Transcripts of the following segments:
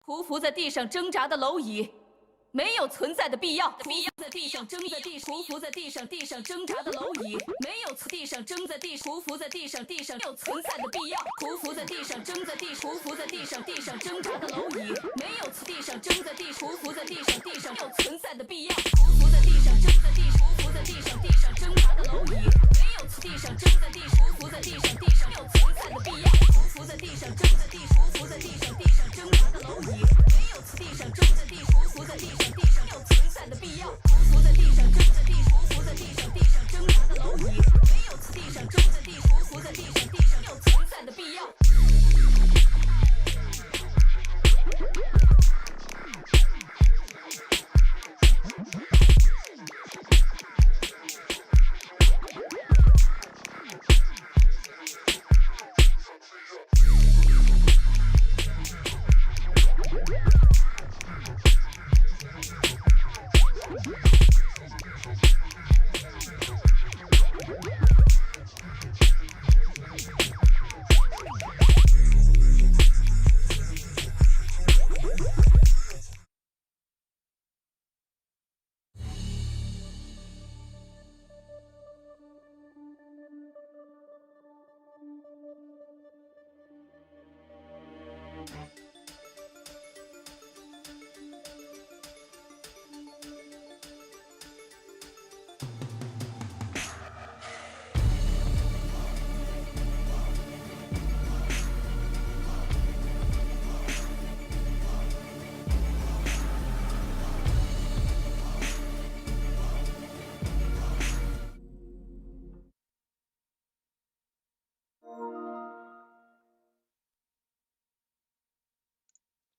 匍匐在地上挣扎的蝼蚁，没有存在的必要。匍匐在地上挣在地，匍匐在地上挣扎的蝼蚁，没有地上挣在地，匍匐在地上没有存在的必要。匍匐在地上挣在地，匍匐在地上挣扎的蝼蚁，没有地上挣在地，匍匐在地上没有存在的必要。匍匐在地上挣在地，匍匐在地上挣扎的蝼蚁，没有地上挣在地，匍匐在地上没有存在的必要。匍匐在地上挣在地，匍匐在地上挣扎的蝼蚁，没有地上挣在地，匍匐在地上没有存在的必要。匍匐在地上挣在地，匍匐在地上挣扎的蝼蚁，没有地上挣在地，匍匐在地上没有存在的必要。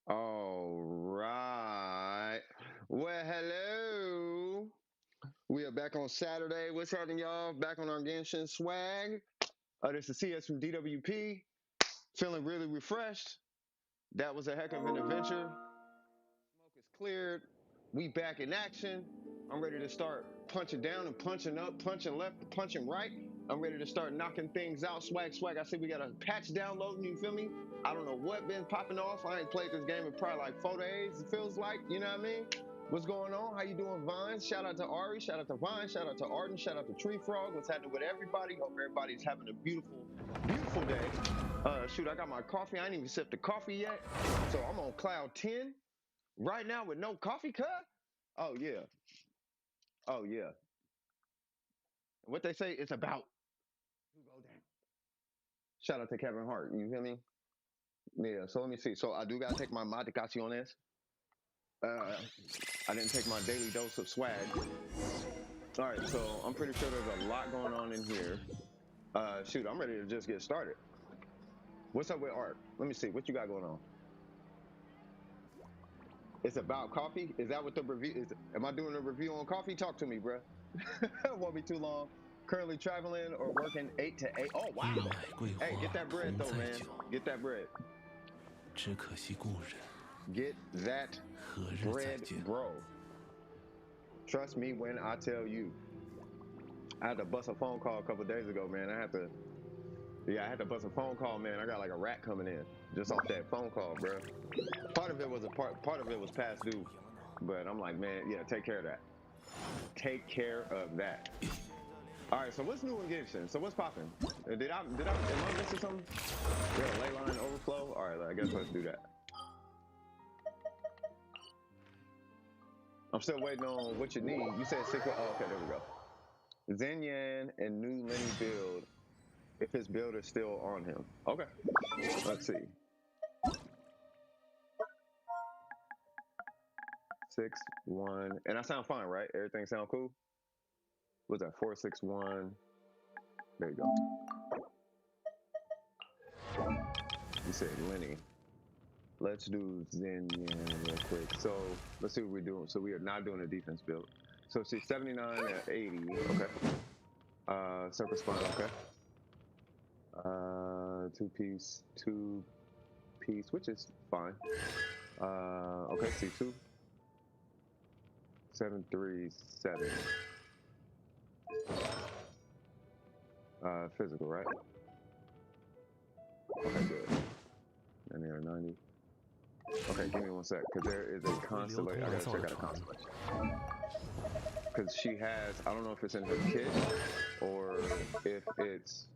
All right. Well, hello. We are back on Saturday. What's happening, y'all? Back on our Genshin swag. This is CS from DWP. Feeling really refreshed. That was a heck of an adventure. Smoke is cleared. We back in action. I'm ready to start punching down and punching up, punching left, punching right. I'm ready to start knocking things out. Swag. I see we got a patch downloading, you feel me? I don't know what been popping off. I ain't played this game in probably like 4 days, it feels like, you know what I mean? What's going on? How you doing, Vine? Shout out to Ari, shout out to Vine, shout out to Arden, shout out to Tree Frog. What's happening with everybody? Hope everybody's having a beautiful, beautiful day. Shoot, I got my coffee. I ain't even sipped the coffee yet. So I'm on cloud 10 right now with no coffee cut. Oh yeah. Oh yeah. What they say, it's about to go down. Shout out to Kevin Hart. You feel me? Yeah. So let me see. So I do gotta take my modificaciones. I didn't take my daily dose of swag. All right. So I'm pretty sure there's a lot going on in here. Shoot, I'm ready to just get started. What's up with Art? Let me see. What you got going on? It's about coffee. Is that what the review is? Am I doing a review on coffee? Talk to me, bruh. Won't be too long. Currently traveling or working 8 to 8. Oh wow! Hey, get that bread though, man. Get that bread. Get that bread, bro. Trust me when I tell you. I had to bust a phone call a couple days ago, man. I had to bust a phone call, man. I got like a rat coming in just off that phone call, bro. Part of it was part of it was past due, but I'm like, man, yeah, take care of that. Take care of that. All right, so what's new in Genshin? So what's popping? Am I missing something? Yeah, ley line overflow. All right, I guess let's do that. I'm still waiting on what you need. You said 6. Oh, okay, there we go. Zenyan and new Lenny build. If his build is still on him. Okay, let's see. 6-1, and I sound fine, right? Everything sound cool. What's that? 4-6-1. There you go. You said Lenny. Let's do Zenyan real quick. So let's see what we're doing. So we are not doing a defense build. So see 79 at 80. Okay. Circle spine. Okay. 2-piece, which is fine. Okay. C2. 7-3-7. Physical, right? Okay, good. 90 or 90. Okay, give me 1 sec, because there is a constellation. I gotta check out a constellation. Because she has, I don't know if it's in her kit or if it's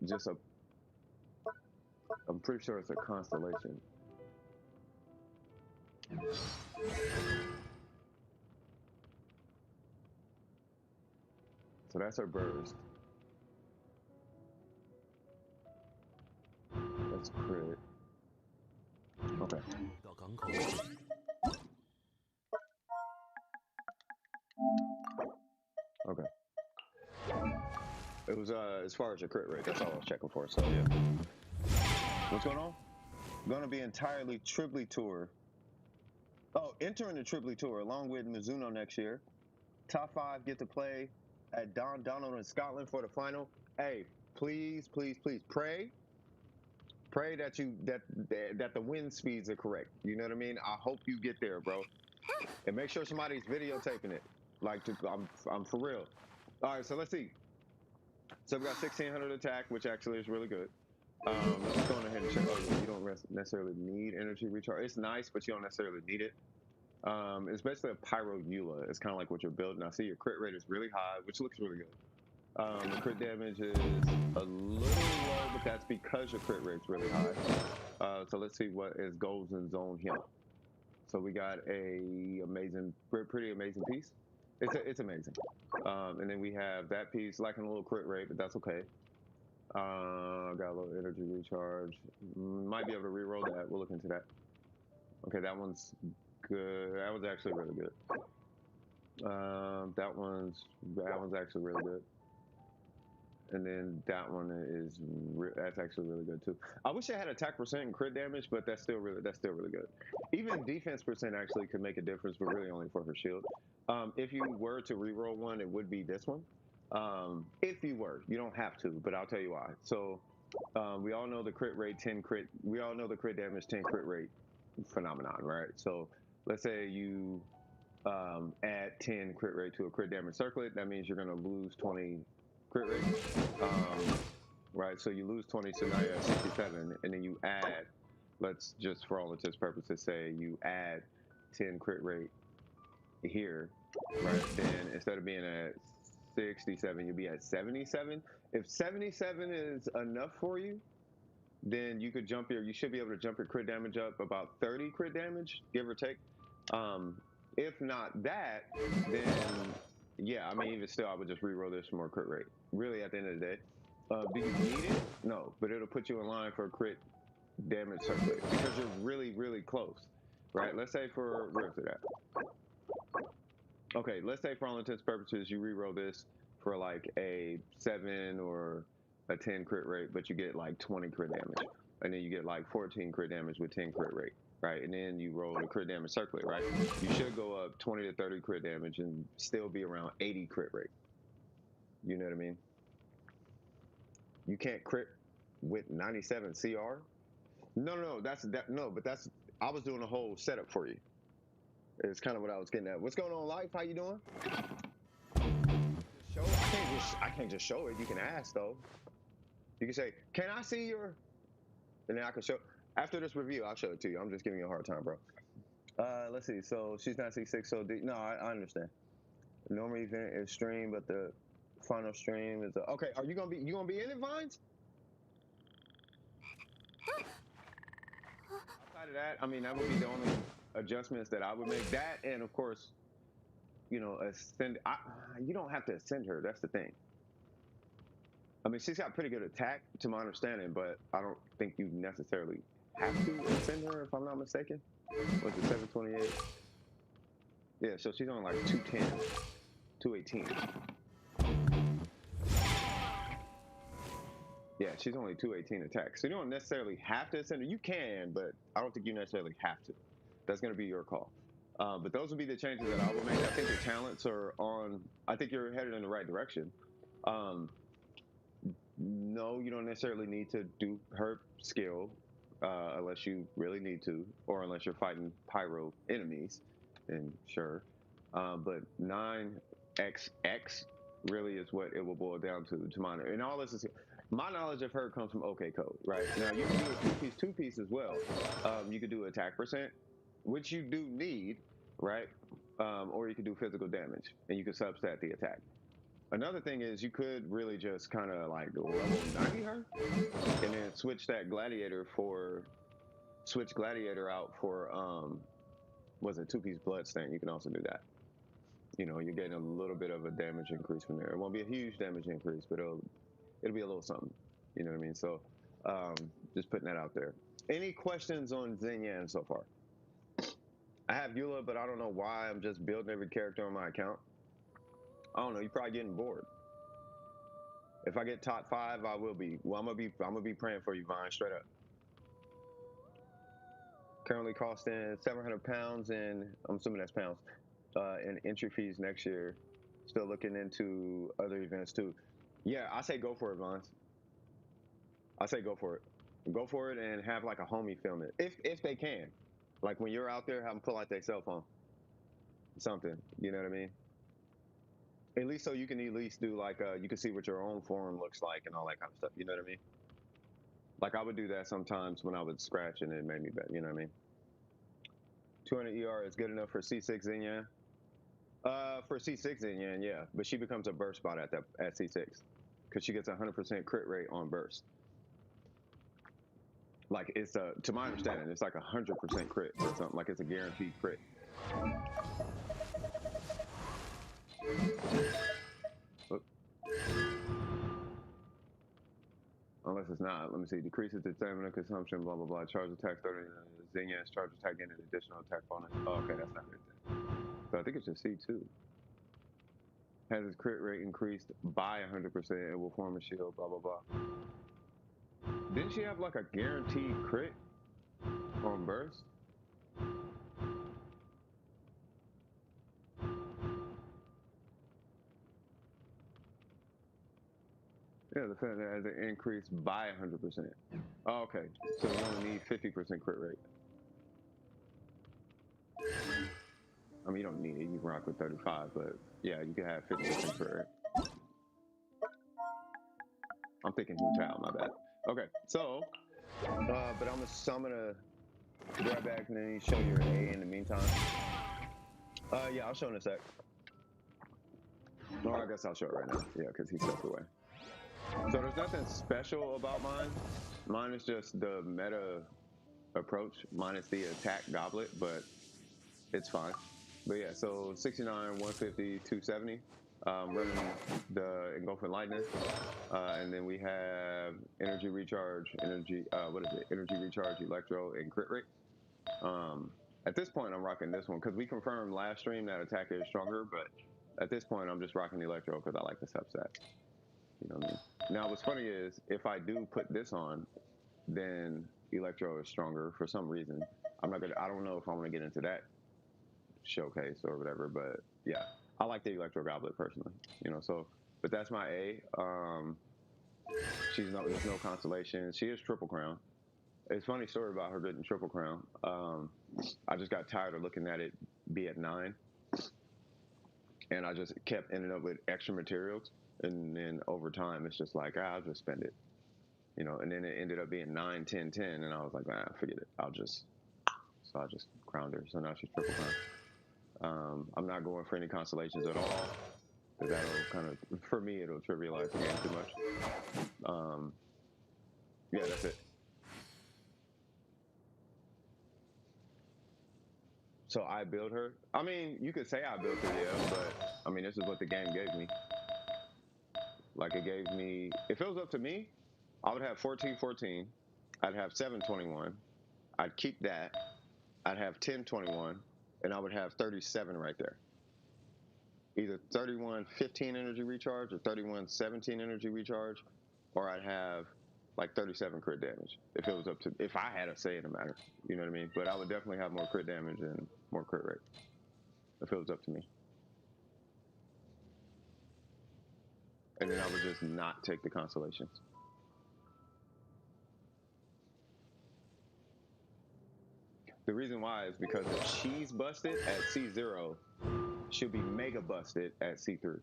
just a, I'm pretty sure it's a constellation. So that's her burst. That's crit. Okay. Okay. It was as far as your crit rate, that's all I was checking for. So yeah. What's going on? Gonna be entirely Tribly Tour. Oh, entering the Tribly Tour along with Mizuno next year. Top 5 get to play at Donald in Scotland for the final. Hey, please, please, please pray that that the wind speeds are correct. You know what I mean? I hope you get there, bro. And make sure somebody's videotaping it. Like, I'm for real. All right, so let's see. So we got 1600 attack, which actually is really good. Let's go ahead and check. Oh yeah, you don't necessarily need energy recharge. It's nice, but you don't necessarily need it. It's basically a Pyro Eula. It's kind of like what you're building. I see your crit rate is really high, which looks really good. The crit damage is a little low, but that's because your crit rate's really high. So let's see what is goals in zone here. So we got a pretty amazing piece. It's amazing. And then we have that piece lacking a little crit rate, but that's okay. Got a little energy recharge. Might be able to reroll that. We'll look into that. Okay, that one's good. That was actually really good. That one's actually really good. And then that one is that's actually really good too. I wish I had attack percent and crit damage, but that's still really good. Even defense percent actually could make a difference, but really only for her shield. If you were to reroll one, it would be this one. If you were, you don't have to, but I'll tell you why. So we all know the crit rate 10 crit. We all know the crit damage 10 crit rate phenomenon, right? So let's say you add 10 crit rate to a crit damage circlet. That means you're going to lose 20 crit rate. Right, so you lose 20, so now you're at 67, and then you add, let's just for all intents purposes say you add 10 crit rate here, right? Then instead of being at 67, you'll be at 77. If 77 is enough for you, then you could jump you should be able to jump your crit damage up about 30 crit damage, give or take. If not that, then yeah, I mean, even still, I would just reroll this for more crit rate. Really, at the end of the day, do you need it? No, but it'll put you in line for a crit damage circlet because you're really, really close, right? Let's say for where is it at? Okay, let's say for all intents and purposes, you reroll this for like a 7 or a 10 crit rate, but you get like 20 crit damage, and then you get like 14 crit damage with 10 crit rate. Right, and then you roll the crit damage circlet, right? You should go up 20 to 30 crit damage and still be around 80 crit rate. You know what I mean? You can't crit with 97 CR. No, but that's I was doing a whole setup for you. It's kind of what I was getting at. What's going on, life? How you doing? Show it. I can't just show it. You can ask though. You can say, "Can I see your?" And then I can show. After this review, I'll show it to you. I'm just giving you a hard time, bro. Let's see. So she's not C6. So no, I understand. The normal event is stream, but the final stream is okay. Are you gonna be in it, Vines? Outside of that, I mean, that would be the only adjustments that I would make. That and of course, you know, ascend. You don't have to ascend her. That's the thing. I mean, she's got pretty good attack, to my understanding, but I don't think you necessarily have to ascend her, if I'm not mistaken. What's it, 728? Yeah, so she's on like 210, 218. Yeah, she's only 218 attack. So you don't necessarily have to ascend her. You can, but I don't think you necessarily have to. That's going to be your call. But those would be the changes that I would make. I think your talents are on, I think you're headed in the right direction. No, you don't necessarily need to do her skill unless you really need to, or unless you're fighting pyro enemies, and sure. But 9XX really is what it will boil down to monitor. And all this is, My knowledge of her comes from OK Code, right? Now you can do a two piece as well. You could do attack percent, which you do need, right? Or you could do physical damage, and you could substat the attack. Another thing is you could really just kind of like level 90 her, and then switch gladiator out for was it two-piece bloodstain. You can also do that. You know, you're getting a little bit of a damage increase from there. It won't be a huge damage increase, but it'll be a little something. You know what I mean? So just putting that out there. Any questions on Xinyan so far? I have Eula, but I don't know why I'm just building every character on my account. I don't know. You're probably getting bored. If I get top 5, I will be. Well, I'm gonna be praying for you, Vine, straight up. Currently costing 700 pounds, and I'm assuming that's pounds, in entry fees next year. Still looking into other events too. Yeah, I say go for it, Vance. I say go for it. Go for it and have like a homie film it if they can. Like when you're out there, have them pull out their cell phone, something. You know what I mean? At least so you can at least do like you can see what your own form looks like and all that kind of stuff. You know what I mean? Like I would do that sometimes when I would scratch and it made me bet. You know what I mean? 200 ER is good enough for C6 Xinyan. For C6 Xinyan, yeah, but she becomes a burst bot at C6 because she gets 100% crit rate on burst. Like it's to my understanding, it's like 100% crit or something. Like it's a guaranteed crit. Unless it's not. Let me see. Decreases the stamina consumption, blah, blah, blah. Charge attack 30. Xinyan's charge attack and an additional attack bonus. Oh, okay, that's not good then. So I think it's just C2. Has its crit rate increased by 100% and will form a shield, blah, blah, blah. Didn't she have like a guaranteed crit on burst? Yeah, the fact that it has an increase by 100%. Oh, okay, so you only need 50% crit rate. I mean, you don't need it. You can rock with 35, but yeah, you can have 50% crit rate. I'm thinking Hu Tao, my bad. Okay, so, but I'm gonna be right back and then show your A in the meantime. Yeah, I'll show in a sec. Or I guess I'll show it right now. Yeah, because he stepped away. So there's nothing special about mine. Mine is just the meta approach minus the attack goblet, but it's fine. But yeah, so 69, 150, 270. Running the engulfing lightning, and then we have energy recharge, energy recharge, electro, and crit rate. At this point, I'm rocking this one because we confirmed last stream that attack is stronger, but at this point, I'm just rocking electro because I like the subset. You know what I mean? Now, what's funny is if I do put this on, then electro is stronger for some reason. I don't know if I want to get into that showcase or whatever, but yeah, I like the electro goblet personally. You know, so but that's my A. There's no constellation. She is triple crown. It's a funny story about her getting triple crown. I just got tired of looking at it be at 9, and I just kept ending up with extra materials. And then over time, it's just like I'll just spend it, you know. And then it ended up being 9, 10, 10, and I was like, forget it. I just crowned her. So now she's triple crown. I'm not going for any constellations at all because that'll kind of, for me, it'll trivialize the game too much. Yeah, that's it. So I built her. I mean, you could say I built her, yeah, but I mean, this is what the game gave me. Like it gave me, if it was up to me, I would have 14-14. I'd have 7-21. I'd keep that. I'd have 10-21, and I would have 37 right there. Either 31-15 energy recharge or 31-17 energy recharge, or I'd have like 37 crit damage if I had a say in the matter. You know what I mean? But I would definitely have more crit damage and more crit rate if it was up to me. And then I would just not take the constellations. The reason why is because if she's busted at C0, she'll be mega busted at C3.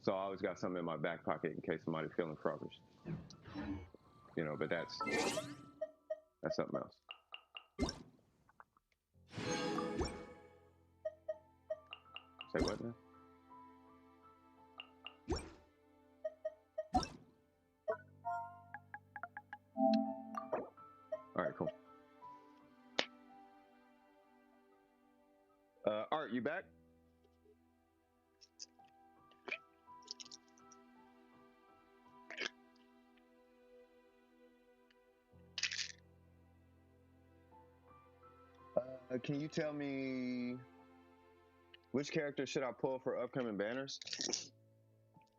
So I always got something in my back pocket in case somebody feeling froggish. You know, but that's something else. Say what now? All right, cool. Art, you back? Can you tell me which character should I pull for upcoming banners?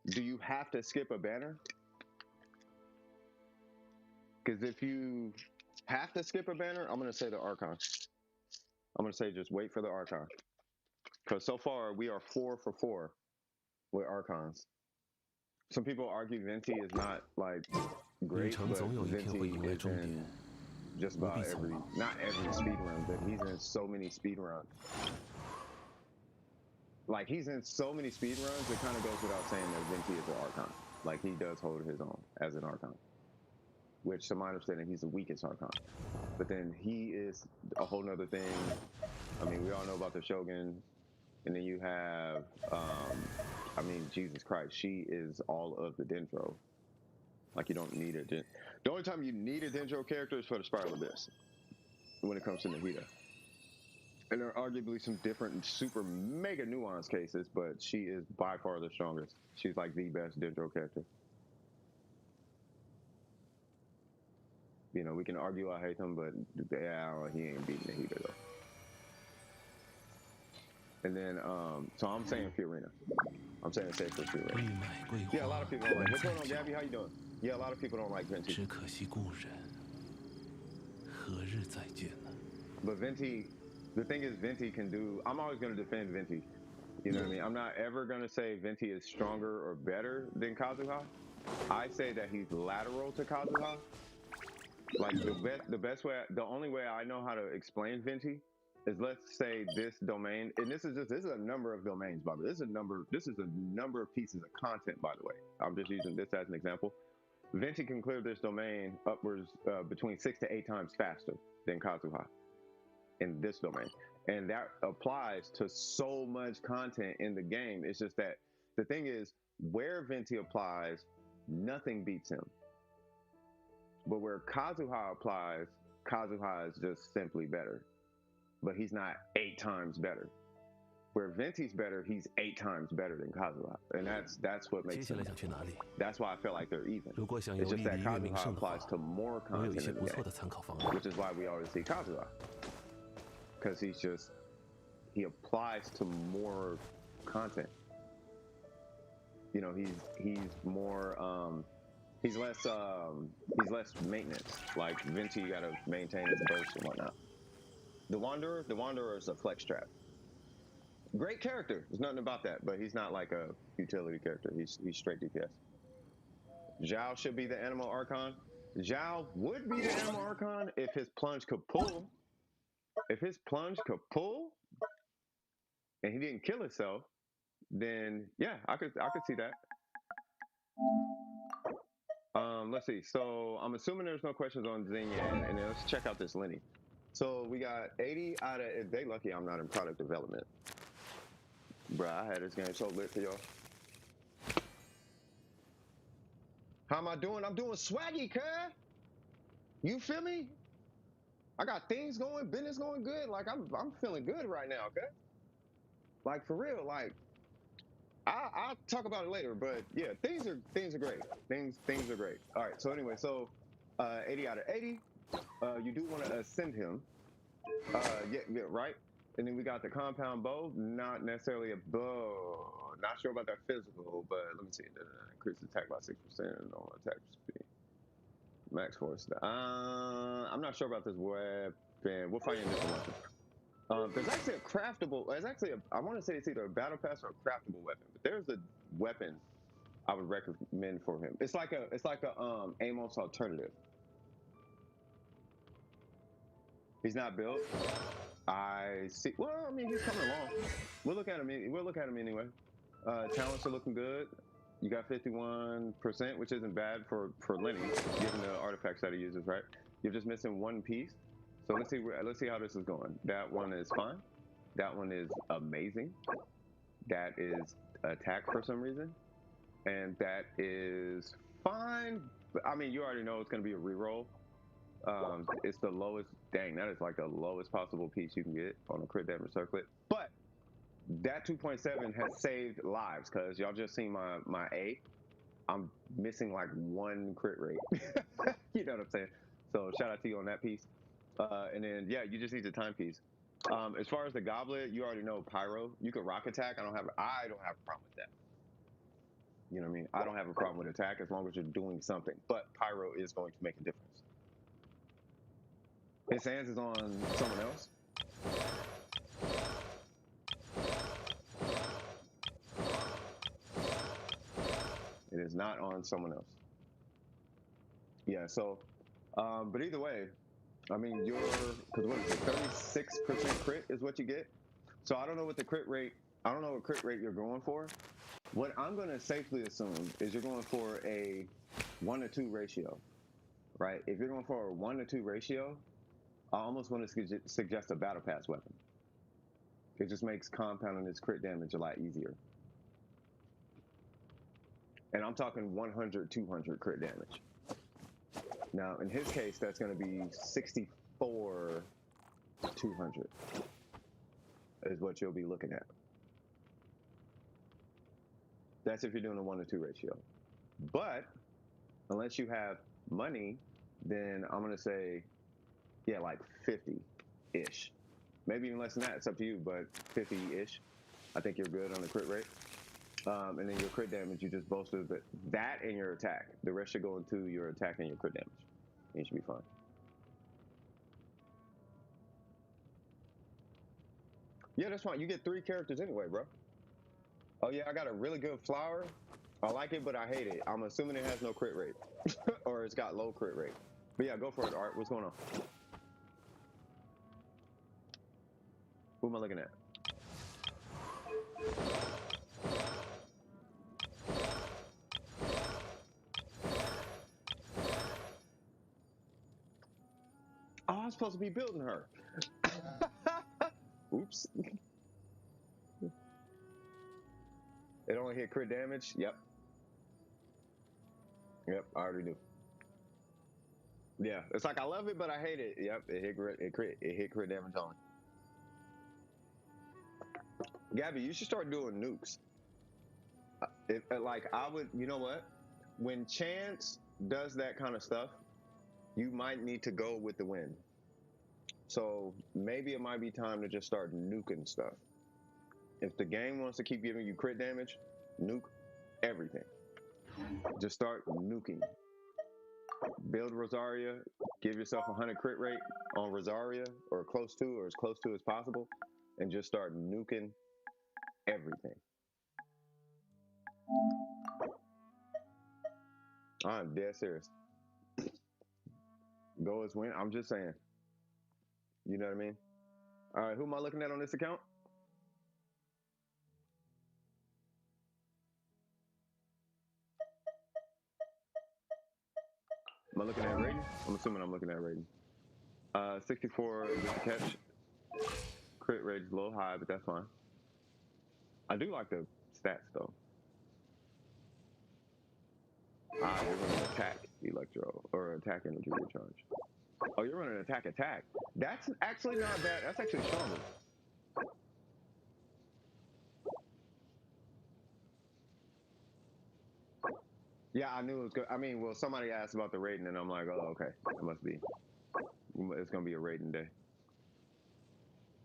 Do you have to skip a banner? Because if you have to skip a banner, I'm gonna say the Archon. I'm gonna say just wait for the Archon. Because so far we are 4 for 4 with Archons. Some people argue Venti is not like great, but Venti is in just about not every speed run, but he's in so many speed runs. Like he's in so many speed runs, it kind of goes without saying that Venti is an Archon. Like he does hold his own as an Archon, which to my understanding, he's the weakest Archon. But then he is a whole nother thing. I mean, we all know about the Shogun, and then you have, I mean, Jesus Christ, she is all of the Dendro. Like you don't need it. The only time you need a Dendro character is for the Spiral Abyss when it comes to Nahida. And there are arguably some different super mega nuanced cases, but she is by far the strongest. She's like the best Dendro character. You know, we can argue I hate him, but yeah, he ain't beating Nahida though. And then, so I'm saying Fiorina. I'm saying safe for Fiorina. Yeah, a lot of people don't like. What's going on, Gabby? How you doing? Yeah, a lot of people don't like Venti. But Venti, the thing is, Venti can do. I'm always going to defend Venti. You know what I mean? I'm not ever going to say Venti is stronger or better than Kazuha. I say that he's lateral to Kazuha. Like the best way, the only way I know how to explain Venti is, let's say this domain, and this is a number of domains, by the way. This is a number of pieces of content, by the way. I'm just using this as an example. Venti can clear this domain upwards between 6 to 8 times faster than Kazuha in this domain. And that applies to so much content in the game. It's just that the thing is, where Venti applies, nothing beats him. But where Kazuha applies, Kazuha is just simply better. But he's not 8 times better. Where Venti's better, he's 8 times better than Kazuha. And that's what makes him. That's why I feel like they're even. It's just that Kazuha applies to more content in the game, which is why we always see Kazuha. Because he applies to more content. You know, he's more he's less maintenance. Like Venti, you gotta maintain his burst and whatnot. The Wanderer is a flex trap. Great character. There's nothing about that, but he's not like a utility character. He's straight DPS. Zhao should be the Animal Archon. Zhao would be the Animal Archon if his plunge could pull. If his plunge could pull, and he didn't kill himself, then yeah, I could see that. Let's see. So I'm assuming there's no questions on Xinyan, and then let's check out this Lenny. So we got 80 out of. If they lucky, I'm not in product development. Bruh, I had this game so lit for y'all. How am I doing? I'm doing swaggy, cuz. You feel me? I got things going, business going good. Like I'm feeling good right now, cuz. Like for real, like I'll talk about it later, but yeah, things are great. Things are great. All right. So anyway, 80 out of 80. You do want to ascend him. Yeah, right. And then we got the compound bow, not necessarily a bow. Not sure about that physical, but let me see. Increase attack by 6% on attack speed. Max force. I'm not sure about this weapon. We'll find in this one. There's actually a craftable. I want to say it's either a battle pass or a craftable weapon. But there's a weapon I would recommend for him. It's like a Amos alternative. He's not built. I see. Well, I mean, he's coming along. We'll look at him anyway. Talents are looking good. You got 51%, which isn't bad for Lenny, given the artifacts that he uses, right? You're just missing one piece. So let's see how this is going. That one is fine. That one is amazing. That is attack for some reason. And that is fine. I mean, you already know it's going to be a reroll. It's the lowest. Dang, that is like the lowest possible piece you can get on a crit damage circlet. But that 2.7 has saved lives, because y'all just seen my A. I'm missing like one crit rate. You know what I'm saying? So shout out to you on that piece. And then yeah, you just need the timepiece. As far as the goblet, you already know pyro. You can rock attack. I don't have a problem with that. You know what I mean? I don't have a problem with attack as long as you're doing something. But pyro is going to make a difference. His hands is on someone else. It is not on someone else. Yeah, so, but either way, I mean, because what is it, 36% crit is what you get? So I don't know what the crit rate, I don't know what crit rate you're going for. What I'm going to safely assume is you're going for a 1-to-2 ratio, right? If you're going for a 1-to-2 ratio, I almost want to suggest a battle pass weapon. It just makes compounding its crit damage a lot easier. And I'm talking 100, 200 crit damage. Now, in his case, that's going to be 64, 200 is what you'll be looking at. That's if you're doing a 1-to-2 ratio. But unless you have money, then I'm going to say, yeah, like 50-ish. Maybe even less than that. It's up to you, but 50-ish. I think you're good on the crit rate. And then your crit damage, you just bolster that and your attack. The rest should go into your attack and your crit damage. You should be fine. Yeah, that's fine. You get 3 characters anyway, bro. Oh yeah, I got a really good flower. I like it, but I hate it. I'm assuming it has no crit rate. Or it's got low crit rate. But yeah, go for it, Art. What's going on? Who am I looking at? Oh, I'm supposed to be building her. Oops. It only hit crit damage? Yep. Yep, I already knew. Yeah, it's like I love it, but I hate it. Yep, it hit crit damage only. Gabby, you should start doing nukes. Like I would, you know what? When Chance does that kind of stuff, you might need to go with the wind. So maybe it might be time to just start nuking stuff. If the game wants to keep giving you crit damage, nuke everything. Just start nuking. Build Rosaria, give yourself 100 crit rate on Rosaria, or close to, or as close to as possible, and just start nuking everything. I'm dead serious. Go as win. I'm just saying. You know what I mean? All right, who am I looking at on this account? Am I looking at Raiden? I'm assuming I'm looking at Raiden. 64 is just a catch. Crit rate is a little high, but that's fine. I do like the stats though. You're running attack electro, or attack energy recharge. Oh, you're running attack. That's actually not bad. That's actually stronger. Yeah, I knew it was good. I mean, well, somebody asked about the rating, and I'm like, oh, okay, it must be. It's gonna be a rating day.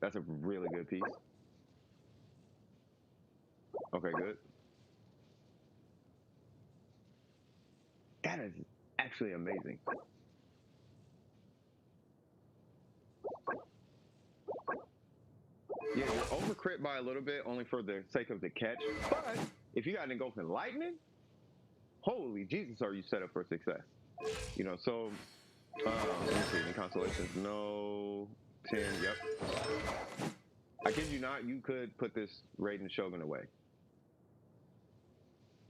That's a really good piece. Okay, good. That is actually amazing. Yeah, you're over crit by a little bit, only for the sake of the catch. But if you got an engulfing lightning, holy Jesus, are you set up for success? You know, so let me see, any constellations? No. 10, yep. I kid you not, you could put this Raiden Shogun away.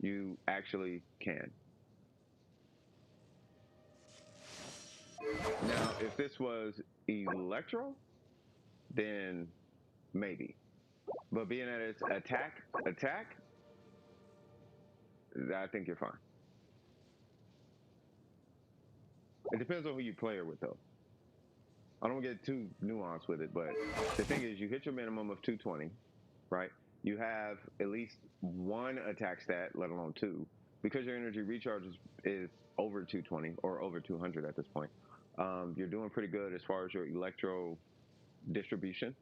You actually can. Now, if this was Electro, then maybe. But being that it's attack, I think you're fine. It depends on who you play her with, though. I don't get too nuanced with it, but the thing is, you hit your minimum of 220, right? You have at least one attack stat, let alone two, because your energy recharge is over 220 or over 200 at this point. You're doing pretty good as far as your electro distribution.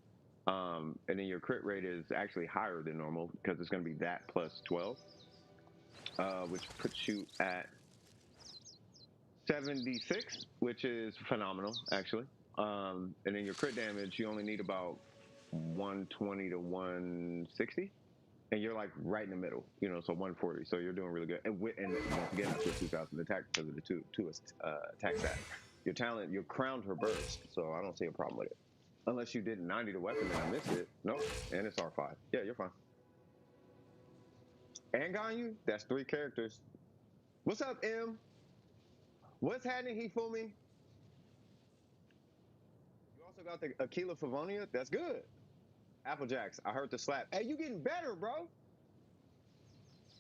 And then your crit rate is actually higher than normal because it's going to be that plus 12, which puts you at 76, which is phenomenal, actually. And then your crit damage, you only need about 120 to 160. And you're like right in the middle, so 140. So you're doing really good. And once again, that's with 2,000 attack because of the two attack stat. Your talent, you crowned her burst, so I don't see a problem with it. Unless you did 90 to weapon and I missed it. Nope. And it's R5. Yeah, you're fine. And Ganyu, that's 3 characters. What's up, M? What's happening, Hifumi? You also got the Aquila Favonia. That's good. Applejacks, I heard the slap. Hey, you getting better, bro.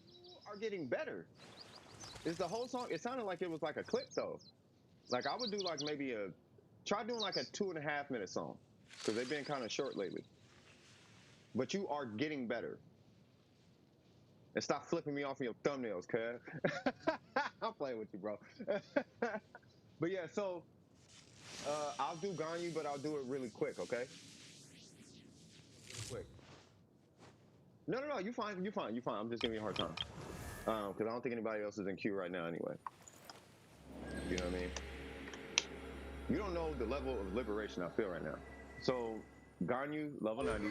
You are getting better. Is the whole song? It sounded like it was like a clip, though. Like, I would do like maybe try doing like a 2.5 minute song. Because they've been kind of short lately. But you are getting better. And stop flipping me off of your thumbnails, cuz. I'm playing with you, bro. But yeah, so I'll do Ganyu, but I'll do it really quick, okay? Really quick. No, you fine. I'm just giving you a hard time. Because I don't think anybody else is in queue right now anyway. You know what I mean? You don't know the level of liberation I feel right now. So, Ganyu, level 90.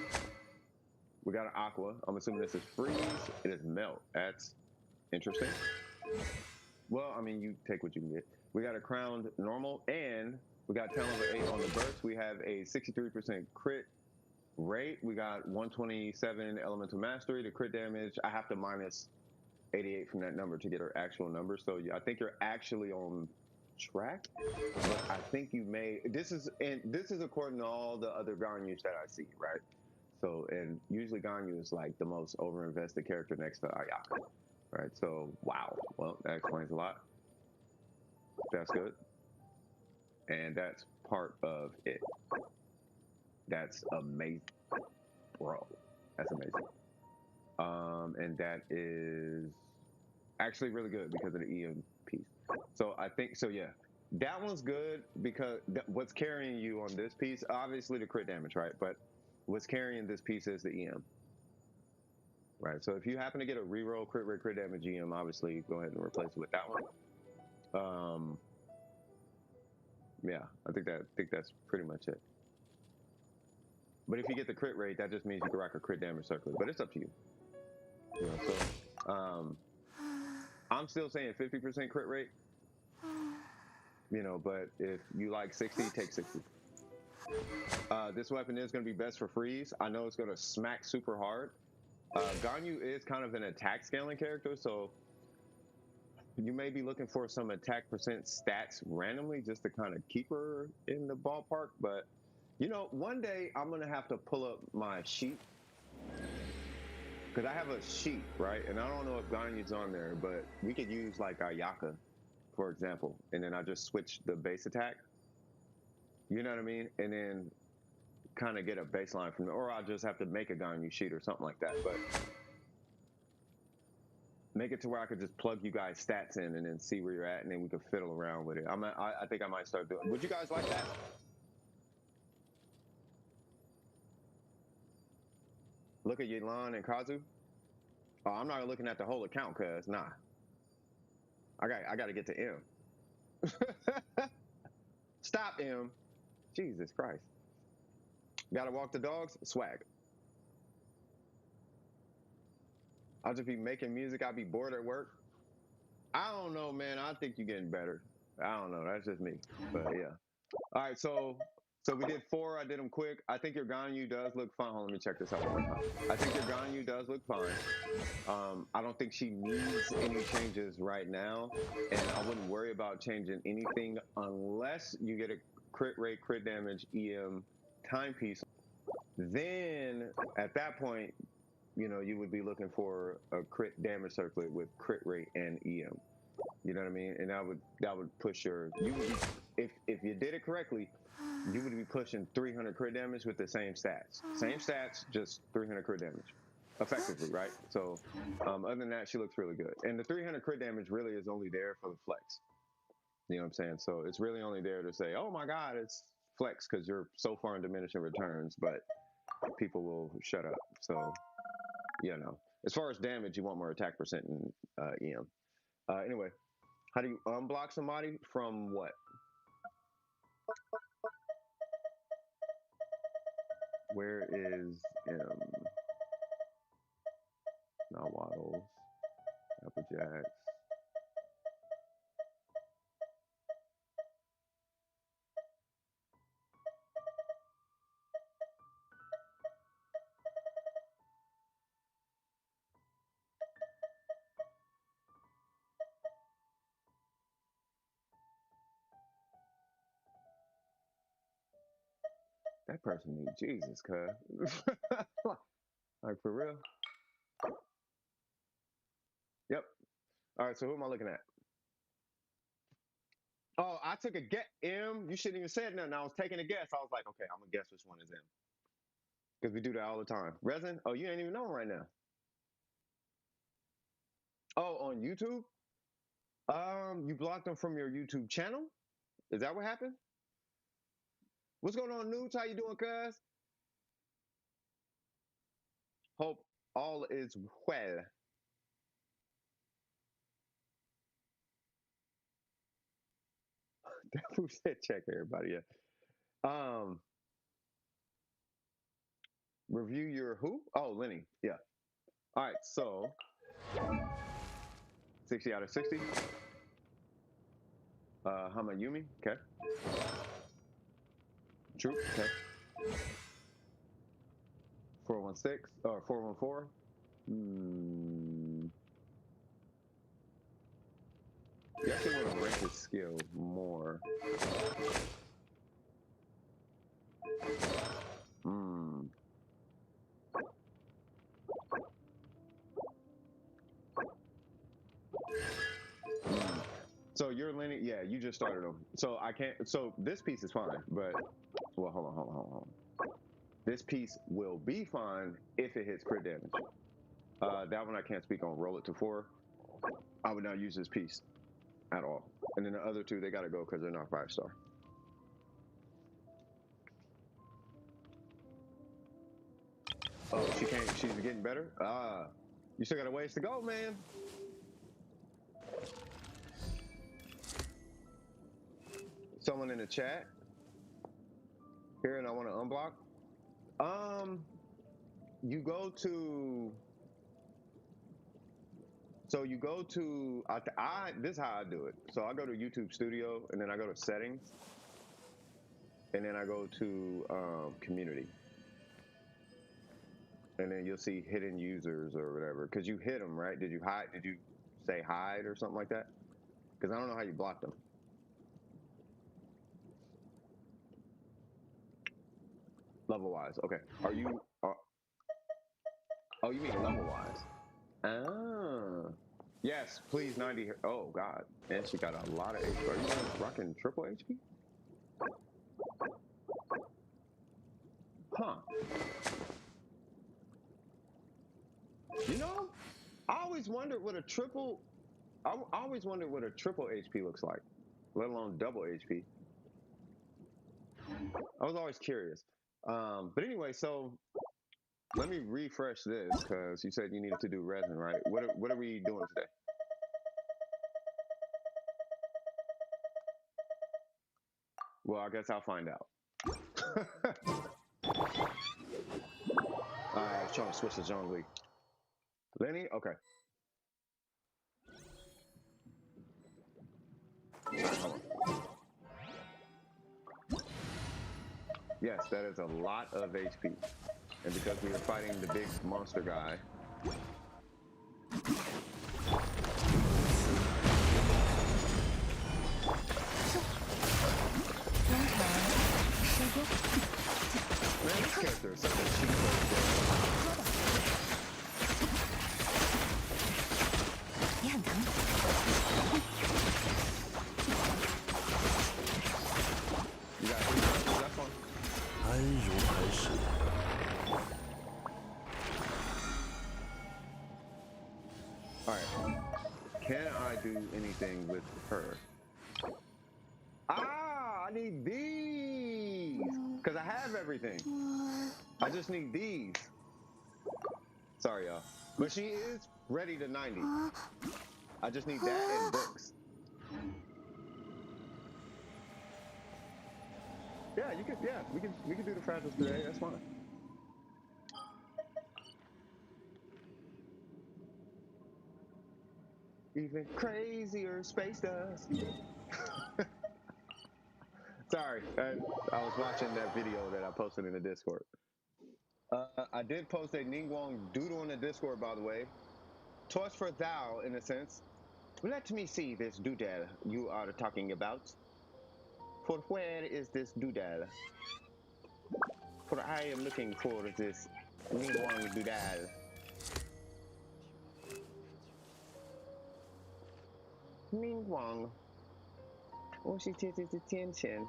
We got an Aqua. I'm assuming this is freeze. It is melt. That's interesting. Well, I mean, you take what you can get. We got a crowned normal, and we got talent over 8 on the burst. We have a 63% crit rate. We got 127 elemental mastery. The crit damage, I have to minus 88 from that number to get our actual number. So I think you're actually on track. But I think you may. This is according to all the other Ganyus that I see, right? So, and usually Ganyu is like the most over-invested character next to Ayaka, right? So, wow. Well, that explains a lot. That's good. And that's part of it. That's amazing, bro. That's amazing. And that is actually really good because of the EM piece. So I think, so yeah, that one's good because what's carrying you on this piece, obviously the crit damage, right? But what's carrying this piece is the EM. Right, so if you happen to get a reroll crit rate, crit damage EM, obviously go ahead and replace it with that one. Yeah, I think that's pretty much it. But if you get the crit rate, that just means you can rack a crit damage circular. But it's up to you. So I'm still saying 50% crit rate. But if you like 60, take 60. This weapon is going to be best for freeze. I know it's going to smack super hard. Ganyu is kind of an attack scaling character, so you may be looking for some attack percent stats randomly just to kind of keep her in the ballpark. But, one day I'm going to have to pull up my sheet because I have a sheet, right? And I don't know if Ganyu's on there, but we could use like Ayaka, for example. And then I just switch the base attack. You know what I mean? And then kind of get a baseline from it. Or I'll just have to make a Ganyu sheet or something like that. But make it to where I could just plug you guys stats in and then see where you're at, and then we can fiddle around with it. I think I might start doing. Would you guys like that? Look at Yelan and Kazu. Oh, I'm not looking at the whole account, cuz nah. I got to get to M. Stop, M. Jesus Christ. Got to walk the dogs. Swag. I'll just be making music. I'll be bored at work. I don't know, man. I think you're getting better. I don't know. That's just me. But yeah. All right. So So we did 4. I did them quick. I think your Ganyu does look fine. Hold on, let me check this out one more time. I think your Ganyu does look fine. I don't think she needs any changes right now, and I wouldn't worry about changing anything unless you get a crit rate, crit damage, EM timepiece. Then at that point, you know, you would be looking for a crit damage circlet with crit rate and EM. You know what I mean? And that would push your, you would be, if you did it correctly, you would be pushing 300 crit damage with the same stats. Same stats, just 300 crit damage effectively, right? So other than that, she looks really good. And the 300 crit damage really is only there for the flex. You know what I'm saying? So it's really only there to say, oh my God, it's flex because you're so far in diminishing returns, but people will shut up. So, you know, as far as damage, you want more attack percent and EM. Anyway, how do you unblock somebody from what? Where is not Waddles, Applejacks? That person needs Jesus, cuz. Like for real? Yep. All right, so who am I looking at? Oh, I took a guess. M, you shouldn't even said nothing. I was taking a guess. I was like, okay, I'm gonna guess which one is M. Because we do that all the time. Resin? Oh, you ain't even know him right now. Oh, on YouTube? You blocked him from your YouTube channel? Is that what happened? What's going on, Nooch? How you doing, cuz? Hope all is well. Who said check everybody? Yeah. Review your who? Oh, Lenny. Yeah. All right. So 60 out of 60. Hamayumi. Okay. True. Okay. 416 or 414. You actually want to rank his skill more. So you're Lenny, yeah, you just started him. So I can't, so this piece is fine, but, well, hold on. This piece will be fine if it hits crit damage. That one I can't speak on. Roll it to 4. I would not use this piece at all. And then the other two, they got to go because they're not 5-star. Oh, she can't, she's getting better? You still got a ways to go, man. Someone in the chat here, and I want to unblock. You go to, so you go to, this is how I do it. So I go to YouTube Studio, and then I go to settings, and then I go to community. And then you'll see hidden users or whatever, because you hit them, right? Did you hide? Did you say hide or something like that? Because I don't know how you block them. Level wise, okay. Are you? Oh, you mean level wise? Ah, yes. Please, 90. Oh God, and she got a lot of HP. Are you rocking triple HP? Huh? You know, I always wondered what a triple. I always wondered what a triple HP looks like, let alone double HP. I was always curious. But anyway, so let me refresh this because you said you needed to do resin, right? What are we doing today? Well, I guess I'll find out. I was trying to switch to John Lee. Lenny, okay. Hold on. Yes, that is a lot of HP. And because we are fighting the big monster guy. Man, this character is such a cheap You got 3 rounds, that's fun. Alright. Can I do anything with her? Ah, I need these! Because I have everything. I just need these. Sorry, y'all. But she is ready to 90. I just need that and books. Yeah, you could. Yeah, we can do the fragiles today. That's fine. Even crazier space dust. Sorry, I was watching that video that I posted in the Discord. I did post a Ningguang doodle in the Discord, by the way. Toss for thou, in a sense. Let me see this doodle you are talking about. For where is this doodle? For I am looking for this Ningguang doodle. Ningguang. Oh, she takes his attention.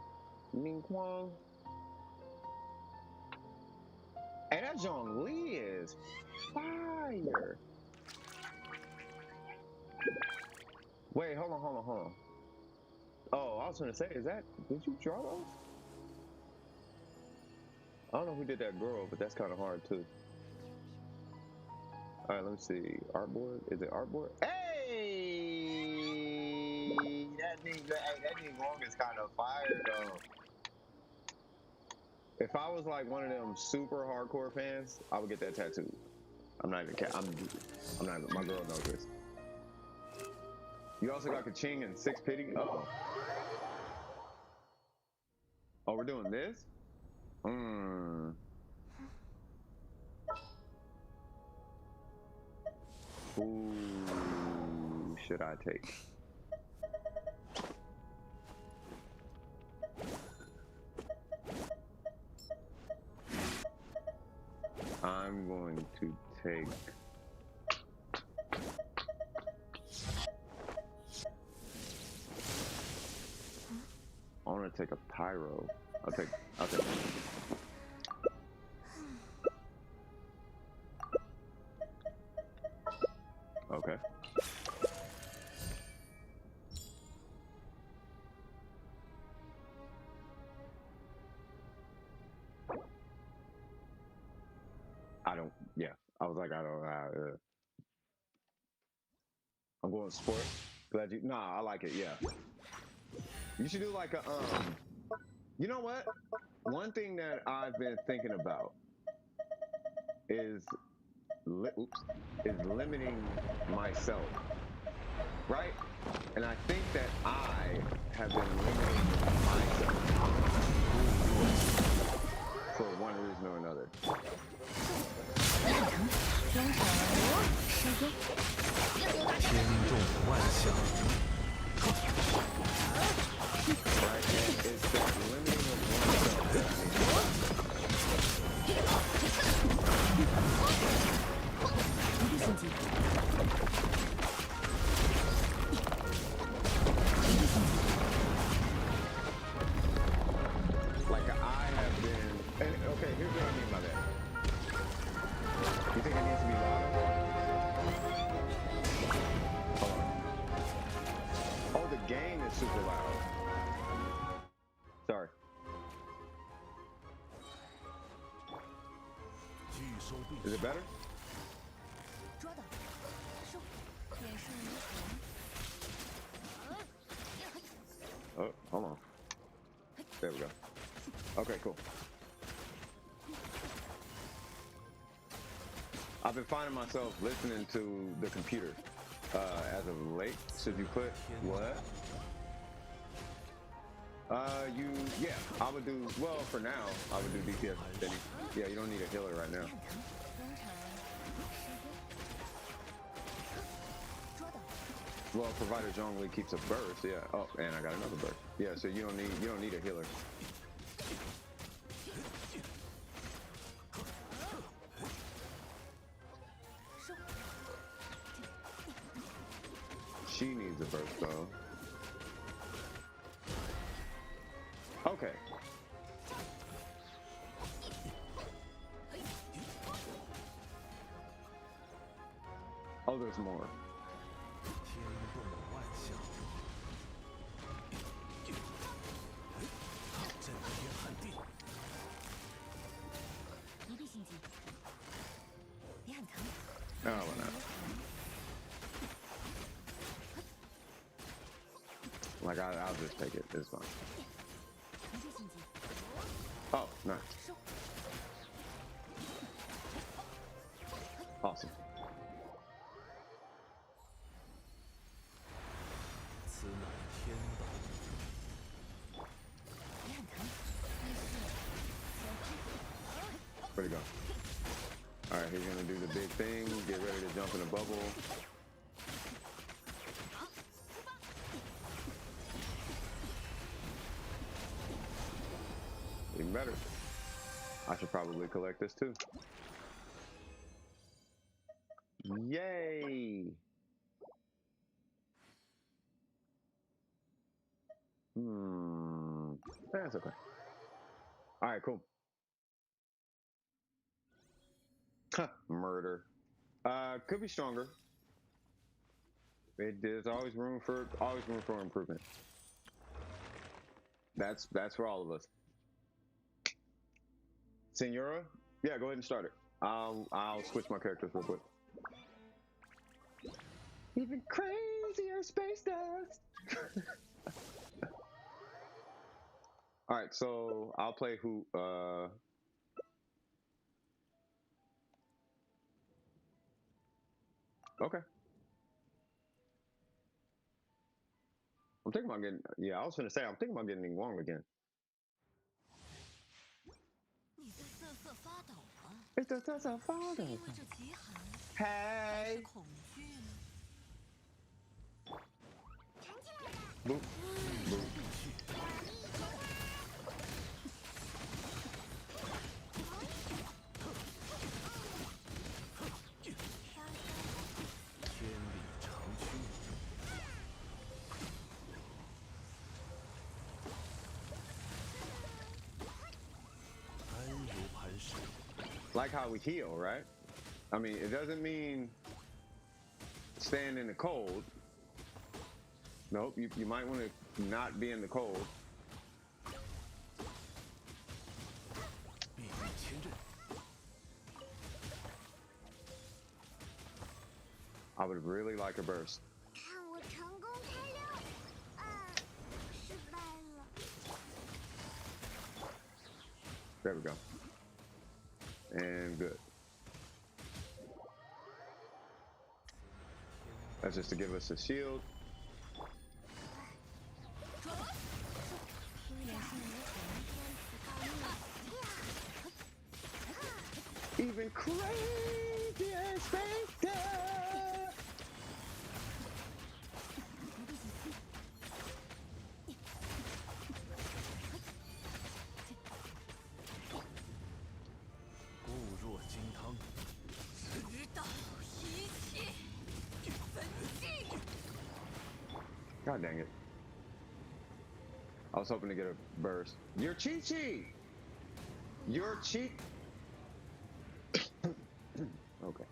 Ningguang. Hey, that Zhongli is fire. Wait, hold on. Oh, I was gonna say, did you draw those? I don't know who did that girl, but that's kind of hard too. All right, let me see. Artboard? Is it artboard? Hey, that Ningguang is kind of fire though. If I was like one of them super hardcore fans, I would get that tattoo. I'm not even. I'm not even. My girl knows this. You also got Kaching and 6 Pity. Oh, we're doing this. Who should I take? I'm going to take. I want to take a pyro. I'll take. Okay. Yeah. I was like, I don't know. I'm going sport. Glad you. Nah, I like it. Yeah. You should do like a You know what? One thing that I've been thinking about is limiting myself, right? And I think that I have been limiting myself for one reason or another. Right? It's that limiting of oneself that I need. Like I have been, and okay, here's what I mean by that. You think it needs to be louder? Hold on. Oh, the gain is super loud. Sorry. Is it better? Oh, hold on. There we go. Okay, cool. I've been finding myself listening to the computer as of late. So if you put what? Yeah, I would do, well, for now, I would do DPS steady. Yeah, you don't need a healer right now. Well, provided Zhongli keeps a burst, yeah. Oh, and I got another burst. Yeah, so you don't need a healer. She needs a burst though. Okay. Oh, there's more. Oh, why not? Like, I'll just take it. It's fine. Oh, nice. Awesome. Where'd he go? Alright, he's gonna do the big thing. Get ready to jump in the bubble. Even better. I should probably collect this too. Yay! That's okay. Alright, cool. Murder. Could be stronger. There's always room for improvement. That's for all of us. Senora? Yeah, go ahead and start it. I'll switch my characters real quick. Even crazier space dust. All right, so I'll play who. Okay. I'm thinking about getting. Yeah, I was gonna say I'm thinking about getting Wong again. It's the father. Hey. Boop. Boop. Like how we heal, right? I mean, it doesn't mean staying in the cold. Nope, you might want to not be in the cold. I would really like a burst. There we go. And good. That's just to give us a shield. Even crazier space dust. God dang it. I was hoping to get a burst. You're Chi-Chi! You're Chi... Okay.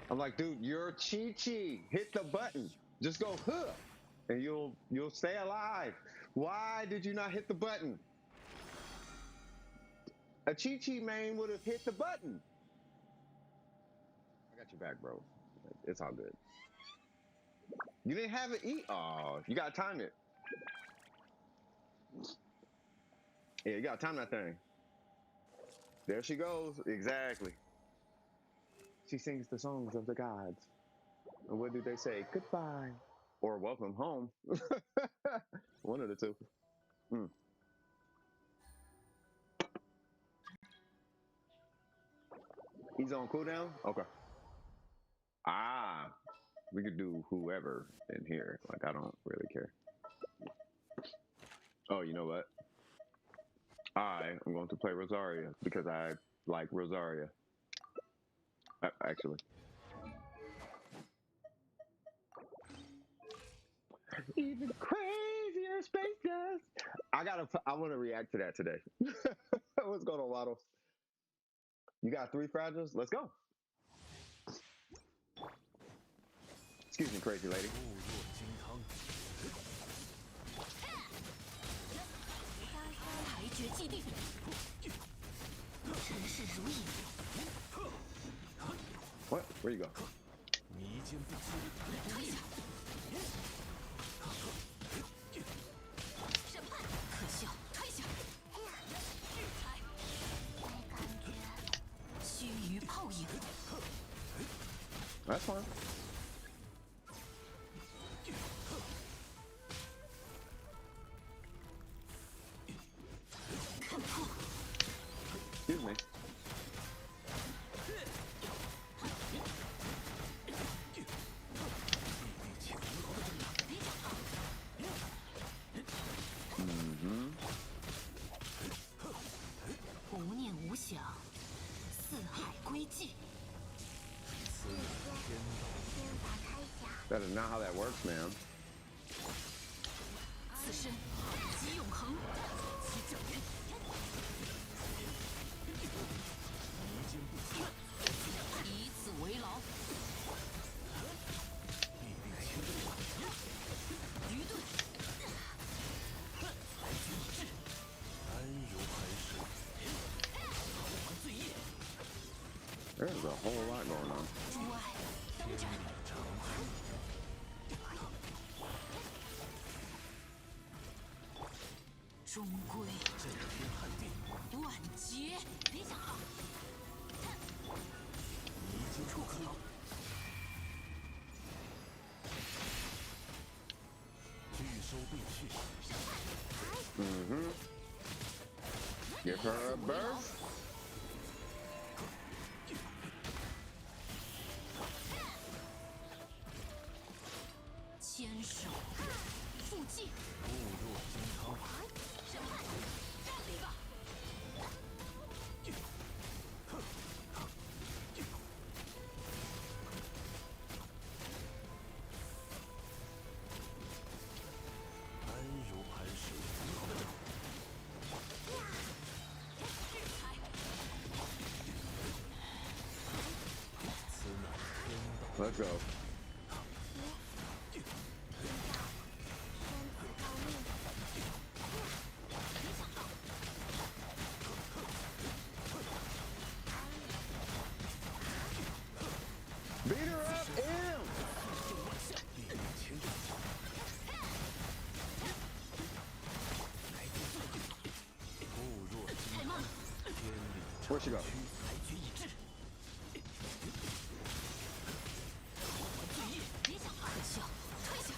I'm like, dude, you're Chi-Chi. Hit the button. Just go, huh, and you'll stay alive. Why did you not hit the button? A Chi-Chi main would have hit the button. I got your back, bro. It's all good. You didn't have it eat. Oh, you gotta time it. Yeah, you gotta time that thing. There she goes. Exactly. She sings the songs of the gods. And what do they say? Goodbye. Or welcome home. One of the two. Mm. He's on cooldown? Okay. Ah. We could do whoever in here. Like, I don't really care. Oh, you know what? I am going to play Rosaria because I like Rosaria. Actually. Even crazier spaces. I want to react to that today. What's going on, Waddle? You got 3 fragiles? Let's go. Excuse me, crazy lady. 裁决既定，尘世如影。What? Where you go? 迷奸不屈，退下。审判，可笑，退下。须臾泡影。 That's fine. Excuse me. Mm-hmm. 无念无想，四海归寂。 That is not how that works, man. 此身即永恒，其正人。以此为牢。愚钝。裁决已至，安如海水。我罪业。 There's a whole lot going on. 诸爱登斩。终归震天撼地，万劫。别想好。迷奸触可逃。拒收并去。Mm-hmm. Give her a burst. 牵手附近，固若金汤。审判，站立吧。安如海水。此乃天道。 Let's go. Beat her up, M! 固若金汤。天理 Where'd she go? 裁决已至。我罪业，别想可笑，退下。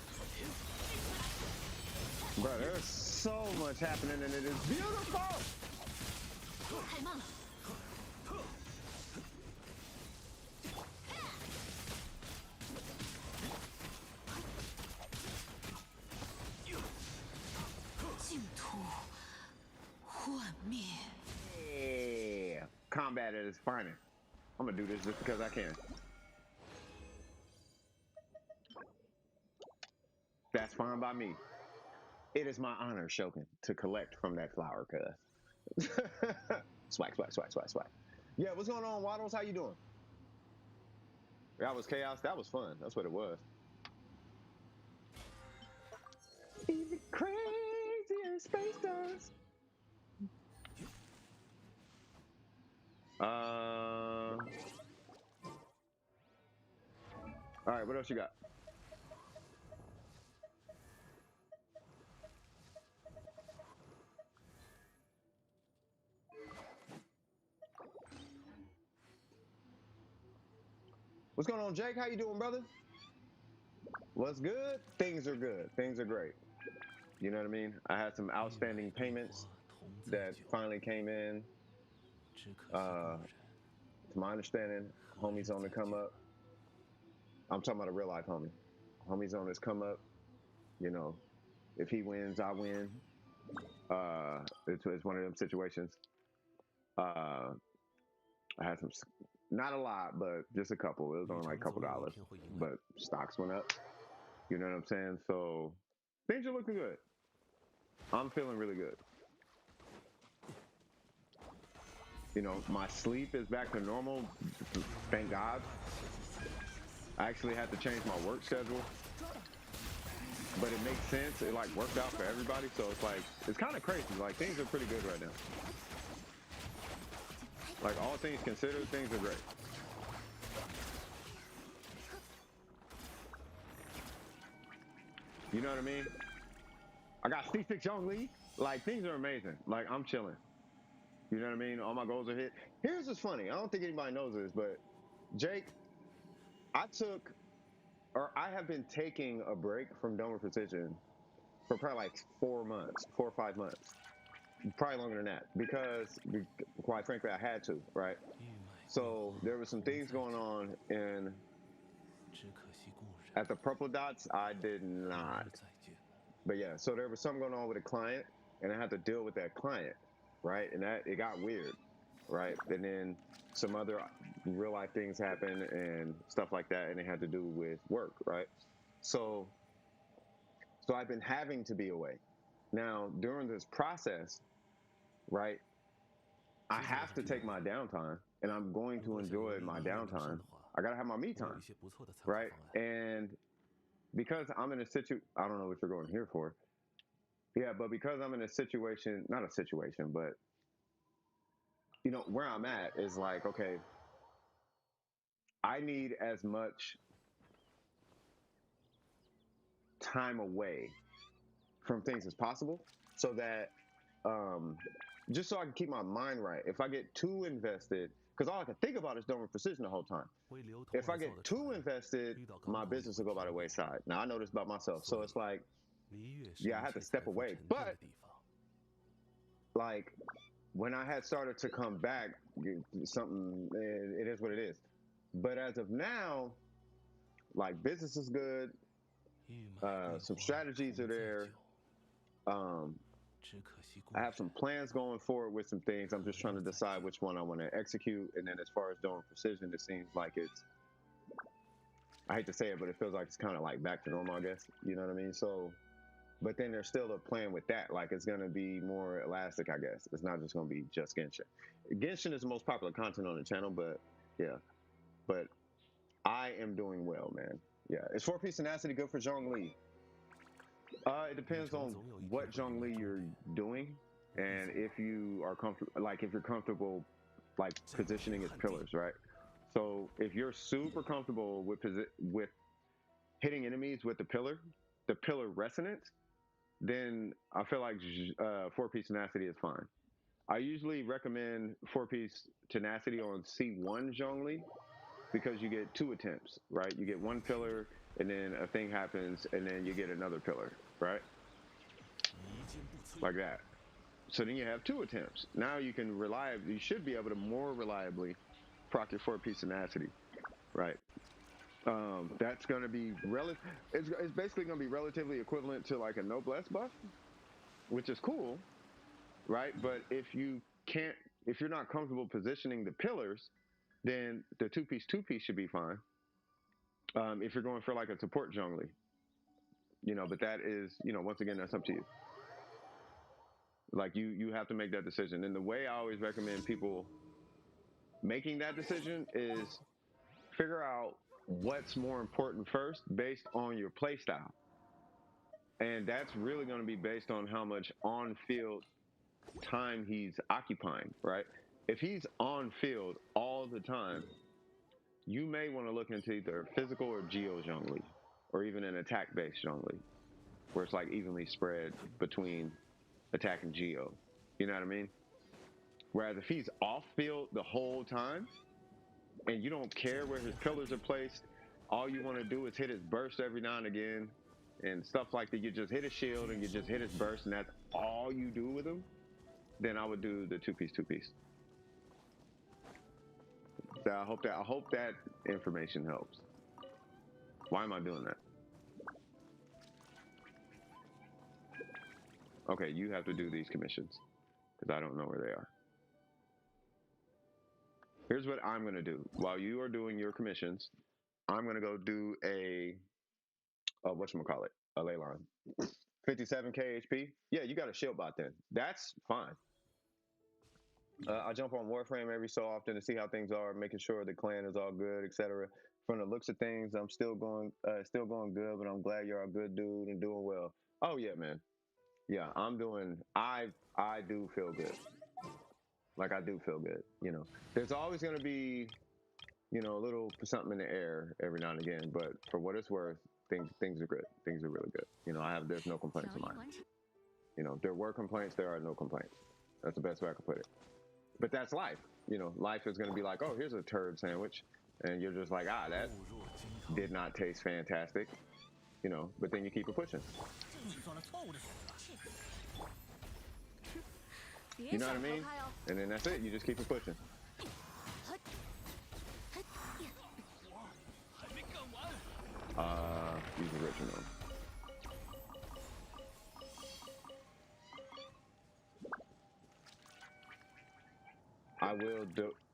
Bro, there's so much happening and it is beautiful! 太慢了。净土幻灭。 Yeah. Combat at its finest. I'm gonna do this just because I can. That's fine by me. It is my honor, Shogun, to collect from that flower, cuz. Swag, swag, swag, swag, swag. Yeah, what's going on, Waddles? How you doing? That was chaos. That was fun. That's what it was. Even crazier space dust. All right, what else you got? What's going on, Jake? How you doing, brother? What's good? Things are good. Things are great. You know what I mean? I had some outstanding payments that finally came in. To my understanding, homie's on the come up. I'm talking about a real life homie. Homie's on his come up. You know, if he wins, I win. It's one of them situations. I had some, not a lot, but just a couple. It was only like a couple dollars, but stocks went up. You know what I'm saying? So things are looking good. I'm feeling really good. You know, my sleep is back to normal. Thank God. I actually had to change my work schedule, but it makes sense. It like worked out for everybody. So it's like, it's kind of crazy. Like things are pretty good right now. Like all things considered, things are great. You know what I mean? I got C6 Young Lee. Like things are amazing. Like I'm chilling. You know what I mean? All my goals are hit. Here's what's funny. I don't think anybody knows this, but Jake, I have been taking a break from Dome of Precision for probably like 4 months, 4 or 5 months, probably longer than that, because quite frankly, I had to, right? So there were some things going on at the Purple Dots. I did not, but yeah. So there was something going on with a client, and I had to deal with that client, right? And that it got weird, right? And then some other real life things happened and stuff like that, and it had to do with work, right? So I've been having to be away. Now, during this process, right, I have to take my downtime, and I'm going to enjoy my downtime. I got to have my me time, right? And because I'm in a I don't know what you're going here for. Yeah, but because I'm in a situation, not a situation, but you know, where I'm at is like, okay, I need as much time away from things as possible so that just so I can keep my mind right. If I get too invested, because all I can think about is Dome of Precision the whole time. If I get too invested, my business will go by the wayside. Now I know this about myself, so it's like, yeah, I had to step away. But like when I had started to come back, something, it is what it is. But as of now, like business is good. Some strategies are there. I have some plans going forward with some things. I'm just trying to decide which one I want to execute. And then as far as Dome Precision, it seems like it's, I hate to say it, but it feels like it's kind of like back to normal, I guess. You know what I mean? So, but then there's still a plan with that. Like it's going to be more elastic, I guess. It's not just going to be just Genshin. Genshin is the most popular content on the channel, but yeah. But I am doing well, man. Yeah. Is 4-piece tenacity good for Zhongli? It depends on what Zhongli you're doing, and if you are comfortable, like if you're comfortable, like positioning its pillars, right? So if you're super comfortable with hitting enemies with the pillar resonance, then I feel like 4-piece tenacity is fine. I usually recommend 4-piece tenacity on C1 Zhongli because you get 2 attempts, right? You get 1 pillar, and then a thing happens, and then you get another pillar, right? Like that. So then you have 2 attempts. Now you should be able to more reliably proc your 4-piece tenacity, right? That's going to be it's basically going to be relatively equivalent to like a noblesse buff, which is cool, right? But if you're not comfortable positioning the pillars, then the 2-piece should be fine. If you're going for like a support Zhongli, you know, but that is, you know, once again, that's up to you. Like you have to make that decision. And the way I always recommend people making that decision is figure out what's more important first based on your play style. And that's really going to be based on how much on-field time he's occupying, right? if he's on field all the time, you may want to look into either physical or geo Zhongli, or even an attack-based Zhongli, where it's like evenly spread between attack and geo. You know what I mean? Whereas if he's off field the whole time and you don't care where his pillars are placed, all you want to do is hit his burst every now and again and stuff like that. You just hit his shield and you just hit his burst, and that's all you do with him. Then I would do the two piece. So I hope that information helps. Why am I doing that? Okay, you have to do these commissions because I don't know where they are. Here's what I'm gonna do. While you are doing your commissions, I'm gonna go do a whatchamacallit, a ley line. 57k HP. Yeah, you got a shield bot then. That's fine. I jump on Warframe every so often to see how things are, making sure the clan is all good, etc. From the looks of things, I'm still going good, but I'm glad you're a good dude and doing well. Oh yeah, man. Yeah, I'm doing. I do feel good. Like I do feel good. You know, there's always gonna be, you know, a little something in the air every now and again, but for what it's worth, things are good. Things are really good. You know, there's no complaints of mine. You know, there were complaints, there are no complaints. That's the best way I could put it. But that's life. You know, life is going to be like, oh, here's a turd sandwich. And you're just like, that did not taste fantastic. You know, but then you keep it pushing. You know what I mean? And then that's it. You just keep it pushing. Use a Richard.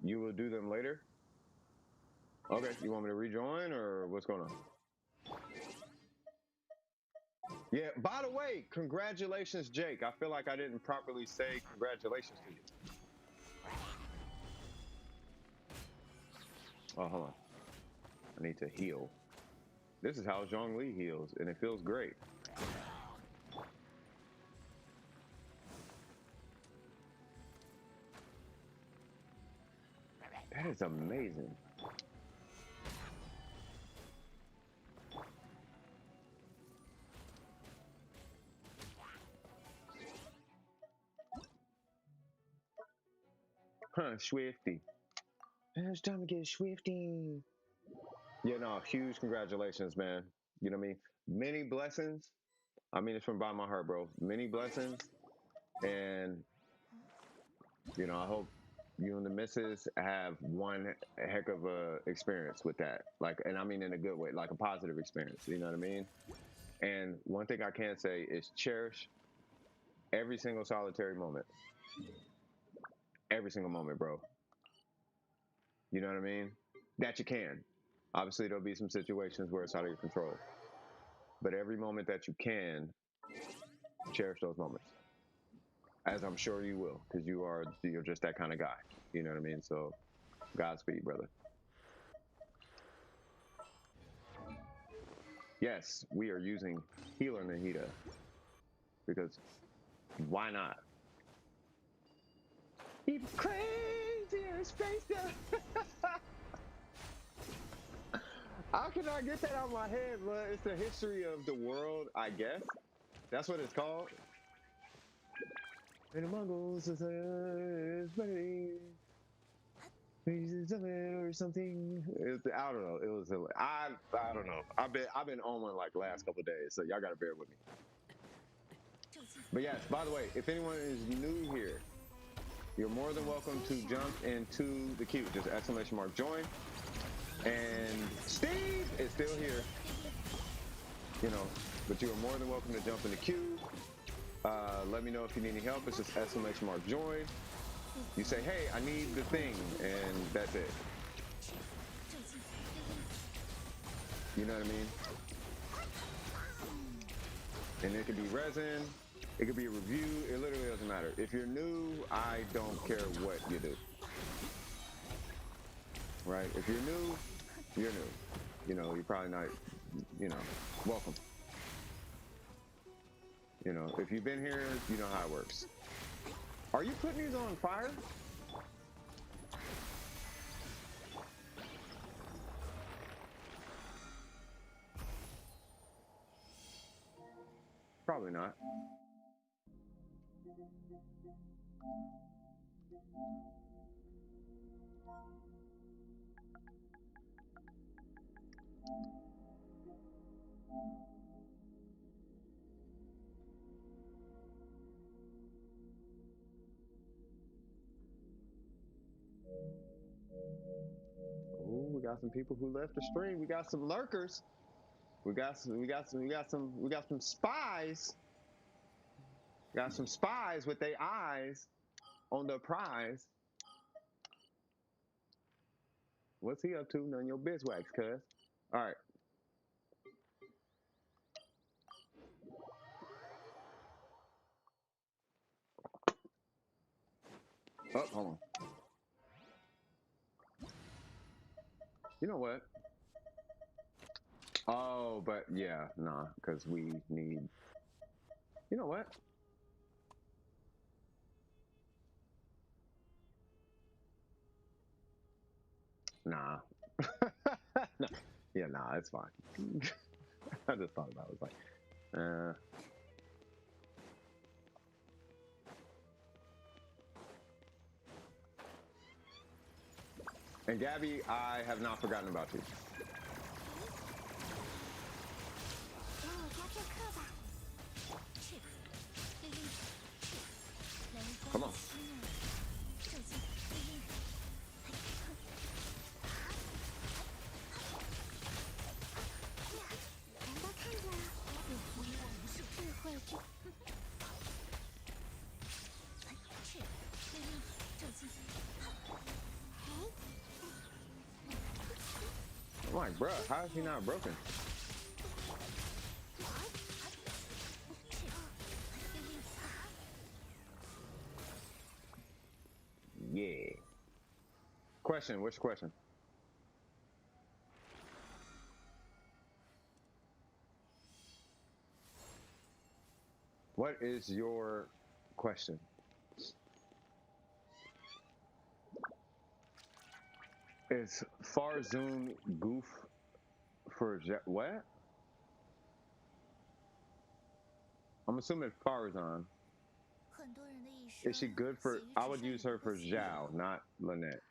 You will do them later? Okay, you want me to rejoin or what's going on? Yeah, by the way, congratulations, Jake. I feel like I didn't properly say congratulations to you. Oh, hold on. I need to heal. This is how Zhongli heals, and it feels great. That is amazing. Huh, Swifty. It's time to get Swifty. Yeah, no, huge congratulations, man. You know what I mean? Many blessings. I mean, it's from bottom of my heart, bro. Many blessings. And, you know, I hope you and the missus have one heck of a experience with that. Like, and I mean in a good way, like a positive experience. You know what I mean? And one thing I can say is cherish every single solitary moment. Every single moment, bro. You know what I mean? That you can. Obviously, there'll be some situations where it's out of your control. But every moment that you can, cherish those moments. As I'm sure you will, because you're just that kind of guy. You know what I mean? So, Godspeed, brother. Yes, we are using Healer Nahida. Because why not? Even crazier space. How can I get that out of my head, bro? It's the history of the world, I guess. That's what it's called. And the Mongols is or something. I don't know. It was I don't know. I've been on one like the last couple of days, so y'all gotta bear with me. But yes, by the way, if anyone is new here, you're more than welcome to jump into the queue. Just !join. And Steve is still here. You know, but you are more than welcome to jump in the queue. Let me know if you need any help. It's just !join. You say, hey, I need the thing, and that's it. You know what I mean? And it could be resin, it could be a review, it literally doesn't matter. If you're new, I don't care what you do. Right? If you're new, you're new. You know, you're probably not, you know, welcome. You know, if you've been here, you know how it works. Are you putting these on fire? Probably not. Ooh, we got some people who left the stream. We got some lurkers. We got some spies. Got some spies with their eyes on the prize. What's he up to? None of your bizwax, cuz. All right. Oh, hold on. You know what? Oh, but yeah, nah, because we need. You know what? Nah. No. Yeah, nah, it's fine. I just thought about it. I was like, And Gabby, I have not forgotten about you. Come on. I'm like, bruh, how is he not broken? Yeah. Question, what's your question? What is your question? Is Farzun goof for what? I'm assuming Farzan. Is she good for? I would use her for Zhao, not Lynette.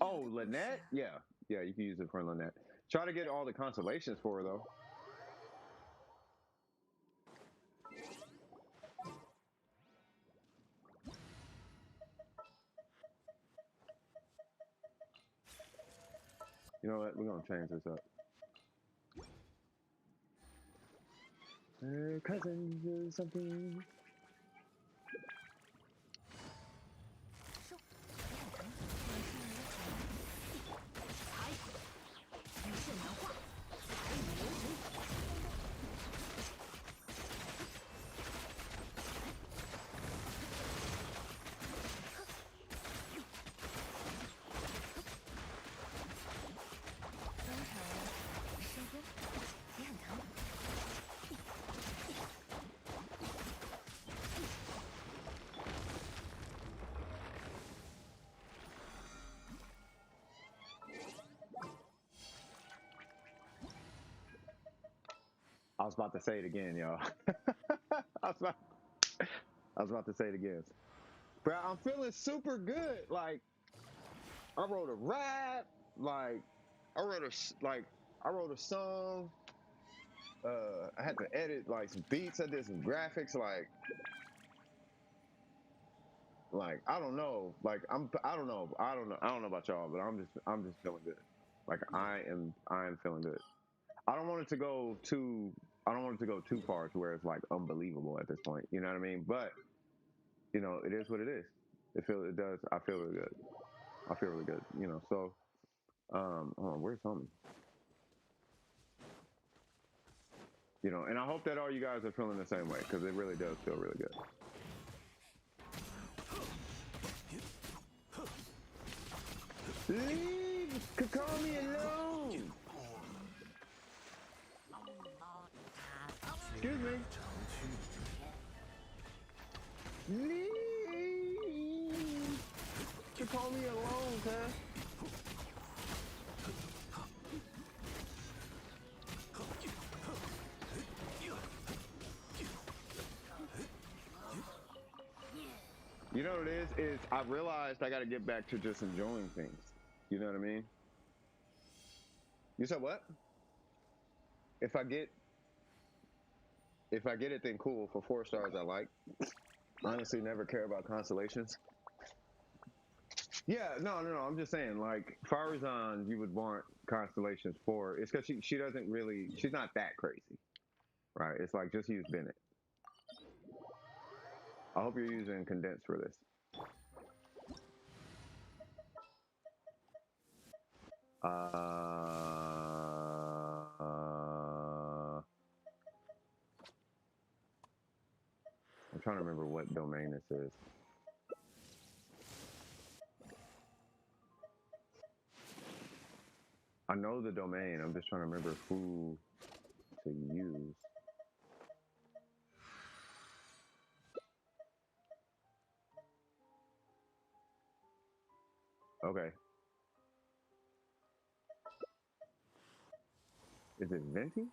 Oh, Lynette? Yeah, yeah, you can use it for Lynette. Try to get all the constellations for her though. You know what? We're gonna change this up. Cousins or something. I was about to say it again, y'all. I was about to say it again. Bro, I'm feeling super good. Like, I wrote a rap. Like, I wrote a song. I had to edit like some beats. I did some graphics. Like I don't know. Like I don't know. I don't know about y'all, but I'm just feeling good. Like I am feeling good. I don't want it to go too far to where it's like unbelievable at this point. You know what I mean? But you know, it is what it is. It does. I feel really good. I feel really good. You know, so hold on, where's homie? You know, and I hope that all you guys are feeling the same way because it really does feel really good. Leave Kakami alone. Excuse me. Leave Kakami alone, cuz. You know what it is I realized I got to get back to just enjoying things. You know what I mean? You said what? If I get it, then cool. For 4 stars, I like. Honestly, never care about constellations. Yeah, no. I'm just saying, like Farazan, you would want constellations for. It's because she doesn't really. She's not that crazy, right? It's like just use Bennett. I hope you're using condensed for this. I'm trying to remember what domain this is. I know the domain. I'm just trying to remember who to use. Okay. Is it Venti?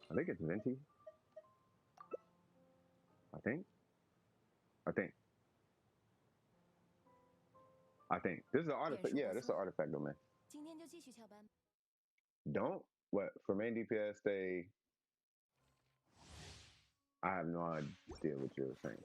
I think it's Venti. I think. This is an artifact. Yeah, this is an artifact domain. Don't? What? For main DPS, they... I have no idea what you were saying.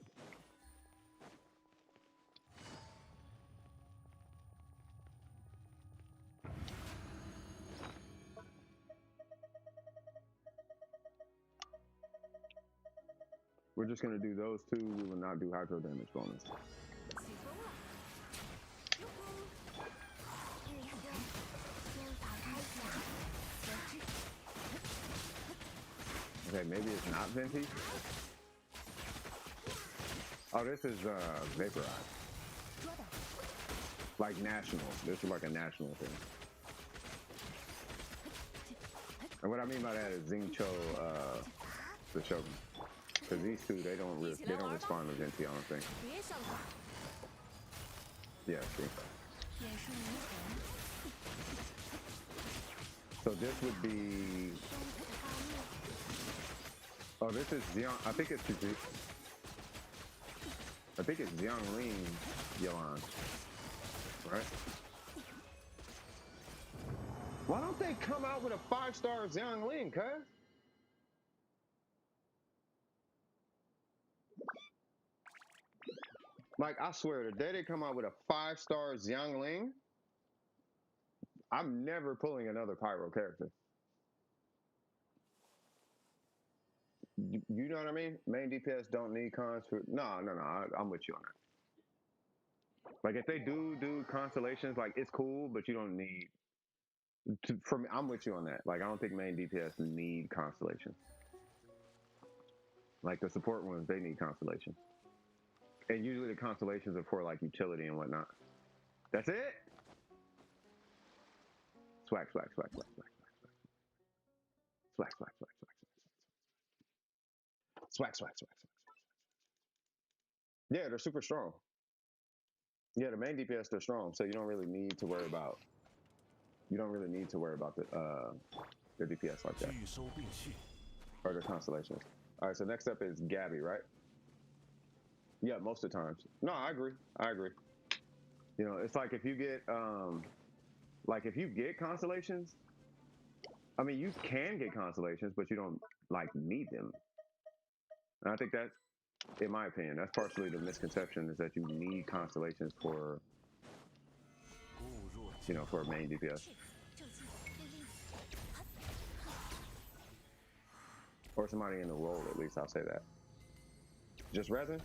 We're just going to do those two. We will not do hydro damage bonus. Okay, maybe it's not Venti. Oh, this is Vaporize. Like national. This is like a national thing. And what I mean by that is Xingqiu, the Shogun. Because these two, they don't respond to Venti, I don't think. Yeah, see. So this would be... Oh, this is Xiang. I think it's Xiangling Yuan, right? Why don't they come out with a 5-star Xiangling, cuz? Like, I swear, the day they come out with a 5-star Xiangling, I'm never pulling another Pyro character. You know what I mean? Main DPS don't need cons for... No, I'm with you on that. Like, if they do constellations, like, it's cool, but you don't need... For me, I'm with you on that. Like, I don't think main DPS need constellations. Like, the support ones, they need constellations. And usually the constellations are for, like, utility and whatnot. That's it? Swag. Yeah, they're super strong. Yeah, the main DPS, they're strong, so you don't really need to worry about the DPS like that. Or the constellations. All right, so next up is Gabby, right? Yeah, most of the times. No, I agree. You know, it's like if you get constellations, I mean, you can get constellations, but you don't like need them. And I think that's, in my opinion, that's partially the misconception, is that you need constellations for, you know, for a main DPS. Or somebody in the role, at least I'll say that. Just Resin?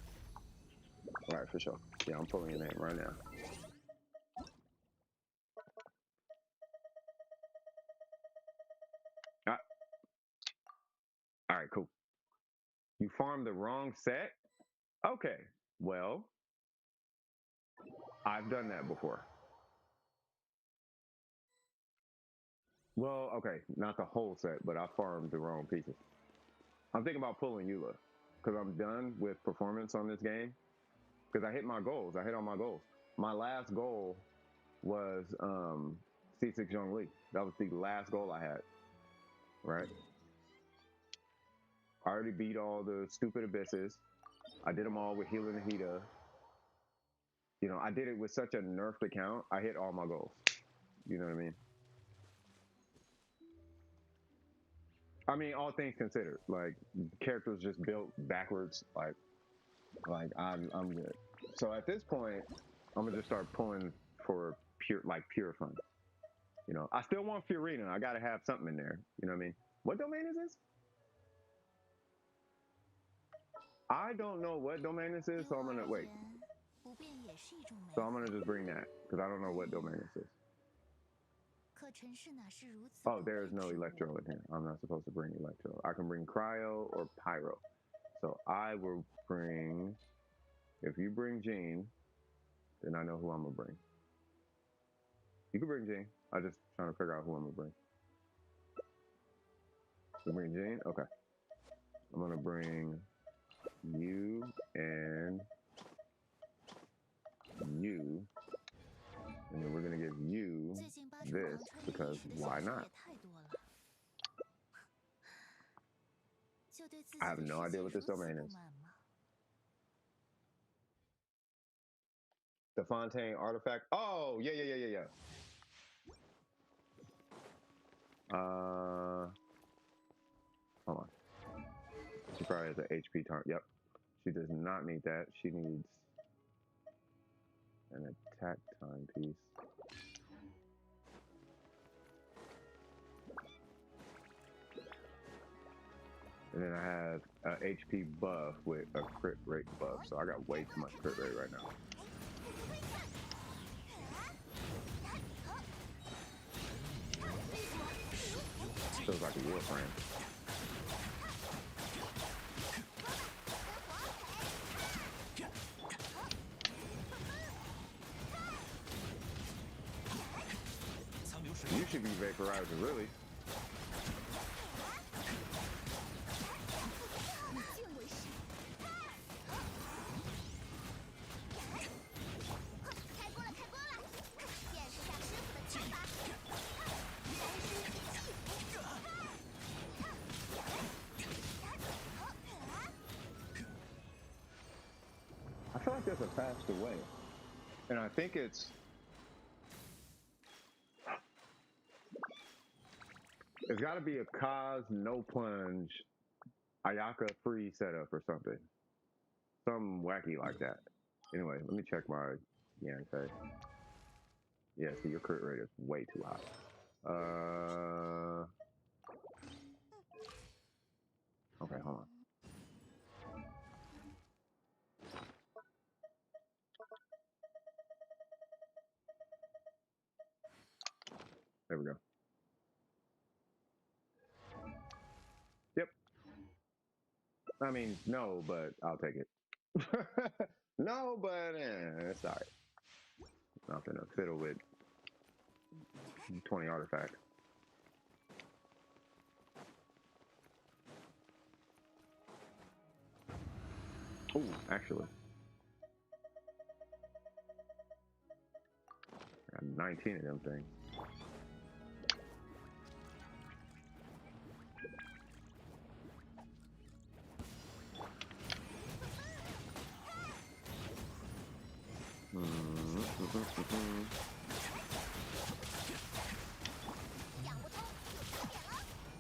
All right, for sure. Yeah, I'm pulling your name right now. Ah. All right, cool. You farmed the wrong set? Okay, well, I've done that before. Well, okay, not the whole set, but I farmed the wrong pieces. I'm thinking about pulling Eula, because I'm done with performance on this game. Because I hit my goals. I hit all my goals. My last goal was C6 Zhongli. That was the last goal I had. Right? I already beat all the stupid abysses. I did them all with Healing Nahida. You know, I did it with such a nerfed account. I hit all my goals. You know what I mean? I mean, all things considered, like characters just built backwards. Like I'm good. So at this point, I'm gonna just start pulling for pure fun. You know, I still want Fiorina. I gotta have something in there. You know what I mean? What domain is this? I don't know what domain this is, so I'm gonna wait. So I'm gonna just bring that because I don't know what domain this is. Oh, there is no electro in here. I'm not supposed to bring electro. I can bring cryo or pyro. So I will bring. If you bring Jean, then I know who I'm gonna bring. You can bring Jean. I'm just trying to figure out who I'm gonna bring. You bring Jean? Okay. I'm gonna bring you and you, and then we're gonna give you this because why not? I have no idea what this domain is. The Fontaine artifact. Oh, yeah. Hold on. She probably has an HP target. Yep. She does not need that. She needs an attack timepiece. And then I have a HP buff with a crit rate buff. So I got way too much crit rate right now. Feels like a warframe. You should be vaporizing, really. I feel like there's a faster way. And I think it's got to be a Kaz no plunge Ayaka free setup or something. Something wacky like that. Anyway, let me check my Yansei. Yeah, see, your crit rate is way too high. Okay, hold on. There we go. Yep. I mean, no, but I'll take it. No, but it's all right. I'm gonna fiddle with 20 artifacts. Ooh, actually. I got 19 of them things.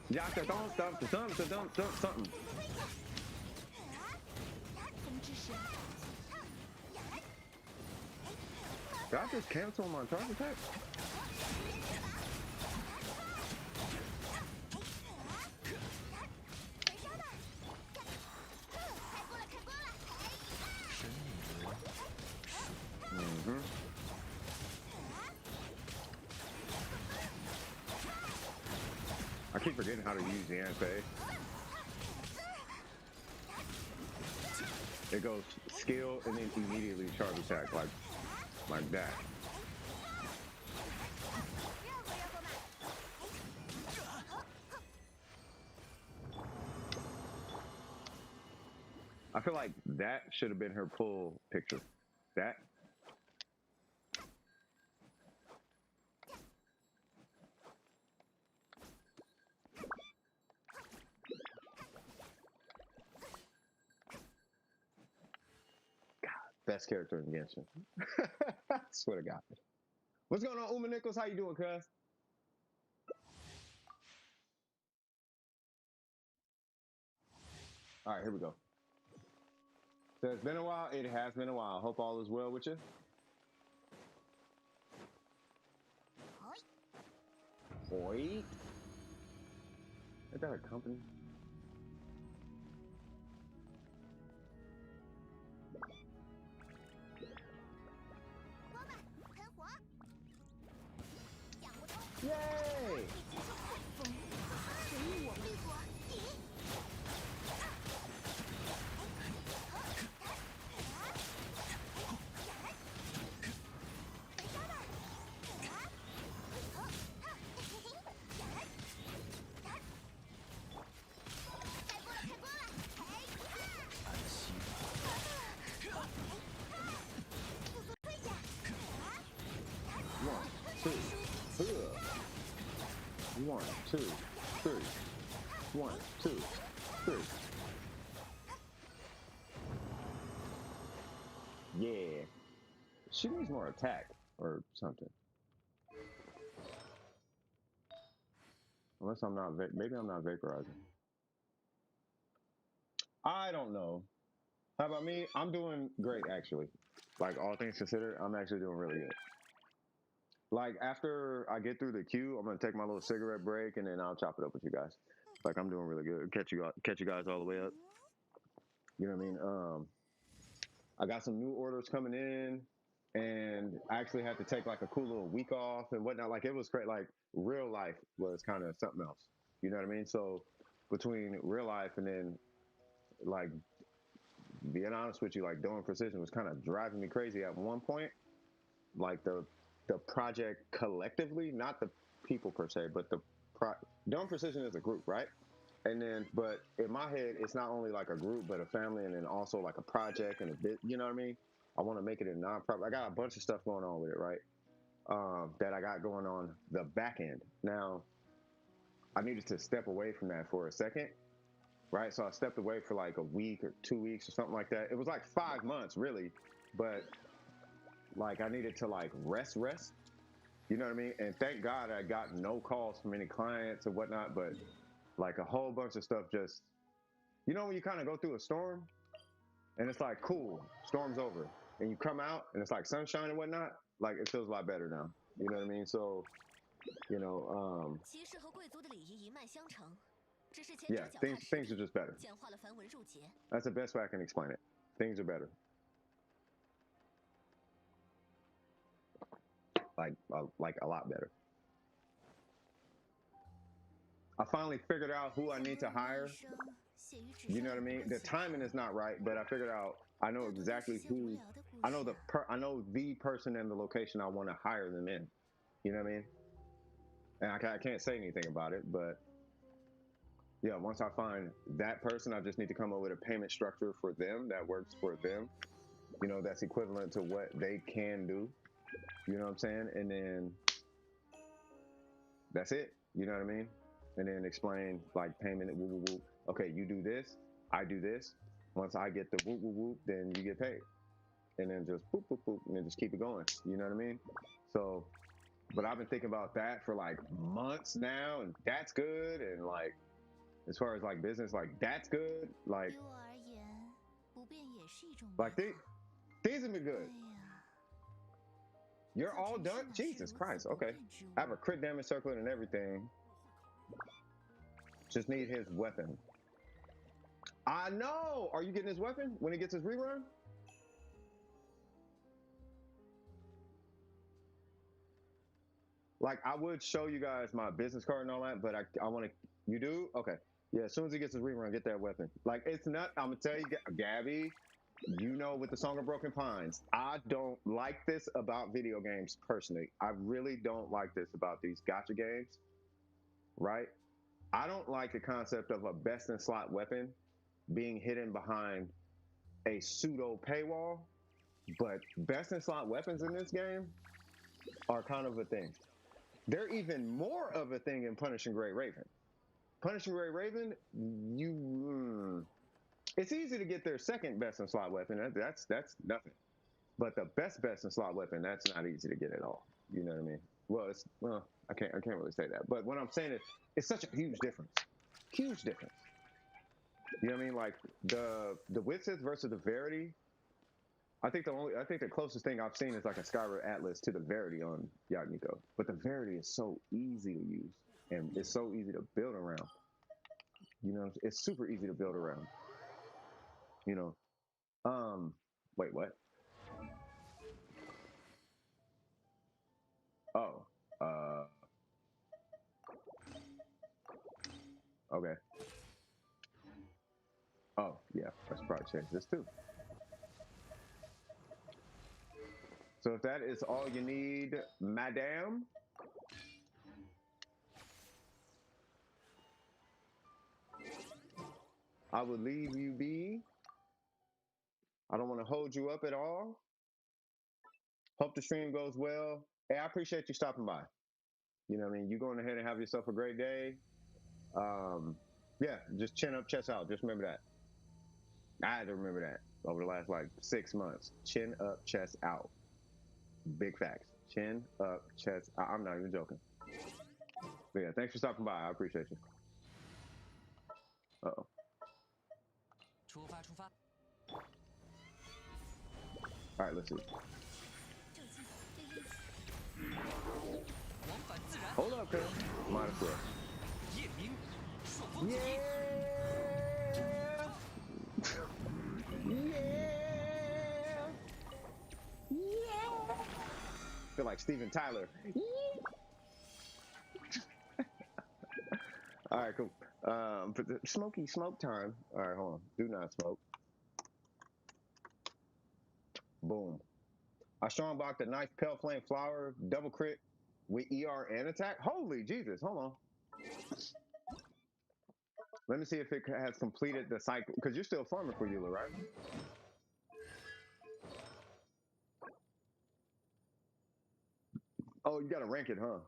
Yaka, don't stop, something. Did I just cancel my charge attack? I keep forgetting how to use the Yansei. It goes skill and then immediately charge attack like that. I feel like that should have been her pull picture. That. God Best character in Genshin. Swear to God. What's going on, Uma Nichols? How you doing, cuz? All right, here we go. So it's been a while. It has been a while. Hope all is well with you. Hoi. Is that a company? Yay! One, two, three. 1, 2, 3. Yeah. She needs more attack or something. Unless I'm not, maybe I'm not vaporizing. I don't know. How about me? I'm doing great, actually. Like, all things considered, I'm actually doing really good. Like, after I get through the queue, I'm going to take my little cigarette break, and then I'll chop it up with you guys. Like, I'm doing really good. Catch you guys all the way up. You know what I mean? I got some new orders coming in, and I actually had to take like a cool little week off and whatnot. Like, it was great. Like, real life was kind of something else. You know what I mean? So between real life and then, like, being honest with you, like, doing precision was kind of driving me crazy at one point. Like, the project collectively, not the people per se, but doing precision as a group, right? And then, but in my head, it's not only like a group, but a family, and then also like a project and a bit. You know what I mean? I want to make it a nonprofit. I got a bunch of stuff going on with it, right? That I got going on the back end. Now, I needed to step away from that for a second, right? So I stepped away for like a week or 2 weeks or something like that. It was like 5 months, really, but like I needed to like rest. You know what I mean? And thank God I got no calls from any clients and whatnot, but like a whole bunch of stuff just, you know, when you kind of go through a storm and it's like, cool, storm's over. And you come out and it's like sunshine and whatnot, like it feels a lot better now. You know what I mean? So, you know, yeah, things are just better. That's the best way I can explain it. Things are better. Like a lot better. I finally figured out who I need to hire. You know what I mean? The timing is not right, but I figured out I know exactly who I know I know the person and the location I want to hire them in. You know what I mean? And I can't say anything about it, but yeah, once I find that person, I just need to come up with a payment structure for them that works for them. You know, that's equivalent to what they can do. You know what I'm saying? And then that's it. You know what I mean? And then explain like payment. Woo, woo, woo. Okay, you do this, I do this. Once I get the whoop, whoop, whoop, then you get paid. And then just boop, boop, boop, and then just keep it going. You know what I mean? So, but I've been thinking about that for like months now, and that's good. And like, as far as like business, like that's good. Like things have been good. You're all done? Jesus Christ. Okay. I have a crit damage circlet and everything. Just need his weapon. I know. Are you getting his weapon when he gets his rerun? Like, I would show you guys my business card and all that, but I want to. You do? Okay. Yeah. As soon as he gets his rerun, get that weapon. Like, it's not. I'm gonna tell you, Gabby. You know, with the Song of Broken Pines, I don't like this about video games personally. I really don't like this about these gacha games, right? I don't like the concept of a best in slot weapon being hidden behind a pseudo paywall, but best in slot weapons in this game are kind of a thing. They're even more of a thing in Punishing Great Raven. Punishing Great Raven, it's easy to get their second best in slot weapon. That's nothing. But the best in slot weapon, that's not easy to get at all. You know what I mean? Well, I can't really say that. But what I'm saying is, it's such a huge difference. Huge difference. You know what I mean? Like the Witzith versus the Verity. I think the closest thing I've seen is like a Skyward Atlas to the Verity on Yagniko. But the Verity is so easy to use and it's so easy to build around. You know, it's super easy to build around. You know. Wait, what? Oh. Okay. Oh, yeah, let's probably change this too. So if that is all you need, madame, I will leave you be. I don't want to hold you up at all. Hope the stream goes well. Hey, I appreciate you stopping by. You know what I mean? You going ahead and have yourself a great day. Yeah, just chin up, chest out. Just remember that. I had to remember that over the last like 6 months. Chin up, chest out. Big facts. Chin up, chest out. I'm not even joking. But yeah, thanks for stopping by. I appreciate you. Uh-oh. 出发出发。 All right, let's see. Hold up, cuz. Might as well. 夜明，朔风起义。 Feel like Steven Tyler. All right, cool. Smoky smoke time. All right, hold on. Do not smoke. Boom. I strong blocked a nice pale flame flower, double crit with ER and attack. Holy Jesus, hold on. Let me see if it has completed the cycle, because you're still farming for Eula, right? Oh, you gotta rank it, huh?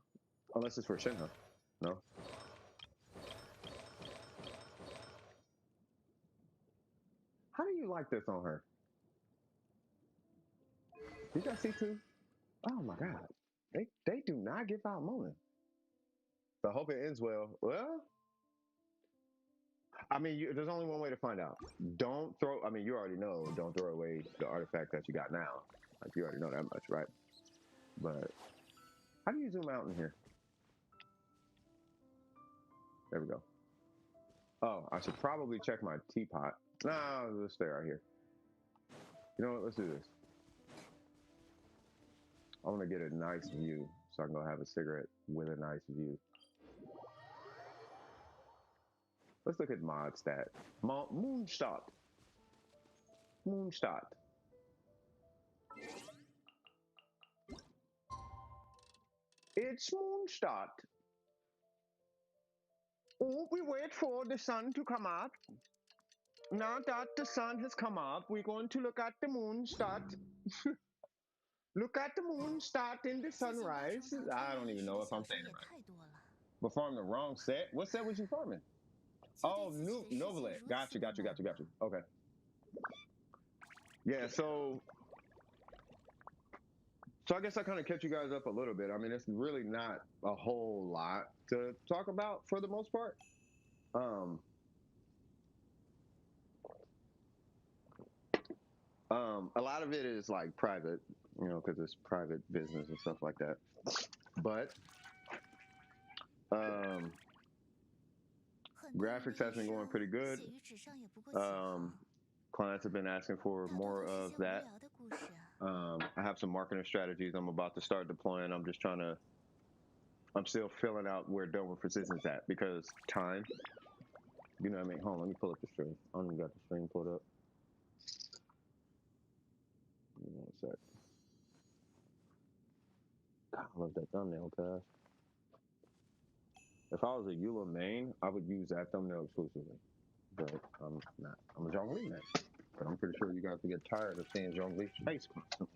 Unless it's for Shinha. No? How do you like this on her? You got C2? Oh my god. They do not give out moaning. So I hope it ends well. Well, I mean, there's only one way to find out. Don't throw, I mean, you already know, don't throw away the artifact that you got now. Like, you already know that much, right? But how do you zoom out in here? There we go. Oh, I should probably check my teapot. No, let's stay right here. You know what? Let's do this. I want to get a nice view so I can go have a cigarette with a nice view. Let's look at mod stat. Moonshot. Moonshot. It's Moonshot. Oh, we wait for the sun to come up. Now that the sun has come up, we're going to look at the moon start. Look at the moon start in the sunrise. I don't even know if I'm saying it right. But farm the wrong set. What set was you farming? Oh, Novalet. Got you. Okay. Yeah, so I guess I kind of kept you guys up a little bit. I mean, it's really not a whole lot to talk about for the most part. A lot of it is like private, you know, because it's private business and stuff like that. But graphics has been going pretty good. Clients have been asking for more of that. I have some marketing strategies I'm about to start deploying. I'm still filling out where Dover Persistence at because time. You know what I mean? Hold on, let me pull up the stream. I don't even got the stream pulled up. Give me 1 sec. God, I love that thumbnail, cuz. If I was a Eula main, I would use that thumbnail exclusively. But I'm not. I'm a Zhongli man. But I'm pretty sure you guys will get tired of seeing Zhongli's face constantly.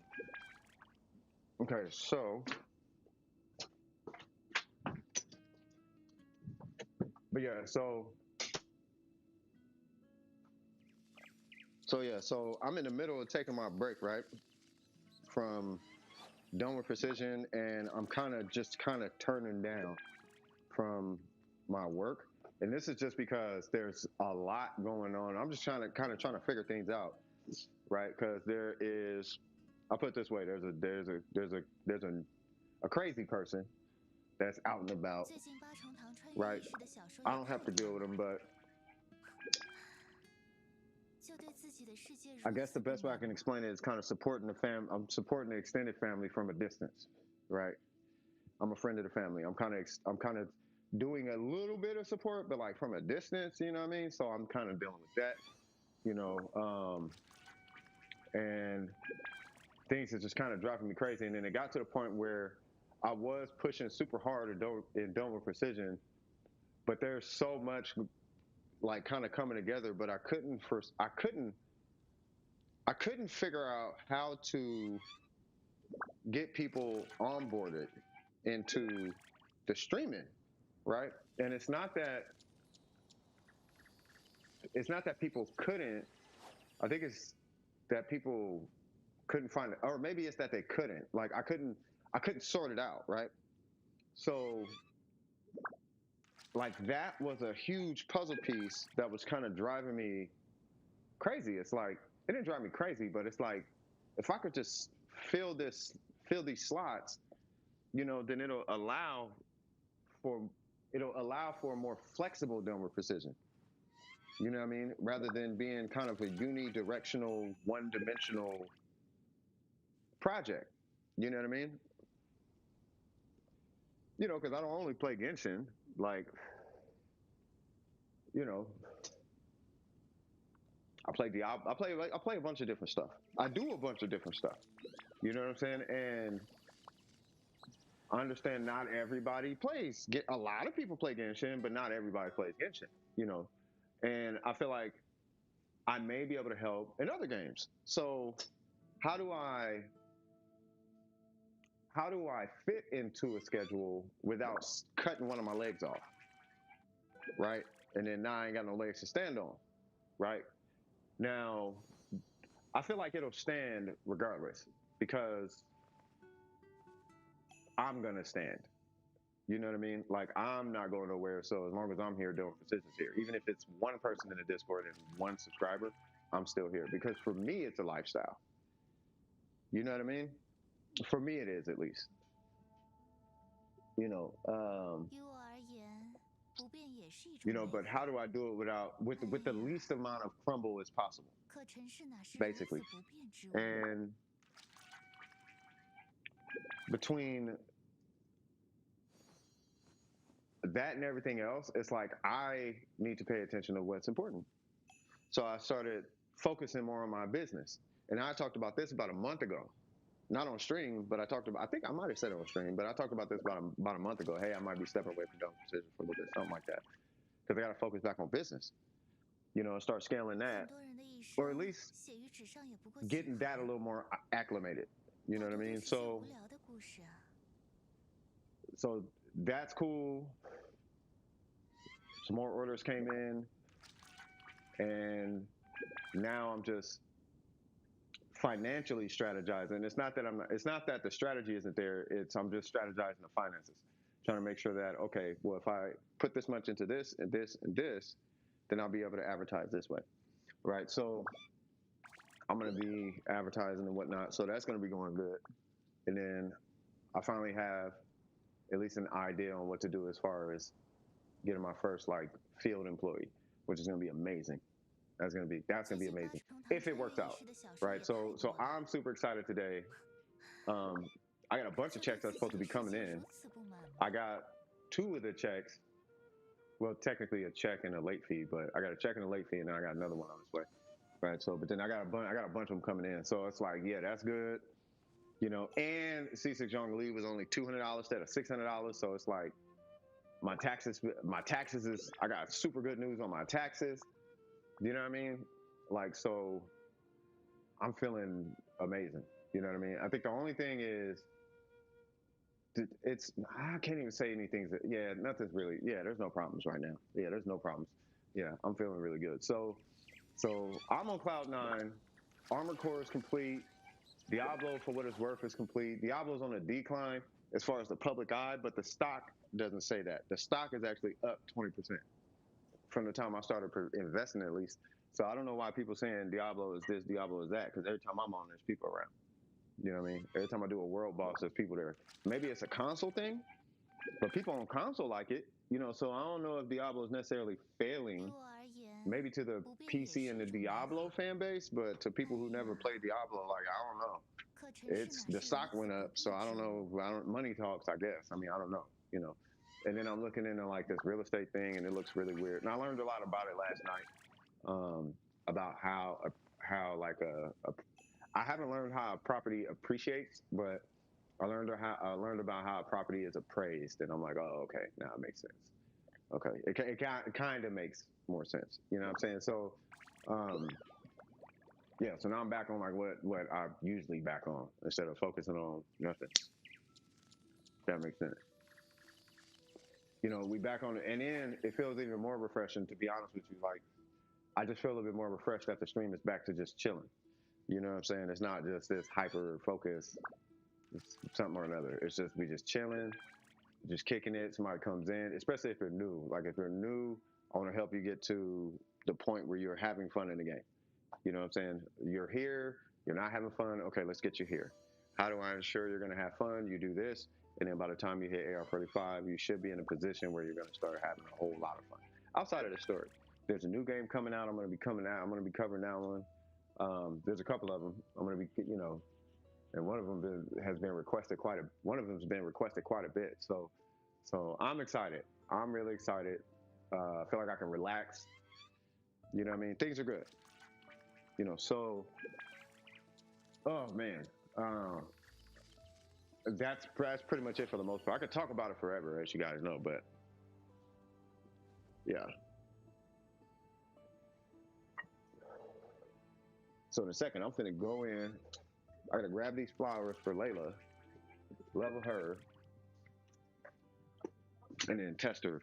Okay, so. But yeah, so yeah, so I'm in the middle of taking my break, right? from Done with Precision, and I'm kind of turning down from my work. And this is just because there's a lot going on. I'm just trying to figure things out, right? Because there is, I'll put it this way: there's a crazy person that's out and about, right? I don't have to deal with them, but I guess the best way I can explain it is kind of supporting the I'm supporting the extended family from a distance, right? I'm a friend of the family. I'm kind of doing a little bit of support, but like from a distance, you know what I mean? So I'm kind of dealing with that, you know, and things are just kind of driving me crazy. And then it got to the point where I was pushing super hard in Done with Precision, but there's so much like kind of coming together, but I couldn't figure out how to get people onboarded into the streaming, right? And it's not that people couldn't. I think it's that people couldn't find it, or maybe it's that they couldn't. Like I couldn't sort it out, right? So like that was a huge puzzle piece that was kind of driving me crazy. It's like it didn't drive me crazy, but it's like if I could just fill these slots, you know, then for it'll allow for a more flexible Done with Precision. You know what I mean? Rather than being kind of a unidirectional, one-dimensional project. You know what I mean? You know, because I don't only play Genshin. Like, you know, I play Diablo. I play a bunch of different stuff. I do a bunch of different stuff. You know what I'm saying? And I understand not everybody plays. A lot of people play Genshin, but not everybody plays Genshin. You know, and I feel like I may be able to help in other games. So how do I fit into a schedule without cutting one of my legs off, right? And then now I ain't got no legs to stand on, right? Now, I feel like it'll stand regardless because I'm gonna stand. You know what I mean? Like I'm not going nowhere. So as long as I'm here doing Precision's here, even if it's one person in the Discord and one subscriber, I'm still here because for me it's a lifestyle. You know what I mean? For me it is at least. You know, but how do I do it with the least amount of crumble as possible, basically? And between that and everything else, it's like I need to pay attention to what's important. So I started focusing more on my business. And I talked about this about a month ago. Not on stream, but I think I might have said it on stream, but I talked about this about a month ago. Hey, I might be stepping away from Done with Precision for a little bit, something like that. Because I got to focus back on business, you know, and start scaling that. Or at least getting that a little more acclimated. You know what I mean? So that's cool. Some more orders came in, and now I'm just financially strategizing. It's not that the strategy isn't there. I'm just strategizing the finances, trying to make sure that okay, well, if I put this much into this and this and this, then I'll be able to advertise this way, right? So I'm going to be advertising and whatnot. So that's going to be going good. And then I finally have at least an idea on what to do as far as getting my first like field employee, which is going to be amazing. That's going to be amazing if it works out, right? So I'm super excited today. I got a bunch of checks that's supposed to be coming in. I got 2 of the checks. Well, technically a check and a late fee, but I got a check and a late fee, and then I got another one on its way. Right. So, but then I got a bunch of them coming in. So it's like, yeah, that's good. You know, and C6 Zhongli was only $200 instead of $600. So it's like my taxes is, I got super good news on my taxes. You know what I mean? Like, so I'm feeling amazing. You know what I mean? I think the only thing is, I can't even say anything. Nothing's really, there's no problems right now. Yeah, there's no problems. Yeah, I'm feeling really good. So I'm on cloud 9. Armored Core is complete. Diablo, for what it's worth, is complete. Diablo's on a decline as far as the public eye, but the stock doesn't say that. The stock is actually up 20% from the time I started investing, at least. So I don't know why people saying Diablo is this, Diablo is that, because every time I'm on, there's people around. You know what I mean? Every time I do a world boss, there's people there. Maybe it's a console thing, but people on console like it. You know, so I don't know if Diablo is necessarily failing. Maybe to the PC and the Diablo fan base, but to people who never played Diablo, like I don't know. It's the stock went up, so I don't know. Money talks, I guess. I mean, I don't know. You know. And then I'm looking into like this real estate thing, and it looks really weird. And I learned a lot about it last night, about how like I haven't learned how a property appreciates, but I learned about how a property is appraised, and I'm like, oh, okay, now it makes sense. Okay, it kind of makes more sense. You know what I'm saying? So, yeah. So now I'm back on like what I usually back on instead of focusing on nothing. That makes sense. You know, we back on it, and then it feels even more refreshing. To be honest with you, like I just feel a little bit more refreshed that the stream is back to just chilling. You know what I'm saying? It's not just this hyper focus, something or another. It's just we just chilling, just kicking it. Somebody comes in, especially if you're new. Like if you're new, I want to help you get to the point where you're having fun in the game. You know what I'm saying? You're here, you're not having fun. Okay, let's get you here. How do I ensure you're going to have fun? You do this, and then by the time you hit AR45, you should be in a position where you're going to start having a whole lot of fun. Outside of the story, there's a new game coming out. I'm going to be covering that one. There's a couple of them. I'm going to be, you know, and one of them has been requested quite a bit. So I'm excited. I'm really excited. I feel like I can relax. You know what I mean? Things are good. You know, so, oh man, that's pretty much it for the most part. I could talk about it forever, as you guys know, but yeah. So in a second, I'm finna go in. I gotta grab these flowers for Layla, level her, and then test her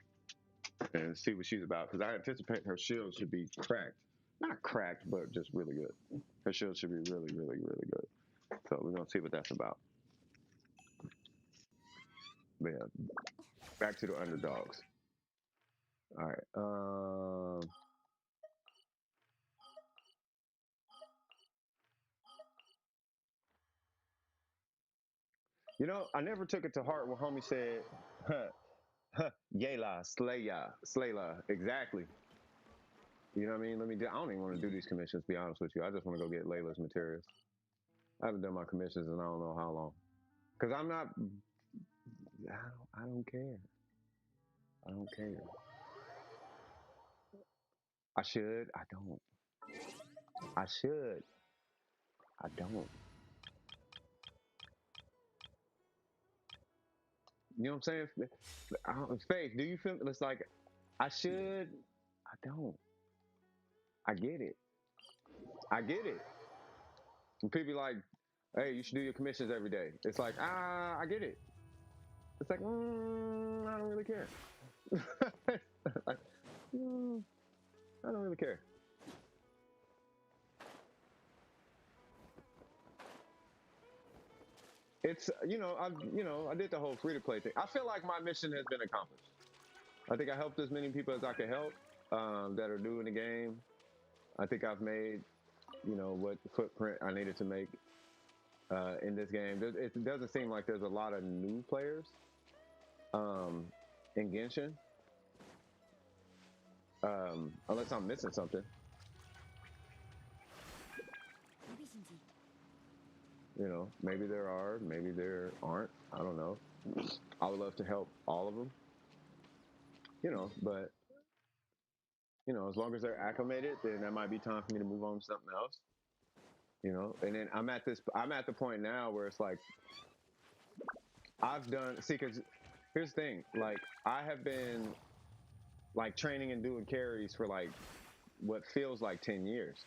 and see what she's about. Because I anticipate her shield should be cracked. Not cracked, but just really good. Her shield should be really, really, really good. So we're gonna see what that's about. But yeah, back to the underdogs. All right. You know, I never took it to heart when homie said, Yayla, Slayla, exactly. You know what I mean? I don't even want to do these commissions, to be honest with you. I just want to go get Layla's materials. I haven't done my commissions in I don't know how long. Because I'm not, I don't care. I don't care. I should, I don't. I should, I don't. You know what I'm saying? Faith, do you feel it's like I should, I don't. I get it. I get it. And people be like, hey, you should do your commissions every day. It's like, I get it. It's like, I don't really care. Like, I don't really care. It's I did the whole free to play thing. I feel like my mission has been accomplished. I think I helped as many people as I could help that are new in the game. I think I've made what footprint I needed to make in this game. It doesn't seem like there's a lot of new players in Genshin, unless I'm missing something. You know, maybe there are, maybe there aren't. I don't know. I would love to help all of them. You know, but as long as they're acclimated, then that might be time for me to move on to something else. You know, and then I'm at the point now where it's like because here's the thing, like I have been like training and doing carries for like what feels like 10 years.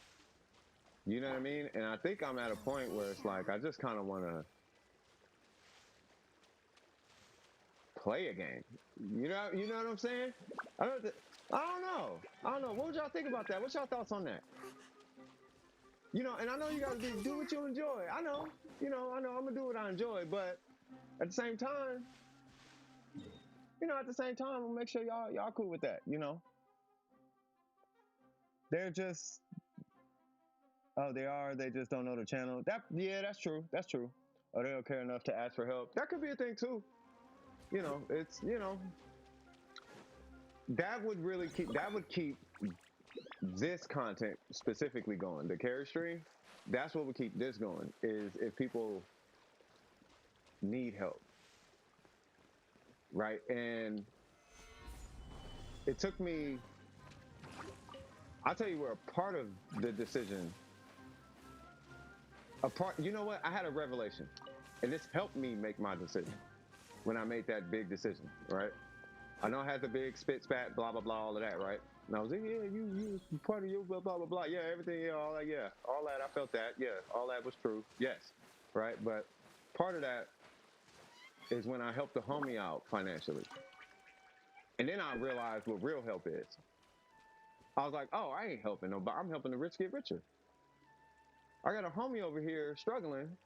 You know what I mean? And I think I'm at a point where it's like I just kind of want to play a game. You know what I'm saying? I don't know. What would y'all think about that? What's y'all thoughts on that? You know, and I know you guys do what you enjoy. I know. You know, I know I'm gonna do what I enjoy, but at the same time, we'll make sure y'all cool with that. You know, they're just they are. They just don't know the channel. Yeah, that's true. That's true. Or they don't care enough to ask for help. That could be a thing too. You know, it's that would keep this content specifically going. The carry stream. That's what would keep this going. Is if people need help, right? And it took me. I'll tell you where a part of the decision. You know what? I had a revelation, and this helped me make my decision when I made that big decision, right? I know I had the big spit, spat, blah, blah, blah, all of that, right? And I was like, yeah, you part of you, blah, blah, blah, blah. Yeah, everything, yeah, all that, yeah. All that, I felt that, yeah. All that was true, yes, right? But part of that is when I helped the homie out financially. And then I realized what real help is. I was like, oh, I ain't helping nobody. I'm helping the rich get richer. I got a homie over here struggling,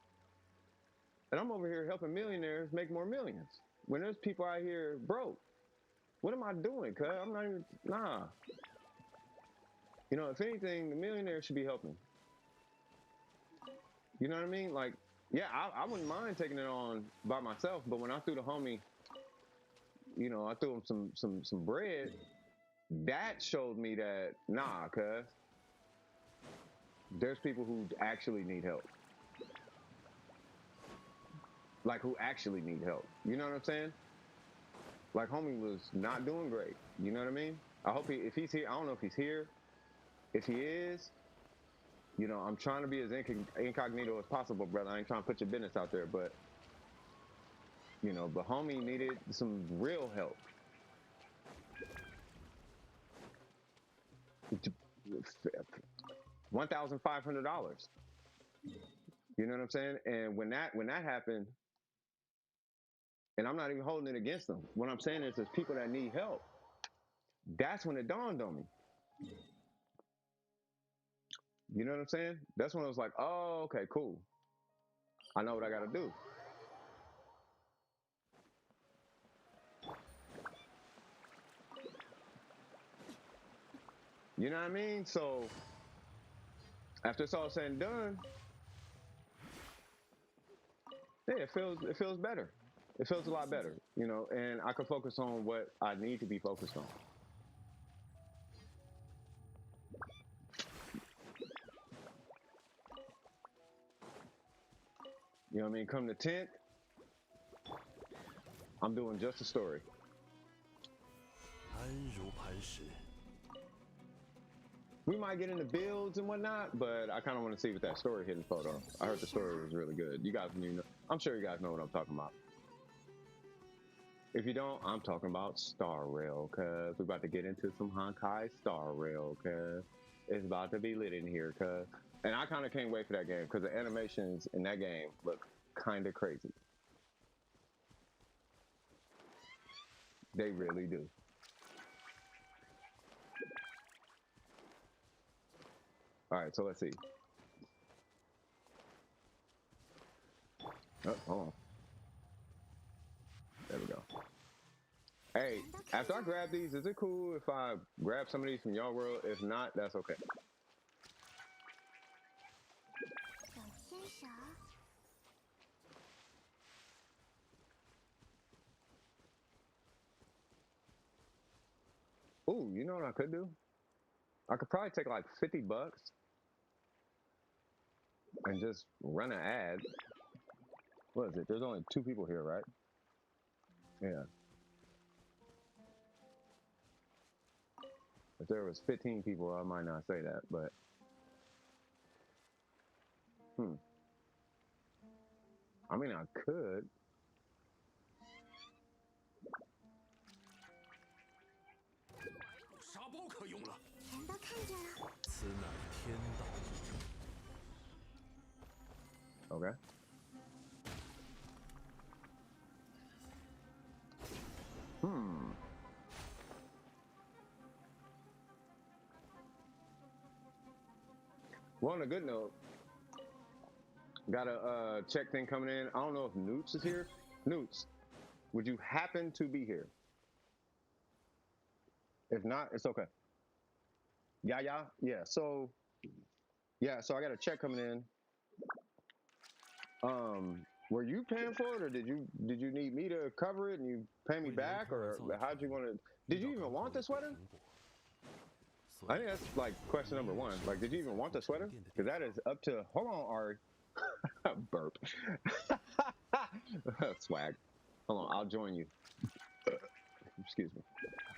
and I'm over here helping millionaires make more millions. When there's people out here broke, what am I doing, cuz? I'm not even, nah. You know, if anything, the millionaires should be helping. You know what I mean? Like, yeah, I wouldn't mind taking it on by myself, but when I threw the homie, you know, I threw him some bread, that showed me that, nah, cuz, there's people who actually need help. Like, who actually need help. You know what I'm saying? Like, homie was not doing great. You know what I mean? I hope if he's here, I don't know if he's here. If he is, you know, I'm trying to be as incognito as possible, brother. I ain't trying to put your business out there, but, you know, but homie needed some real help. $1,500. You know what I'm saying? And when that happened, and I'm not even holding it against them. What I'm saying is, there's people that need help. That's when it dawned on me. You know what I'm saying? That's when I was like, oh, okay, cool. I know what I got to do. You know what I mean? So after it's all said and done, yeah, it feels better. It feels a lot better, you know, and I can focus on what I need to be focused on. You know what I mean? Come the 10th, I'm doing just a story. We might get into builds and whatnot, but I kind of want to see what that story hitting photo. I heard the story was really good. You guys, I'm sure you guys know what I'm talking about. If you don't, I'm talking about Star Rail, cuz we're about to get into some Honkai Star Rail, cuz it's about to be lit in here, cuz. And I kind of can't wait for that game because the animations in that game look kind of crazy. They really do. All right, so let's see. Oh, hold on. There we go. Hey, after I grab these, is it cool if I grab some of these from your world? If not, that's okay. Ooh, you know what I could do? I could probably take like $50 and just run an ad. What is it? There's only 2 people here, right? Yeah. If there was 15 people, I might not say that, but I mean, I could. Okay. Well, on a good note, Got a check thing coming in. I don't know if Newts is here. Newts, would you happen to be here? If not, it's okay. Yeah. So I got a check coming in. Were you paying for it, or did you need me to cover it and you pay me back, or how'd you want to? Did you even want the sweater? I think that's like question number one. Like, did you even want the sweater? Because that is up to. Hold on, Ari. Burp. Swag. Hold on, I'll join you. Excuse me.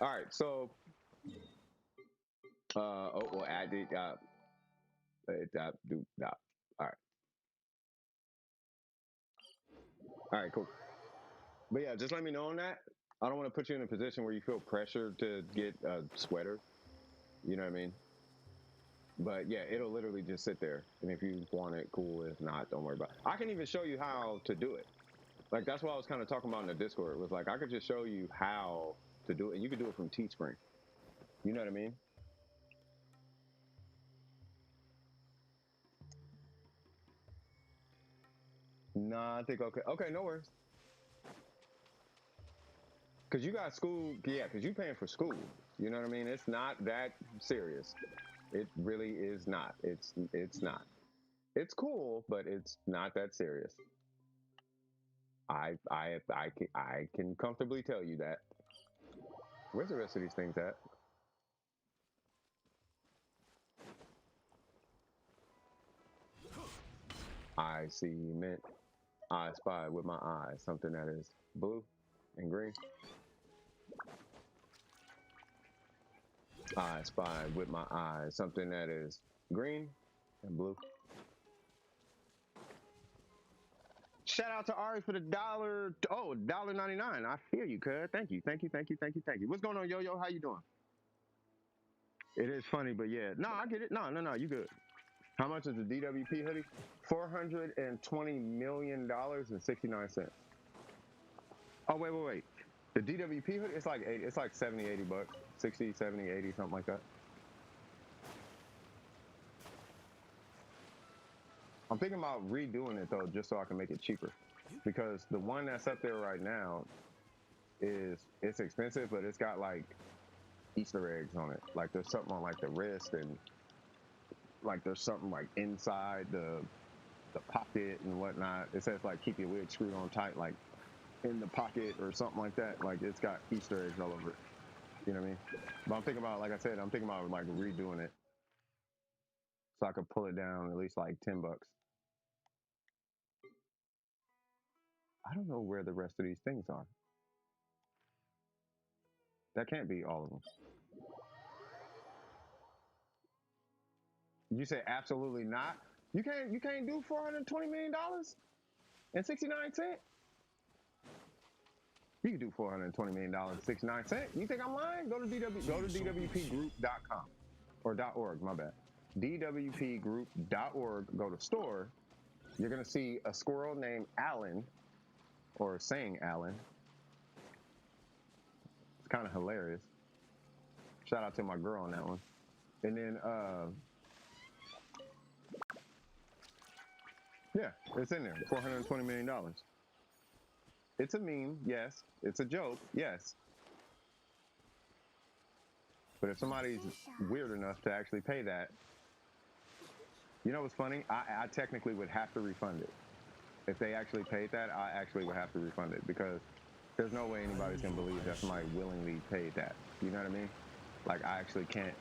All right, so. Oh well, I did. All right. All right, cool. But yeah, just let me know on that. I don't want to put you in a position where you feel pressure to get a sweater. You know what I mean? But yeah, it'll literally just sit there. And if you want it, cool. If not, don't worry about it. I can even show you how to do it. Like, that's what I was kind of talking about in the Discord. It was like, I could just show you how to do it. And you could do it from Teespring. You know what I mean? Nah, I think, okay. Okay, no worries. Because you got school. Yeah, because you're paying for school. You know what I mean? It's not that serious. It really is not. It's not. It's cool, but it's not that serious. I can comfortably tell you that. Where's the rest of these things at? I see mint. I spy with my eyes something that is blue and green. I spy with my eyes something that is green and blue. Shout out to Ari for the dollar. Oh, $1.99. I feel you, cuz. Thank you. What's going on, Yo? How you doing? It is funny, but yeah. No, I get it. No. You good. How much is the DWP hoodie? $420 million and 69 cents. Oh, wait. The DWP hoodie, it's like 70, 80 bucks. 60, 70, 80, something like that. I'm thinking about redoing it though, just so I can make it cheaper. Because the one that's up there right now it's expensive, but it's got like Easter eggs on it. Like there's something on like the wrist, and like there's something like inside the pocket and whatnot. It says like keep your wig screwed on tight, like in the pocket or something like that. Like it's got Easter eggs all over it. You know what I mean? But I'm thinking about, like I said, I'm thinking about like redoing it so I could pull it down at least like 10 bucks. I don't know where the rest of these things are. That can't be all of them. You say absolutely not. You can't do $420 million and 69 cents. You can do $420 million and 69 cents. You think I'm lying? Go to dwpgroup.com or .org. My bad. dwpgroup.org. Go to store. You're gonna see a squirrel named Alan, or saying Alan. It's kind of hilarious. Shout out to my girl on that one. And then yeah, it's in there. $420 million. It's a meme, yes. It's a joke, yes. But if somebody's weird enough to actually pay that, you know what's funny? I technically would have to refund it. If they actually paid that, I actually would have to refund it, because there's no way anybody's gonna believe that somebody willingly paid that. You know what I mean? Like, I actually can't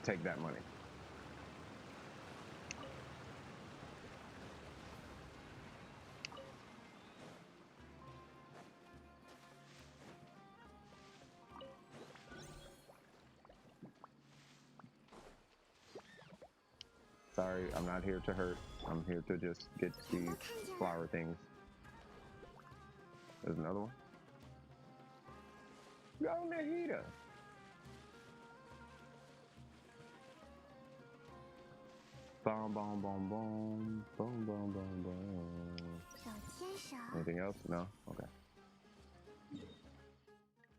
take that money. Sorry, I'm not here to hurt. I'm here to just get these flower things. There's another one. Go Nahida. Boom, boom, boom, boom, boom, boom, boom, boom. Anything else? No? Okay.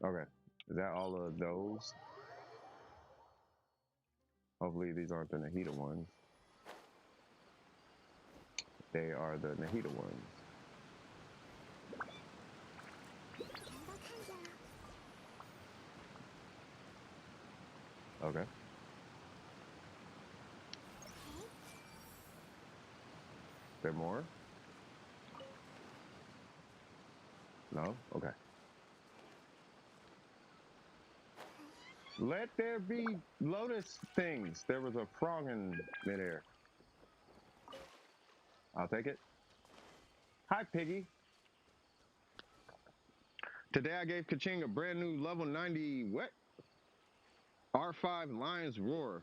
Okay. Is that all of those? Hopefully these aren't the Nahida ones. They are the Nahida ones. Okay. There more? No? Okay. Let there be lotus things. There was a frog in midair. I'll take it. Hi, Piggy. Today I gave Kaching a brand new level 90 what? R5 Lion's Roar.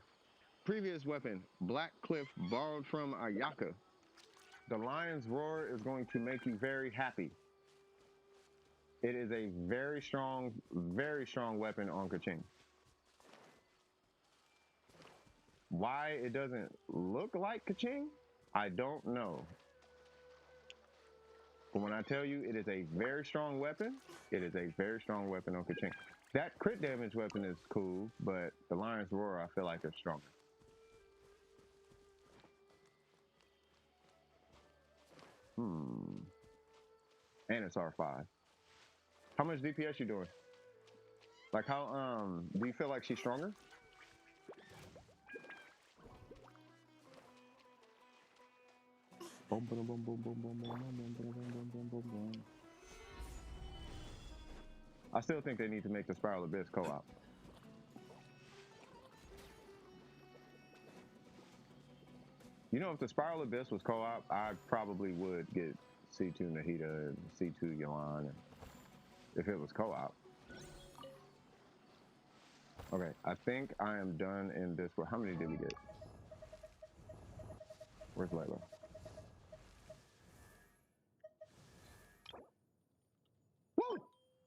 Previous weapon, Black Cliff borrowed from Ayaka. The Lion's Roar is going to make you very happy. It is a very strong weapon on Kaching. Why it doesn't look like Kaching, I don't know. But when I tell you it is a very strong weapon, it is a very strong weapon on Kaching. That crit damage weapon is cool, but the Lion's Roar I feel like is stronger. And it's R5. How much DPS you doing? Like how do you feel like she's stronger? I still think they need to make the Spiral Abyss co-op. You know, if the Spiral Abyss was co-op, I probably would get C2 Nahida and C2 Yolan if it was co-op. Okay, I think I am done in this one. How many did we get? Where's Layla? Woo!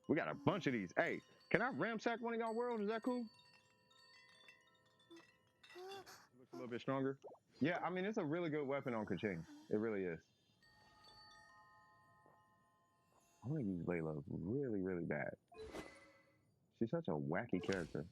We got a bunch of these. Hey, can I ramsack one of y'all worlds? Is that cool? Looks a little bit stronger. Yeah, I mean, it's a really good weapon on Kaching. It really is. I want to use Layla really, really bad. She's such a wacky character.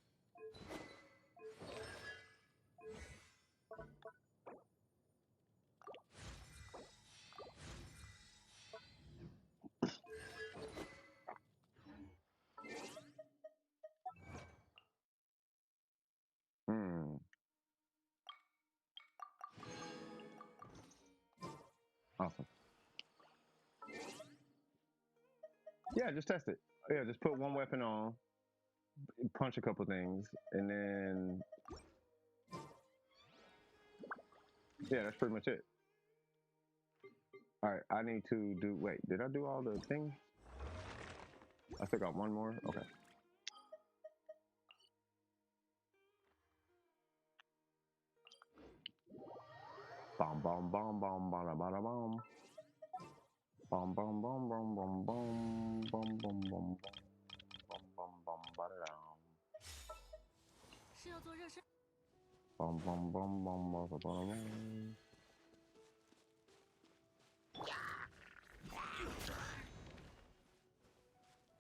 Awesome. Yeah, just test it. Yeah, just put one weapon on, punch a couple things, and then yeah, that's pretty much it. All right, I need to do. Wait, did I do all the things? I still got one more. Okay. Bomb, bomb, bomb, bomb, bada, bada, bomb. Bomb, bomb, bomb, bomb, bomb, bomb, bomb, bomb, bomb, bomb, bomb, bomb, bada, down. Bomb, bomb, bomb, bomb, bada, bada, bomb.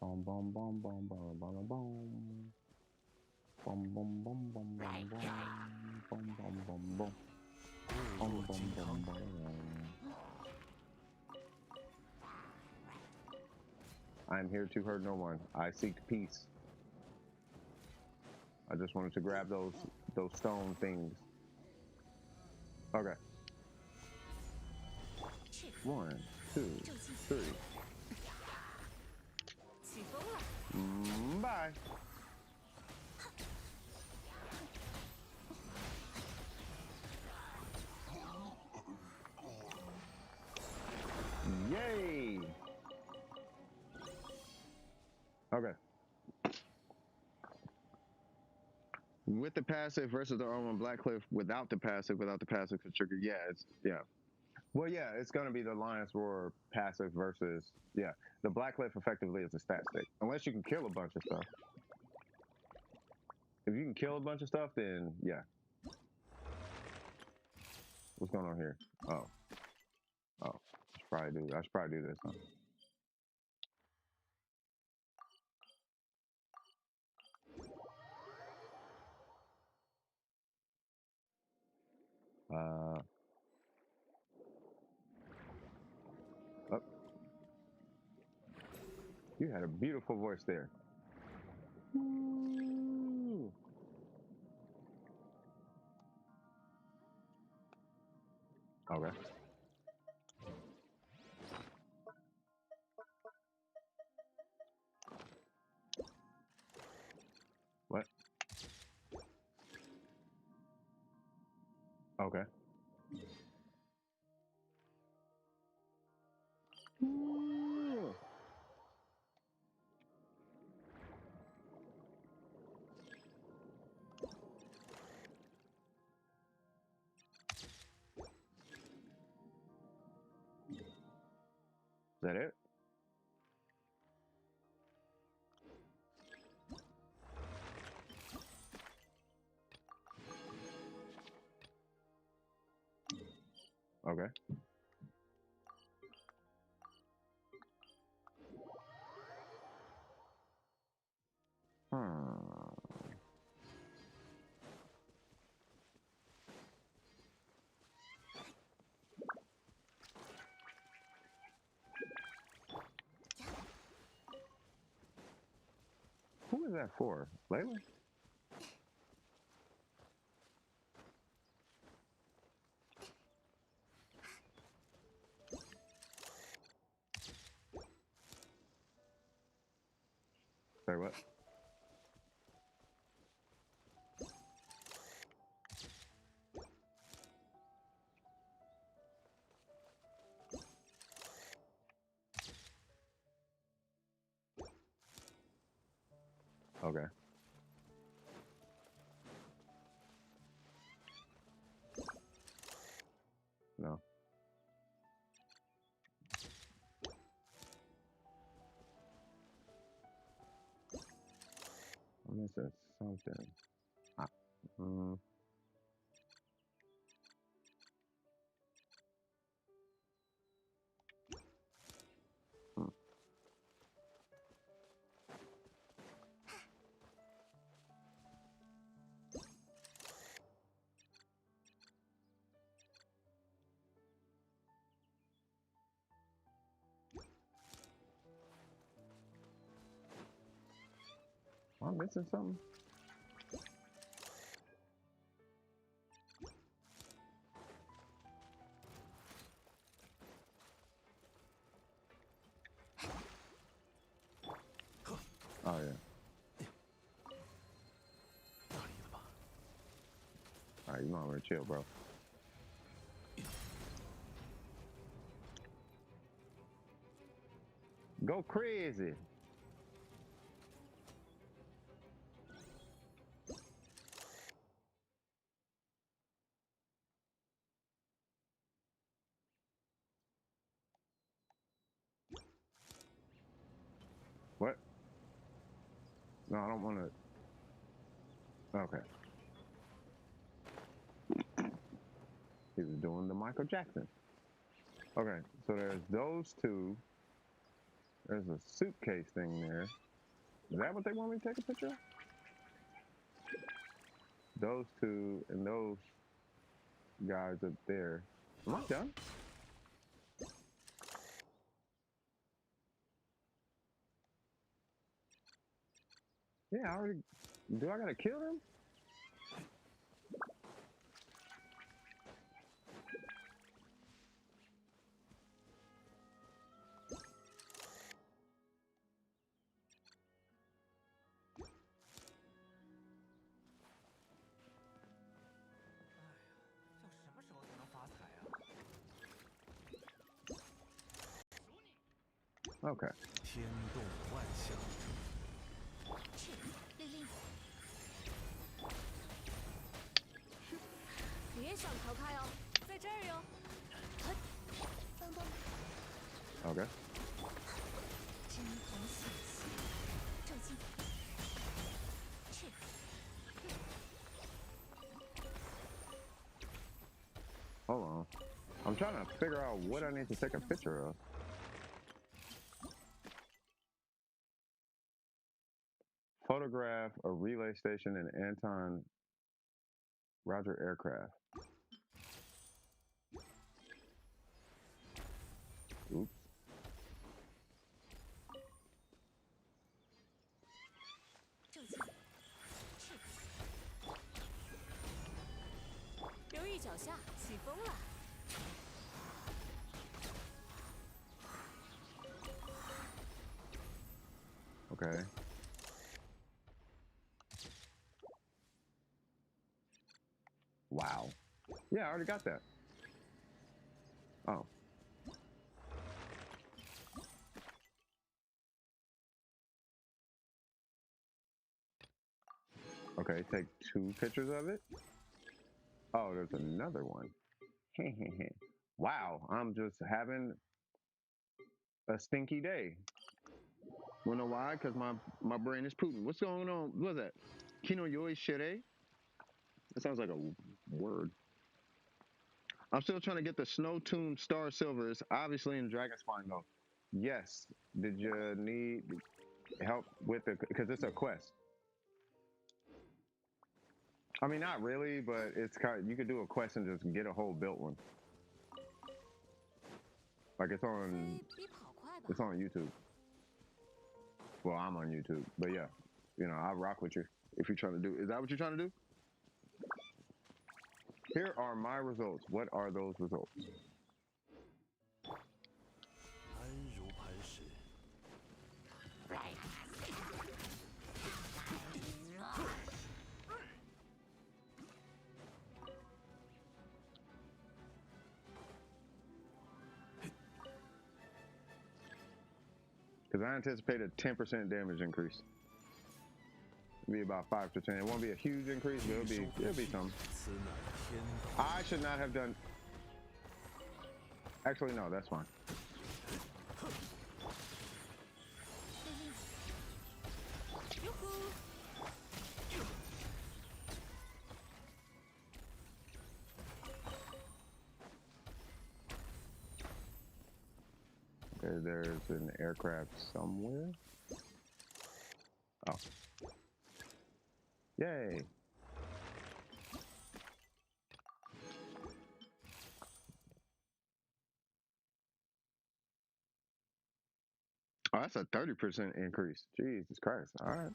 Bomb, bomb, bomb, bomb, bada, bada, bomb. Bomb, bomb, bomb, bomb, bomb, bomb, bomb, bomb, bomb, bomb. Bomb, bomb, bomb, bomb, I am here to hurt no one. I seek peace. I just wanted to grab those stone things. Okay. 1, 2, 3. Bye. Yay! Okay. With the passive versus the armor on Blackcliff without the passive could trigger. Yeah, Well, yeah, it's gonna be the Lion's Roar passive versus the Blackcliff effectively is a stat stick. Unless you can kill a bunch of stuff. If you can kill a bunch of stuff, then yeah. What's going on here? Oh. I should probably do this, huh? You had a beautiful voice there. Ooh. Okay. What? Okay. Ooh. Is that it? Okay. Hmm. Who is that for? Layla? Say what? Okay. No. I'm missing something. Ah, mm, hmm. Am I missing something? Oh yeah. 大意了吧？ Alright, you might want to chill, bro. Go crazy. What? No, I don't want to. Okay. He was doing the Michael Jackson. Okay, so there's those two. There's a suitcase thing there. Is that what they want me to take a picture of? Those two and those guys up there. Am I done? Yeah, I already. Do I gotta kill them? Okay. 天动万象，是令令，别想逃开哦，在这儿哟。嘿，帮帮， Okay. 针头细细，照镜。是， Hold on. I'm trying to figure out what I need to take a picture of. Photograph a relay station in Anton Roger aircraft. Oops. 脚下，起风了。Okay. Wow. Yeah, I already got that. Oh. Okay, take 2 pictures of it. Oh, there's another one. Wow, I'm just having a stinky day. Wanna know why? Because my brain is pooping. What's going on? What's that? Kino yoi shere? That sounds like a word. I'm still trying to get the Snow Tomb Star Silver. It's obviously in Dragon Spine though. Yes. Did you need help with it? Because it's a quest. I mean, not really, but it's kind of, you could do a quest and just get a whole built one. Like it's on YouTube. Well, I'm on YouTube, but yeah, you know, I'll rock with you if you're trying to do. Is that what you're trying to do? Here are my results. What are those results? 安如磐石。Because I anticipate a 10% damage increase. It'll be about 5 to 10. It won't be a huge increase, but it'll be some. I should not have done. Actually, no, that's fine. Okay, there's an aircraft somewhere. Oh. Yay. Oh, that's a 30% increase. Jesus Christ. All right.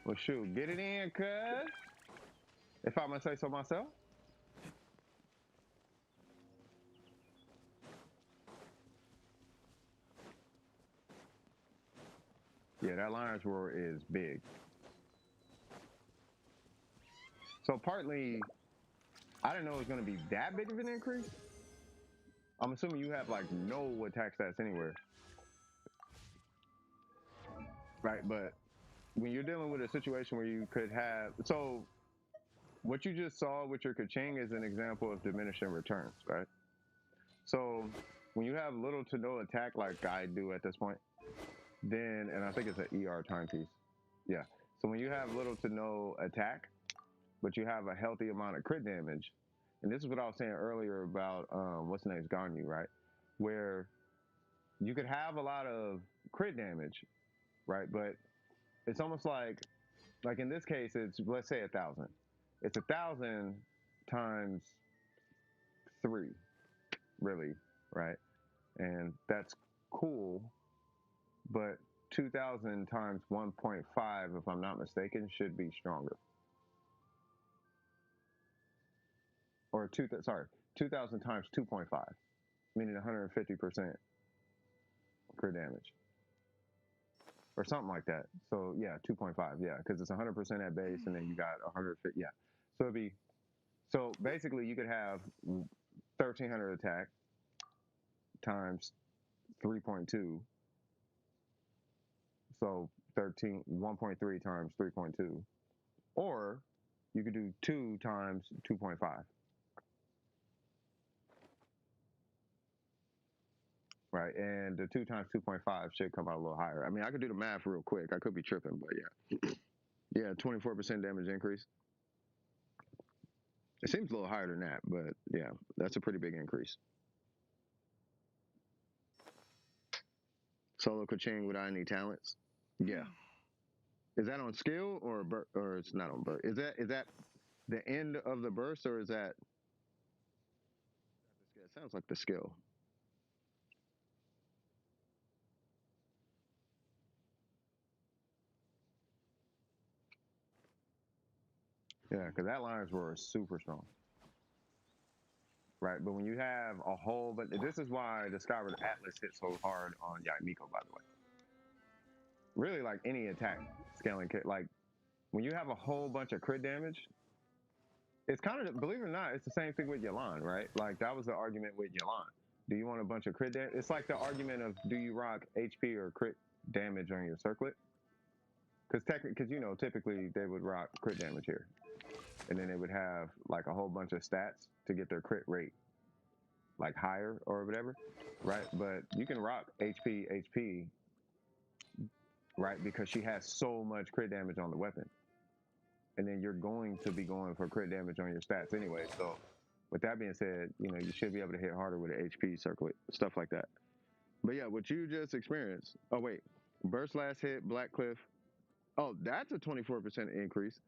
Well, shoot, get it in, cuz. If I must say so myself. Yeah, that Lion's Roar is big. So partly, I didn't know it was going to be that big of an increase. I'm assuming you have like no attack stats anywhere. Right, but when you're dealing with a situation where you could have, so what you just saw with your Kaching is an example of diminishing returns, right? So when you have little to no attack like I do at this point, then, and I think it's an ER timepiece. Yeah. So when you have little to no attack, but you have a healthy amount of crit damage, and this is what I was saying earlier about, what's the name's Ganyu, right? Where you could have a lot of crit damage, right? But it's almost like in this case, it's, let's say 1,000. It's 1,000 times 3, really, right? And that's cool, but 2,000 times 1.5, if I'm not mistaken, should be stronger. Or 2,000 times 2.5, meaning 150% crit damage. Or something like that. So yeah, 2.5, yeah, because it's 100% at base, and then you got 150, yeah. So it'd be, so basically you could have 1,300 attack times 3.2. So 1.3 times 3.2. Or you could do 2 times 2.5. Right, and the 2 times 2.5 should come out a little higher. I mean, I could do the math real quick. I could be tripping, but yeah. Yeah, 24% damage increase. It seems a little higher than that, but yeah, that's a pretty big increase. Solo Kaching without any talents? Yeah. Is that on skill or or it's not on burst? Is that the end of the burst, or is that? It sounds like the skill. Yeah, because that Lion's Roar is super strong. Right, but when you have a whole, but this is why the Skyward Atlas hit so hard on Yaimiko, by the way. Really, like any attack scaling kit, like when you have a whole bunch of crit damage, it's kind of, believe it or not, it's the same thing with Yelan, right? Like that was the argument with Yelan. Do you want a bunch of crit damage? It's like the argument of do you rock HP or crit damage on your circlet? Because you know, typically they would rock crit damage here, and then they would have like a whole bunch of stats to get their crit rate like higher or whatever, right? But you can rock HP, right? Because she has so much crit damage on the weapon. And then you're going to be going for crit damage on your stats anyway. So with that being said, you know, you should be able to hit harder with an HP circlet, stuff like that. But yeah, what you just experienced. Oh, wait. Burst last hit, Black Cliff. Oh, that's a 24% increase.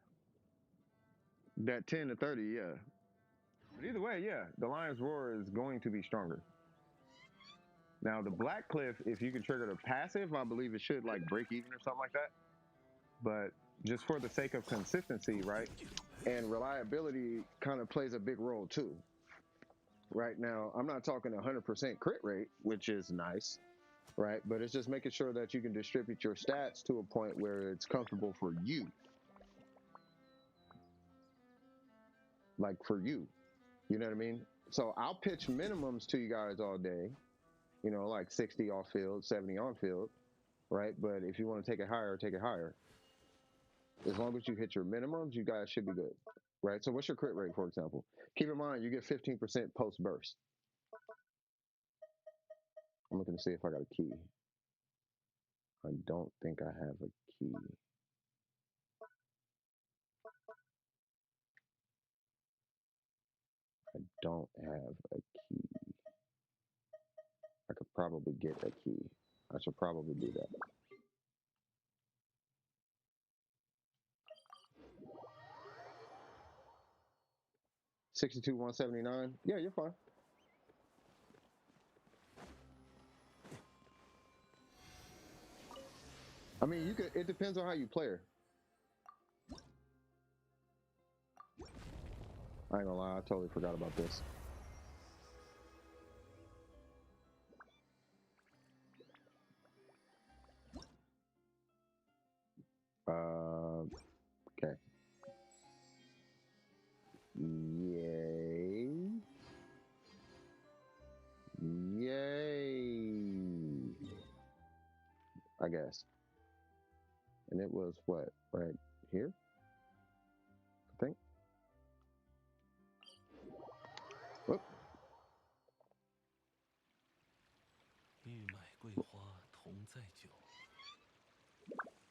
That 10 to 30, yeah. But either way, yeah, the Lion's Roar is going to be stronger. Now, the Black Cliff, if you can trigger the passive, I believe it should like break even or something like that. But just for the sake of consistency, right? And reliability kind of plays a big role too. Right now, I'm not talking 100% crit rate, which is nice, right? But it's just making sure that you can distribute your stats to a point where it's comfortable for you. Like for you, you know what I mean? So I'll pitch minimums to you guys all day, you know, like 60 off field, 70 on field, right? But if you want to take it higher, take it higher. As long as you hit your minimums, you guys should be good, right? So what's your crit rate, for example? Keep in mind, you get 15% post burst. I'm looking to see if I got a key. I don't think I have a key. I don't have a key. I could probably get a key. I should probably do that. $62,179. Yeah, you're fine. I mean, you could. It depends on how you play her. I ain't gonna lie, I totally forgot about this. Okay. Yay. Yay. I guess. And it was what? Right here? I think. Whoop. 欲买桂花同载酒，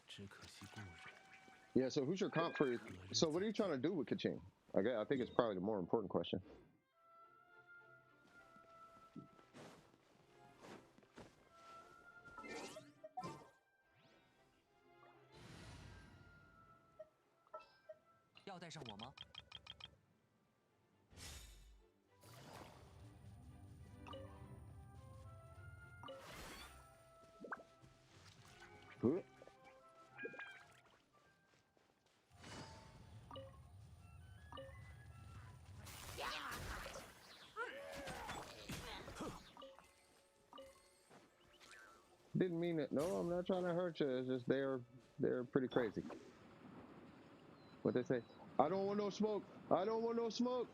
只可惜故人。 Yeah, so who's your comp for? So what are you trying to do with Kaching? I think it's probably the more important question. 要带上我吗？Didn't mean it. No, I'm not trying to hurt you. It's just they're pretty crazy. What they say? I don't want no smoke. I don't want no smoke.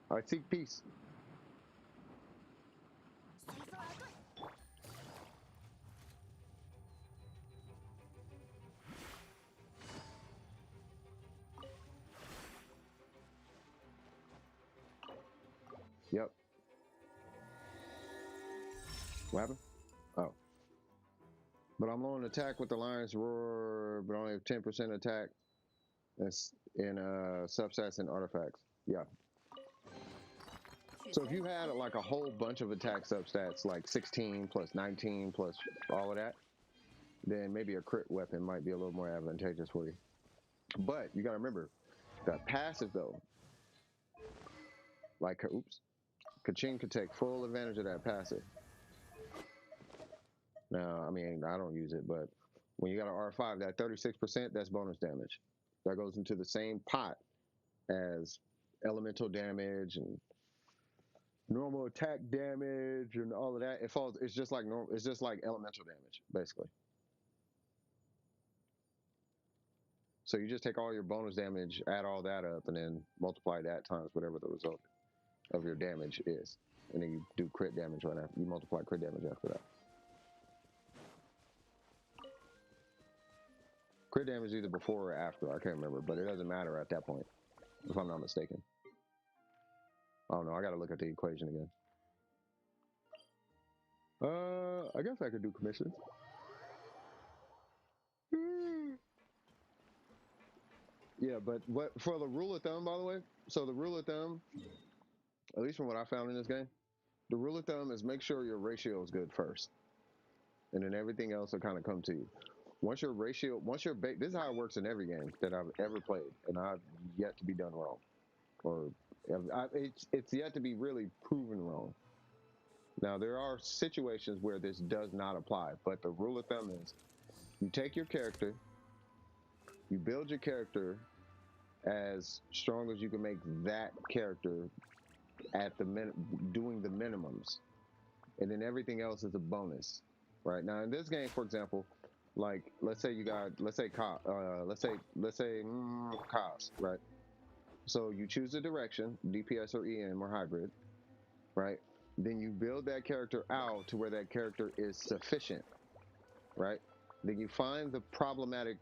I seek peace. Yep. What happened? Oh. But I'm low in attack with the Lion's Roar, but only have 10% attack. That's in substats and artifacts. Yeah. So if you had like a whole bunch of attack substats, like 16 plus 19 plus all of that, then maybe a crit weapon might be a little more advantageous for you. But you gotta remember, that passive though, like, oops, Kaching could take full advantage of that passive. Now, I mean, I don't use it, but When you got an R5, that 36%, that's bonus damage. That goes into the same pot as elemental damage and normal attack damage and all of that. It falls. It's just like normal. It's just like elemental damage, basically. So you just take all your bonus damage, add all that up, and then multiply that times whatever the result of your damage is, and then you do crit damage right after. You multiply crit damage after that. Crit damage either before or after. I can't remember, but it doesn't matter at that point, if I'm not mistaken. I don't know. I got to look at the equation again. I guess I could do commissions. Yeah, but what for the rule of thumb, by the way? So the rule of thumb, at least from what I found in this game, the rule of thumb is make sure your ratio is good first, and then everything else will kind of come to you. Once your ratio, this is how it works in every game that I've ever played, and I've yet to be done wrong, or it's yet to be really proven wrong. Now there are situations where this does not apply, but the rule of thumb is you take your character, you build your character as strong as you can make that character at the doing the minimums, and then everything else is a bonus. Right now in this game, for example, like let's say cops, right? So you choose a direction, DPS or EM or hybrid, right? Then you build that character out to where that character is sufficient, right? Then you find the problematic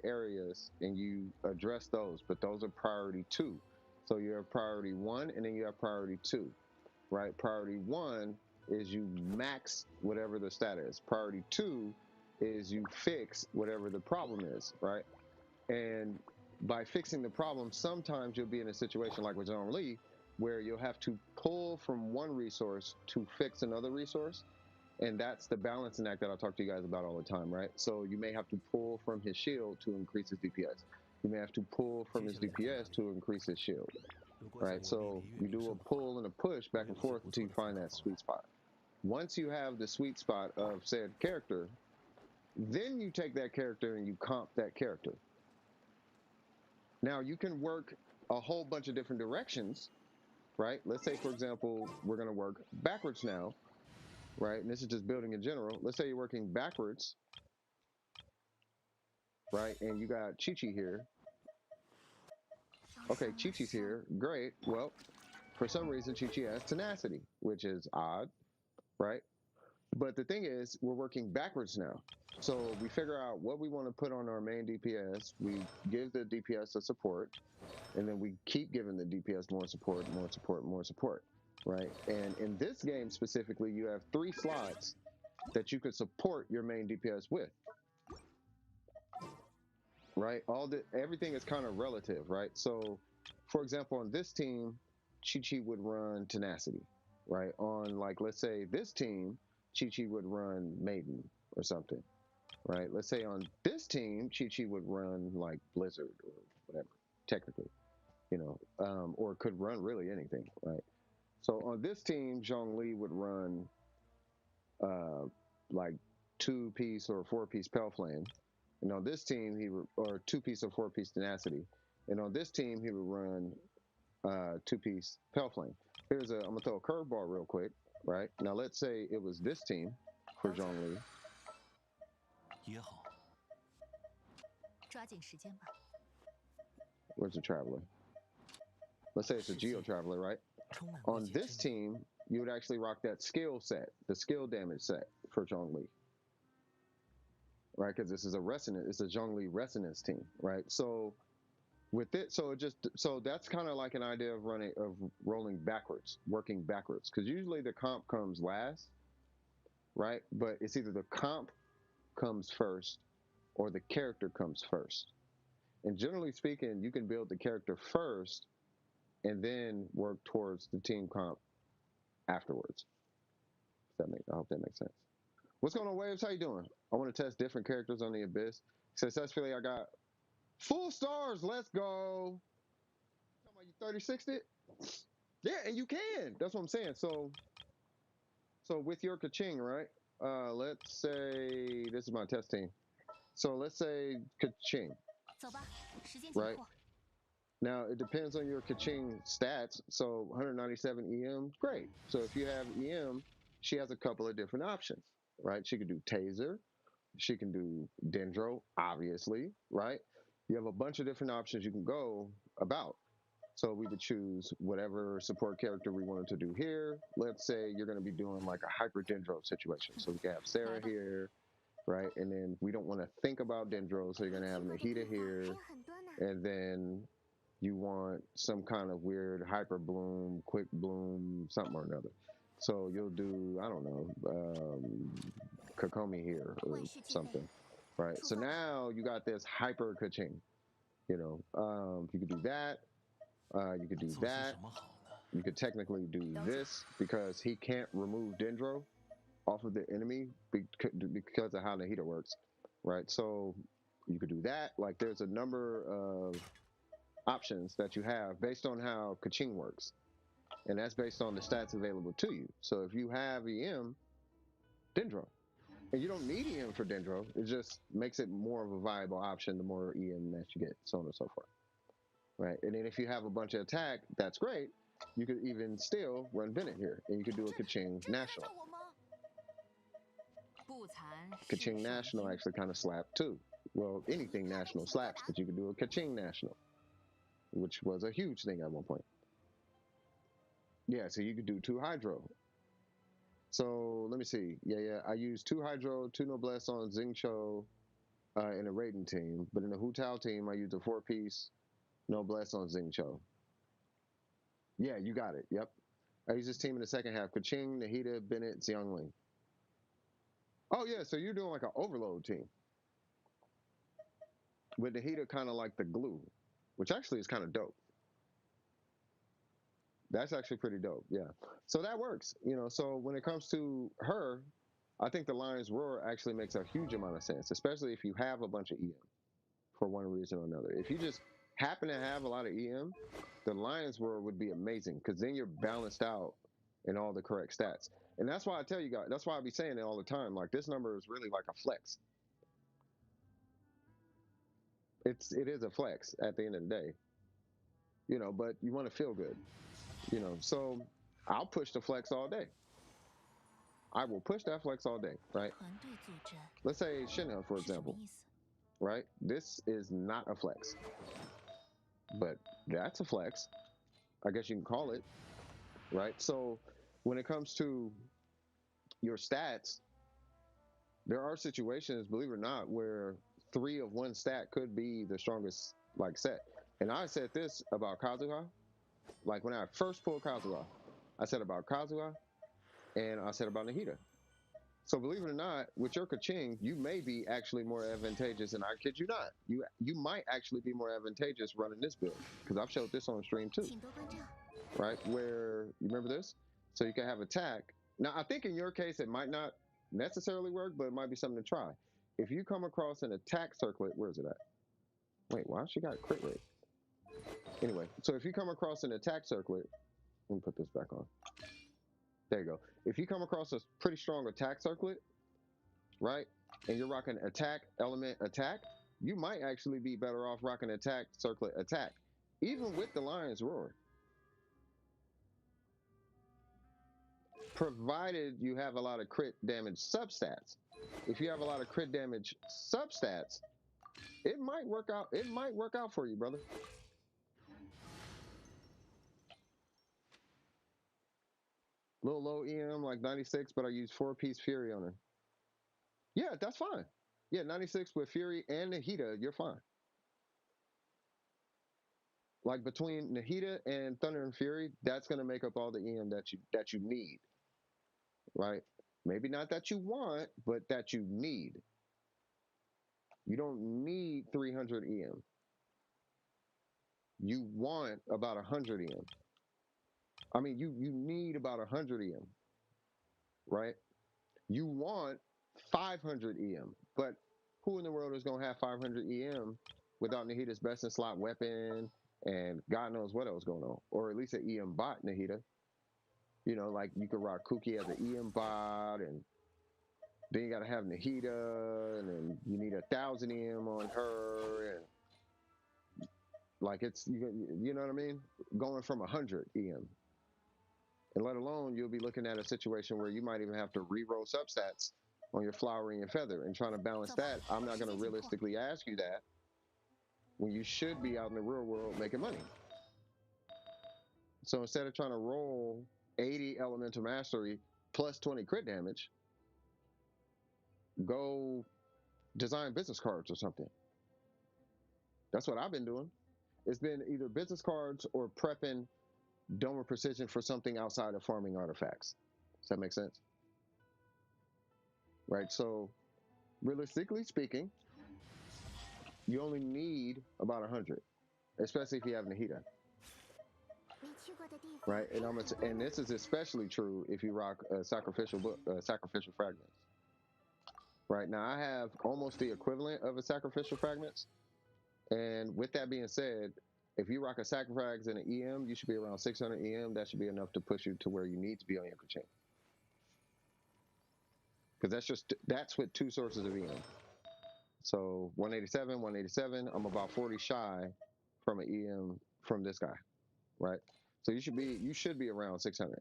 areas and you address those, but those are priority 2. So you have priority 1 and then you have priority 2, right? Priority 1 is you max whatever the stat is. Priority 2 is you fix whatever the problem is, right? And by fixing the problem, sometimes you'll be in a situation like with John Lee, where you'll have to pull from one resource to fix another resource. And that's the balancing act that I talk to you guys about all the time, right? So you may have to pull from his shield to increase his DPS. You may have to pull from his DPS to increase his shield, right? So you do a pull and a push back and forth until you find that sweet spot. Once you have the sweet spot of said character, then you take that character and you comp that character. Now you can work a whole bunch of different directions, right? Let's say, for example, we're going to work backwards now, right? And this is just building in general. Let's say you're working backwards, right? And you got Chi-Chi here. Okay, Chi-Chi's here. Great. Well, for some reason, Chi-Chi has tenacity, which is odd, right? But the thing is, we're working backwards now. So we figure out what we want to put on our main DPS. We give the DPS a support, and then we keep giving the DPS more support, more support, more support, right? And in this game specifically, you have 3 slots that you could support your main DPS with, right? Everything is kind of relative, right? So, for example, on this team, Chi-Chi would run tenacity, right? On, like, let's say this team, Chi-Chi would run maiden or something, right? Let's say on this team, Chi-Chi would run like blizzard or whatever, technically, or could run really anything, right? So on this team, Zhongli would run like 2-piece or 4-piece Pale Flame. And on this team, or 2-piece or 4-piece Tenacity. And on this team, he would run 2-piece Pale Flame. I'm going to throw a curveball real quick, right? Now, let's say it was this team for Zhongli. Where's the Traveler? Let's say it's a Geo Traveler, right? On this team, you would actually rock that skill set, the skill damage set for Zhongli, right? Because this is it's a Zhongli Resonance team, right? So with it, so that's kind of like an idea of rolling backwards, working backwards, because usually the comp comes last, right? But it's either the comp comes first or the character comes first. And generally speaking, you can build the character first and then work towards the team comp afterwards. I hope that makes sense. What's going on, Waves? How you doing? I want to test different characters on the Abyss. Successfully, I got full stars. Let's go. You 36'd it? Yeah, and you can. That's what I'm saying. So with your Kaching, right? let's say this is my test team. So let's say Kaching, 走吧，时间紧 right? 迫。 Now it depends on your Kaching stats. So 197 EM, great. So if you have EM, she has a couple of different options, right? She could do Taser, she can do Dendro, obviously, right? You have a bunch of different options you can go about. So we would choose whatever support character we wanted to do here. Let's say you're going to be doing like a hyper Dendro situation. So we can have Sarah here, right? And then we don't want to think about Dendro, so you're going to have Nahida here, and then you want some kind of weird hyper bloom, quick bloom, something or another. So you'll do, I don't know, Kokomi here or something, right? So now you got this hyper Kaching, you know, you could do that. You could do 做些 that. 什么好呢？ You could technically do this because he can't remove Dendro off of the enemy because of how Nahida works, right? So you could do that. Like there's a number of options that you have based on how Kaching works, and that's based on the stats available to you. So if you have EM, Dendro, and you don't need EM for Dendro, it just makes it more of a viable option the more EM that you get, so on and so forth, right? And then if you have a bunch of attack, that's great. You could even still run Bennett here, and you could do a Kaching National. 不残是 Kaching 神 National 鹰 actually kind of slapped too. Well, anything national slaps, but you could do a Kaching National, which was a huge thing at one point. Yeah, so you could do 2 Hydro. So let me see. Yeah, I used 2 Hydro, 2 Noblesse on Xingqiu in a Raiden team, but in the Hu Tao team, I used a 4-piece Noblesse on Xingqiu. Yeah, you got it. Yep. I used this team in the second half. Kaching, Nahida, Bennett, Xiangling. Oh, yeah, so you're doing like an overload team. With Nahida kind of like the glue, which actually is kind of dope. That's actually pretty dope. Yeah. So that works. You know, so when it comes to her, I think the Lion's Roar actually makes a huge amount of sense, especially if you have a bunch of EM for one reason or another. If you just happen to have a lot of EM, the Lion's Roar would be amazing because then you're balanced out in all the correct stats. And that's why I tell you guys, that's why I be saying it all the time. Like this number is really like a flex. It is a flex at the end of the day, you know, but you want to feel good, you know. So I'll push the flex all day. I will push that flex all day, right? 团队作战 Let's say Shinha, for 是什么 example, 意思？ right? This is not a flex, but that's a flex. I guess you can call it, right? So when it comes to your stats, there are situations, believe it or not, where 3 of one stat could be the strongest like set. And I said this about Kazuha, like when I first pulled Kazuha, I said about Kazuha and I said about Nahida. So believe it or not, with your Kaching, you may be actually more advantageous, and I kid you not, you might actually be more advantageous running this build because I've showed this on stream too, 请多关照。 right? Where you remember this, so you can have attack. Now I think in your case it might not necessarily work, but it might be something to try. If you come across an attack circlet, where is it at? Wait, why she got crit rate? Anyway, so if you come across an attack circlet, let me put this back on. There you go. If you come across a pretty strong attack circlet, right, and you're rocking attack, element, attack, you might actually be better off rocking attack, circlet, attack, even with the Lion's Roar. Provided you have a lot of crit damage substats. If you have a lot of crit damage substats, it might work out. It might work out for you, brother. Little low EM, like 96, but I use 4-piece Fury on her. Yeah, that's fine. Yeah, 96 with Fury and Nahida, you're fine. Like between Nahida and Thunder and Fury, that's gonna make up all the EM that you need. Right? Maybe not that you want, but that you need. You don't need 300 EM. You want about 100 EM. I mean, you need about 100 EM, right? You want 500 EM, but who in the world is gonna have 500 EM without Nahida's best in slot weapon and God knows what else going on, or at least an EM bot Nahida? You know, like you could rock Kuki as an EM bot and Then you got to have Nahida, and then you need 1,000 EM on her, and like you know what I mean? Going from 100 EM. And let alone you'll be looking at a situation where you might even have to re-roll substats on your flowering and feather and trying to balance that. I'm not going to realistically ask you that when you should be out in the real world making money. So instead of trying to roll 80 elemental mastery plus 20 crit damage, go design business cards or something. That's what I've been doing. It's been either business cards or prepping Dome of Precision for something outside of farming artifacts. Does that make sense? Right. So realistically speaking, you only need about 100, especially if you have Nahida. Right. And this is especially true if you rock sacrificial fragments. Right. Now I have almost the equivalent of a sacrificial fragments. And with that being said, if you rock a sacrifice and an EM, you should be around 600 EM. That should be enough to push you to where you need to be on your chain. Because that's with 2 sources of EM. So 187, I'm about 40 shy from an EM from this guy, right? So you should be around 600.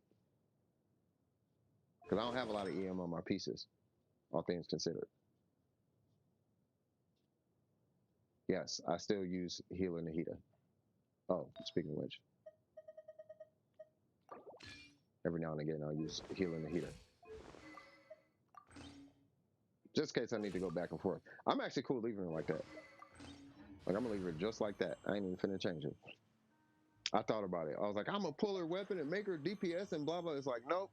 Because I don't have a lot of EM on my pieces, all things considered. Yes, I still use Healer Nahida. Oh, speaking of which, every now and again I'll use Healer Nahida. Just in case I need to go back and forth. I'm actually cool leaving it like that. Like, I'm gonna leave it just like that. I ain't even finna change it. I thought about it. I was like, I'm gonna pull her weapon and make her DPS and blah blah. It's like, nope.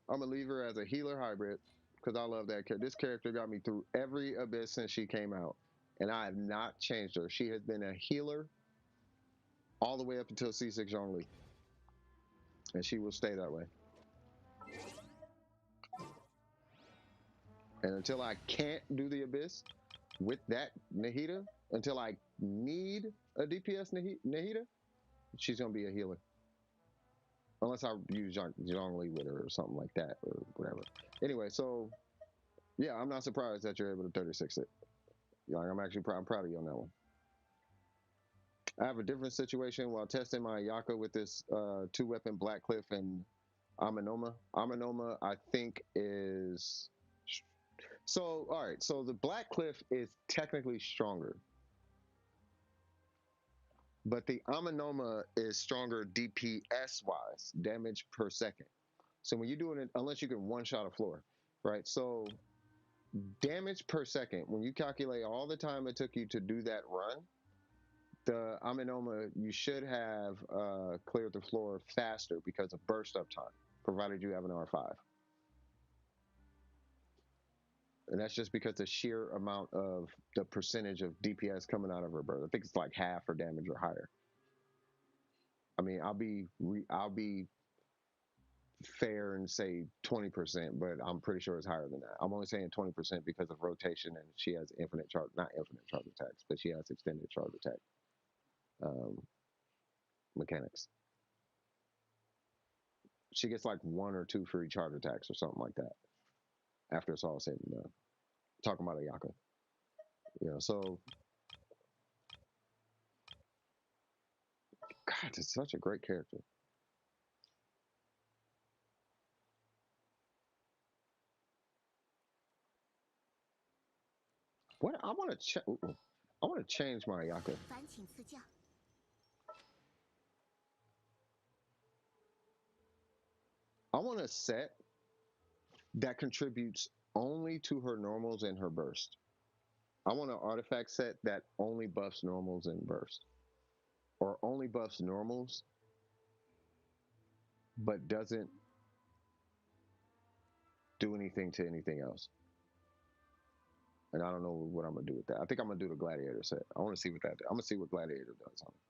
I'm gonna leave her as a healer hybrid because I love that character. This character got me through every abyss since she came out, and I have not changed her. She has been a healer all the way up until C6 Zhongli, and she will stay that way. And until I can't do the abyss with that Nahida, until I need a DPS Nahida, she's gonna be a healer. Unless I use Zhongli with her or something like that or whatever. Anyway, so yeah, I'm not surprised that you're able to 36 it. Like, I'm proud of you on that one. I have a different situation while testing my Ayaka with this 2-weapon Blackcliff and Aminoma. Aminoma, I think, is so. All right, so the Blackcliff is technically stronger, but the Aminoma is stronger DPS wise, damage per second. So when you're doing it, unless you can one-shot a floor, right? So damage per second, when you calculate all the time it took you to do that run, the Aminoma, you should have cleared the floor faster because of burst up time, provided you have an R5. And that's just because the sheer amount of the percentage of DPS coming out of her burst. I think it's like half her damage or higher. I mean, I'll be fair and say 20%, but I'm pretty sure it's higher than that. I'm only saying 20% because of rotation, and she has not infinite charge attacks, but she has extended charge attack mechanics. She gets like 1 or 2 free charge attacks or something like that after it's all said and done. Talking about Ayaka. You know, so God, it's such a great character. What I want to change my Ayaka. I want a set that contributes only to her normals and her burst. I want an artifact set that only buffs normals and burst, or only buffs normals but doesn't do anything to anything else. And I don't know what I'm gonna do with that. I think I'm gonna do the Gladiator set. I want to see what that. I'm gonna see what Gladiator does on it.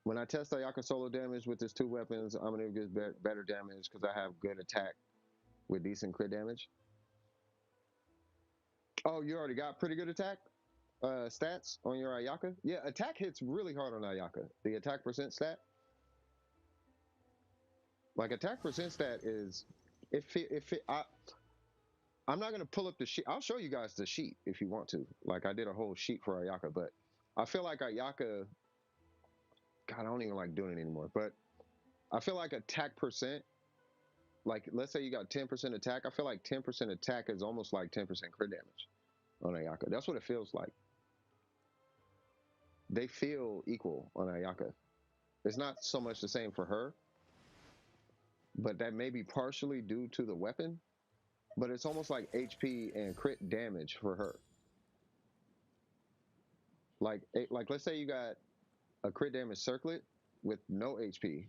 When I test Ayaka solo damage with his 2 weapons, I'm gonna get better damage because I have good attack with decent crit damage. Oh, you already got pretty good attack stats on your Ayaka? Yeah, attack hits really hard on Ayaka. The attack percent stat. Like, attack percent stat is I'm not gonna pull up the sheet. I'll show you guys the sheet if you want to. Like I did a whole sheet for Ayaka, but I feel like Ayaka. God, I don't even like doing it anymore. But I feel like attack percent. Like let's say you got 10% attack. I feel like 10% attack is almost like 10% crit damage on Ayaka. That's what it feels like. They feel equal on Ayaka. It's not so much the same for her, but that may be partially due to the weapon. But it's almost like HP and crit damage for her. Like let's say you got a crit damage circlet with no HP,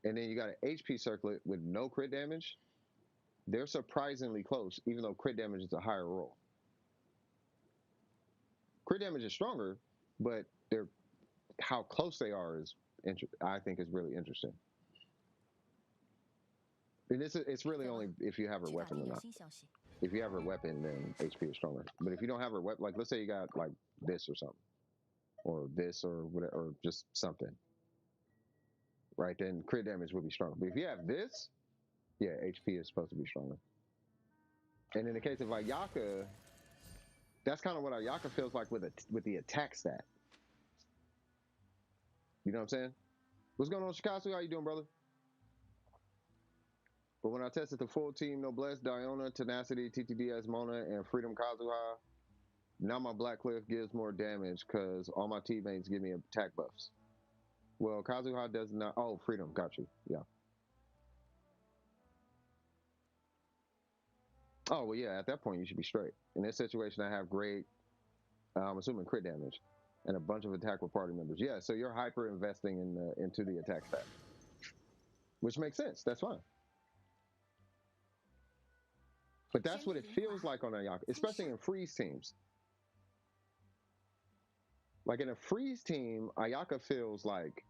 and then you got an HP circlet with no crit damage. They're surprisingly close, even though crit damage is a higher roll. Crit damage is stronger, but they're how close they are is I think is really interesting. And it's really only if you have her weapon or not. If you have her weapon, then HP is stronger. But if you don't have her weapon, like let's say you got like this or something, or this or whatever, or just something, right? Then crit damage would be stronger. But if you have this, yeah, HP is supposed to be stronger. And in the case of Ayaka, that's kind of what Ayaka feels like with the attack stat. You know what I'm saying? What's going on, Shikasu? How you doing, brother? But when I tested the full team, Noblesse, Diona, Tenacity, TTDS, Mona, and Freedom Kazuha, now my Black Cliff gives more damage because all my teammates give me attack buffs. Well, Kazuha does not. Oh, Freedom, got you. Yeah. Oh, well, yeah, at that point, you should be straight. In this situation, I have great, I'm assuming crit damage, and a bunch of attack with party members. Yeah, so you're hyper investing into the attack stat, which makes sense. That's fine. But that's what it feels like on Ayaka, especially in freeze teams. Like in a freeze team, Ayaka feels like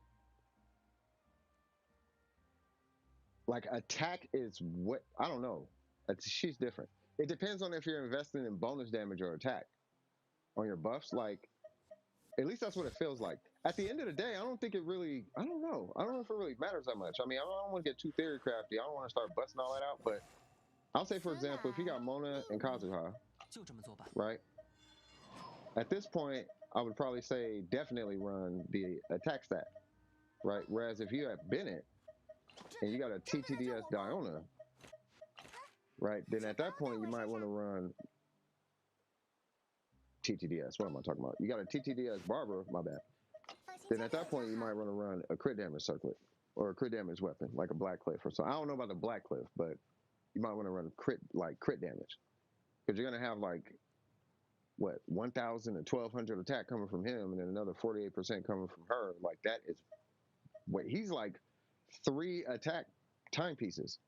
attack is what, I don't know. She's different. It depends on if you're investing in bonus damage or attack on your buffs. Like, at least that's what it feels like. At the end of the day, I don't think it really, I don't know. I don't know if it really matters that much. I mean, I don't want to get too theory crafty. I don't want to start busting all that out, but I'll say, for example, if you got Mona and Kazuha, right? At this point, I would probably say definitely run the attack stat, right? Whereas if you have Bennett and you got a TTDS Diona, right, then at that point you might want to run TTDS. What am I talking about? You got a TTDS Barbara, my bad. Then at that point you might want to run a crit damage circlet or a crit damage weapon like a Black Cliff or so. I don't know about the Black Cliff, but you might want to run crit damage because you're gonna have like what 1,000 and 1,200 attack coming from him, and then another 48% coming from her. Like that is what he's like 3 attack timepieces.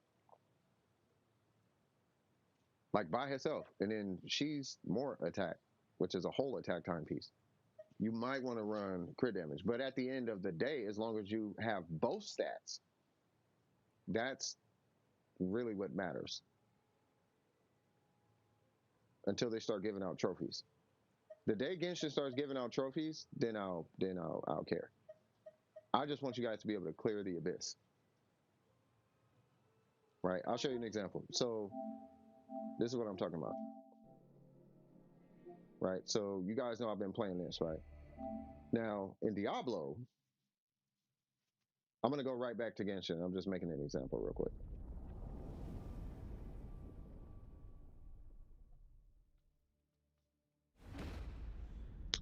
Like by herself, and then she's more attack, which is a whole attack timepiece. You might want to run crit damage, but at the end of the day, as long as you have both stats, that's really what matters. Until they start giving out trophies. The day Genshin starts giving out trophies, then I'll care. I just want you guys to be able to clear the abyss. Right? I'll show you an example. So this is what I'm talking about. Right? So you guys know I've been playing this, right? Now in Diablo, I'm gonna go right back to Genshin. I'm just making an example real quick.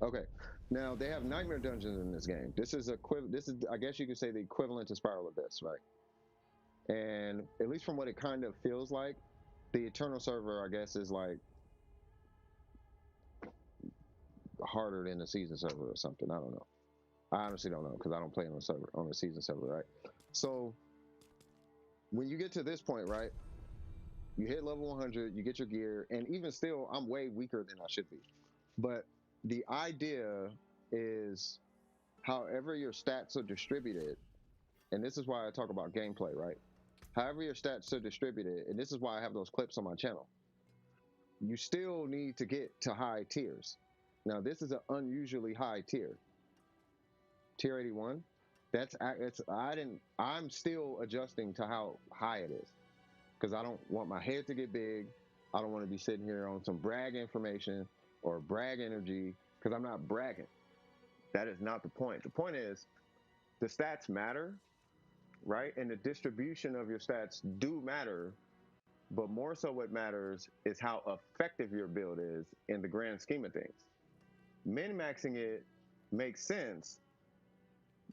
Okay, now they have nightmare dungeons in this game. This is I guess you could say the equivalent to Spiral Abyss, right? And at least from what it kind of feels like, the Eternal server, I guess, is like harder than the season server or something. I don't know. I honestly don't know because I don't play on the season server, right? So when you get to this point, right, you hit level 100, you get your gear, and even still, I'm way weaker than I should be. But the idea is however your stats are distributed, and this is why I talk about gameplay, right? However your stats are distributed, and this is why I have those clips on my channel, you still need to get to high tiers. Now, this is an unusually high tier. Tier 81, I'm still adjusting to how high it is because I don't want my head to get big. I don't want to be sitting here on some brag information or brag energy because I'm not bragging. That is not the point. The point is the stats matter, right? And the distribution of your stats do matter, but more so what matters is how effective your build is in the grand scheme of things. Min-maxing it makes sense,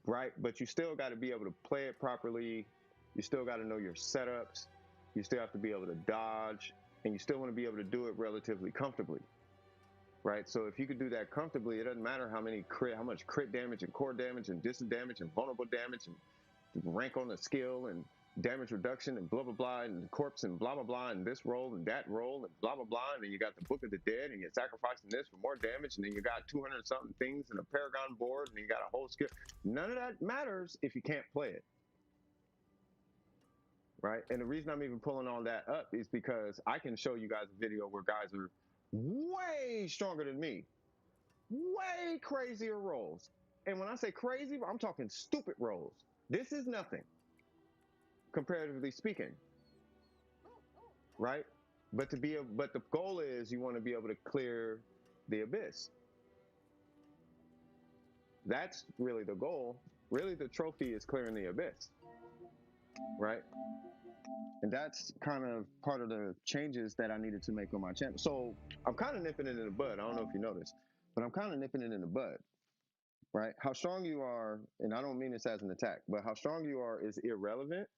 right? But you still got to be able to play it properly. You still got to know your setups. You still have to be able to dodge, and you still want to be able to do it relatively comfortably, right? So if you could do that comfortably, it doesn't matter how much crit damage and core damage and distant damage and vulnerable damage and rank on the skill and damage reduction and blah blah blah and corpse and blah blah blah and this roll and that roll and blah blah blah, and then you got the Book of the Dead and you're sacrificing this for more damage, and then you got 200 something things and a Paragon board, and you got a whole skill. None of that matters if you can't play it, right? And the reason I'm even pulling all that up is because I can show you guys a video where guys are way stronger than me, way crazier rolls. And when I say crazy, I'm talking stupid rolls. This is nothing, comparatively speaking, right? But the goal is you want to be able to clear the abyss. That's really the goal. Really, the trophy is clearing the abyss, right? And that's kind of part of the changes that I needed to make on my channel. So I'm kind of nipping it in the bud. I don't know if you noticed, but I'm kind of nipping it in the bud, right? How strong you are, and I don't mean this as an attack, but how strong you are is irrelevant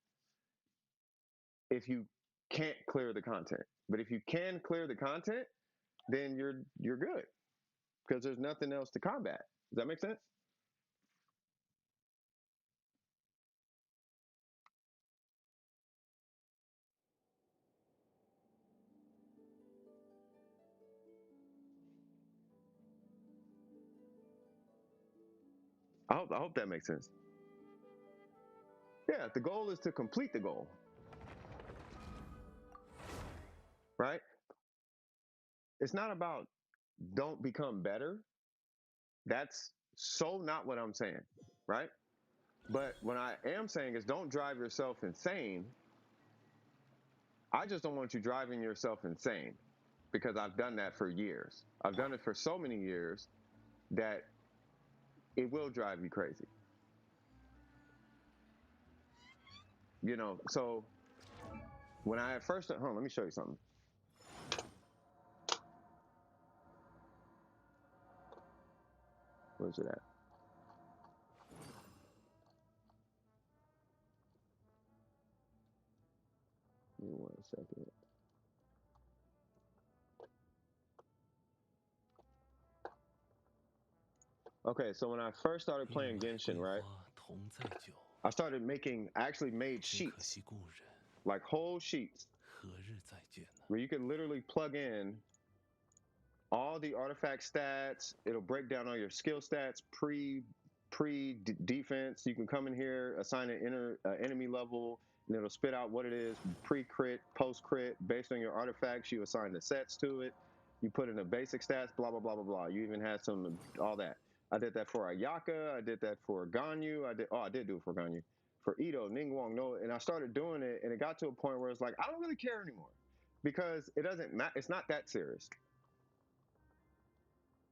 if you can't clear the content. But if you can clear the content, then you're good, because there's nothing else to combat. Does that make sense? I hope that makes sense. Yeah, the goal is to complete the goal, right? It's not about don't become better. That's so not what I'm saying, right? But what I am saying is don't drive yourself insane. I just don't want you driving yourself insane, because I've done that for years. I've done it for so many years that it will drive you crazy. You know, so when I first, hold on, let me show you something. Where's it at? Give me 1 second. Okay, so when I first started playing Genshin, right, I actually made sheets, like whole sheets, where you can literally plug in all the artifact stats. It'll break down all your skill stats, pre defense. You can come in here, assign an enemy level, and it'll spit out what it is, pre-crit, post-crit, based on your artifacts. You assign the sets to it. You put in the basic stats, blah, blah, blah, blah, blah. You even had all that. I did that for Ayaka. I did that for Ganyu. I did do it for Ganyu. For Ito, Ningguang, no. And I started doing it, and it got to a point where it's like, I don't really care anymore, because it doesn't matter. It's not that serious,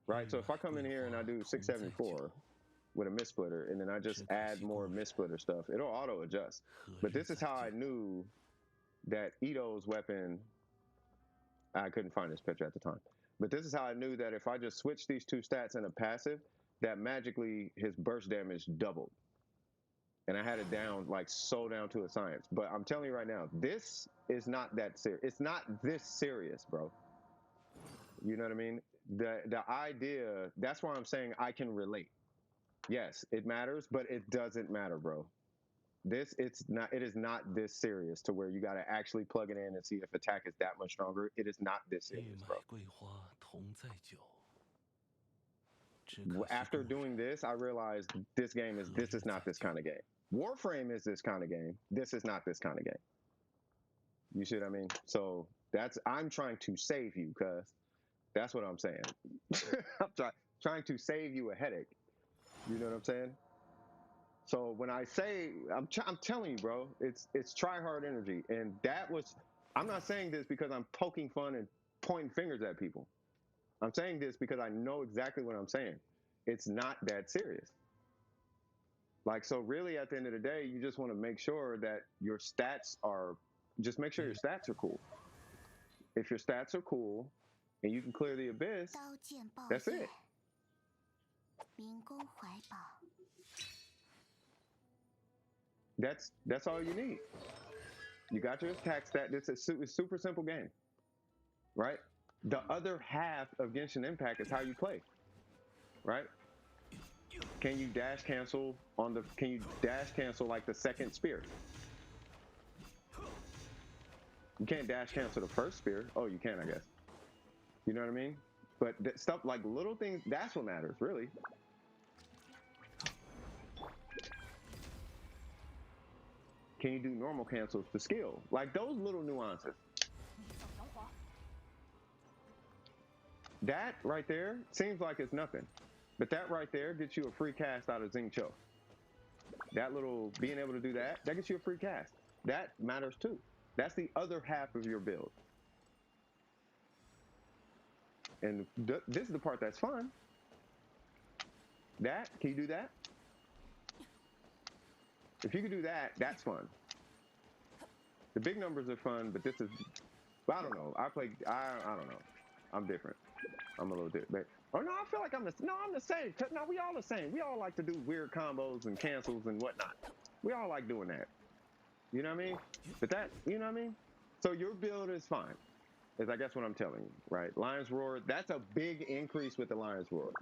right? So if I come in here and I do 674 with a missplitter, and then I just add more missplitter stuff, it'll auto adjust. But this is how I knew that Ito's weapon, I couldn't find his picture at the time, but this is how I knew that if I just switch these two stats in a passive, that magically his burst damage doubled. And I had it down, like so down to a science. But I'm telling you right now, this is not that serious. It's not this serious, bro. You know what I mean? The idea, that's why I'm saying I can relate. Yes, it matters, but it doesn't matter, bro. It is not this serious to where you got to actually plug it in and see if attack is that much stronger. It is not this serious, bro. After doing this, I realized this is not this kind of game. Warframe is this kind of game. This is not this kind of game. You see what I mean? So I'm trying to save you, cuz that's what I'm saying. I'm trying to save you a headache. You know what I'm saying? So when I say, I'm telling you, bro, it's try hard energy. And that was I'm not saying this because I'm poking fun and pointing fingers at people. I'm saying this because I know exactly what I'm saying. It's not that serious. Like, so really at the end of the day, you just want to make sure that your stats are, just make sure your stats are cool. If your stats are cool and you can clear the abyss, that's it. That's all you need. You got your attack stat. It's a super simple game, right? The other half of Genshin Impact is how you play, right? Can you dash cancel on the? Can you dash cancel like the second spear? You can't dash cancel the first spear. Oh, you can, I guess. You know what I mean? But stuff like little things, that's what matters, really. Can you do normal cancels to skill? Like those little nuances. That right there seems like it's nothing. But that right there gets you a free cast out of Xing Cho. That little, being able to do that, that gets you a free cast. That matters too. That's the other half of your build. And this is the part that's fun. That, can you do that? If you can do that, that's fun. The big numbers are fun, but this is, I don't know. I don't know. I'm different. I'm a little different. Oh no, I feel like I'm the same. No, we all the same. We all like to do weird combos and cancels and whatnot. We all like doing that. You know what I mean? But that, you know what I mean? So your build is fine, is I guess what I'm telling you, right? Lion's Roar, that's a big increase with the Lion's Roar.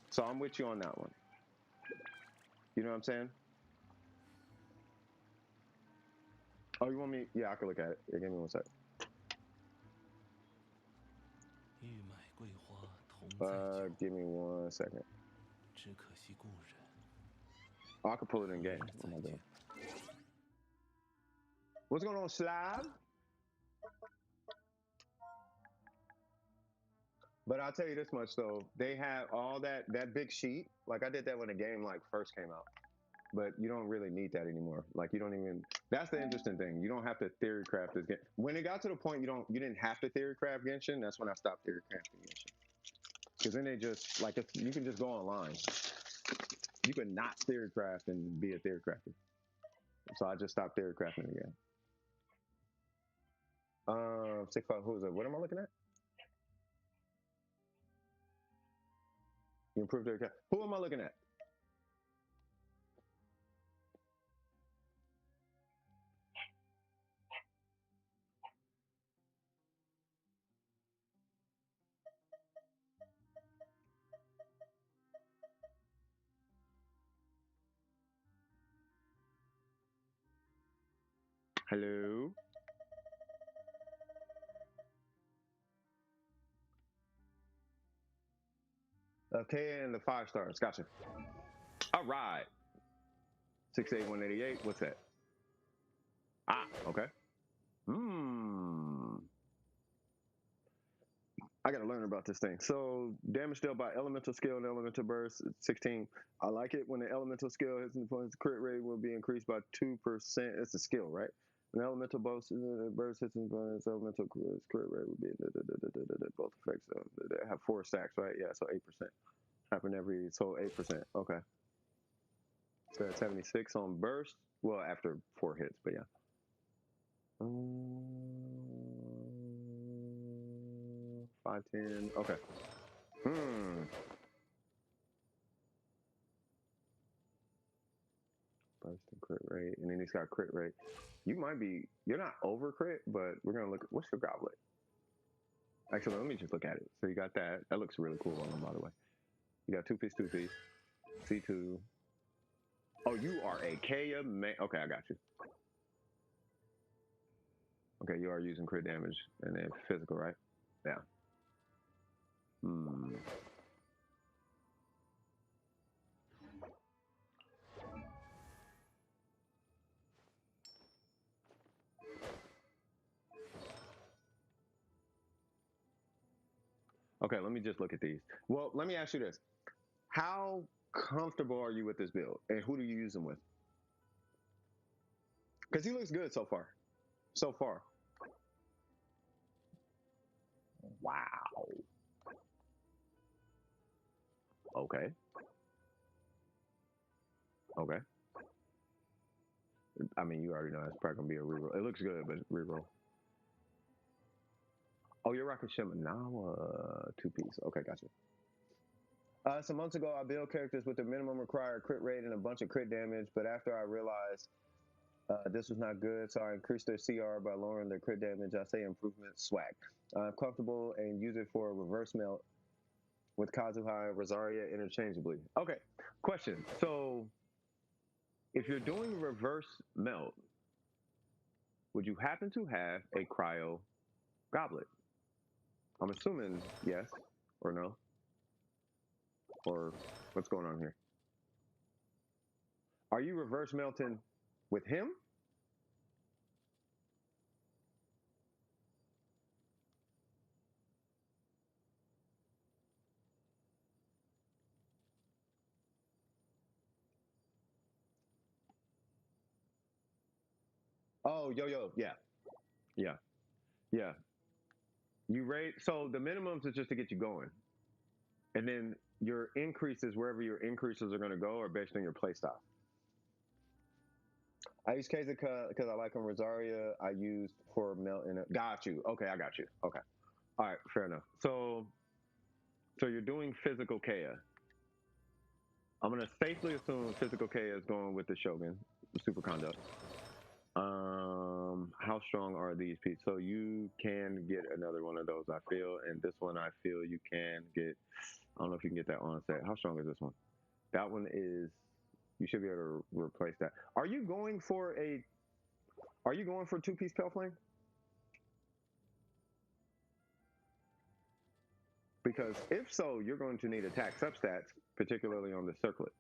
So I'm with you on that one. You know what I'm saying? Oh, you want me? Yeah, I can look at it. Yeah, give me one sec. Give me 1 second. Oh, I can pull it in game. Oh my god. What's going on, Slav? But I'll tell you this much though, they have all that big sheet. Like I did that when the game like first came out, but you don't really need that anymore. Like you don't even. That's the interesting thing. You don't have to theory craft this game. When it got to the point you didn't have to theory craft Genshin. That's when I stopped theory crafting Genshin. Because then they just like you can just go online. You can not theory craft and be a theory crafter. So I just stopped theory crafting again. 6-5. Who is it? What am I looking at? You improved theory craft. Who am I looking at? Hello. Okay, and the 5 stars. Gotcha. All right. 68188. What's that? Ah, okay. I gotta learn about this thing. So damage dealt by elemental skill and elemental burst, 16. I like it when the elemental skill hits an opponent's crit rate will be increased by 2%. It's a skill, right? An elemental burst hits an opponent's elemental crit rate will be both effects. They have 4 stacks, right? Yeah, so 8%. Happen every 8%. Okay. So that's 76 on burst. Well, after 4 hits, but yeah. 510. Okay. Burst and crit rate, and then he's got crit rate. You're not over crit, but we're gonna look. What's your goblet? Actually, let me just look at it. So you got that. That looks really cool on them, by the way. You got 2-piece, C2. Oh, you are a Kaya man. Okay, I got you. Okay, you are using crit damage and then physical, right? Yeah. Okay, let me just look at these. Well, let me ask you this. How comfortable are you with this build? And who do you use them with? Because he looks good so far. So far. Wow. Okay. Okay. I mean, you already know that's probably gonna be a reroll. It looks good, but reroll. Oh, you're rocking Shiminawa two-piece. Okay, gotcha. Some months ago, I built characters with the minimum required crit rate and a bunch of crit damage, but after I realized this was not good, so I increased their CR by lowering their crit damage. I say improvement swag. I'm comfortable and use it for reverse melt with Kazuha and Rosaria interchangeably. Okay, question. So if you're doing reverse melt, would you happen to have a cryo goblet? I'm assuming yes or no, or what's going on here? Are you reverse melting with him? Oh, yo, yeah, yeah, yeah. You rate, so the minimums is just to get you going, and then your increases, wherever your increases are going to go, are based on your play style. I use Kaiser because I like him. Rosaria, I used for melting. Got you. Okay, I got you. Okay. All right, fair enough. So you're doing physical Kea. I'm gonna safely assume physical Kea is going with the Shogun, superconduct. How strong are these pieces? So you can get another one of those, I feel, and this one I feel you can get. I don't know if you can get that on set. How strong is this one? That one is. You should be able to replace that. Are you going for two-piece Pale Flame? Because if so, you're going to need attack substats, particularly on the circlet.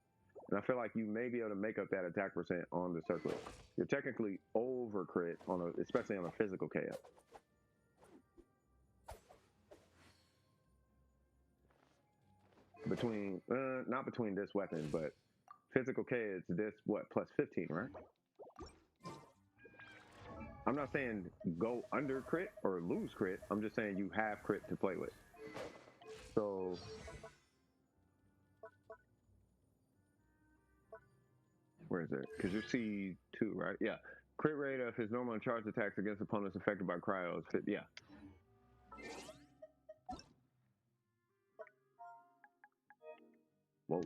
And I feel like you may be able to make up that attack percent on the circlet. You're technically over crit especially on a physical KO. Not between this weapon, but physical K is this, what, plus 15, right? I'm not saying go under crit or lose crit. I'm just saying you have crit to play with. So where is it? Because you're C2, right? Yeah. Crit rate of his normal and charged attacks against opponents affected by cryos. Yeah. Whoa.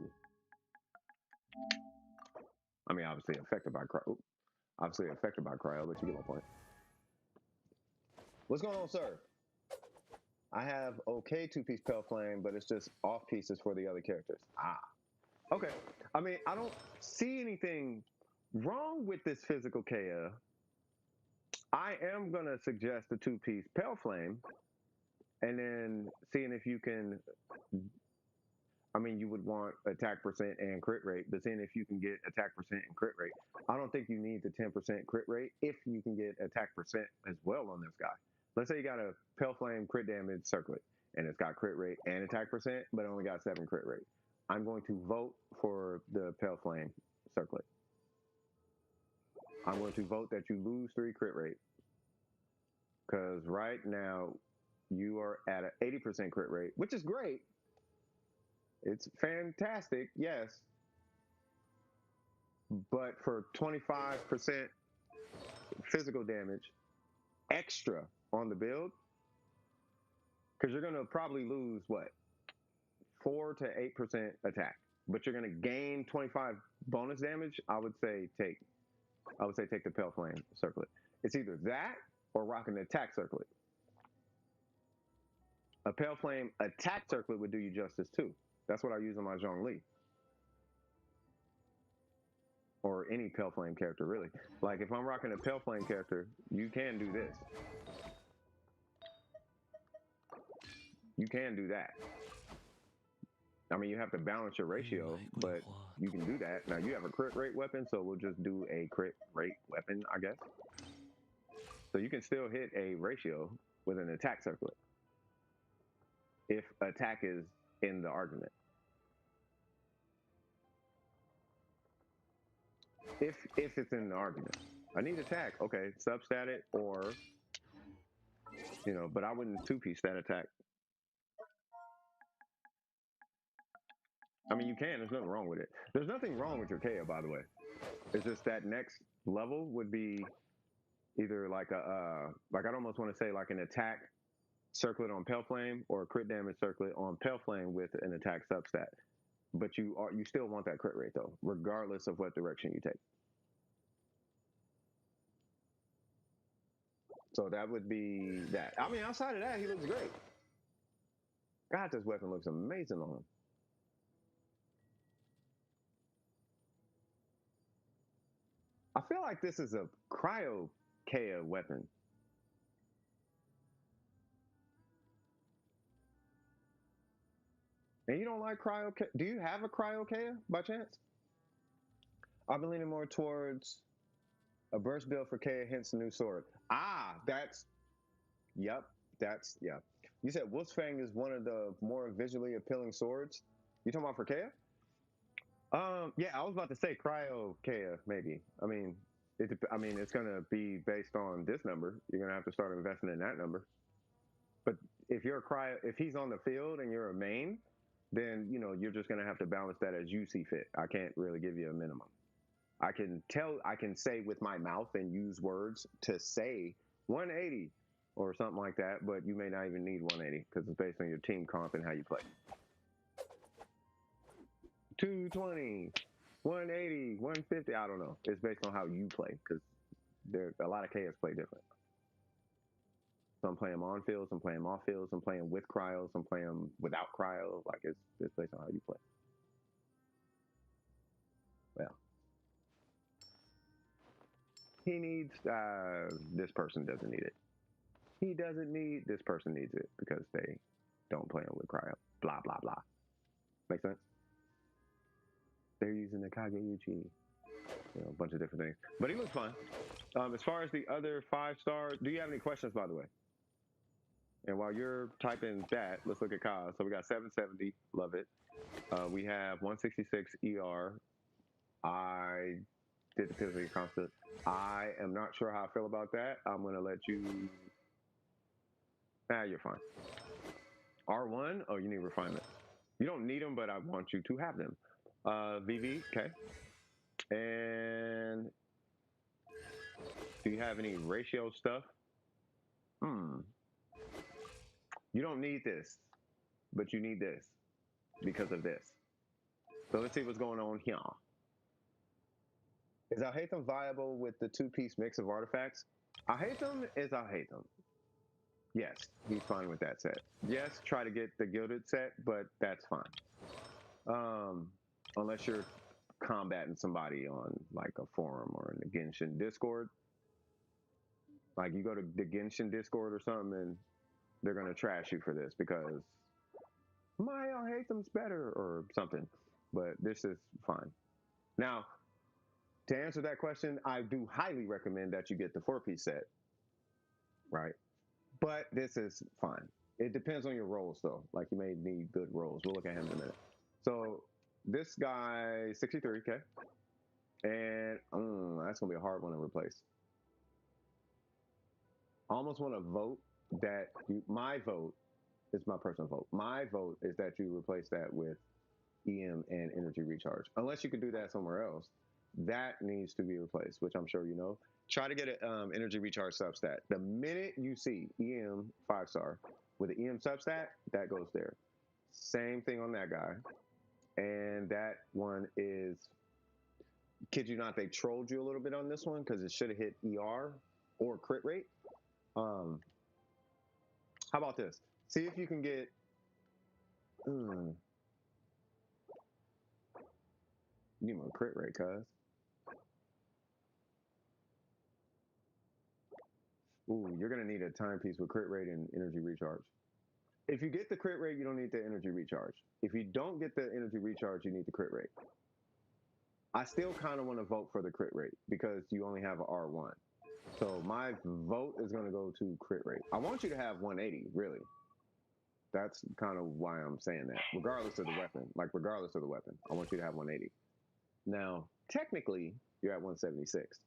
I mean, obviously affected by cryo. But you get my point. What's going on, sir? I have okay two-piece Pale Flame, but it's just off pieces for the other characters. Okay. I mean, I don't see anything wrong with this physical Kea. I am going to suggest a two-piece Pale Flame, and then seeing if you can. I mean, you would want attack percent and crit rate, but seeing if you can get attack percent and crit rate. I don't think you need the 10% crit rate if you can get attack percent as well on this guy. Let's say you got a Pale Flame crit damage circlet, and it's got crit rate and attack percent, but it only got 7 crit rate. I'm going to vote for the Pale Flame circlet. I'm going to vote that you lose 3 crit rate, because right now you are at an 80% crit rate, which is great. It's fantastic, yes. But for 25% physical damage extra on the build, because you're going to probably lose, what, 4 to 8% attack, but you're going to gain 25 bonus damage, I would say take the Pale Flame circlet. It's either that or rocking the attack circlet. A Pale Flame attack circlet would do you justice too. That's what I use on my Zhongli. Or any Pale Flame character, really. Like, if I'm rocking a Pale Flame character, you can do this. You can do that. I mean, you have to balance your ratio, but you can do that. Now, you have a crit rate weapon, so we'll just do a crit rate weapon, I guess. So you can still hit a ratio with an attack circlet if attack is in the argument. If it's in the argument. I need attack. Okay, substat it or You know, but I wouldn't two-piece that attack. I mean, you can. There's nothing wrong with it. There's nothing wrong with your Kea, by the way. It's just that next level would be either like a like I'd almost want to say like an attack circlet on Pale Flame or a crit damage circlet on Pale Flame with an attack substat. But you still want that crit rate though, regardless of what direction you take. So that would be that. I mean, outside of that, he looks great. God, this weapon looks amazing on him. I feel like this is a cryo Kea weapon. And you don't like cryo Kea? Do you have a cryo Kea by chance? I've been leaning more towards a burst build for Kea, hence the new sword. Ah, yep, yeah. You said Wolfsfang is one of the more visually appealing swords. You talking about for Kea? Yeah, I was about to say cryo Kea, maybe. I mean, it's gonna be based on this number. You're gonna have to start investing in that number. But if he's on the field and you're a main, then you know you're just gonna have to balance that as you see fit. I can't really give you a minimum. I can say with my mouth and use words to say 180 or something like that, but you may not even need 180 because it's based on your team comp and how you play. 220, 180, 150, I don't know. It's based on how you play because there a lot of KS play different. So I'm playing on field, I'm playing off field, I'm playing with cryos, I'm playing without cryo. Like it's based on how you play. Well, he needs this person doesn't need it. He doesn't need this person needs it because they don't play him with cryo. Blah blah blah. Make sense? They're using the Kageyuchi, you know, a bunch of different things. But he looks fun. As far as the other 5-star, do you have any questions, by the way? And while you're typing that, let's look at Kaz. So we got 770, love it. We have 166 ER. I did the physical constant. I am not sure how I feel about that. I'm gonna let you. Nah, you're fine. R1. Oh, you need refinement. You don't need them, but I want you to have them. VV. Okay. And do you have any ratio stuff? You don't need this, but you need this because of this. So let's see what's going on here. Is Alhaitham viable with the 2-piece mix of artifacts? Alhaitham is Alhaitham. Yes, he's fine with that set. Yes, try to get the gilded set, but that's fine. Unless you're combating somebody on like a forum or in the Genshin Discord. Like you go to the Genshin Discord or something and they're gonna trash you for this because my Alhaitham's better or something. But this is fine. Now, to answer that question, I do highly recommend that you get the 4-piece set, right? But this is fine. It depends on your roles, though. Like, you may need good roles. We'll look at him in a minute. So, this guy, 63, okay? And that's going to be a hard one to replace. I almost want to vote that my vote is my personal vote. My vote is that you replace that with EM and energy recharge. Unless you could do that somewhere else. That needs to be replaced, which I'm sure you know. Try to get an energy recharge substat. The minute you see EM 5-star with an EM substat, that goes there. Same thing on that guy. And that one is, kid you not, they trolled you a little bit on this one because it should have hit ER or crit rate. How about this? See if you can get. You need my crit rate, cuz. Ooh, you're gonna need a timepiece with crit rate and energy recharge. If you get the crit rate, you don't need the energy recharge. If you don't get the energy recharge, you need the crit rate. I still kind of want to vote for the crit rate because you only have a R1. So my vote is going to go to crit rate. I want you to have 180, really. That's kind of why I'm saying that. Regardless of the weapon, I want you to have 180. Now, technically, you're at 176.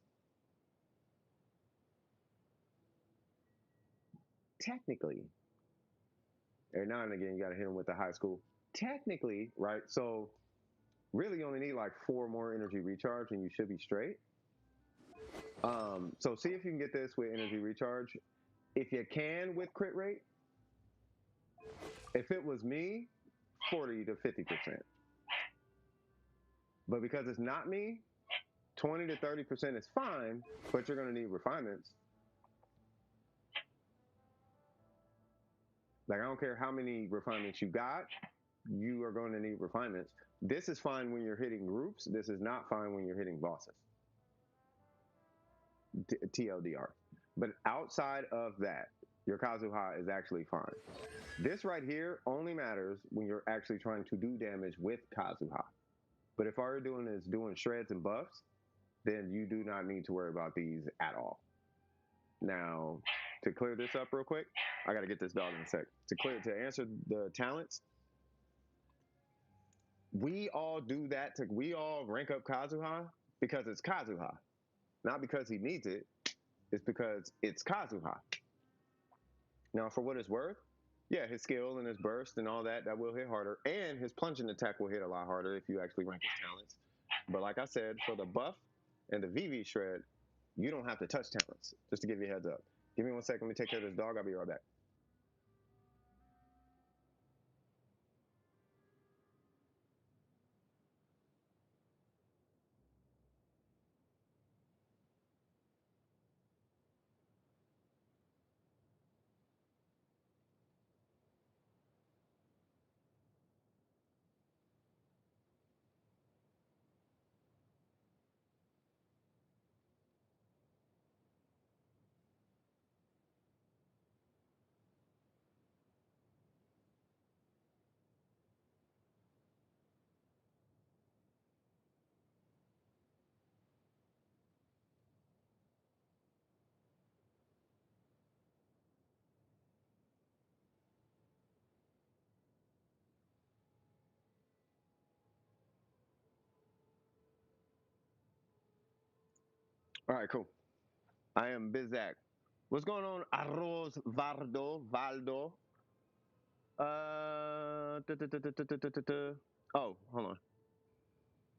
technically, every now and again, you got to hit him with the high school. Technically, right? So really you only need like 4 more energy recharge and you should be straight. So see if you can get this with energy recharge. If you can with crit rate, if it was me, 40 to 50%. But because it's not me, 20 to 30% is fine, but you're going to need refinements. Like, I don't care how many refinements you got, you are going to need refinements. This is fine when you're hitting groups. This is not fine when you're hitting bosses. TLDR. But outside of that, your Kazuha is actually fine. This right here only matters when you're actually trying to do damage with Kazuha. But if all you're doing is doing shreds and buffs, then you do not need to worry about these at all. Now, to clear this up real quick, I got to get this dog in a sec. To answer the talents, we all do that. We all rank up Kazuha because it's Kazuha. Not because he needs it, it's because it's Kazuha. Now, for what it's worth, yeah, his skill and his burst and all that will hit harder. And his plunging attack will hit a lot harder if you actually rank his talents. But like I said, for the buff and the VV shred, you don't have to touch talents, just to give you a heads up. Give me 1 second. Let me take care of this dog. I'll be right back. All right, cool. I am Bizak. What's going on, Arroz Valdo? Oh, hold on.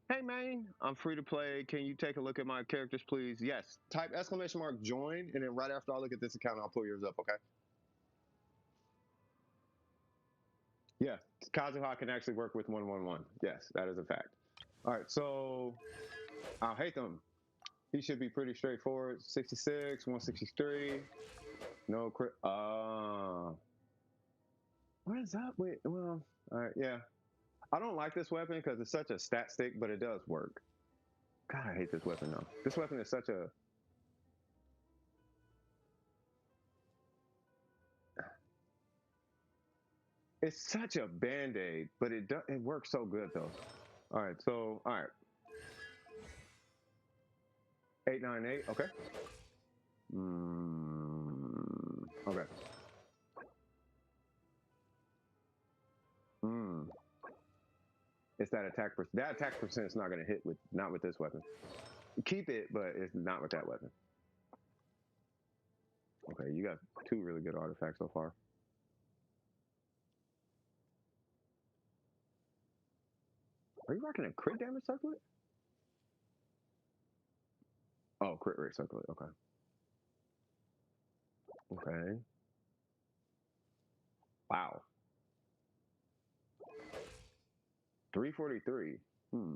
Hey, man, I'm free to play. Can you take a look at my characters, please? Yes. Type exclamation mark join, and then right after I look at this account, I'll pull yours up, okay? Yeah, Kazuha can actually work with 111. Yes, that is a fact. All right, so I'll hate them. He should be pretty straightforward. 66, 163. No crit. What is up with? Well, all right, yeah. I don't like this weapon because it's such a stat stick, but it does work. God, I hate this weapon though. This weapon is such a. It's such a band-aid, but it works so good though. All right, so all right. 898. Okay. Okay. It's that attack percent. That attack percent is not going to hit with not with this weapon. Keep it, but it's not with that weapon. Okay, you got 2 really good artifacts so far. Are you rocking a crit damage circlet? Oh, crit rate circlet. Okay. Okay. Wow. 343. Hmm.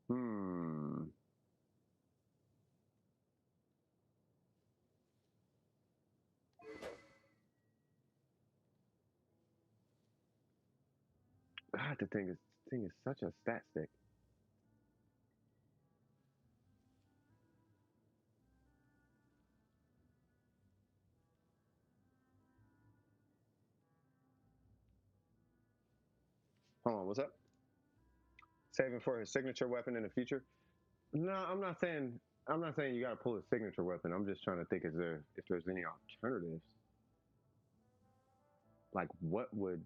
Hmm. God, the thing is such a stat stick. Hold on, what's up? Saving for his signature weapon in the future? No, I'm not saying you gotta pull his signature weapon. I'm just trying to think if there's any alternatives. Like what would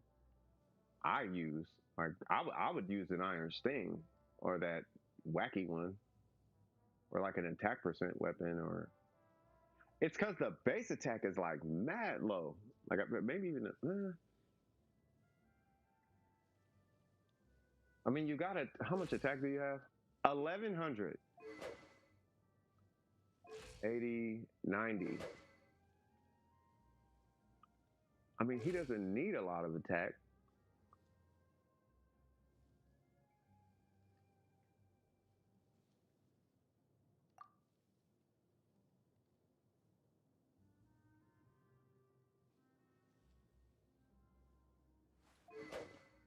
I use? Like I would use an iron sting or that wacky one, or like an attack percent weapon, or it's because the base attack is like mad low. Like maybe even. I mean, you got it. How much attack do you have? 1100. 80, 90. I mean, he doesn't need a lot of attack.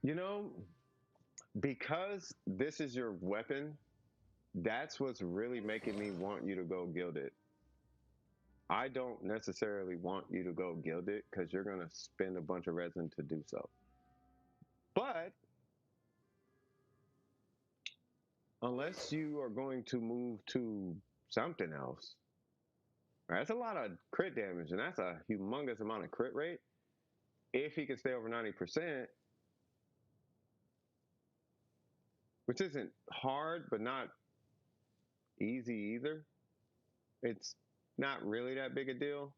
You know, because this is your weapon, that's what's really making me want you to go gilded. I don't necessarily want you to go gilded because you're going to spend a bunch of resin to do so. But unless you are going to move to something else, right, that's a lot of crit damage, and that's a humongous amount of crit rate. If he can stay over 90%, which isn't hard, but not easy either, it's not really that big a deal.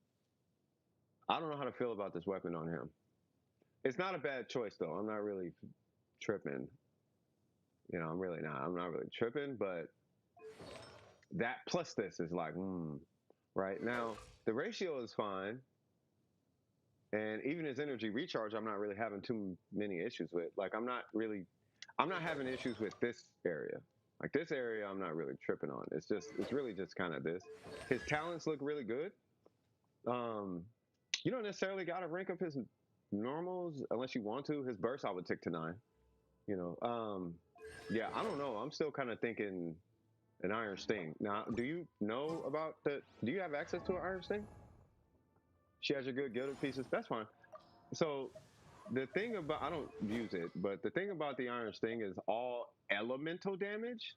I don't know how to feel about this weapon on him. It's not a bad choice, though. I'm not really tripping. You know, I'm really not. I'm not really tripping, but that plus this is like, right? Now, the ratio is fine. And even his energy recharge, I'm not really having too many issues with. Like, I'm not having issues with this area. Like, this area, I'm not really tripping on. It's really just kind of this. His talents look really good. You don't necessarily got to rank up his normals unless you want to. His burst, I would tick to 9. You know, yeah, I don't know. I'm still kind of thinking an Iron Sting. Now, do you know about the? Do you have access to an Iron Sting? She has your good gilded pieces. That's fine. So the thing about I don't use it, but the thing about the Iron Sting is all elemental damage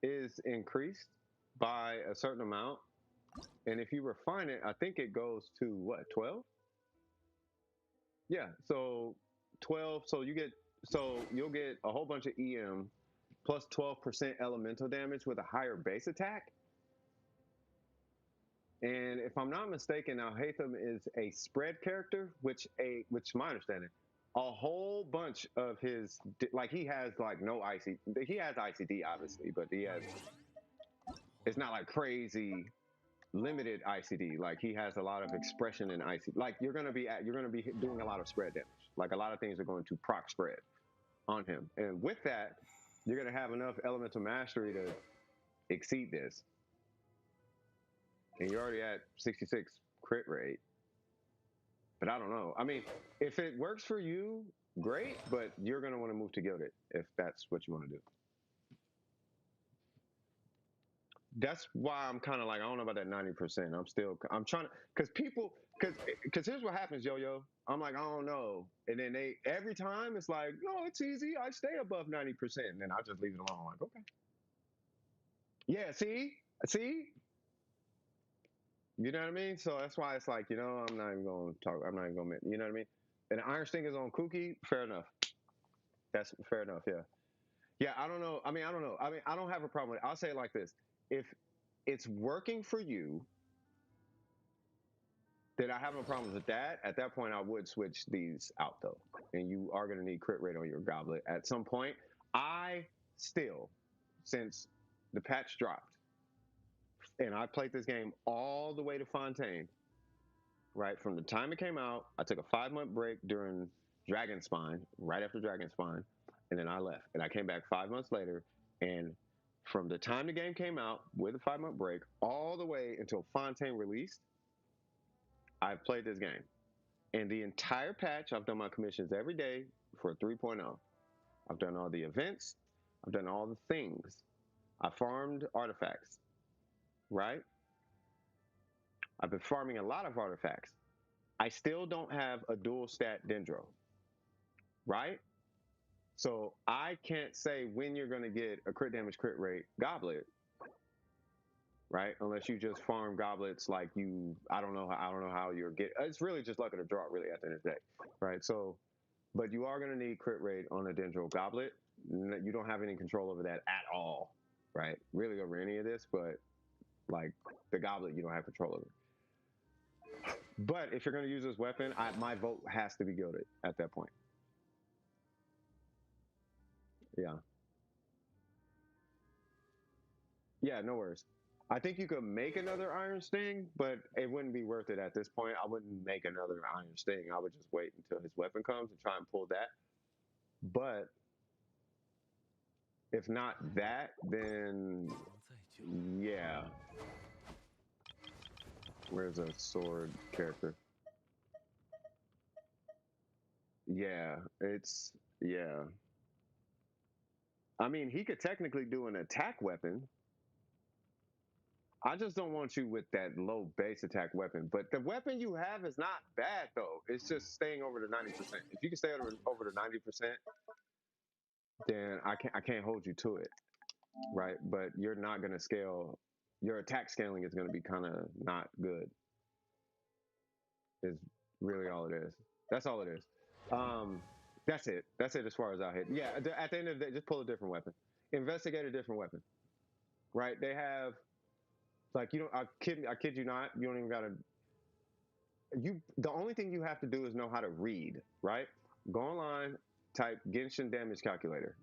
is increased by a certain amount, and if you refine it, I think it goes to what 12. Yeah, so 12. So you'll get a whole bunch of EM plus 12% elemental damage with a higher base attack. And if I'm not mistaken, now Hatham is a spread character, which my understanding, a whole bunch of his like he has like no IC, he has ICD obviously, but it's not like crazy limited ICD. Like he has a lot of expression in ICD. Like you're gonna be doing a lot of spread damage. Like a lot of things are going to proc spread on him, and with that, you're gonna have enough elemental mastery to exceed this. And you're already at 66 crit rate. But I don't know. I mean, if it works for you, great, but you're going to want to move to Gilded if that's what you want to do. That's why I'm kind of like, I don't know about that 90%. I'm trying to, because here's what happens, yo. I'm like, I don't know. And then every time it's like, no, it's easy. I stay above 90%. And then I just leave it alone. I'm like, okay. Yeah, see? You know what I mean? So that's why it's like, I'm not even going to talk. I'm not even going to, you know what I mean? And the Iron Sting is on Kooky. Fair enough. That's fair enough. Yeah. Yeah. I don't know. I mean, I don't know. I mean, I don't have a problem with it. I'll say it like this. If it's working for you, then I have no problems with that. At that point, I would switch these out though. And you are going to need crit rate on your goblet at some point. I still, since the patch dropped, and I played this game all the way to Fontaine, right? From the time it came out, I took a 5-month break during Dragon Spine, right after Dragon Spine, and then I left. And I came back 5 months later, and from the time the game came out with a 5-month break all the way until Fontaine released, I've played this game. And the entire patch, I've done my commissions every day for 3.0. I've done all the events. I've done all the things. I farmed artifacts, right? I've been farming a lot of artifacts. I still don't have a dual stat Dendro, right? So I can't say when you're going to get a crit damage crit rate goblet, right? Unless you just farm goblets like I don't know how you're it's really just luck of the draw really at the end of the day, right? So, but you are going to need crit rate on a Dendro goblet. You don't have any control over that at all. right? Really over any of this, but like the goblet, you don't have control over. But if you're going to use this weapon, my vote has to be gilded at that point. Yeah. Yeah, no worries. I think you could make another Iron Sting, but it wouldn't be worth it at this point. I wouldn't make another Iron Sting. I would just wait until his weapon comes and try and pull that. But if not that, then 在酒， yeah. Where's a sword character? Yeah, yeah. I mean, he could technically do an attack weapon. I just don't want you with that low base attack weapon. But the weapon you have is not bad though. It's just staying over the 90%. If you can stay over the 90%, then I can't hold you to it, right? But you're not gonna scale. Your attack scaling is gonna be kind of not good. Is really all it is. That's all it is. That's it. That's it as far as I hit. Yeah. At the end of the day, just pull a different weapon. Investigate a different weapon. Right? They have like you don't. I kid you not. You don't even gotta. The only thing you have to do is know how to read, right? Go online, type Genshin damage calculator.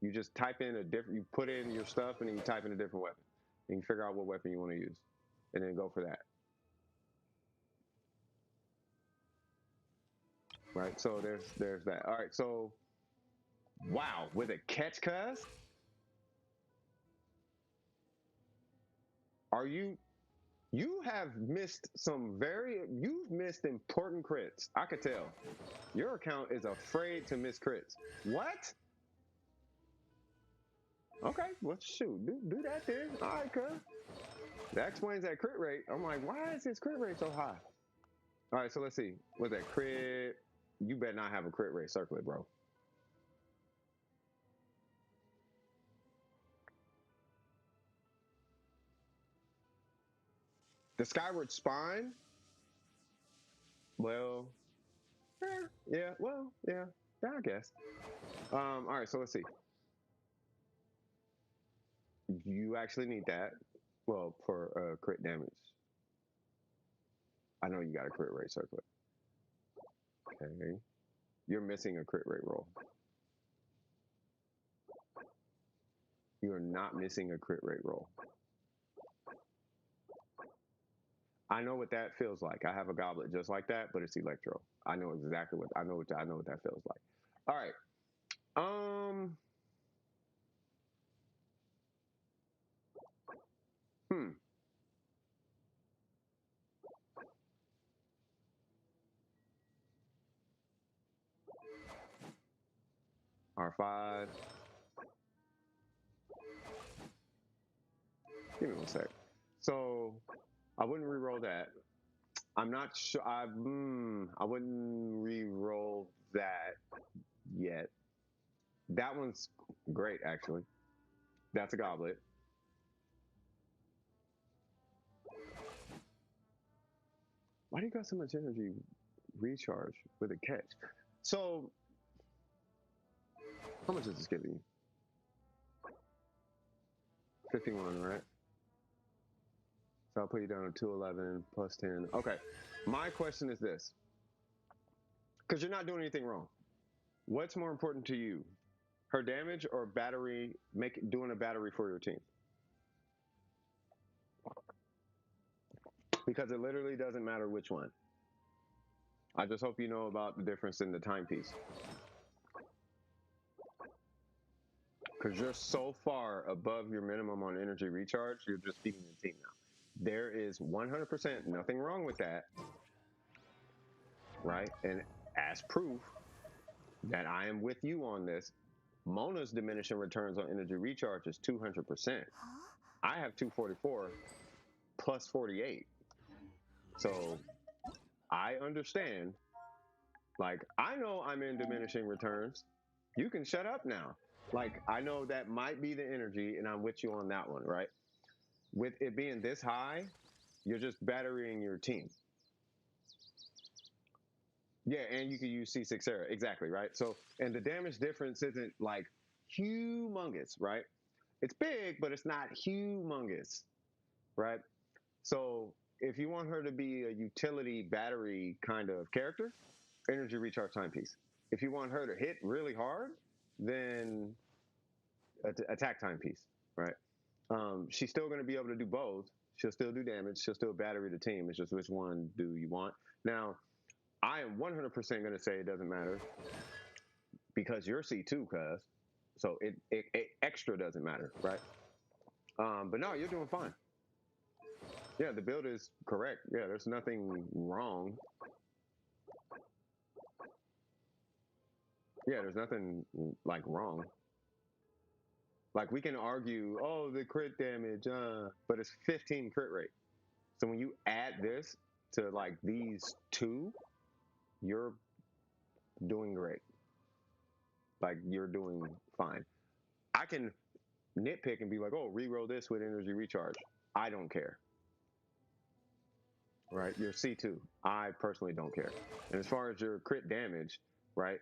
You just type in a different, you put in your stuff and then you type in a different weapon. And you figure out what weapon you want to use. And then go for that. Right? So there's that. All right, so wow, with a catch cuz? Are you have missed you've missed important crits. I could tell. Your account is afraid to miss crits. What? Okay, well shoot, do that then. All right, cuz. That explains that crit rate. I'm like, why is his crit rate so high? All right, so let's see. What's that crit? You better not have a crit rate. Circle it, bro. The Skyward Spine? Well, yeah, well, yeah, I guess. All right, so let's see. You actually need that. Well, for crit damage. I know you got a crit rate, circle it. Okay. You're missing a crit rate roll. You are not missing a crit rate roll. I know what that feels like. I have a goblet just like that, but it's electro. I know exactly what I know what that feels like. All right. Hmm. R5. Give me one sec. So I wouldn't re-roll that. I'm not sure. I wouldn't re-roll that yet. That one's great, actually. That's a goblet. Why do you got so much energy recharge with a catch? So, how much is this giving you? 51, right? So I'll put you down to 211 plus 10. Okay. My question is this, because you're not doing anything wrong. What's more important to you? Her damage or doing a battery for your team? Because it literally doesn't matter which one. I just hope you know about the difference in the timepiece. Because you're so far above your minimum on energy recharge, you're just feeding the team now. There is 100% nothing wrong with that, right? And as proof that I am with you on this, Mona's diminishing returns on energy recharge is 200%. I have 244 plus 48. So I understand. Like, I know I'm in diminishing returns. You can shut up now. Like, I know that might be the energy, and I'm with you on that one, right? With it being this high, you're just batterying your team. Yeah, and you can use C6 Era. Exactly, right? So, and the damage difference isn't like humongous, right? It's big, but it's not humongous, right? So if you want her to be a utility battery kind of character, energy recharge timepiece. If you want her to hit really hard, then attack timepiece, right? She's still going to be able to do both. She'll still do damage. She'll still battery the team. It's just which one do you want? Now, I am 100% going to say it doesn't matter because you're C2, cuz. So it extra doesn't matter, right? But no, you're doing fine. Yeah, the build is correct. Yeah, there's nothing wrong. Yeah, there's nothing like wrong. Like we can argue, oh, the crit damage, but it's 15 crit rate. So when you add this to like these two, you're doing great. Like you're doing fine. I can nitpick and be like, oh, reroll this with energy recharge. I don't care. Right? You're C2. I personally don't care. And as far as your crit damage, right?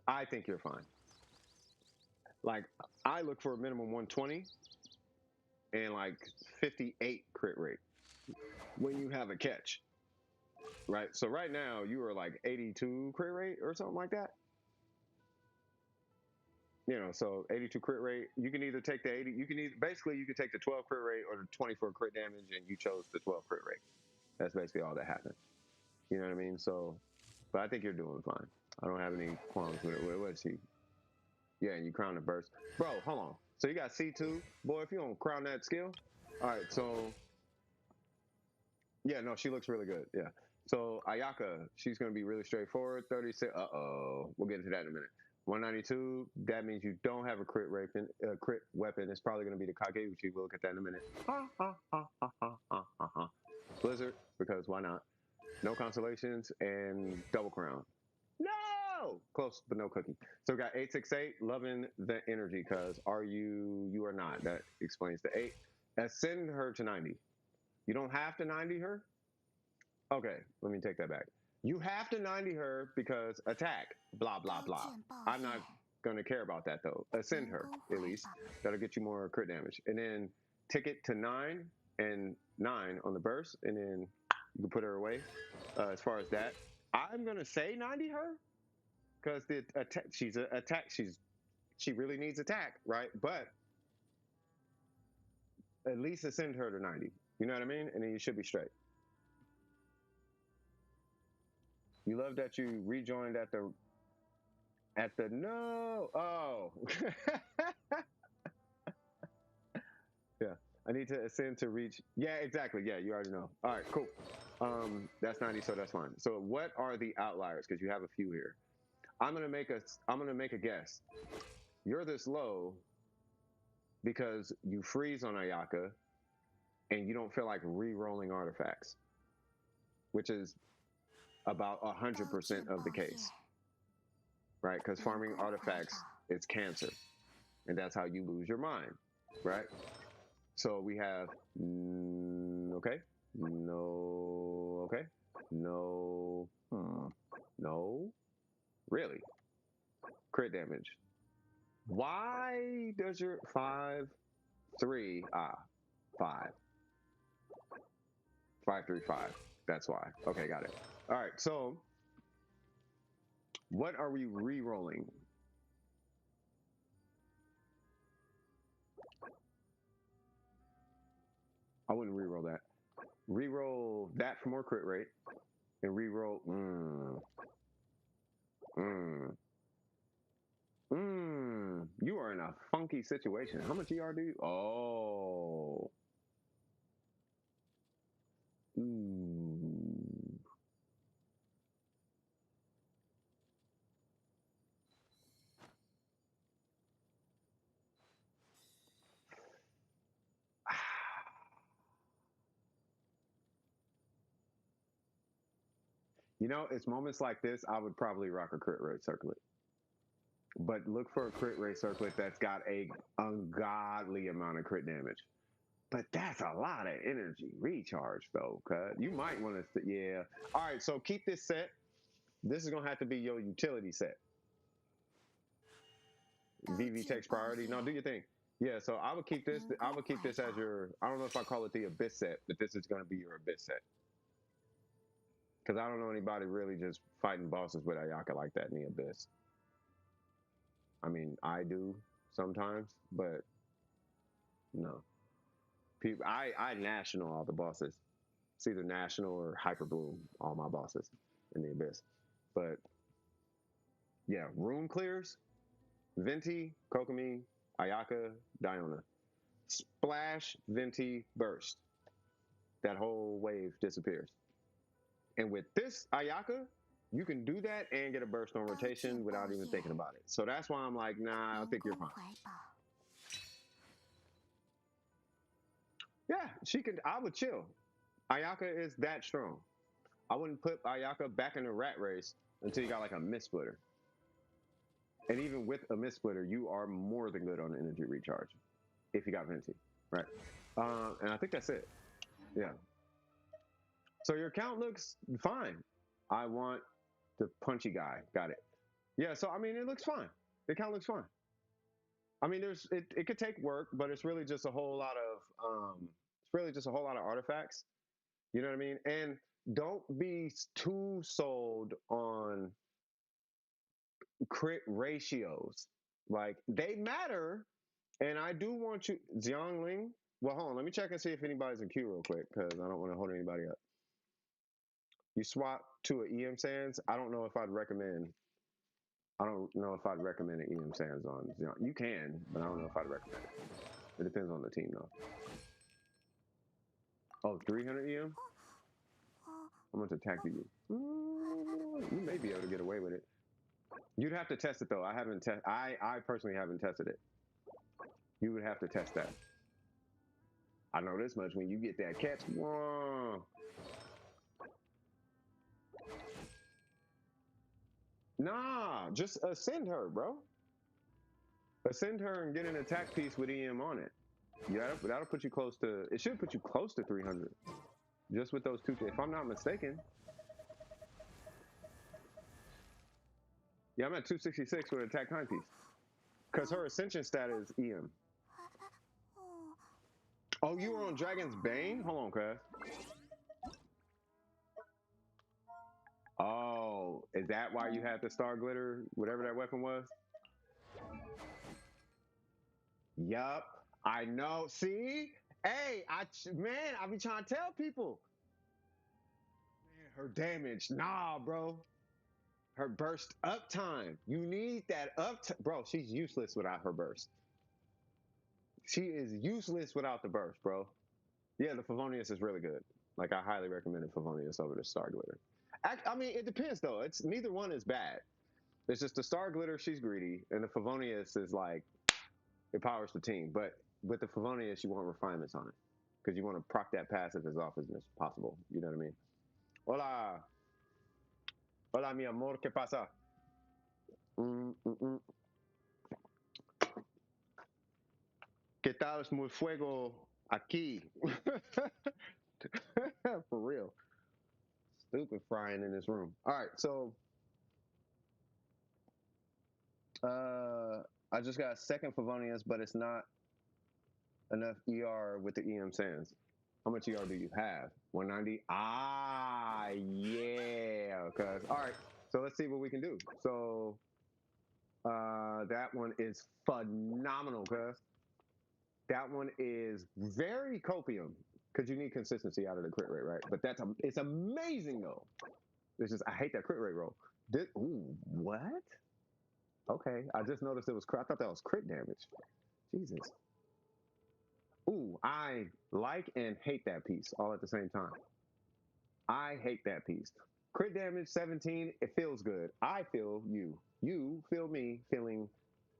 I think you're fine. Like I look for a minimum 120 and like 58 crit rate when you have a catch. Right? So right now you are like 82 crit rate or something like that. You know, so 82 crit rate, you can either take the 80, you can take the 12 crit rate or the 24 crit damage, and you chose the 12 crit rate. That's basically all that happened. You know what I mean? So, but I think you're doing fine. I don't have any qualms with it. What is she? Yeah, and you crown the burst. Bro, hold on. So you got C2. Boy, if you don't crown that skill. All right, so. Yeah, no, she looks really good. Yeah. So Ayaka, she's going to be really straightforward. 36. We'll get into that in a minute. 192. That means you don't have a crit weapon. It's probably going to be the Kageuchi. We'll look at that in a minute. Blizzard, because why not? No consolations and double crown. No, close but no cookie. So we got 868. Loving the energy, cuz you are not. That explains the 8. Ascend her to 90. You don't have to 90 her. Okay, let me take that back. You have to 90 her because attack, blah, blah, blah. I'm not going to care about that though. Ascend her, at least. That'll get you more crit damage. And then ticket to 9 and 9 on the burst, and then you can put her away. As far as that, I'm going to say 90 her because the attack, she really needs attack, right? But at least ascend her to 90. You know what I mean? And then you should be straight. You love that you rejoined at the no. Oh. Yeah. I need to ascend to reach. Yeah, exactly. Yeah, you already know. All right, cool. That's 90, so that's fine. So what are the outliers? Because you have a few here. I'm gonna make a guess. You're this low because you freeze on Ayaka and you don't feel like re-rolling artifacts, which is about 100% of the case. Right? Because farming artifacts is cancer, and that's how you lose your mind, right? So we have okay, no, okay, no, no, really, crit damage. Why does your 5, 3, 5, 5, 3, 5? That's why. Okay, got it. All right, so what are we re-rolling? I wouldn't re-roll that. Re-roll that for more crit rate, and re-roll. You are in a funky situation. How much ER do you? Oh. You know, it's moments like this, I would probably rock a crit rate circlet. But look for a crit rate circlet that's got a ungodly amount of crit damage. But that's a lot of energy recharge, though, cuz you might want to, yeah. All right, so keep this set. This is going to have to be your utility set. VV takes priority. No, do your thing. Yeah, so I would keep this. I would keep this as your. I don't know if I call it the Abyss set, but this is going to be your Abyss set. Because I don't know anybody really just fighting bosses with Ayaka like that in the Abyss. I mean, I do sometimes, but no. People, I national all the bosses. It's either national or hyper bloom all my bosses in the Abyss. But yeah, room clears, Venti, Kokomi, Ayaka, Diona. Splash, Venti, burst. That whole wave disappears. And with this Ayaka, you can do that and get a burst on rotation without even thinking about it. So that's why I'm like, nah, I think you're fine. Yeah, she can. I would chill. Ayaka is that strong. I wouldn't put Ayaka back in the rat race until you got like a mist splitter. And even with a mist splitter, you are more than good on energy recharge if you got Venti, right? And I think that's it. Yeah. So your count looks fine. I want the punchy guy. Got it. Yeah. So I mean, it looks fine. The count looks fine. I mean, it could take work, but it's really just a whole lot of it's really just a whole lot of artifacts. You know what I mean? And don't be too sold on crit ratios. Like they matter, and I do want you, Xiangling. Well, hold on. Let me check and see if anybody's in queue real quick because I don't want to hold anybody up. You swap to an EM Sands. I don't know if I'd recommend. I don't know if I'd recommend an EM Sands on Xiang. You can, but I don't know if I'd recommend it. It depends on the team though. Oh, 300 EM? How much attack do you? You may be able to get away with it. You'd have to test it though. I personally haven't tested it. You would have to test that. I know this much. When you get that catch, whoa. Nah, just ascend her, bro. Ascend her and get an attack piece with EM on it. Yeah, that'll put you close to. It should put you close to 300. Just with those two. If I'm not mistaken. Yeah, I'm at 266 with an attack timepiece. Because her ascension stat is EM. Oh, you were on Dragon's Bane? Hold on, cuz. Oh, is that why you had the Star Glitter, whatever that weapon was? Yup. I know. See? Hey, man, I be trying to tell people. Man, her damage. Nah, bro. Her burst up time. You need that up bro, she's useless without her burst. She is useless without the burst, bro. Yeah, the Favonius is really good. Like I highly recommend the Favonius over the Star Glitter. I mean, it depends though. It's neither one is bad. It's just the Star Glitter, she's greedy, and the Favonius is like it powers the team. But with the Favonius, you want refinements on it because you want to proc that passive as often as possible. You know what I mean? Hola, hola, mi amor, ¿qué pasa? ¿Qué tal es muy fuego aquí? For real. Stupid frying in this room. All right, so I just got a second Favonius, but it's not enough ER with the EM Sands. How much ER do you have? 190? Ah, yeah. Cause all right, so let's see what we can do. So that one is phenomenal, cuz. That one is very copium because you need consistency out of the crit rate, right? But it's amazing though. It's just I hate that crit rate roll. Ooh, what? Okay, I just noticed it was crit. I thought that was crit damage. Jesus. Ooh, I like and hate that piece all at the same time. I hate that piece. Crit damage 17, it feels good. I feel you. You feel me feeling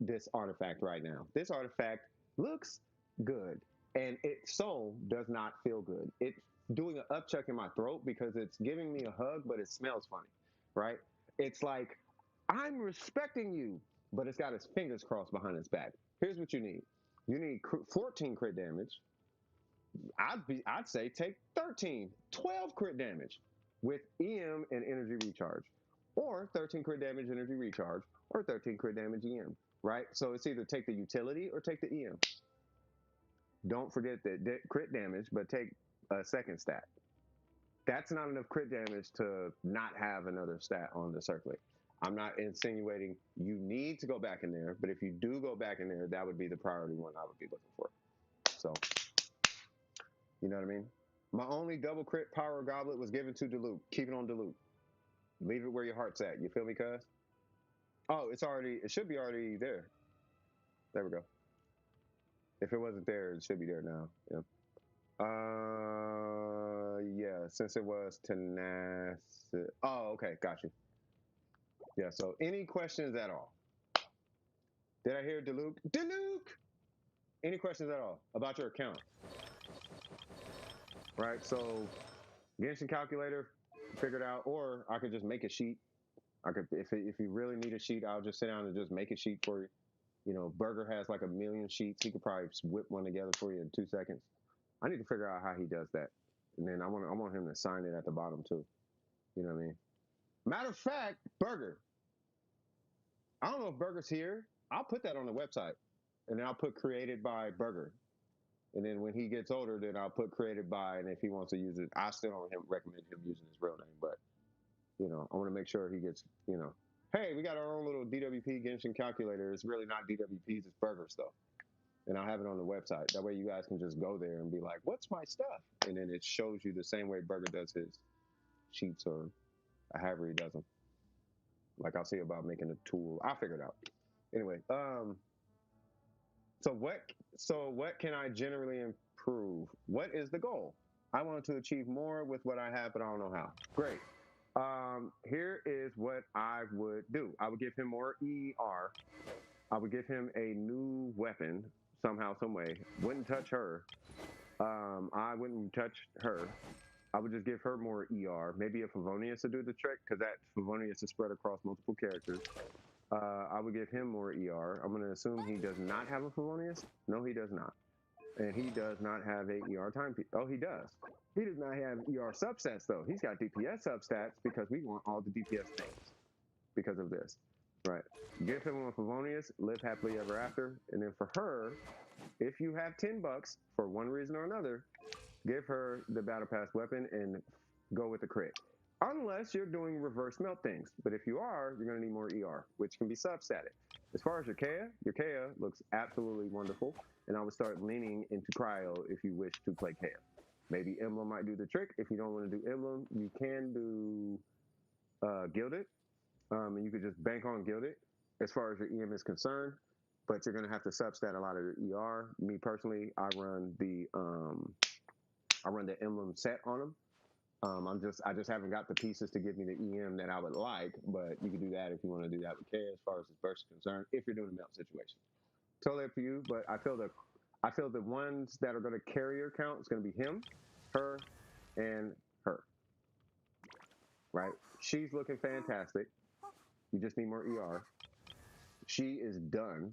this artifact right now. This artifact looks good. And its soul does not feel good. It's doing an upchuck in my throat because it's giving me a hug, but it smells funny, right? It's like, I'm respecting you, but it's got its fingers crossed behind its back. Here's what you need. You need 14 crit damage. I'd say take 13, 12 crit damage with EM and energy recharge, or 13 crit damage energy recharge, or 13 crit damage EM. right? So it's either take the utility or take the EM. Don't forget that crit damage, but take a second stat. That's not enough crit damage to not have another stat on the circulate. I'm not insinuating you need to go back in there, but if you do go back in there, that would be the priority one I would be looking for. So, you know what I mean? My only double crit power goblet was given to Diluc. Keep it on Diluc. Leave it where your heart's at. You feel me, cuz? Oh, it should be already there. There we go. If it wasn't there, it should be there now. Yeah. Yeah, since it was tenacity. Oh, okay, got you. Yeah, so any questions at all? Did I hear Diluc? Diluc! Any questions at all about your account? Right, so Genshin calculator figured out, or I could just make a sheet. I could, if you really need a sheet, I'll just sit down and just make a sheet for you. You know, Burger has like 1,000,000 sheets. He could probably whip one together for you in 2 seconds. I need to figure out how he does that, and then I want him to sign it at the bottom too. You know what I mean? Matter of fact, Burger. I don't know if Burger's here. I'll put that on the website, and then I'll put created by Burger. And then when he gets older, then I'll put created by, and if he wants to use it, I still don't recommend him using his real name, but you know, I want to make sure he gets, you know, hey, we got our own little DWP Genshin calculator. It's really not DWPs, it's Burger stuff. And I'll have it on the website. That way you guys can just go there and be like, what's my stuff? And then it shows you the same way Burger does his sheets or however he does them. Like I'll see about making a tool. I'll figure it out. Anyway, so what can I generally improve? What is the goal? I want to achieve more with what I have, but I don't know how. Great. Here is what I would do. I would give him more ER. I would give him a new weapon somehow, some way. Wouldn't touch her. I wouldn't touch her. I would just give her more ER. Maybe a Favonius to do the trick, because that Favonius is spread across multiple characters. I would give him more ER. I'm going to assume he does not have a Favonius. No, he does not. And he does not have a ER time. Oh, he does. He does not have ER substats, though. He's got DPS substats because we want all the DPS things because of this. Right. Give him a Favonius, live happily ever after. And then for her, if you have $10 for one reason or another, give her the Battle Pass weapon and go with the crit. Unless you're doing reverse melt things. But if you are, you're going to need more ER, which can be substatic. As far as your Kea looks absolutely wonderful. And I would start leaning into Cryo if you wish to play Kea. Maybe Emblem might do the trick. If you don't want to do Emblem, you can do Gilded. And you could just bank on Gilded as far as your EM is concerned. But you're going to have to substat a lot of your ER. Me personally, I run the Emblem set on them. I just haven't got the pieces to give me the EM that I would like, but you can do that if you want to do that with K as far as his burst is concerned, if you're doing a melt situation. Totally up to you, but I feel the ones that are going to carry your count is going to be him, her, and her. Right? She's looking fantastic. You just need more ER. She is done,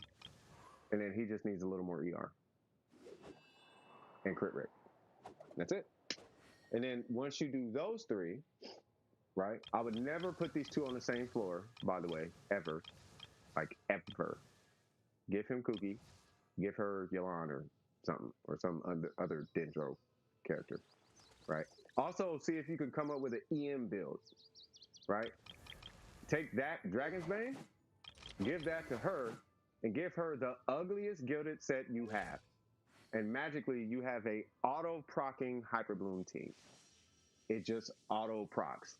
and then he just needs a little more ER and crit rate. That's it. And then once you do those three, right? I would never put these two on the same floor, by the way, ever. Like, ever. Give him Cookie, give her Yelan or something, or some other Dendro character, right? Also, see if you can come up with an EM build, right? Take that Dragon's Bane, give that to her, and give her the ugliest Gilded set you have. And magically, you have a auto-procking Hyperbloom team. It just auto-procs.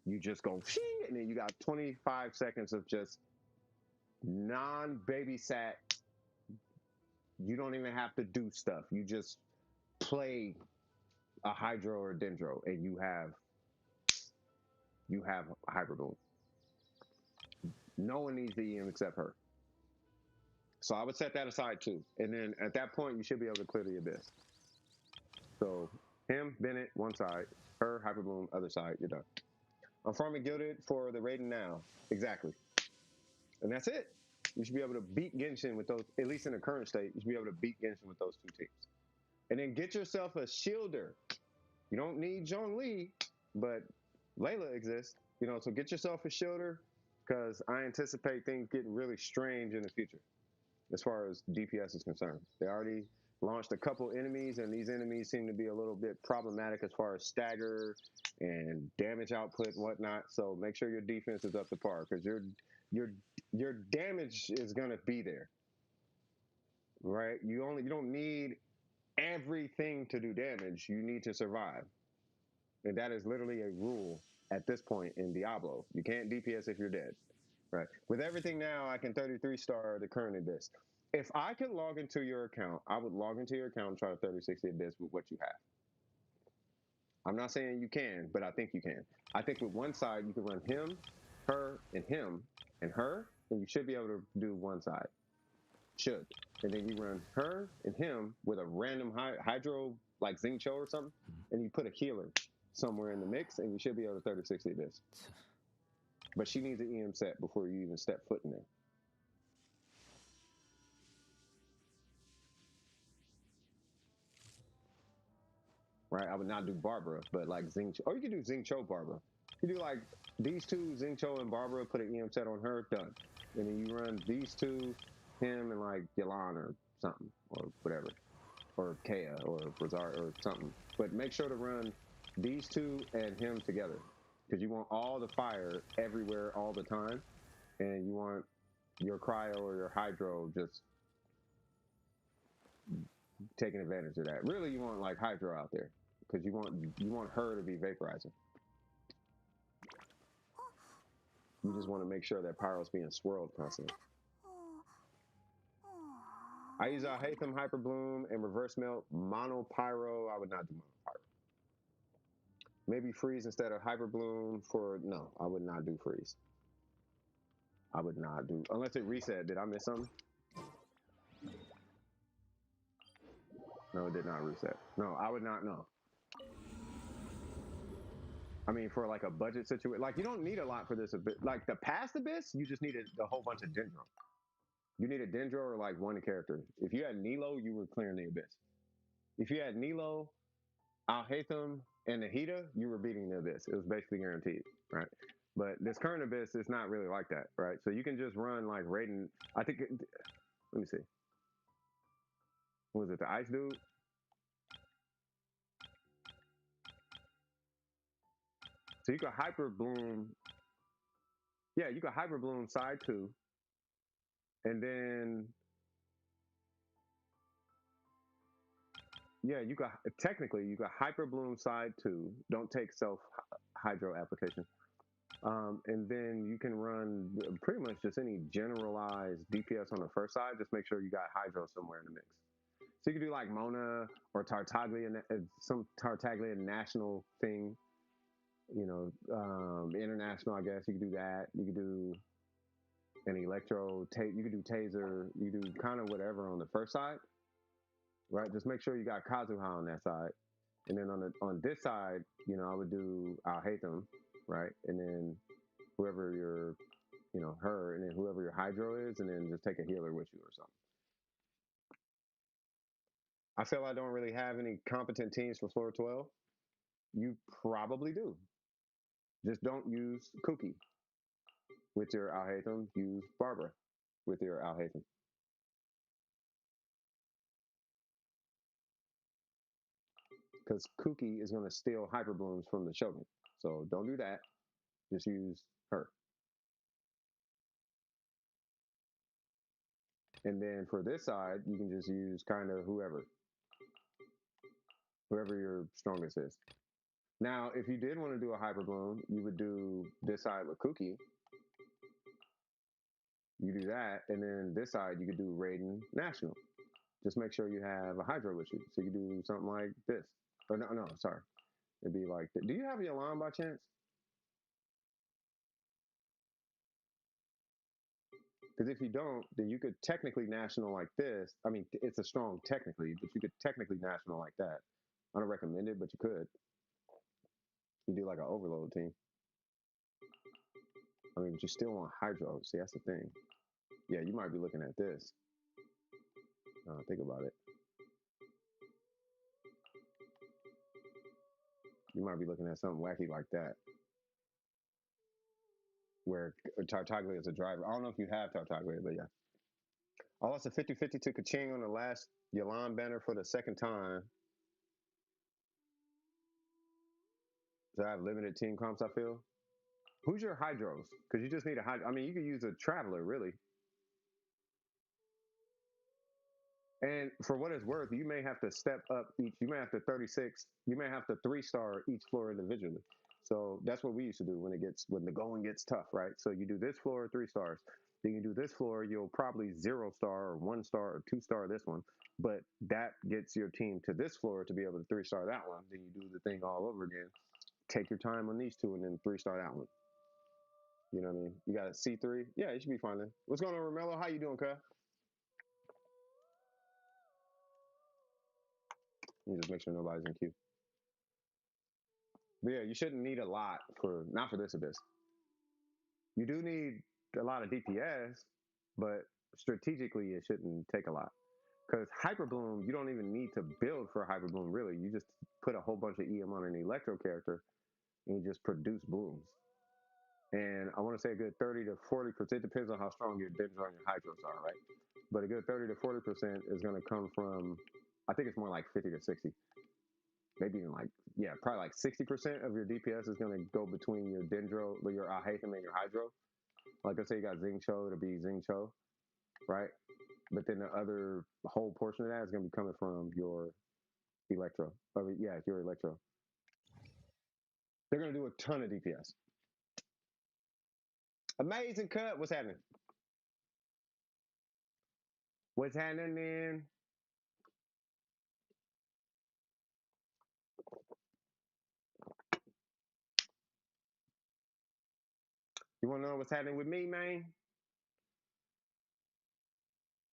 You just go shing, and then you got 25 seconds of just non-babysat. You don't even have to do stuff. You just play a Hydro or a Dendro, and you have Hyperboom. No one needs the EM except her. So I would set that aside too. And then at that point, you should be able to clear the Abyss. So him, Bennett, one side, her, Hyperbloom, other side, you're done. I'm farming Gilded for the Raiden now. Exactly. And that's it. You should be able to beat Genshin with those, at least in the current state, you should be able to beat Genshin with those two teams. And then get yourself a shielder. You don't need Zhongli, but Layla exists. You know, so get yourself a shielder, because I anticipate things getting really strange in the future as far as DPS is concerned. They already launched a couple enemies, and these enemies seem to be a little bit problematic as far as stagger and damage output and whatnot. So make sure your defense is up to par, because your damage is gonna be there, right? You don't need everything to do damage. You need to survive, and that is literally a rule at this point in Diablo. You can't DPS if you're dead. Right. With everything now, I can 33 star the current abyss. If I could log into your account, I would log into your account and try to 3060 abyss with what you have. I'm not saying you can, but I think you can. I think with one side, you can run him, her, and her, and you should be able to do one side. Should. And then you run her and him with a random hydro, like Xingqiu or something, and you put a healer somewhere in the mix, and you should be able to 3060 abyss. But she needs an EM set before you even step foot in there. Right? I would not do Barbara, but like Xingqiu. Or you could do Xingqiu Barbara. You do like these two, Xingqiu and Barbara, put an EM set on her, done. And then you run these two, him and like Yalan or something, or whatever. Or Kea or Razar or something. But make sure to run these two and him together, because you want all the fire everywhere all the time, and you want your cryo or your hydro just taking advantage of that. Really, you want like hydro out there, because you want her to be vaporizing. You just want to make sure that pyro's being swirled constantly. I use Hatham Hyper Bloom and Reverse Melt Mono Pyro. I would not do Mono Pyro. Maybe Freeze instead of Hyper Bloom for, no, I would not do Freeze. I would not do, unless it reset. Did I miss something? No, it did not reset. No, I would not, no. I mean, for like a budget situation, like you don't need a lot for this. Like the past Abyss, you just needed a whole bunch of Dendro. You need a Dendro or like one character. If you had Nilo, you were clearing the Abyss. If you had Nilo, Alhaitham, and Nahida, you were beating the Abyss. It was basically guaranteed, right? But this current Abyss is not really like that, right? So you can just run like Raiden. I think, let me see. What was it, the Ice Dude? So you could Hyper Bloom. Yeah, you could Hyper Bloom side 2. And then, yeah, you got technically you got Hyper Bloom side 2. Don't take self hydro application. And then you can run pretty much just any generalized DPS on the first side. Just make sure you got hydro somewhere in the mix. So you can do like Mona or Tartaglia, some Tartaglia national thing. You know, international. I guess you could do that. You could do an electro. You could do taser. You could do kind of whatever on the first side. Right, just make sure you got Kazuha on that side, and then on this side, you know, I would do Alhaitham, right, and then whoever your, you know, her, and then whoever your hydro is, and then just take a healer with you or something. I feel I don't really have any competent teams for floor 12. You probably do. Just don't use Kuki with your Alhaitham. Use Barbara with your Alhaitham. Because Kuki is going to steal Hyper Blooms from the Shogun. So don't do that. Just use her. And then for this side, you can just use kind of whoever your strongest is. Now, if you did want to do a Hyper Bloom, you would do this side with Kuki. You do that, and then this side, you could do Raiden National. Just make sure you have a Hydro with you. So you do something like this. Or no, sorry. It'd be like, do you have your alarm by chance? Because if you don't, then you could technically national like this. I mean, it's a strong technically, but you could technically national like that. I don't recommend it, but you could. You do like an overload team. I mean, but you still want hydro. See, that's the thing. Yeah, you might be looking at this. Think about it. You might be looking at something wacky like that. where Tartaglia is a driver. I don't know if you have Tartaglia, but yeah. I lost a 50-50 to Kaching on the last Yalan banner for the second time. So I have limited team comps, I feel. Who's your Hydros? Because you just need a Hydro. I mean, you could use a Traveler, really. And for what it's worth, you may have to step up each. You may have to 36. You may have to 3-star each floor individually. So that's what we used to do when the going gets tough, right? So you do this floor 3 stars. Then you do this floor, you'll probably 0-star or 1-star or 2-star this one. But that gets your team to this floor to be able to 3-star that one. Then you do the thing all over again. Take your time on these two and then 3-star that one. You know what I mean? You got a C3. Yeah, you should be fine then. What's going on, Romello? How you doing, cuz? Let me just make sure nobody's in queue. But yeah, you shouldn't need a lot not for this abyss. You do need a lot of DPS, but strategically it shouldn't take a lot. Because Hyper Bloom, you don't even need to build for Hyper Bloom, really. You just put a whole bunch of EM on an Electro character and you just produce blooms. And I want to say a good 30 to 40%, it depends on how strong your Dendro and your Hydros are, right? But a good 30 to 40% is going to come from, I think it's more like 50 to 60. Maybe even like, yeah, probably like 60% of your DPS is going to go between your Dendro, your Alhaitham and your Hydro. Like I say, you got Xingqiu to be Xingqiu, right? But then the other whole portion of that is going to be coming from your Electro. Yeah, your Electro. They're going to do a ton of DPS. Amazing cut. What's happening? What's happening? You want to know what's happening with me, man?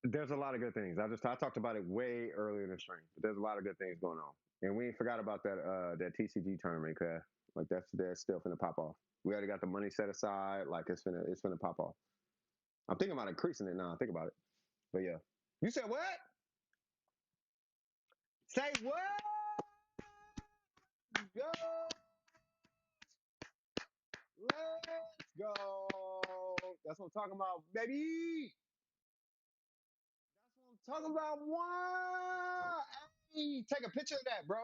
There's a lot of good things. I talked about it way earlier in the stream, but there's a lot of good things going on. And we ain't forgot about that TCG tournament, cuz like that's still finna pop off. We already got the money set aside, like it's finna pop off. I'm thinking about increasing it now. Think about it. But yeah. You said what? Say what? Go. Let's go. That's what I'm talking about, baby. That's what I'm talking about. What? Hey, take a picture of that, bro.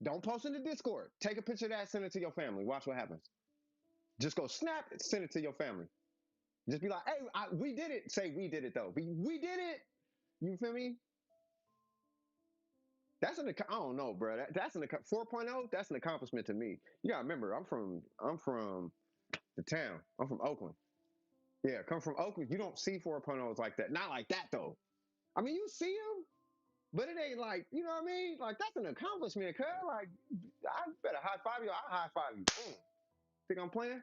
Don't post in the Discord. Take a picture of that, send it to your family. Watch what happens. Just go snap it, send it to your family. Just be like, hey, we did it. Say we did it though. We did it. You feel me? That's I don't know, bro. That's an 4.0. That's an accomplishment to me. You gotta remember, I'm from the town. I'm from Oakland. Yeah, come from Oakland. You don't see 4.0s like that. Not like that though. I mean, you see them, but it ain't like, you know what I mean? Like that's an accomplishment, cuz. Like, I better high five you. I high five you. Think I'm playing?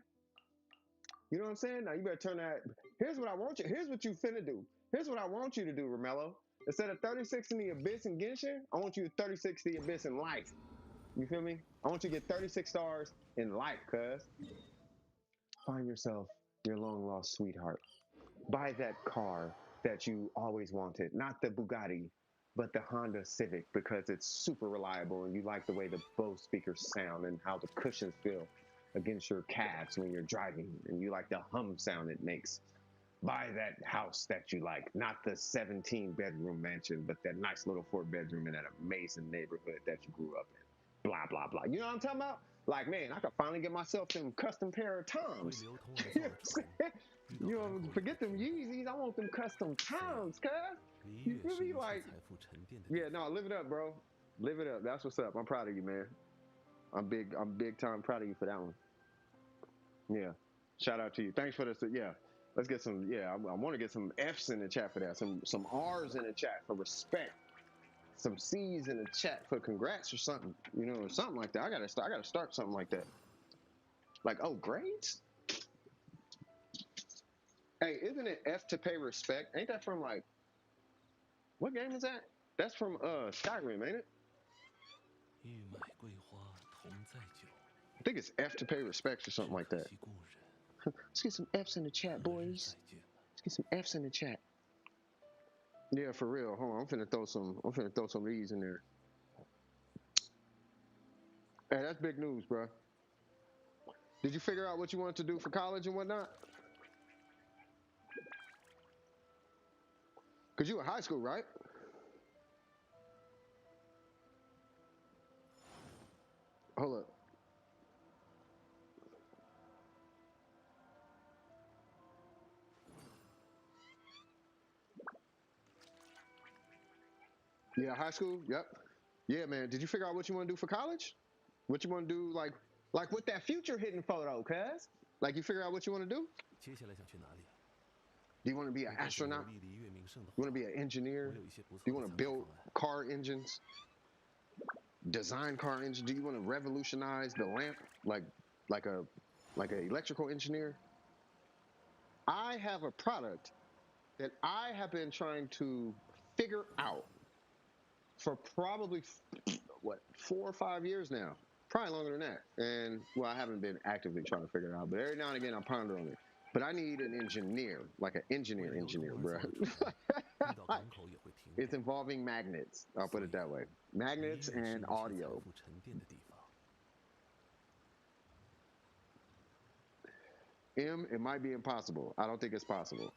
You know what I'm saying? Now you better turn that. Here's what I want you. Here's what you finna do. Here's what I want you to do, Romello. Instead of 36 in the Abyss in Genshin, I want you to 36 the Abyss in life. You feel me? I want you to get 36 stars in life, cuz. Find yourself your long lost sweetheart. Buy that car that you always wanted. Not the Bugatti, but the Honda Civic, because it's super reliable and you like the way the Bose speakers sound and how the cushions feel against your calves when you're driving, and you like the hum sound it makes. Buy that house that you like, not the 17-bedroom mansion, but that nice little 4-bedroom in that amazing neighborhood that you grew up in. Blah, blah, blah. You know what I'm talking about? Like, man, I could finally get myself them custom pair of Toms. You know, forget them Yeezys. I want them custom Toms, cuz. You feel me? Like, yeah, no, live it up, bro. Live it up. That's what's up. I'm proud of you, man. I'm big time proud of you for that one. Yeah. Shout out to you. Thanks for this. Yeah. Let's get some, I want to get some F's in the chat for that. Some R's in the chat for respect. Some C's in the chat for congrats or something. You know, or something like that. I gotta start something like that. Like, oh, grades? Hey, isn't it F to pay respect? Ain't that from like, what game is that? That's from Skyrim, ain't it? I think it's F to pay respects or something like that. Let's get some F's in the chat, boys. Let's get some F's in the chat. Yeah, for real. Hold on, I'm finna throw some of these in there. Hey, that's big news, bro. Did you figure out what you wanted to do for college and whatnot? Because you were in high school, right? Hold up. Yeah, high school. Yep. Yeah, man. Did you figure out what you want to do for college? What you want to do, like with that future hitting photo, cuz? Like, you figure out what you want to do? 接下来想去哪里？ Do you want to be an 如果是 astronaut? 游历离月名胜的 You 话， want to be an engineer? 我有一些不 Do you 错 want 的 to 参考 build 方案。 car engines? Design car engines? Do you want to revolutionize the lamp like a electrical engineer? I have a product that I have been trying to figure out for probably what 4 or 5 years now, probably longer than that. And well, I haven't been actively trying to figure it out, but every now and again I ponder on it. But I need an engineer, like an 为 engineer, 了由途而 bro. 走的主人，遇到港口也会停 It's 泊。 involving magnets. I'll put it that way. 离 Magnets 月是 and 一切财 audio. 富沉淀的地方。 It might be impossible. I don't think it's possible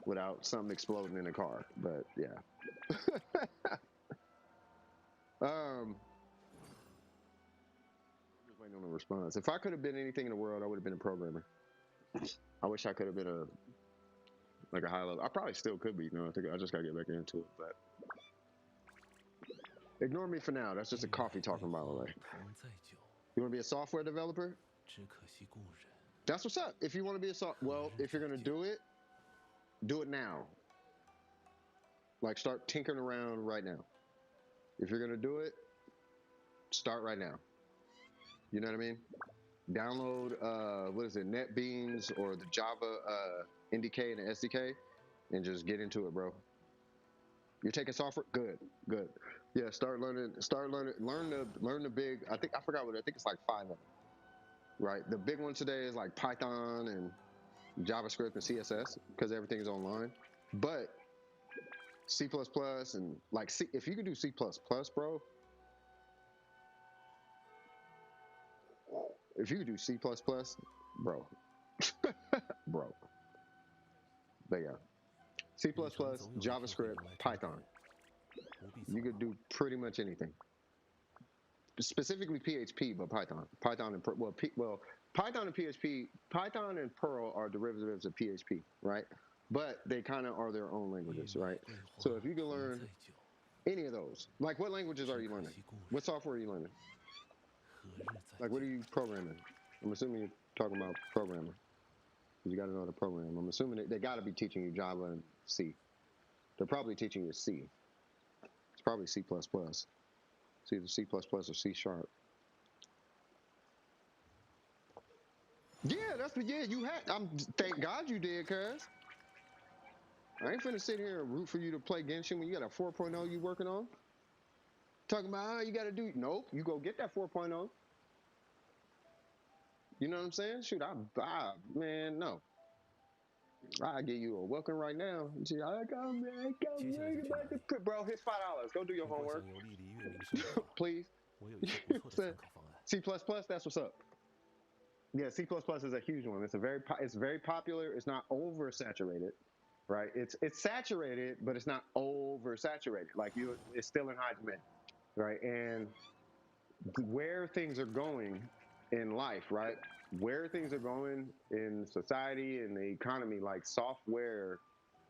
without something exploding in the car. But yeah. Just waiting on a response. If I could have been anything in the world, I would have been a programmer. I wish I could have been a high level. I probably still could be. I think I just gotta get back into it. But ignore me for now. That's just a coffee talking, by the way. 同在久， You want to be a software developer? 只可惜故人。 That's what's up. If you want to be well, if you're gonna do it now. Like, start tinkering around right now. If you're gonna do it, start right now. You know what I mean? Download what is it, NetBeans or the Java NDK and the SDK, and just get into it, bro. You're taking software, good. Yeah, learn the big. I think it's like 5 of them. Right, the big one today is like Python and JavaScript and CSS because everything is online. But C++ and like C, if you can do C++, bro. If you could do C++, bro, bro. But yeah, C++, JavaScript, Python. You could do pretty much anything. Specifically PHP, but Python and Python and PHP, Python and Perl are derivatives of PHP, right? But they kind of are their own languages, right? So if you can learn any of those, like what languages are you learning? What software are you learning? Like, what are you programming? I'm assuming you're talking about programming. You got to know how to program. I'm assuming they got to be teaching you Java and C. They're probably teaching you C. It's probably C++. It's either C++ or C#. Yeah, you had. Thank God you did, cuz. I ain't finna sit here and root for you to play Genshin when you got a 4.0 you working on. Talking about, you got to do. Nope, you go get that 4.0. You know what I'm saying? Shoot, man, no. I give you a welcome right now. See, bro, here's $5. Go do your 如果 homework. 想游历离月名胜的话， Please. 我有一些不错的参考方案。 C++, that's what's up. Yeah, C++ is a huge one. It's very popular. It's not oversaturated, right? It's saturated, but it's not oversaturated. Like it's still in high demand, right? And where things are going in life, right? Where things are going in society and the economy, like software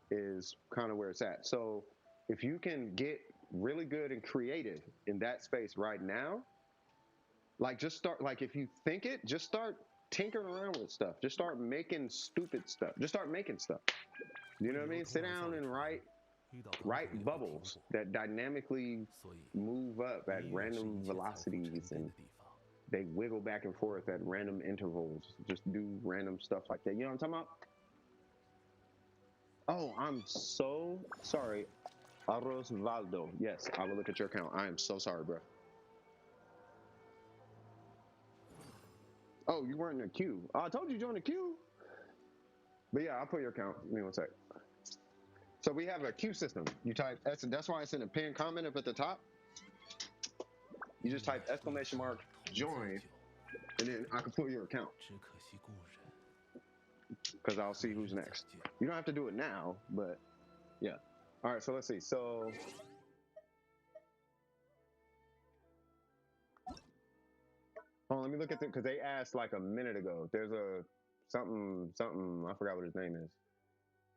is kind of where it's at. So if you can get really good and creative in that space right now, like just start, like if you think it, just start tinkering around with stuff. Just start making stupid stuff. Just start making stuff. You know what I mean? Sit down and write bubbles that dynamically move up at random velocities and they wiggle back and forth at random intervals. Just do random stuff like that. You know what I'm talking about? Oh, I'm so sorry. Arosvaldo. Yes, I will look at your account. I am so sorry, bro. Oh, you weren't in the queue. Oh, I told you to join the queue. But yeah, I'll put your account. Give me one sec. So we have a queue system. You type that's why it's in a pinned comment up at the top. You just type !join and then I can pull your account 只可惜故人 because I'll see 明 who's 日再 next. 见。 You don't have to do it now, but yeah. All right, so let's see. So hold on, let me look at it because they asked like a minute ago. There's a something, I forgot what his name is.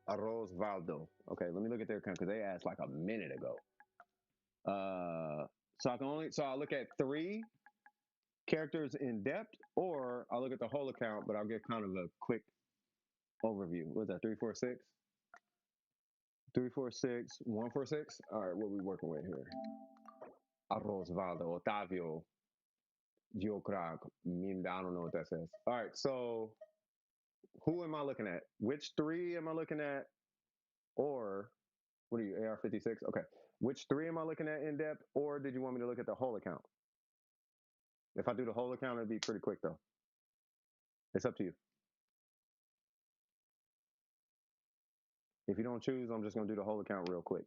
Arroz Valdo. Okay, let me look at their account because they asked like a minute ago. So I'll look at 3 characters in depth, or I'll look at the whole account, but I'll get kind of a quick overview. What's that? 346? 346, 146? All right, what we working with here? Arroz Valdo, Otavio, Geocrag, Minda. I don't know what that says. All right, so who am I looking at? Which 3 am I looking at? Or what are you, AR56? Okay. Which 3 am I looking at in depth? Or did you want me to look at the whole account? If I do the whole account, it'd be pretty quick though. It's up to you. If you don't choose, I'm just gonna do the whole account real quick.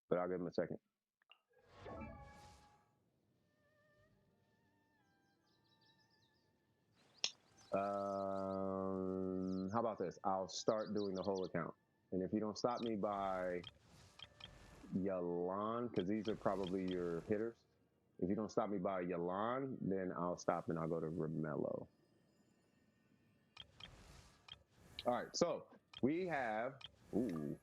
But I'll give him a second. How about this? I'll start doing the whole account. And if you don't stop me by Yalan, because these are probably your hitters. If you don't stop me by Yalan, then I'll stop and I'll go to Romello. All right, so we have, ooh,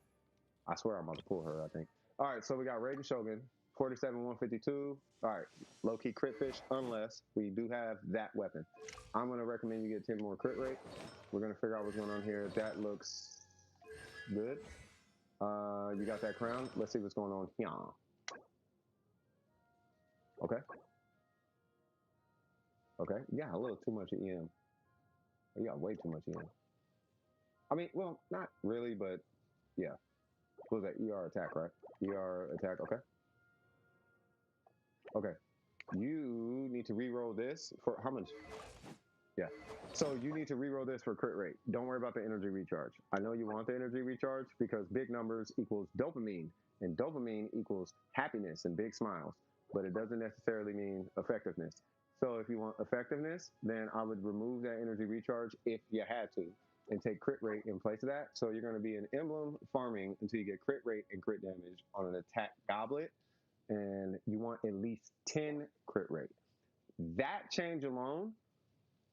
I swear I'm about to pull her, I think. All right, so we got Raiden Shogun, 47, 152. All right, low-key crit fish, unless we do have that weapon. I'm gonna recommend you get 10 more crit rate. We're gonna figure out what's going on here. That looks good. You got that crown. Let's see what's going on here. Okay. Okay, yeah, a little too much EM. You got way too much EM. I mean, well, not really, but yeah. What was that? ER attack, right? ER attack, okay. Okay. You need to re-roll this for how much? Yeah. So you need to re-roll this for crit rate. Don't worry about the energy recharge. I know you want the energy recharge because big numbers equals dopamine, and dopamine equals happiness and big smiles, but it doesn't necessarily mean effectiveness. So if you want effectiveness, then I would remove that energy recharge if you had to and take crit rate in place of that. So you're going to be an emblem farming until you get crit rate and crit damage on an attack goblet, and you want at least 10 crit rate. That change alone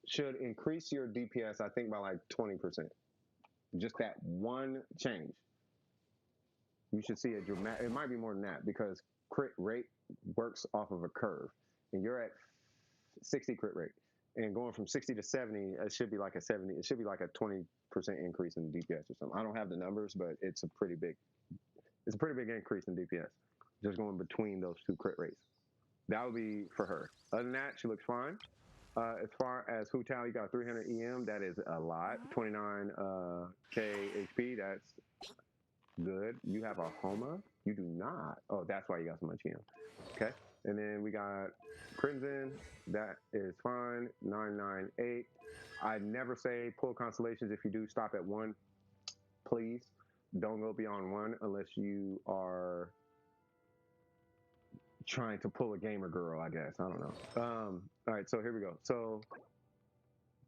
should increase your DPS, I think, by like 20%. Just that one change. You should see a dramatic, it might be more than that because crit rate works off of a curve. And you're at 60 crit rate. And going from 60 to 70, it should be like a 70, it should be like a 20% increase in DPS or something. I don't have the numbers, but it's a pretty big increase in DPS. Just going between those 2 crit rates. That would be for her. Other than that, she looks fine. As far as Hu Tao, you got 300 EM. That is a lot. 29 K HP. That's good. You have a Homa? You do not. Oh, that's why you got so much EM. Okay. And then we got Crimson. That is fine. 998. I never say pull constellations. If you do, stop at 1. Please don't go beyond 1 unless you are trying to pull a gamer girl, I guess. I don't know. All right, so here we go. So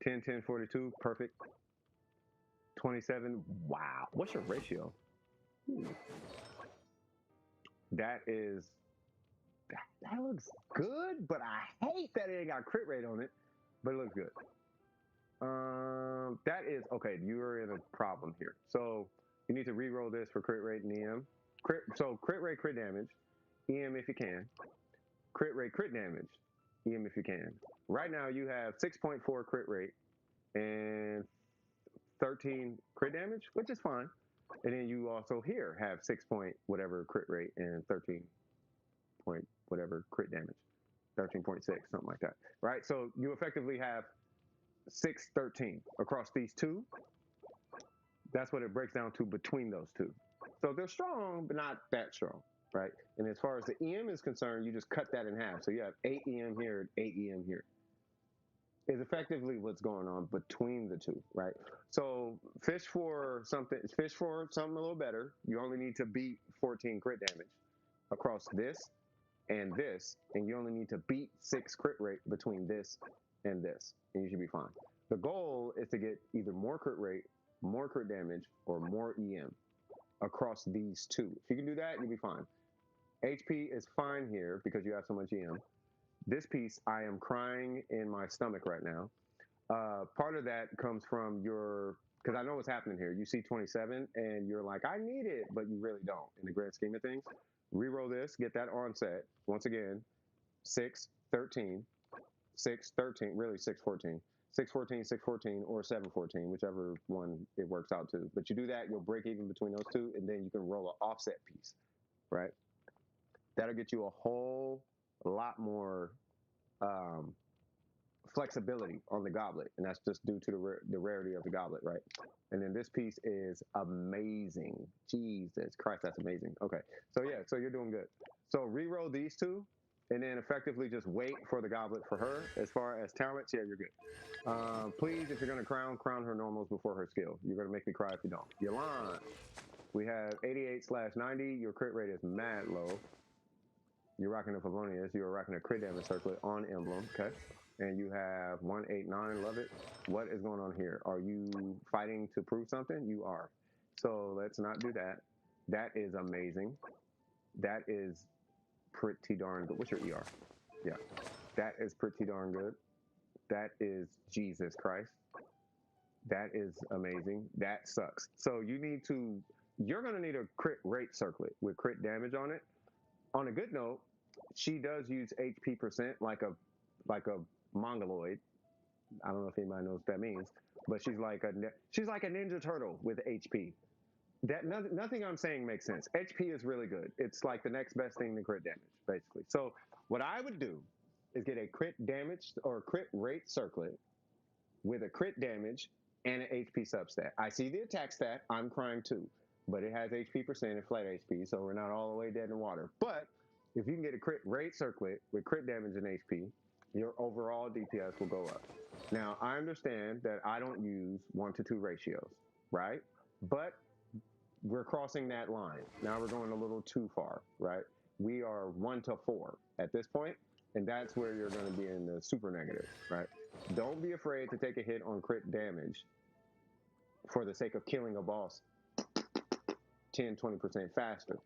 10, 10, 42, perfect. 27, wow. What's your ratio? Ooh. That looks good, but I hate that it ain't got crit rate on it, but it looks good. That is, okay, you're in a problem here. So you need to re-roll this for crit rate and EM. So crit rate, crit damage, EM if you can. Crit rate, crit damage, EM if you can. Right now you have 6.4 crit rate and 13 crit damage, which is fine. And then you also here have 6 point whatever crit rate and 13 point whatever crit damage, 13.6, something like that, right? So you effectively have 6, 13 across these 2. That's what it breaks down to between those 2. So they're strong, but not that strong, right? And as far as the EM is concerned, you just cut that in half. So you have 8 EM here, 8 EM here. Is effectively what's going on between the 2, right? So fish for something a little better. You only need to beat 14 crit damage across this, and you only need to beat 6 crit rate between this and this, and you should be fine. The goal is to get either more crit rate, more crit damage, or more EM across these two. If you can do that, you'll be fine. HP is fine here because you have so much EM. This piece, I am crying in my stomach right now. Part of that comes from your, because I know what's happening here. You see 27 and you're like, I need it, but you really don't in the grand scheme of things. Reroll this, get that onset. Once again, 6, 13, 6, 13, really 6, 14. 6, 14, 6, 14, or 7, 14, whichever one it works out to. But you do that, you'll break even between those two, and then you can roll an offset piece, right? That'll get you a whole lot more flexibility on the goblet, and that's just due to the rarity of the goblet, right? And then this piece is amazing. Jesus Christ, that's amazing. Okay, so yeah, so you're doing good. So re-roll these two, and then effectively just wait for the goblet for her. As far as talents, yeah, you're good. Please, if you're gonna crown her normals before her skill. You're gonna make me cry if you don't. Yolan, we have 88/90. Your crit rate is mad low. You're rocking a Favonius. You're rocking a crit damage circlet on emblem. Okay. And you have 189. Love it. What is going on here? Are you fighting to prove something? You are. So let's not do that. That is amazing. That is pretty darn good. What's your ER? Yeah. That is pretty darn good. That is Jesus Christ. That is amazing. That sucks. So you're going to need a crit rate circlet with crit damage on it. On a good note, she does use HP percent like a mongoloid. I don't know if anybody knows what that means, but she's like a Ninja Turtle with HP. That nothing I'm saying makes sense. HP is really good. It's like the next best thing to crit damage, basically. So what I would do is get a crit damage or crit rate circlet with a crit damage and an HP substat. I see the attack stat. I'm crying too, but it has HP percent and flat HP, so we're not all the way dead in the water. But if you can get a crit rate circlet with crit damage and HP, your overall DPS will go up. Now, I understand that I don't use 1-to-2 ratios, right? But we're crossing that line. Now we're going a little too far, right? We are 1-to-4 at this point, and that's where you're going to be in the super negative, right? Don't be afraid to take a hit on crit damage for the sake of killing a boss 10-20% faster.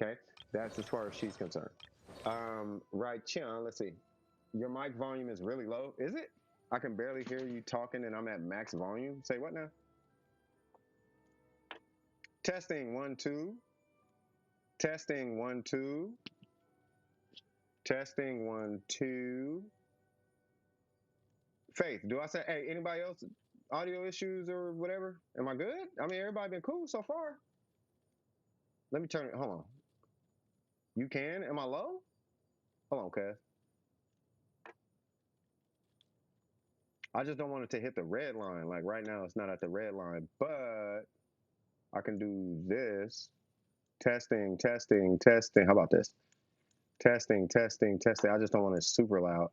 Okay, that's as far as she's concerned. Right, Chian, let's see. Your mic volume is really low. Is it? I can barely hear you talking and I'm at max volume. Say what now? Testing 1 2. Testing 1 2. Testing 1 2. Faith, do I say, hey, anybody else audio issues or whatever? Am I good? I mean, everybody been cool so far. Let me turn it. Hold on. You can? Am I low? Hold on, cuz. I just don't want it to hit the red line. Like right now, it's not at the red line, but I can do this. Testing, testing, testing. How about this? Testing, testing, testing. I just don't want it super loud.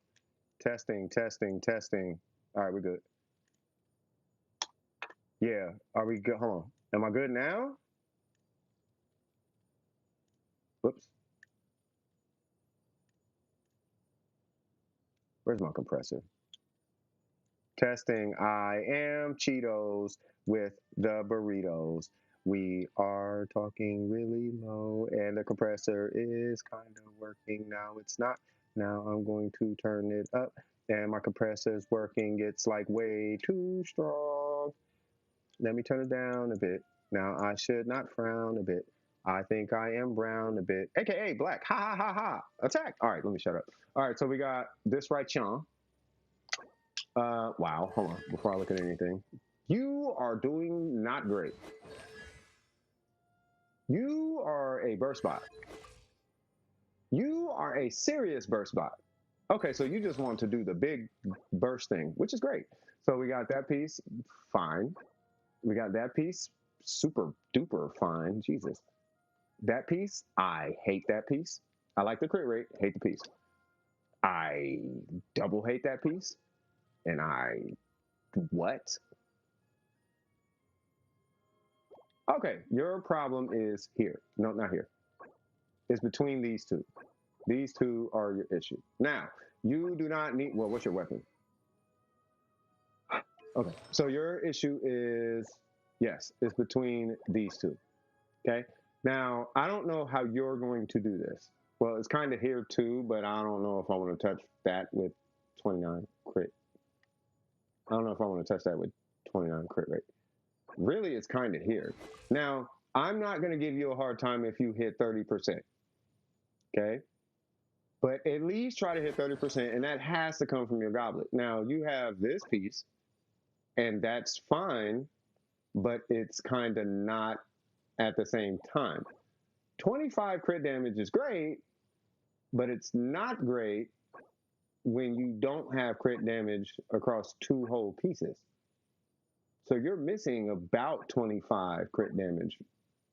Testing, testing, testing. All right, we're good. Yeah, are we good? Hold on. Am I good now? Whoops. Where's my compressor? Testing. I am Cheetos with the burritos. We are talking really low, and the compressor is kind of working. Now it's not. Now I'm going to turn it up, and my compressor is working. It's like way too strong. Let me turn it down a bit. Now I should not frown a bit. I think I am brown a bit, aka black. Ha ha ha ha. Attack. All right, let me shut up. All right, so we got this right, Sean. Wow, hold on, before I look at anything. You are doing not great. You are a burst bot. You are a serious burst bot. Okay, so you just want to do the big burst thing, which is great. So we got that piece, fine. We got that piece, super duper fine, Jesus. That piece, I hate that piece. I like the crit rate, hate the piece. I double hate that piece, and what? Okay, your problem is here. No, not here. It's between these two. These two are your issue. Now, you do not need, well, what's your weapon? Okay, so your issue is, yes, it's between these two. Okay, now I don't know how you're going to do this. Well, it's kind of here too, but I don't know if I want to touch that with 29 crit. I don't know if I want to touch that with 29 crit rate. Really, it's kind of here. Now, I'm not going to give you a hard time if you hit 30%. Okay, but at least try to hit 30%, and that has to come from your goblet. Now, you have this piece, and that's fine, but it's kind of not at the same time. 25 crit damage is great, but it's not great when you don't have crit damage across two whole pieces. So you're missing about 25 crit damage,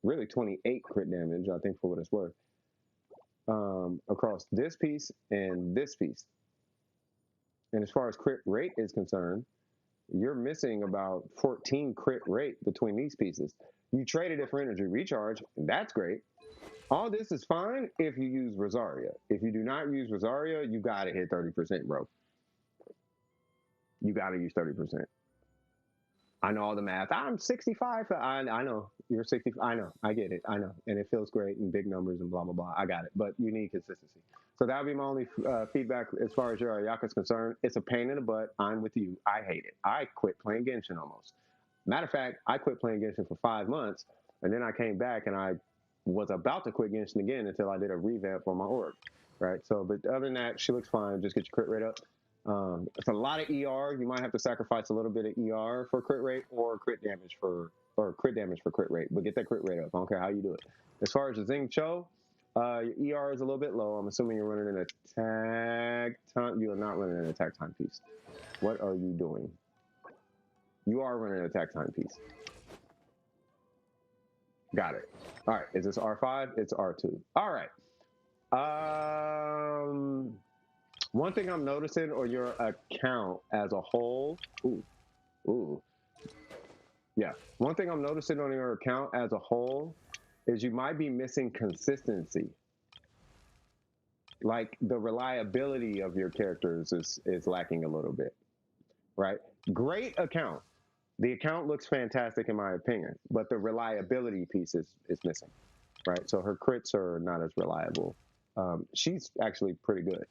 really 28 crit damage, I think, for what it's worth, across this piece and this piece. And as far as crit rate is concerned, you're missing about 14 crit rate between these pieces. You traded it for energy recharge, and that's great. All this is fine if you use Rosaria. If you do not use Rosaria, you gotta hit 30%, bro. You gotta use 30%. I know all the math. I'm 65. I know you're 60. I know. I get it. I know. And it feels great and big numbers and blah, blah, blah. I got it. But you need consistency. So that would be my only feedback as far as your Ayaka is concerned. It's a pain in the butt. I'm with you. I hate it. I quit playing Genshin almost. Matter of fact, I quit playing Genshin for 5 months. And then I came back and I was about to quit Genshin again until I did a revamp on my org. Right. So, but other than that, she looks fine. Just get your crit rate up. It's a lot of ER. You might have to sacrifice a little bit of ER for crit rate or crit damage for crit rate, but get that crit rate up. I don't care how you do it. As far as the Zing Cho, your ER is a little bit low. I'm assuming you're running an attack time. You are not running an attack time piece. What are you doing? You are running an attack time piece. Got it. All right. Is this R5? It's R2. All right. One thing I'm noticing on your account as a whole, yeah. One thing I'm noticing on your account as a whole is you might be missing consistency. Like the reliability of your characters is lacking a little bit, right? Great account. The account looks fantastic in my opinion, but the reliability piece is missing, right? So her crits are not as reliable. She's actually pretty good.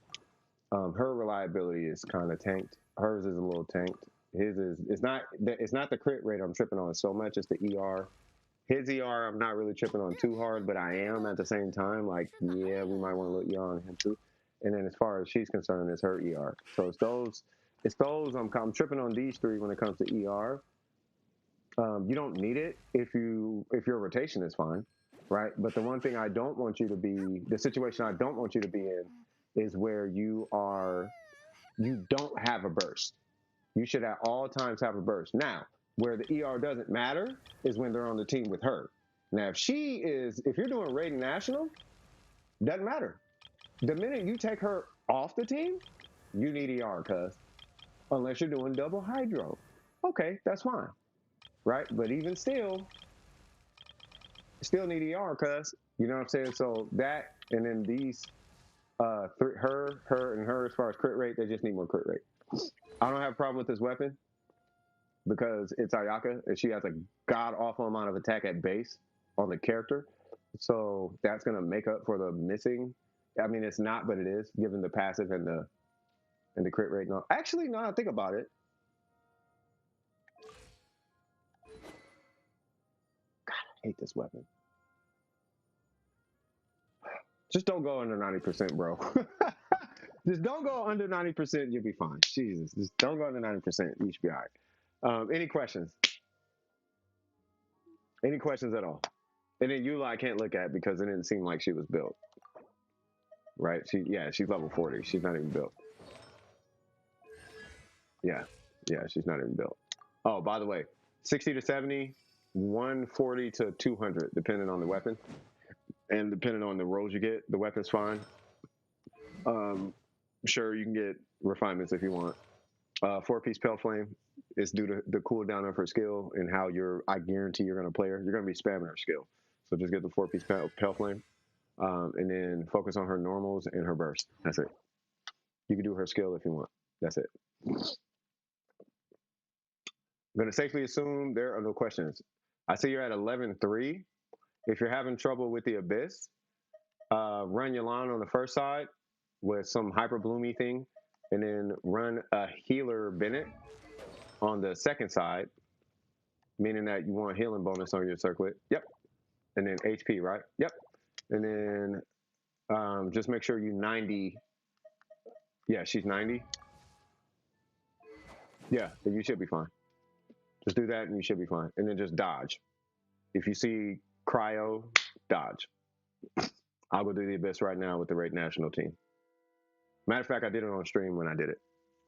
Her reliability is kind of tanked. Hers is a little tanked. His is it's not the crit rate I'm tripping on so much. It's the ER. His ER I'm not really tripping on too hard, but I am at the same time. Like, yeah, we might want to look ER on him too. And then as far as she's concerned, it's her ER. So it's those I'm tripping on these three when it comes to ER. You don't need it if your rotation is fine, right? But the one thing I don't want you to be, the situation I don't want you to be in is where you don't have a burst. You should at all times have a burst. Now, where the ER doesn't matter is when they're on the team with her. Now, if you're doing raiding national, doesn't matter. The minute you take her off the team, you need ER, cuz. Unless you're doing double hydro. Okay, that's fine. Right? But even still need ER, cuz. You know what I'm saying? So that, and then these, her, and her as far as crit rate, they just need more crit rate. I don't have a problem with this weapon because it's Ayaka and she has a god awful amount of attack at base on the character. So that's going to make up for the missing. I mean, it's not, but it is, given the passive and the crit rate. No, actually, now I think about it. God, I hate this weapon. Just don't go under 90%, bro. Just don't go under 90%. You'll be fine. Jesus, just don't go under 90%. You should be all right. Any questions? Any questions at all? And then Eula I can't look at because it didn't seem like she was built. Right? She's level 40. She's not even built. Yeah, she's not even built. Oh, by the way, 60 to 70, 140 to 200, depending on the weapon. And depending on the rolls you get, the weapon's fine. Sure, you can get refinements if you want. 4-piece Pale Flame is due to the cooldown of her skill and how I guarantee you're going to play her. You're going to be spamming her skill. So just get the 4-piece Pale Flame. And then focus on her normals and her burst. That's it. You can do her skill if you want. That's it. I'm gonna safely assume there are no questions. I see you're at 11-3. If you're having trouble with the abyss, run your line on the first side with some hyper bloomy thing, and then run a healer Bennett on the second side, meaning that you want healing bonus on your circlet. Yep. And then HP, right? Yep. And then just make sure you 90. Yeah, she's 90. Yeah, then you should be fine. Just do that and you should be fine. And then just dodge. If you see cryo, dodge. I'll go do the abyss right now with the Raid National team. Matter of fact, I did it on stream when I did it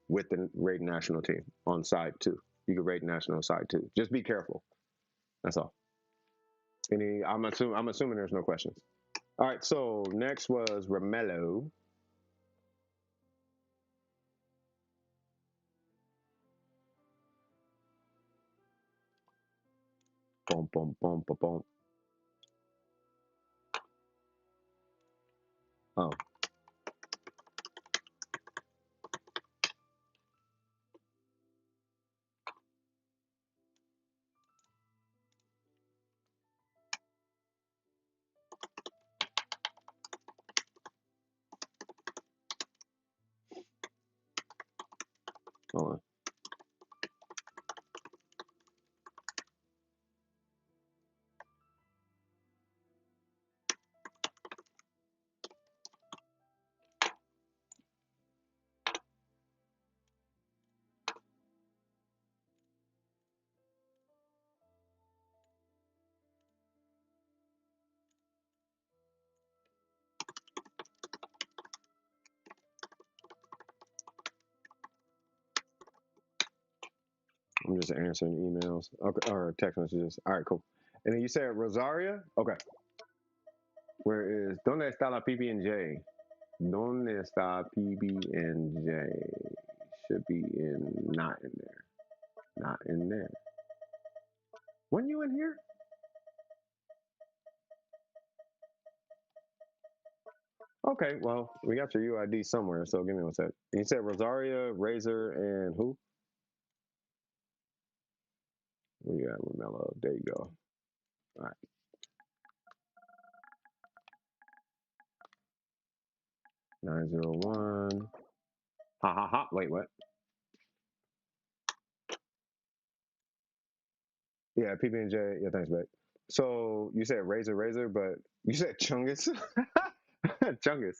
with the Raid National team on side 2. You can Raid National side 2. Just be careful. That's all. I'm assuming there's no questions. All right, so next was Romello. Boom, boom, boom, boom, boom. Oh. Hold on. I'm just answering emails or text messages. All right, cool. And then you said Rosaria? Okay. Where is Donde está la PB&J? Donde está PB&J? Should be not in there. Not in there. Weren't you in here? Okay, well, we got your UID somewhere, so give me one sec. You said Rosaria, Razor, and who? We got Romello. There you go. All right. 901. Ha ha ha. Wait, what? Yeah, PB&J. Yeah, thanks, babe. So you said Razor, but you said Chungus. Chungus.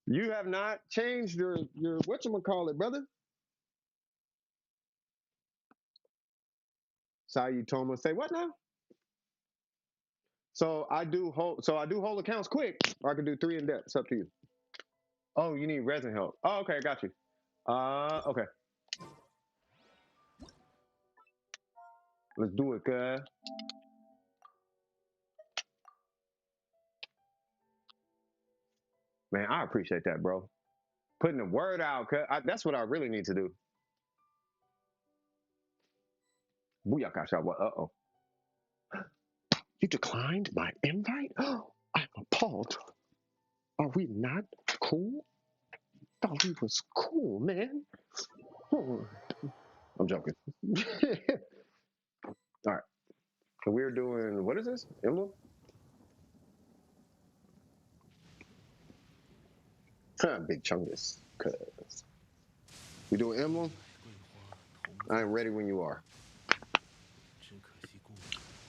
You have not changed your whatchamacallit, brother. Sayutoma. Say what now? So I do whole accounts quick, or I can do 3 in depth. It's up to you. Oh, you need resin help. Oh, okay, got you. Okay. Let's do it, cuz. Man, I appreciate that, bro. Putting the word out, cuz. That's what I really need to do. Booyaka shot. What? Uh-oh. You declined my invite? I'm appalled. Are we not cool? Thought we was cool, man. I'm joking. All right. So we're doing, what is this? Emblem? Big Chungus. Cuz. We doing emblem? I am ready when you are.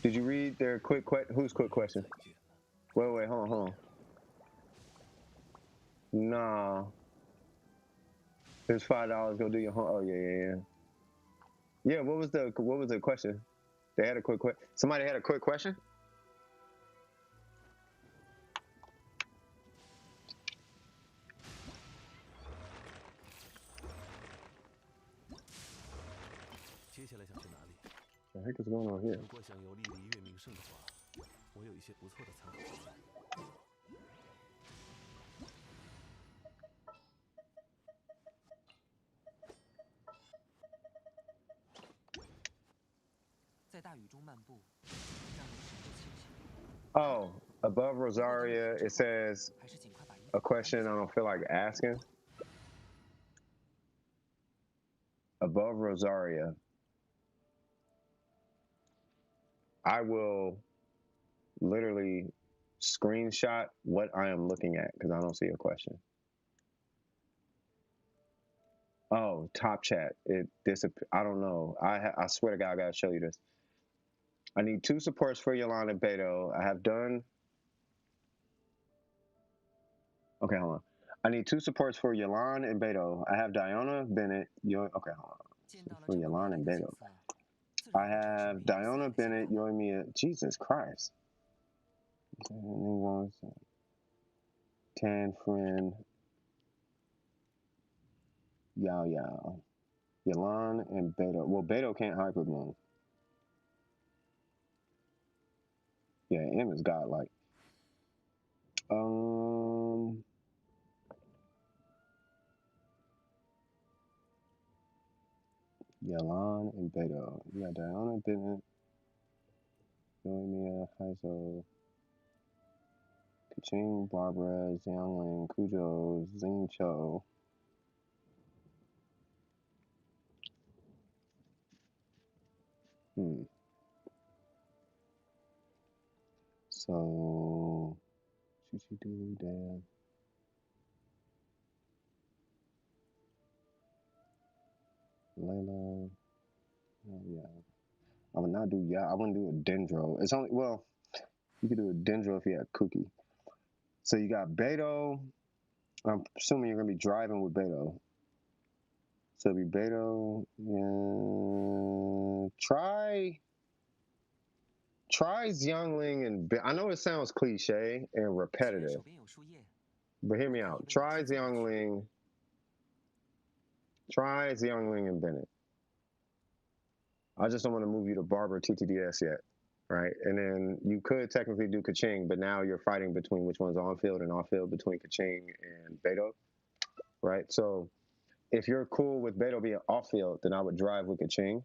Did you read their quick question? Who's quick question? Wait, hold on. Nah. Here's $5. Go do your home. Oh yeah. Yeah, what was the question? They had a quick question. Somebody had a quick question? What the heck is going on here? Oh, above Rosaria, it says a question I don't feel like asking. Above Rosaria. I will literally screenshot what I am looking at because I don't see a question. Oh, top chat. It disappeared. I don't know. I swear to God, I gotta show you this. I need 2 supports for Yolanda and Beto. I have done. Okay, hold on. I need 2 supports for Yolanda and Beto. I have Diana, Bennett. Okay, hold on. For Yolanda and Beto. I have Diana, Bennett, Yoimiya. Jesus Christ. 10 friend. Yao Yao. Yolanda and Beto. Well, Beto can't hyperbloom. Yeah, M is godlike. Yalan and Beto. You got Diana, Bennett, Yoimiya, Heiso, Kaching, Barbara, Xiangling, Kujo, Xing Cho. So, Chichi Doodoo Dad. Layla. Oh, yeah. I would not do, yeah, I wouldn't do a Dendro. It's only, well, you could do a Dendro if you had Cookie. So you got Beto. I'm assuming you're going to be driving with Beto. So it'll be Beto. Try Xiangling and I know it sounds cliche and repetitive, but hear me out. Try Xiangling and Bennett. I just don't want to move you to Barber TTDS yet, right? And then you could technically do Kaching, but now you're fighting between which one's on field and off field between Kaching and Beto, right? So if you're cool with Beto being off field, then I would drive with Kaching,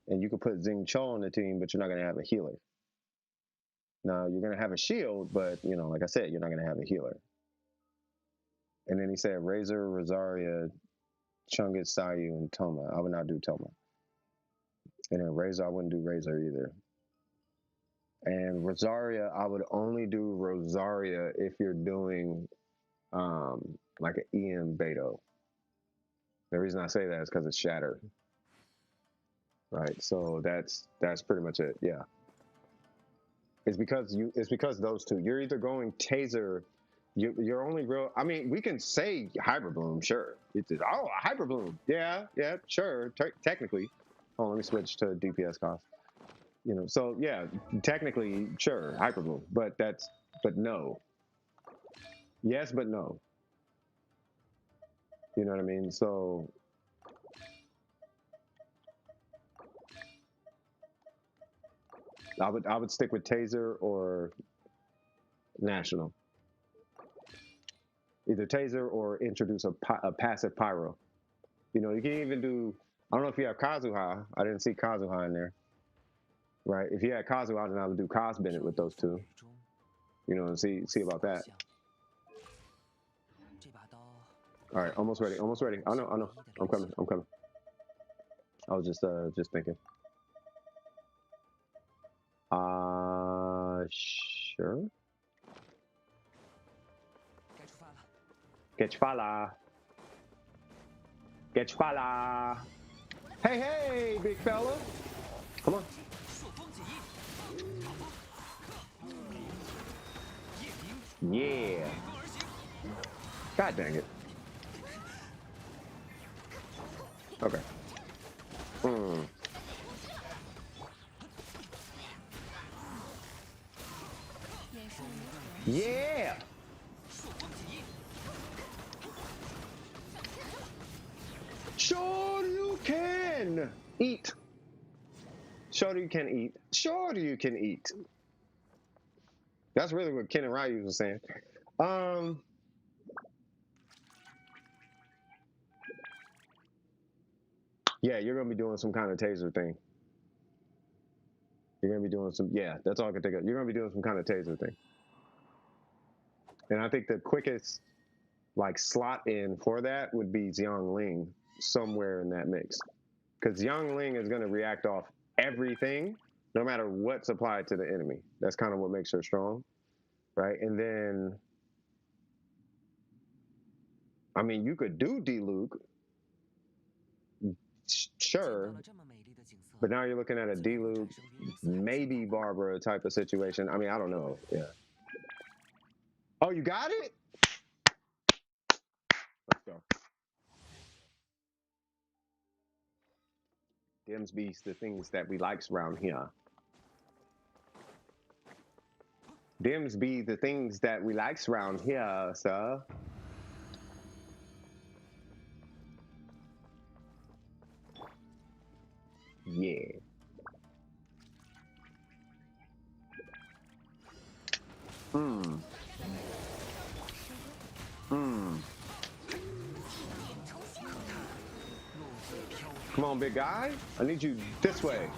and you could put Xing Cho on the team, but you're not going to have a healer. Now you're going to have a shield, but you know, like I said, you're not going to have a healer. And then he said Razor, Rosaria, Chungit, Sayu, and Toma. I would not do Toma. And then Razor, I wouldn't do Razor either. And Rosaria, I would only do Rosaria if you're doing like an EM Beto. The reason I say that is because it's Shatter. Right. So that's pretty much it. Yeah. It's because those two. You're either going Taser. You're only real. I mean, we can say Hyperbloom, sure. It's just, oh, Hyperbloom. Yeah, sure. Technically. Oh, let me switch to DPS cost. You know, so yeah, technically, sure, Hyperbloom, but no. Yes, but no. You know what I mean? So I would stick with Taser or National. Either Taser or introduce a passive Pyro. You know, you can even do. I don't know if you have Kazuha. I didn't see Kazuha in there. Right? If you had Kazuha, then I would do Cos Bennett with those two. You know, and see about that. All right, almost ready. I know. I'm coming. I was just thinking. Sure. Get fala. Hey, big fella. Come on. Yeah. God dang it. Okay. Yeah. Sure you can eat. Sure you can eat. Sure you can eat. That's really what Ken and Ryu was saying. Yeah, you're gonna be doing some kind of taser thing. You're gonna be doing some. Yeah, that's all I can think of. You're gonna be doing some kind of taser thing. And I think the quickest like slot in for that would be Xiangling somewhere in that mix, because Xiangling is gonna react off everything. no matter what's applied to the enemy. That's kind of what makes her strong, right? And then, I mean, you could do D-Luke, sure, but now you're looking at a D-Luke, maybe Barbara type of situation. I mean, I don't know. Yeah. Oh, you got it? Let's go. Them's be's the things that we likes around here. Them's be the things that we likes around here, sir. Yeah. Hmm. Hmm. Come on, big guy. I need you this way.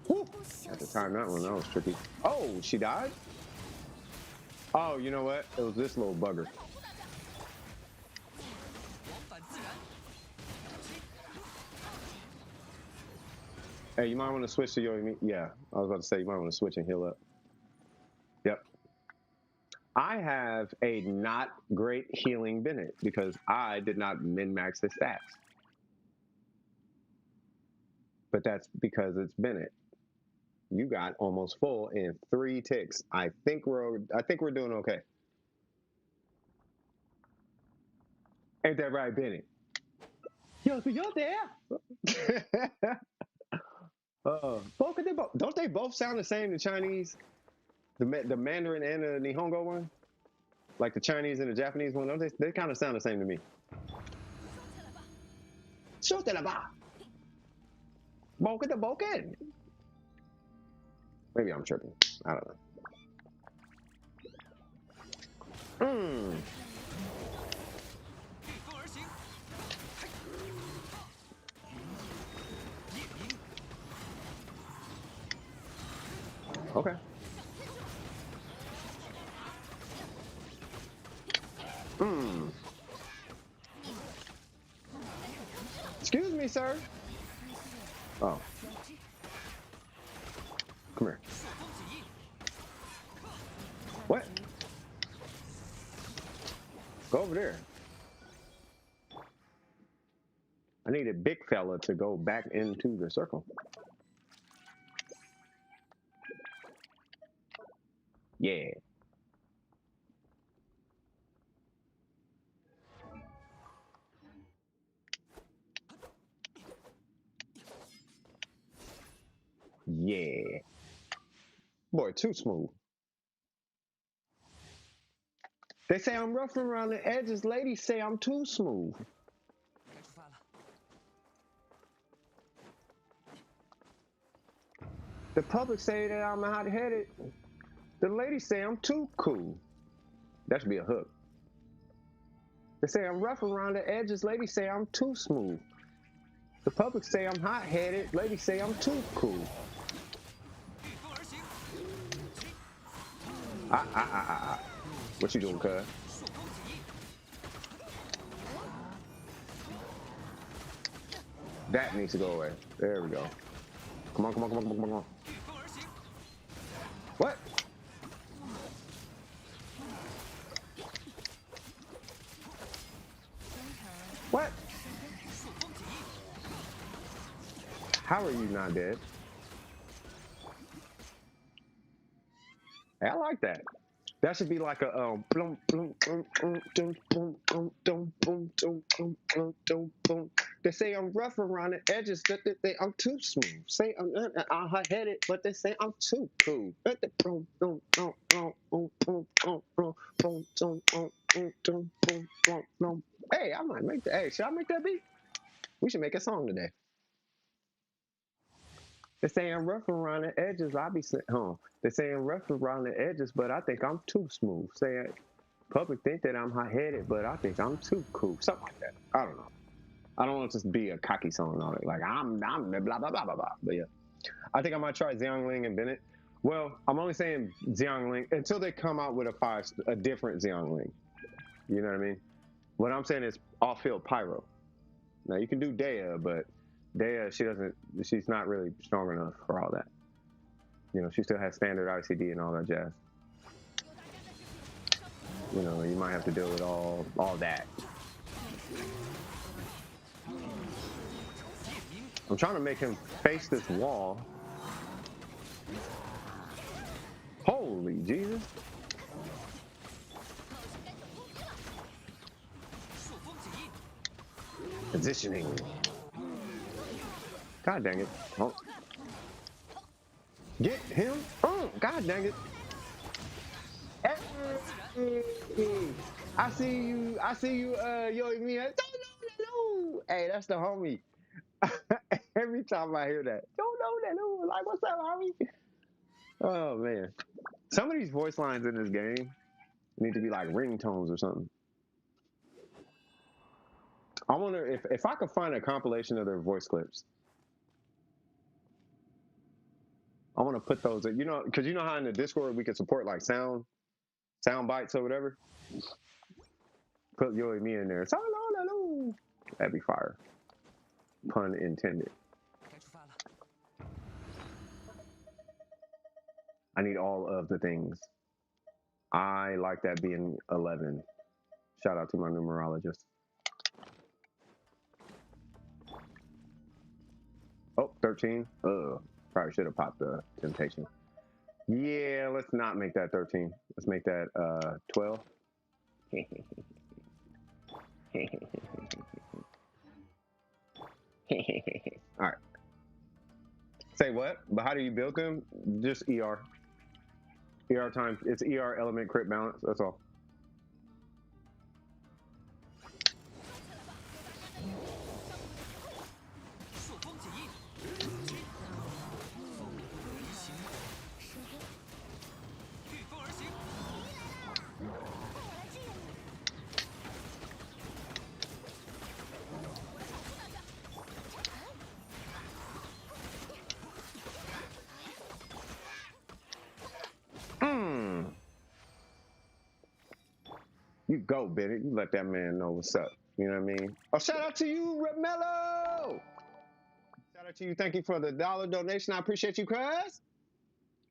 Woo. At the time, that one, that was tricky. Oh, she died? Oh, you know what? It was this little bugger. Hey, you might want to switch to your... Yeah, I was about to say, you might want to switch and heal up. Yep. I have a not great healing Bennett because I did not min-max his stats. But that's because it's Bennett. You got almost full in 3 ticks. I think we're doing okay. Ain't that right, Bennett? Yo, so you're there? Don't they both sound the same in Chinese? The Mandarin and the Nihongo one? Like the Chinese and the Japanese one, don't they kind of sound the same to me. Maybe I'm tripping. I don't know. Okay. Excuse me, sir. Oh. Come here. What? Go over there. I need a big fella to go back into the circle. Yeah. Yeah. Boy, too smooth. They say I'm rough around the edges. Ladies say I'm too smooth. The public say that I'm hot-headed. The ladies say I'm too cool. That should be a hook. They say I'm rough around the edges. Ladies say I'm too smooth. The public say I'm hot-headed. Ladies say I'm too cool. What you doing, cuz? That needs to go away. There we go. Come on, come on, come on, come on, come on. What? What? How are you not dead? Hey, I like that. That should be like a boom boom boom boom boom boom boom boom boom boom boom boom boom. They say I'm rough around the edges, that they I'm too smooth. Say I'm hot-headed, but they say I'm too cool. Boom boom boom boom boom boom boom boom boom boom boom boom boom boom. Hey, I might make that. Hey, should I make that beat? We should make a song today. They say I'm rough around the edges. I be saying, They say I'm rough around the edges, but I think I'm too smooth. Saying public think that I'm hot-headed, but I think I'm too cool. Something like that. I don't know. I don't want it to just be a cocky song on it. Like I'm blah blah blah blah blah. But yeah, I think I might try Xiangling and Bennett. Well, I'm only saying Xiangling until they come out with a different Xiangling. You know what I mean? What I'm saying is off-field pyro. Now you can do Dea, but she's not really strong enough for all that. You know, she still has standard ICD and all that jazz. You know, you might have to deal with all that. I'm trying to make him face this wall. Holy Jesus. Positioning. God dang it. Oh. Get him. Oh, God dang it. Hey, I see you, yo, me. No. Hey, that's the homie. Every time I hear that, no. Like, what's up, homie? Oh, man. Some of these voice lines in this game need to be like ringtones or something. I wonder if I could find a compilation of their voice clips. I want to put those, you know, because you know how in the Discord we can support like sound bites or whatever. Put you and me in there. That'd be fire. Pun intended. I need all of the things. I like that being 11. Shout out to my numerologist. Oh, 13. Probably should have popped the temptation. Yeah, let's not make that 13. Let's make that 12. All right. Say what? But how do you build them? Just ER. ER times. It's ER element crit balance. That's all. You go, Bennett. You let that man know what's up. You know what I mean? Oh, shout out to you, Mello! Shout out to you. Thank you for the $1 donation. I appreciate you, cuz.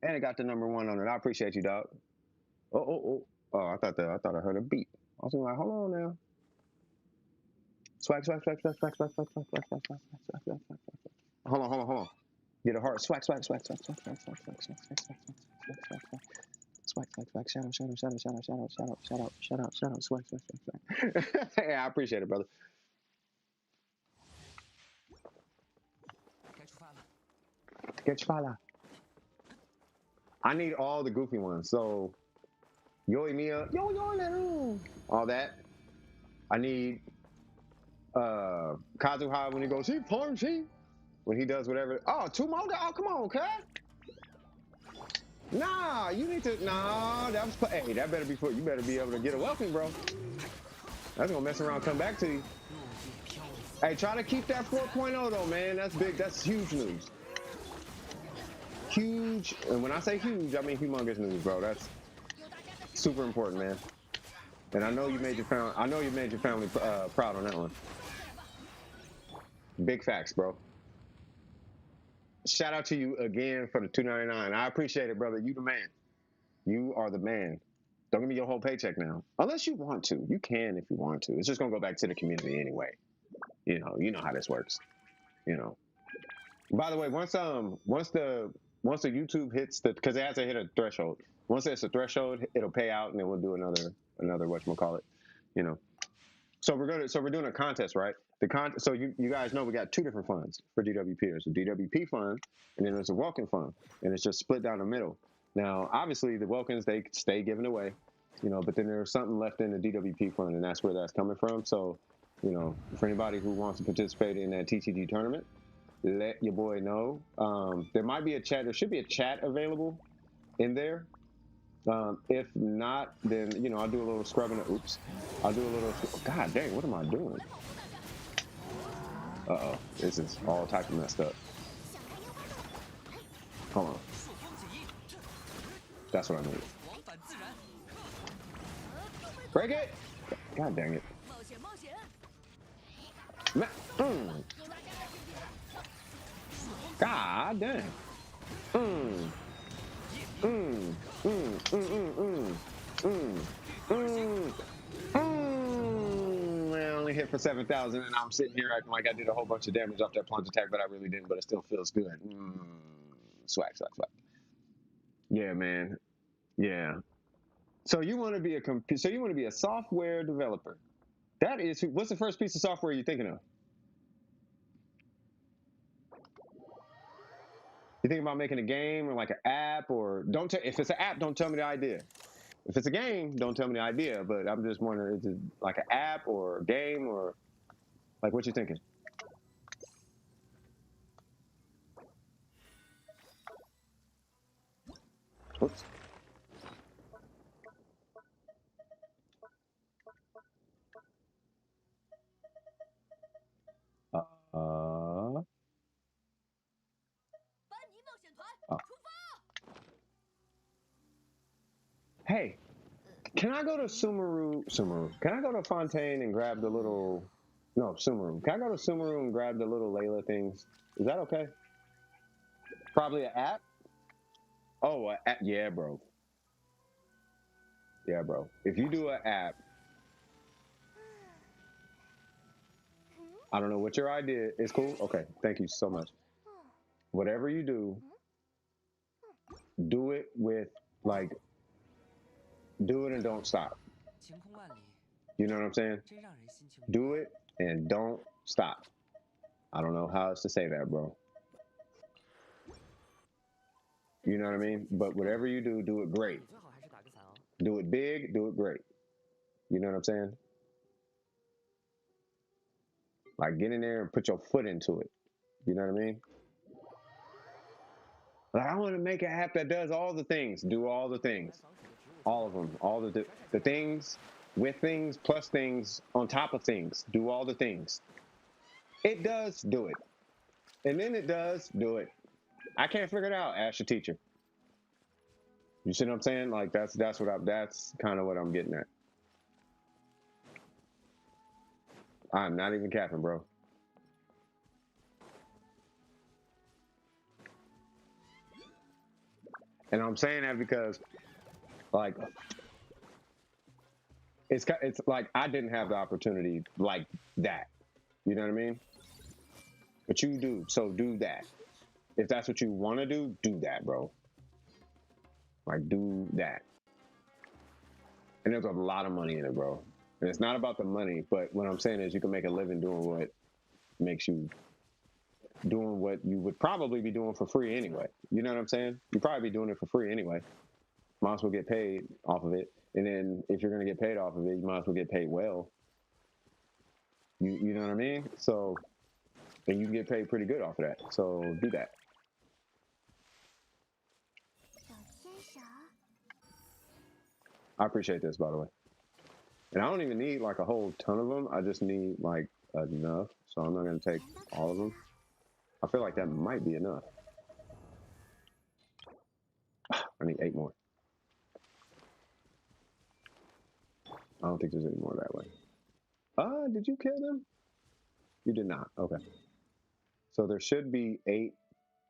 And it got the number 1 on it. I appreciate you, dog. Oh, I thought I heard a beat. I was like, hold on now. Swag. Hold on. Get a heart. Swag. Swag. Shadow. Swag. Hey, I appreciate it, brother. Get fala. I need all the goofy ones. So, yo, Mia, all that. I need Kazuha when he goes, he punchy. When he does whatever. Oh, 2 more? Oh, come on, cuz. Nah, you need to. Nah, that was. Hey, that better be for you. Better be able to get a welcome, bro. That's gonna mess around, come back to you. Hey, try to keep that 4.0 though, man. That's big. That's huge news. Huge, and when I say huge, I mean humongous news, bro. That's super important, man. And I know you made your family. I know you made your family proud on that one. Big facts, bro. Shout out to you again for the $2.99. I appreciate it, brother. You the man. You are the man. Don't give me your whole paycheck now, unless you want to. You can if you want to. It's just gonna go back to the community anyway. You know how this works. You know. By the way, once the YouTube hits the, because it has to hit a threshold. Once it's a threshold, it'll pay out, and then we'll do another whatchamacallit. You know. So we're doing a contest, right? So you guys know we got 2 different funds for DWP. There's a DWP fund, and then there's a welcome fund, and it's just split down the middle. Now, obviously, the welcomes, they stay given away, you know, but then there's something left in the DWP fund, and that's where that's coming from. So, you know, for anybody who wants to participate in that TTG tournament, let your boy know. There might be a chat. There should be a chat available in there. If not, then, you know, I'll do a little scrubbing. Oops. I'll do a little. God dang, what am I doing? Uh-oh. This is all type of messed up. Hold on. That's what I need. Break it! God dang it. God damn. Mm. Mm. Mm. Mm. Mm. Mm. Mm. I only hit for 7,000, and I'm sitting here acting like I did a whole bunch of damage off that plunge attack, but I really didn't. But it still feels good. Swag, swag, swag. Yeah, man. Yeah. So you want to be so you want to be a software developer. That is what's the first piece of software you're thinking of? You think about making a game or like an app, or don't tell if it's an app, don't tell me the idea. If it's a game, don't tell me the idea. But I'm just wondering, is it like an app or a game or like what you thinking? Oops. Uh, uh, hey, can I go to Sumeru? Can I go to Fontaine and grab the little? No, Sumeru. Can I go to Sumeru and grab the little Layla things? Is that okay? Probably an app. Oh, yeah, bro. Yeah, bro. If you do an app, I don't know what your idea is. Cool. Okay. Thank you so much. Whatever you do it with like, do it and don't stop. You know what I'm saying? Do it and don't stop. I don't know how else to say that, bro. You know what I mean? But whatever you do it great. Do it big, do it great. You know what I'm saying? Like get in there and put your foot into it. You know what I mean? Like I want to make an app that does all the things. Do all the things. All of them. All the things with things plus things on top of things. Do all the things. It does do it. And then it does do it. I can't figure it out. Ask your teacher. You see what I'm saying? Like that's kind of what I'm getting at. I'm not even capping, bro. And I'm saying that because like it's like I didn't have the opportunity like that. You know what I mean? But you do. So do that. If that's what you want to do that, bro. Like do that. And there's a lot of money in it, bro. And it's not about the money, but what I'm saying is you can make a living doing what makes you doing what you would probably be doing for free anyway. You know what I'm saying? You'd probably be doing it for free anyway. Might as well get paid off of it. And then if you're gonna get paid off of it, you might as well get paid well. You know what I mean? So and you can get paid pretty good off of that. So do that. I appreciate this, by the way. And I don't even need like a whole ton of them. I just need like enough. So I'm not gonna take all of them. I feel like that might be enough. I need 8 more. I don't think there's any more that way. Did you kill them? You did not. Okay. So there should be 8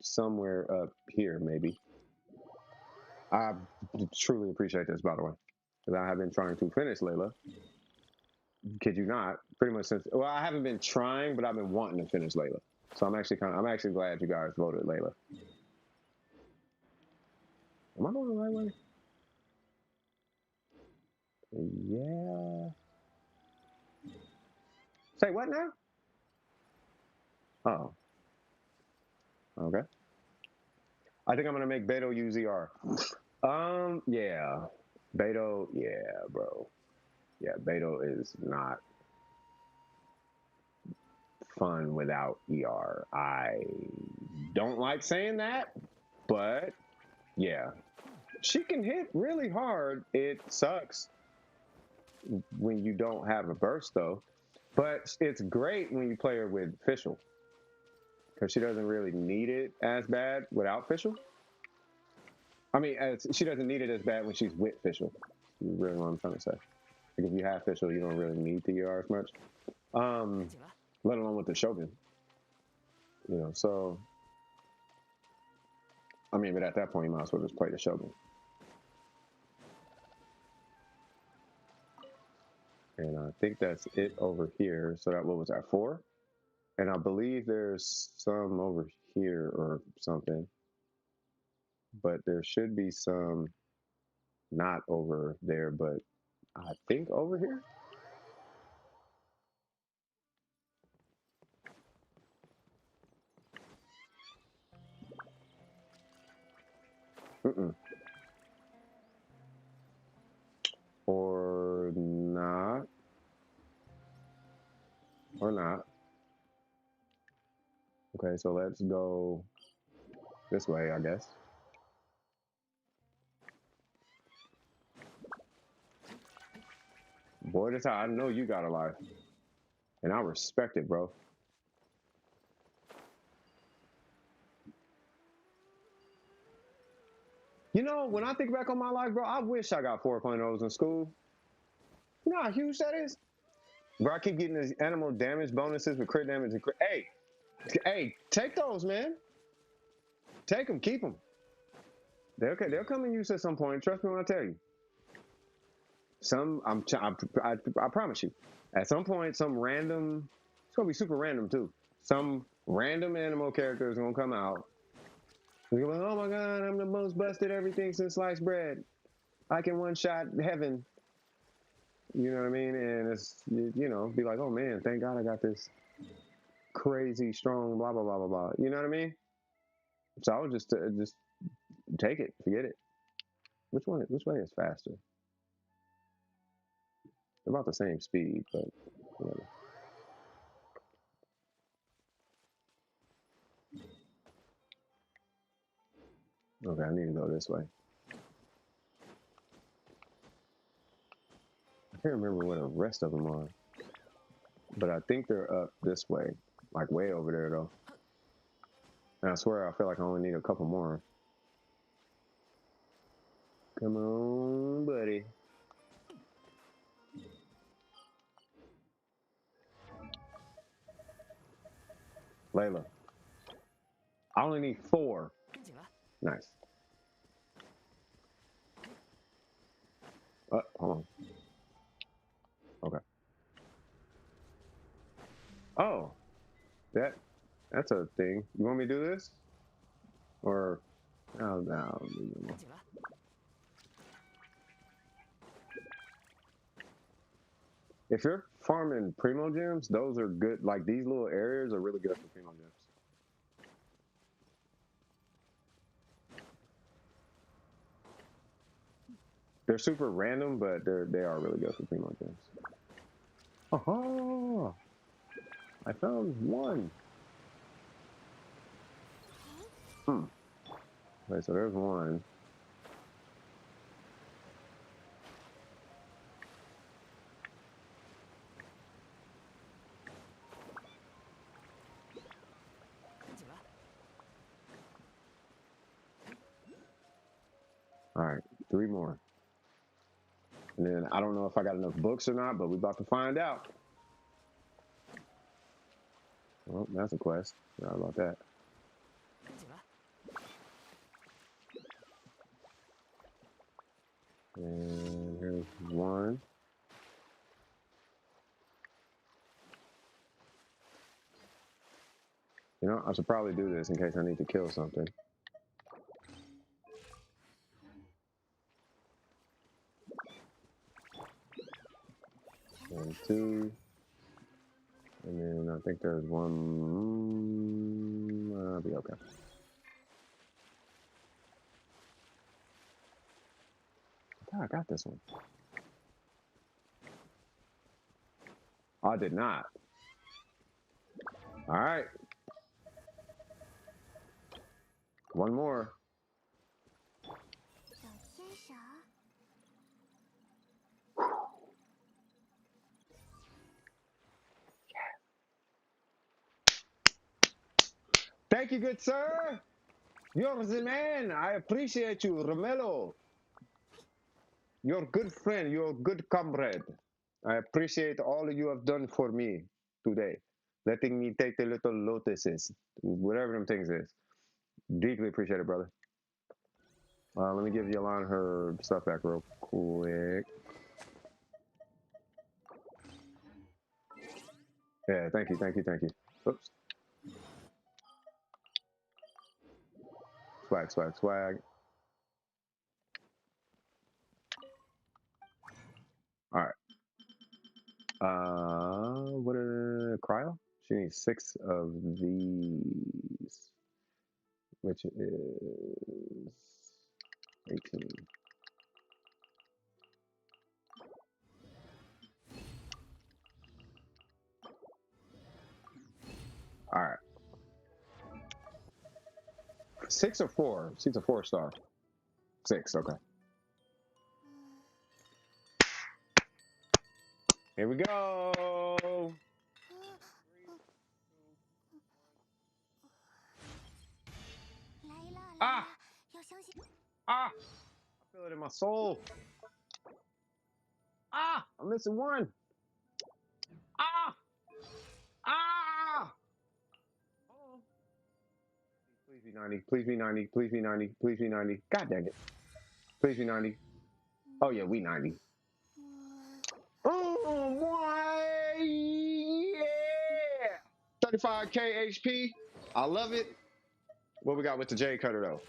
somewhere up here, maybe. I truly appreciate this, by the way, because I have been trying to finish Layla. Kid you not, pretty much since. Well, I haven't been trying, but I've been wanting to finish Layla. So I'm actually glad you guys voted Layla. Am I going the right way? Yeah. Say what now? Oh. Okay. I think I'm gonna make Beto use ER. Yeah. Beto, yeah, bro. Yeah, Beto is not fun without ER. I don't like saying that, but yeah. She can hit really hard. It sucks when you don't have a burst though. But it's great when you play her with Fischl. Because she doesn't really need it as bad without Fischl. I mean, she doesn't need it as bad when she's with Fischl. You really what I'm trying to say. Like if you have Fischl, you don't really need the ER as much. Let alone with the Shogun. You know, so I mean, but at that point, you might as well just play the shovel. And I think that's it over here. So that, what was that, 4? And I believe there's some over here or something. But there should be some not over there, but I think over here. Mm-mm. Or not. Or not. Okay, so let's go this way, I guess. Boy, that's how I know you got a life. And I respect it, bro. You know, when I think back on my life, bro, I wish I got 4.0s in school. You know how huge that is? Bro, I keep getting these animal damage bonuses with crit damage and crit. Hey, take those, man. Take them, keep them. They'll come in use at some point. Trust me when I tell you. I promise you. At some point, some random, it's gonna be super random too. Some random animal character is gonna come out. You're like, oh my god, I'm the most busted everything since sliced bread. I can one shot heaven. You know what I mean? And it's, you know, be like, oh man, thank God I got this crazy strong blah blah blah blah blah. You know what I mean? So I would just take it, forget it. Which way is faster? They're about the same speed, but whatever. Okay, I need to go this way. I can't remember where the rest of them are, but I think they're up this way, like way over there though. And I swear I feel like I only need a couple more. Come on, buddy. Layla. I only need 4. Nice. Hold on. Okay. Oh, that's a thing. You want me to do this? Or no. If you're farming primo gems, those are good. Like these little areas are really good for primo gems. They're super random, but they are really good for primo gems. Oh, I found one. Okay, so there's one. All right, 3 more. And then I don't know if I got enough books or not, but we're about to find out. Well, that's a quest. Forgot about that. And here's one. You know, I should probably do this in case I need to kill something. And 2. And then I think there's one. I'll be okay. I got this one. I did not. All right. One more. Thank you, good sir. You're the man. I appreciate you, Romello. You're a good friend. You're a good comrade. I appreciate all you have done for me today. Letting me take the little lotuses, whatever them things is. Deeply appreciate it, brother. Let me give Yolanda her stuff back real quick. Yeah, thank you, thank you, thank you. Oops. Swag, swag, swag. All right. What are cryo? She needs 6 of these, which is 18. All right. 6 or 4? She's a 4-star. 6, okay. Here we go. Ah! Ah! I feel it in my soul. Ah! I'm missing one. Ah! Ah! Oh. Please be 90. Please be 90. Please be 90. Please be 90. God dang it. Please be 90. Oh yeah, we 90. Oh boy! Yeah! 35k HP. I love it. What we got with the J Cutter though?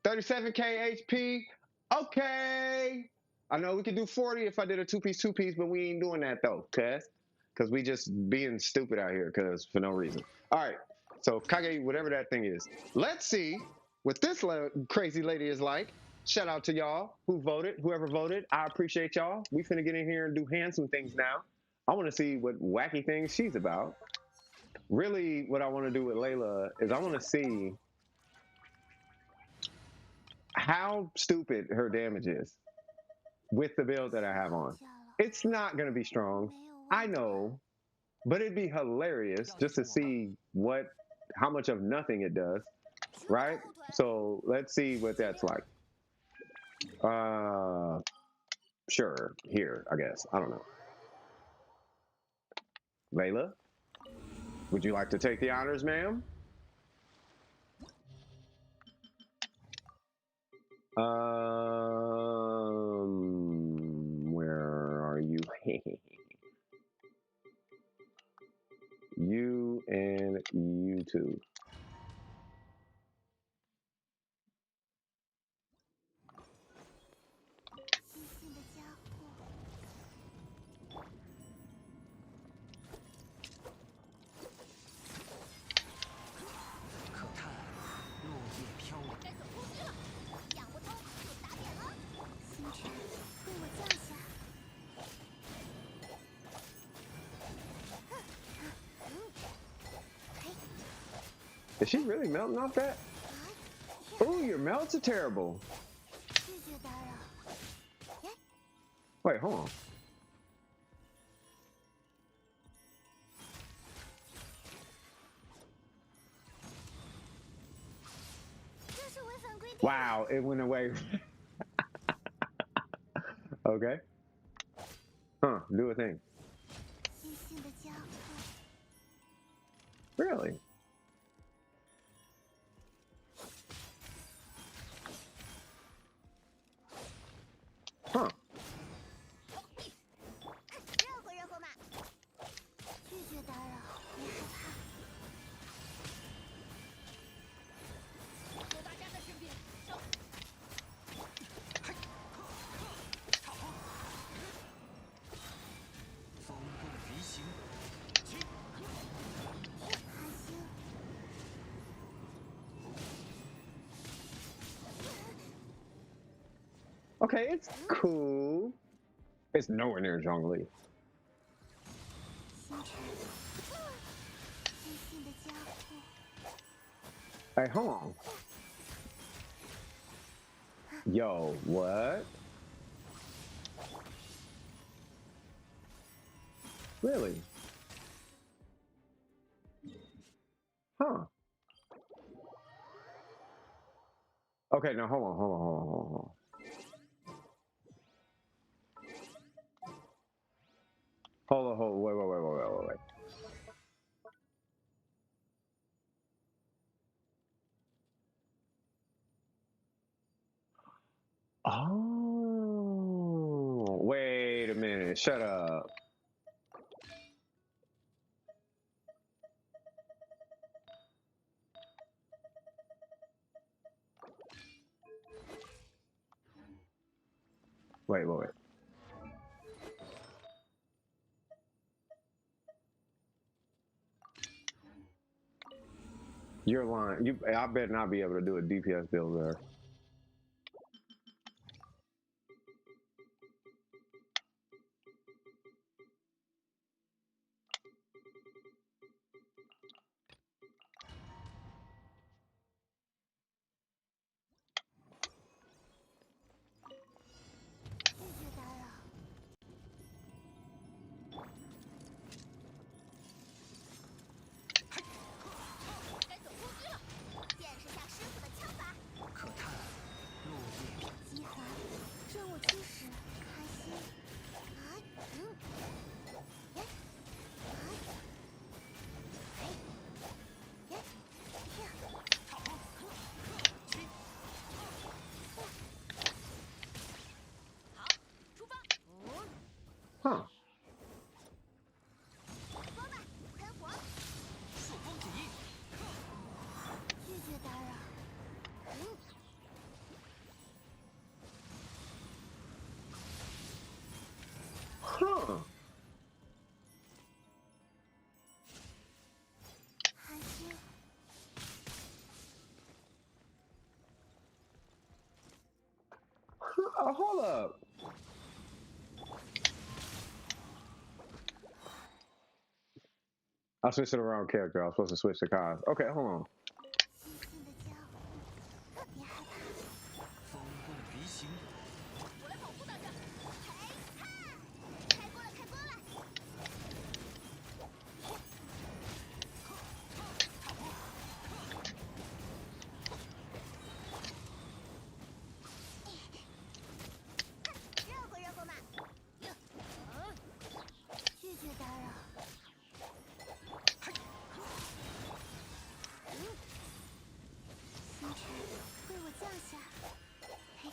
37k HP. Okay. I know we could do 40 if I did a two-piece, but we ain't doing that though, cause we just being stupid out here, cause for no reason. All right. So Kage, whatever that thing is, let's see what this crazy lady is like. Shout out to y'all who voted, whoever voted. I appreciate y'all. We finna get in here and do handsome things now. I want to see what wacky things she's about. Really, what I want to do with Layla is I want to see how stupid her damage is with the build that I have on. It's not going to be strong, I know, but it'd be hilarious just to see how much of nothing it does, right? So let's see what that's like. Sure, here, I guess. I don't know. Layla, would you like to take the honors, ma'am? Where are you? You and you too. Is she really melting off that? Oh, your melts are terrible. Wait, hold on. Wow, it went away. Okay. Huh, do a thing. Really? Huh. Okay, it's cool. It's nowhere near Zhongli. Hey, hold on. Yo, what? Really? Huh. Okay, now hold on, hold on, hold on, hold on. Hold on, hold on, wait. Oh, wait a minute. Shut up. Wait. You're lying. I better not be able to do a DPS build there. Huh. Huh. Hold up. I switched to the wrong character. I was supposed to switch to Kaz. Okay, hold on. 风动离形，我来保护大家。开过来，开过来！热乎嘛！拒绝打扰。星辰为我降下。嘿，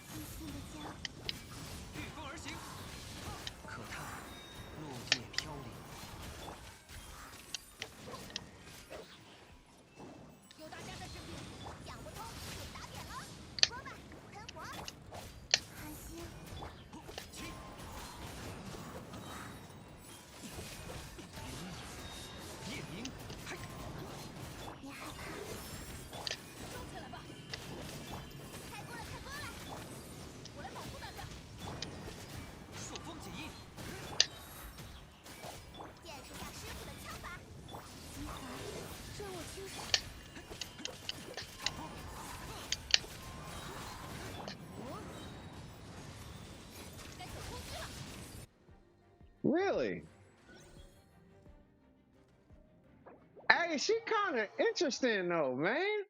自信的将。御风而行，可叹落叶飘零。有大家在身边，讲不通就打点了。说吧，喷火。寒星。夜明，嘿，别害怕，收起来吧！开过来，开过来！我来保护大家。朔风起义，见识下师傅的枪法。极寒，任我驱使。该走空虚了。 Really? Hey, she kind of interesting though, man.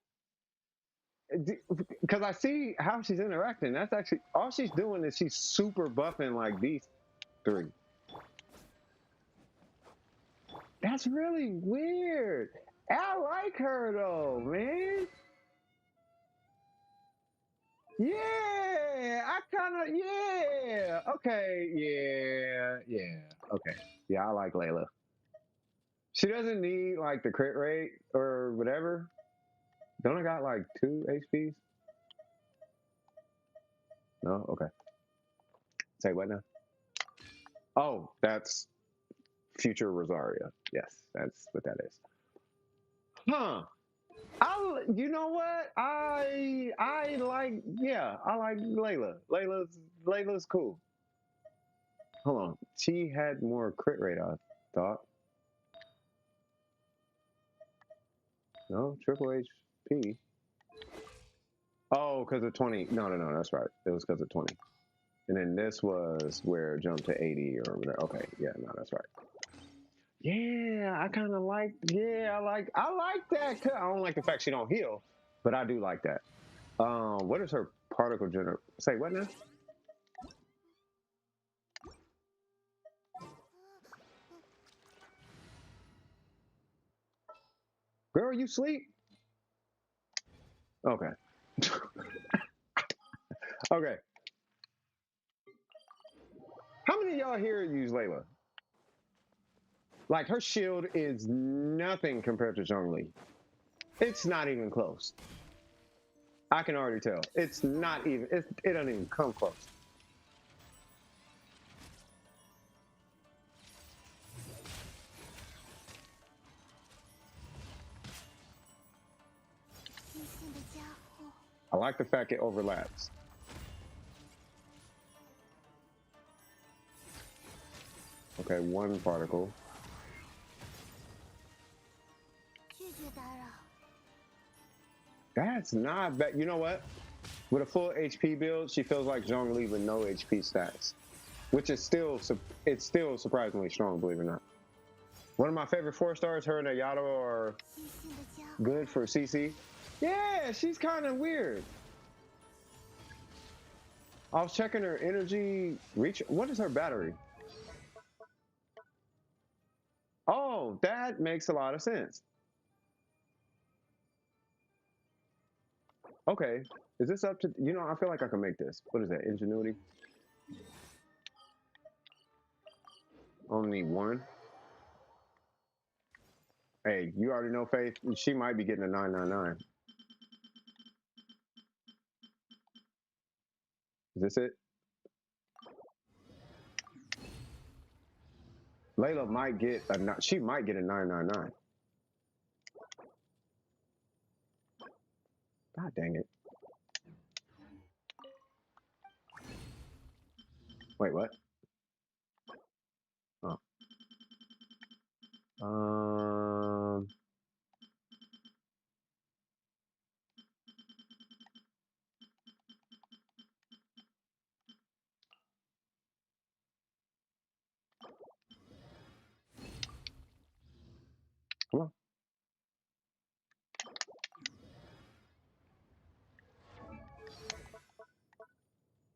Because I see how she's interacting. That's actually all she's doing is she's super buffing like these three. That's really weird. I like her though, man. Yeah, I kind of yeah. Okay, yeah. Okay, yeah, I like Layla. She doesn't need like the crit rate or whatever. Don't I got like 2 HPs? No? Okay. Say what now? Oh, that's future Rosaria. Yes, that's what that is. Huh. You know what? I like I like Layla. Layla's cool. Hold on. She had more crit rate, I thought. No, triple HP. Oh, because of 20. No, that's right. It was because of 20. And then this was where it jumped to 80 or whatever. Okay, yeah, no, that's right. Yeah, I kind of like. Yeah, I like that. I don't like the fact she don't heal, but I do like that. What is her particle generator? Say what now? Girl, you sleep? Okay. Okay. How many of y'all here use Layla? Like, her shield is nothing compared to Zhongli. It's not even close. I can already tell. It's not even, it doesn't even come close. I like the fact it overlaps. Okay, one particle. That's not bad. You know what? With a full HP build, she feels like Zhongli with no HP stats, which is still, it's still surprisingly strong, believe it or not. One of my favorite 4-stars, her and Ayato are good for CC. Yeah, she's kind of weird. I was checking her energy reach. What is her battery? Oh, that makes a lot of sense. Okay, is this up to, you know, I feel like I can make this. What is that, ingenuity? Only one. Hey, you already know Faith, she might be getting a 999. Is this it? Layla might get a, she might get a 999. God dang it. Wait, what? Oh. Um, come on.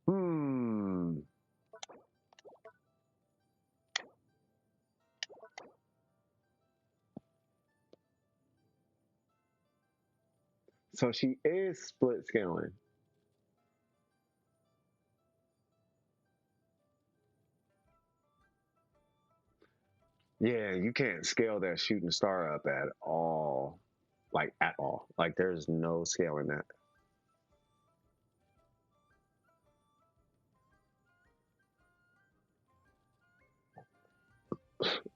Hmm. So she is split scaling. Yeah, you can't scale that shooting star up at all. Like, at all. Like, there's no scaling that.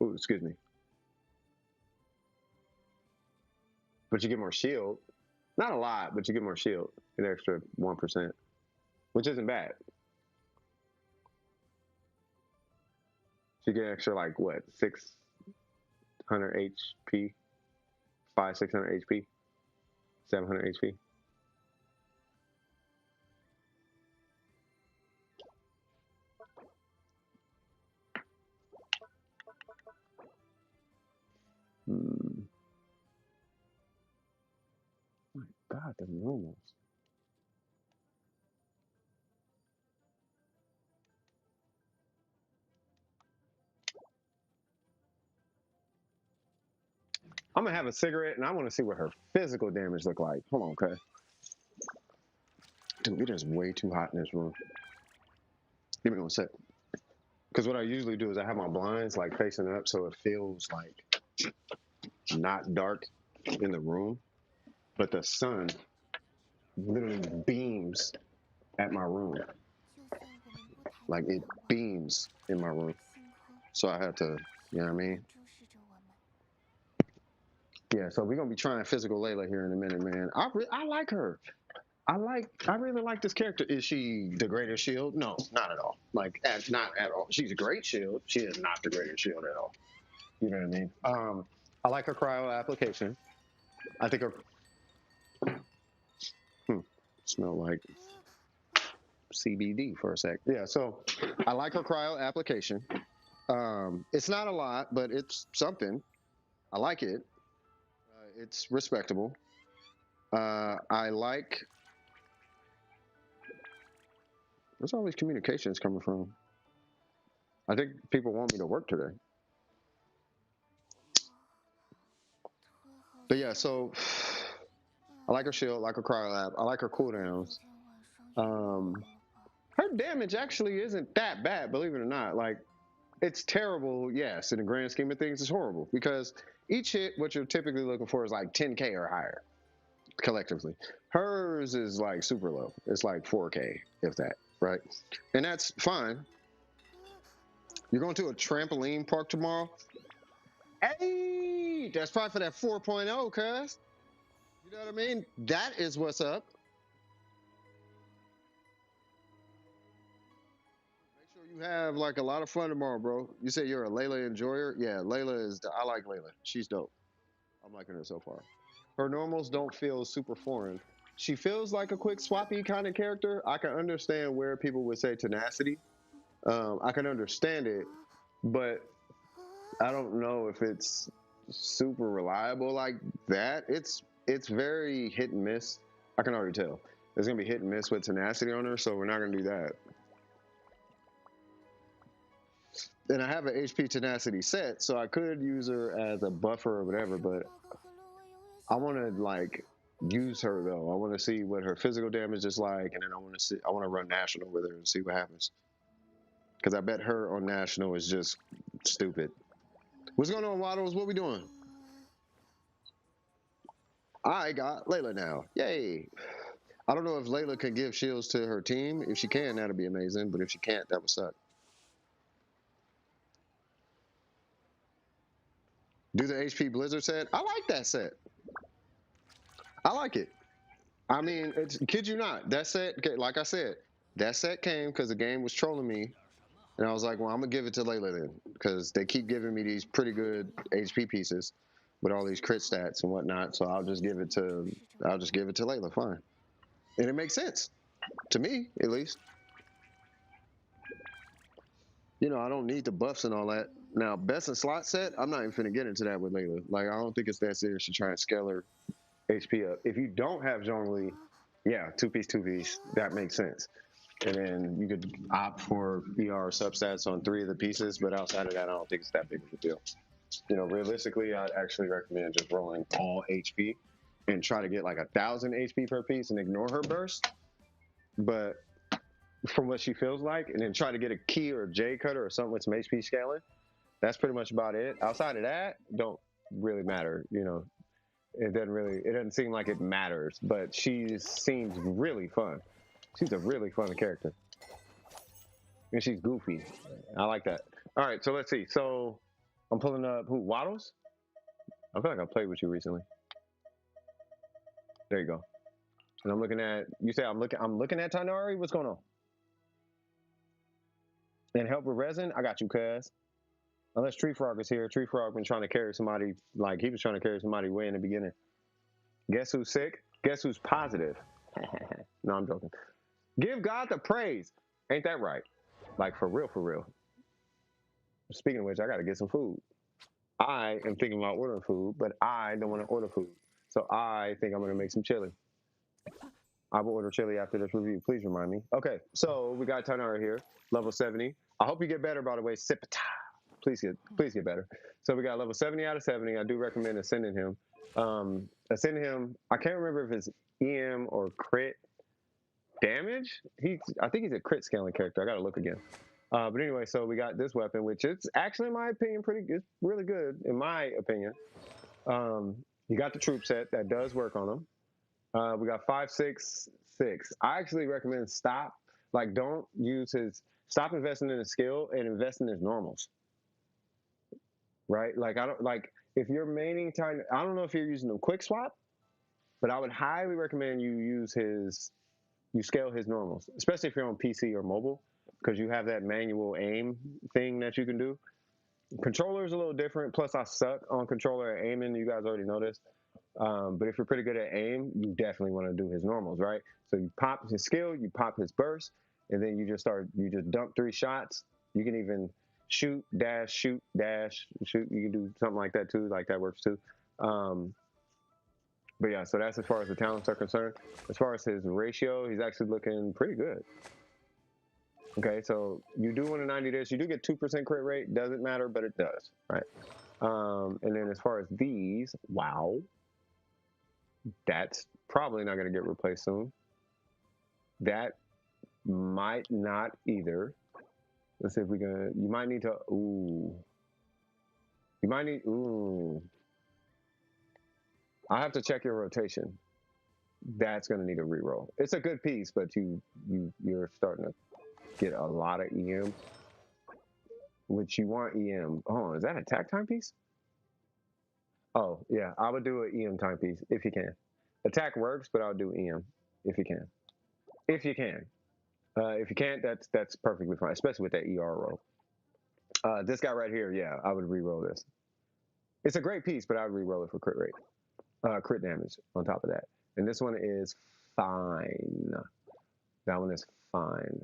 Ooh, excuse me. But you get more shield. Not a lot, but you get more shield. An extra 1%, which isn't bad. So you get extra, like, what, 600 HP? 600 HP? 700 HP? Hmm. My God, the normals. I'm gonna have a cigarette and I want to see what her physical damage look like. Hold on, okay. Dude, it is way too hot in this room. Give me one sec. Because what I usually do is I have my blinds like facing up so it feels like not dark in the room, but the sun literally beams at my room. Like it beams in my room. So I have to, you know what I mean? Yeah, so we're gonna be trying physical Layla here in a minute, man. I like her. I really like this character. Is she the greatest shield? No, not at all. Like not at all. She's a great shield. She is not the greatest shield at all. You know what I mean? I like her cryo application. I think her smell like CBD for a sec. Yeah, so I like her cryo application. It's not a lot, but it's something. I like it. It's respectable. I like. Where's all these communications coming from? I think people want me to work today. But yeah, so I like her shield, I like her cryo lab, I like her cooldowns. her damage actually isn't that bad, believe it or not. Like, it's terrible, yes, in the grand scheme of things, it's horrible because each hit, what you're typically looking for is like 10K or higher collectively. Hers is like super low. It's like 4K, if that, right? And that's fine. You're going to a trampoline park tomorrow? Hey, that's probably for that 4.0, cuz. You know what I mean? That is what's up. Make sure you have like a lot of fun tomorrow, bro. You say you're a Layla enjoyer? Yeah, Layla is, I like Layla. She's dope. I'm liking her so far. Her normals don't feel super foreign. She feels like a quick swappy kind of character. I can understand where people would say tenacity. I can understand it, but I don't know if it's super reliable like that. It's very hit and miss. I can already tell. There's gonna be hit and miss with tenacity on her, so we're not gonna do that. And I have an HP tenacity set, so I could use her as a buffer or whatever, but I want to like use her though. I want to see what her physical damage is like, and then I want to run national with her and see what happens. Because I bet her on national is just stupid. What's going on, Waddles? What we doing? I got Layla now. Yay! I don't know if Layla can give shields to her team. If she can, that'd be amazing. But if she can't, that would suck. Do the HP Blizzard set. I like that set. I like it. I mean, it's kid you not. That set, like I said, that set came because the game was trolling me, and I was like, well, I'm gonna give it to Layla then, because they keep giving me these pretty good HP pieces with all these crit stats and whatnot. So I'll just give it to Layla. Fine, and it makes sense to me at least. You know, I don't need the buffs and all that. Now, best in slot set, I'm not even finna get into that with Layla. Like, I don't think it's that serious to try and scale her HP up. If you don't have Zhongli, yeah, two piece, that makes sense. And then you could opt for BR substats on 3 of the pieces, but outside of that, I don't think it's that big of a deal. You know, realistically, I'd actually recommend just rolling all HP and try to get like 1,000 HP per piece and ignore her burst. But from what she feels like, and then try to get a key or a J cutter or something with some HP scaling. That's pretty much about it. Outside of that, don't really matter. You know, it doesn't seem like it matters. But she seems really fun. She's a really fun character, and she's goofy. I like that. All right, so let's see. So I'm pulling up Waddles. I feel like I played with you recently. There you go. And I'm looking at. You say I'm looking at Tainari. What's going on? And help with Resin, I got you, cuz. Unless Tree Frog is here. Tree Frog been trying to carry somebody, like he was trying to carry somebody way in the beginning. Guess who's sick? Guess who's positive? No, I'm joking. Give God the praise. Ain't that right? Like, for real, for real. Speaking of which, I got to get some food. I am thinking about ordering food, but I don't want to order food. So I think I'm going to make some chili. I will order chili after this review. Please remind me. Okay, so we got Tainara here, level 70. I hope you get better, by the way. Sipata. Please get better. So we got level 70 out of 70. I do recommend ascending him. Ascending him, I can't remember if it's EM or crit damage. I think he's a crit scaling character. I got to look again. But anyway, so we got this weapon, which is actually, in my opinion, it's really good, in my opinion. You got the troop set. That does work on him. We got 5, 6, 6. I actually recommend stop investing in his skill and invest in his normals. Right? Like, I don't like if you're maining time. I don't know if you're using them quick swap, but I would highly recommend you scale his normals, especially if you're on PC or mobile, because you have that manual aim thing that you can do. Controller is a little different. Plus, I suck on controller at aiming. You guys already know this. But if you're pretty good at aim, you definitely want to do his normals, right? So you pop his skill, you pop his burst, and then you just dump 3 shots. You can even shoot, dash, shoot, dash, shoot. You can do something like that too. Like that works too. But yeah, so that's as far as the talents are concerned. As far as his ratio, he's actually looking pretty good. Okay, so you do want to 90 this. You do get 2% crit rate. Doesn't matter, but it does, right? And then as far as these, wow. That's probably not going to get replaced soon. That Might not either. Let's see if we can. You might need to. Ooh. You might need. Ooh. I have to check your rotation. That's gonna need a reroll. It's a good piece, but you're starting to get a lot of EM, which you want EM. Oh, is that a attack timepiece? Oh yeah, I would do an EM timepiece if you can. Attack works, but I'll do EM if you can. If you can. If you can't, that's perfectly fine, especially with that ER roll. This guy right here, yeah, I would re-roll this. It's a great piece, but I would re-roll it for crit rate, crit damage on top of that. And this one is fine. That one is fine.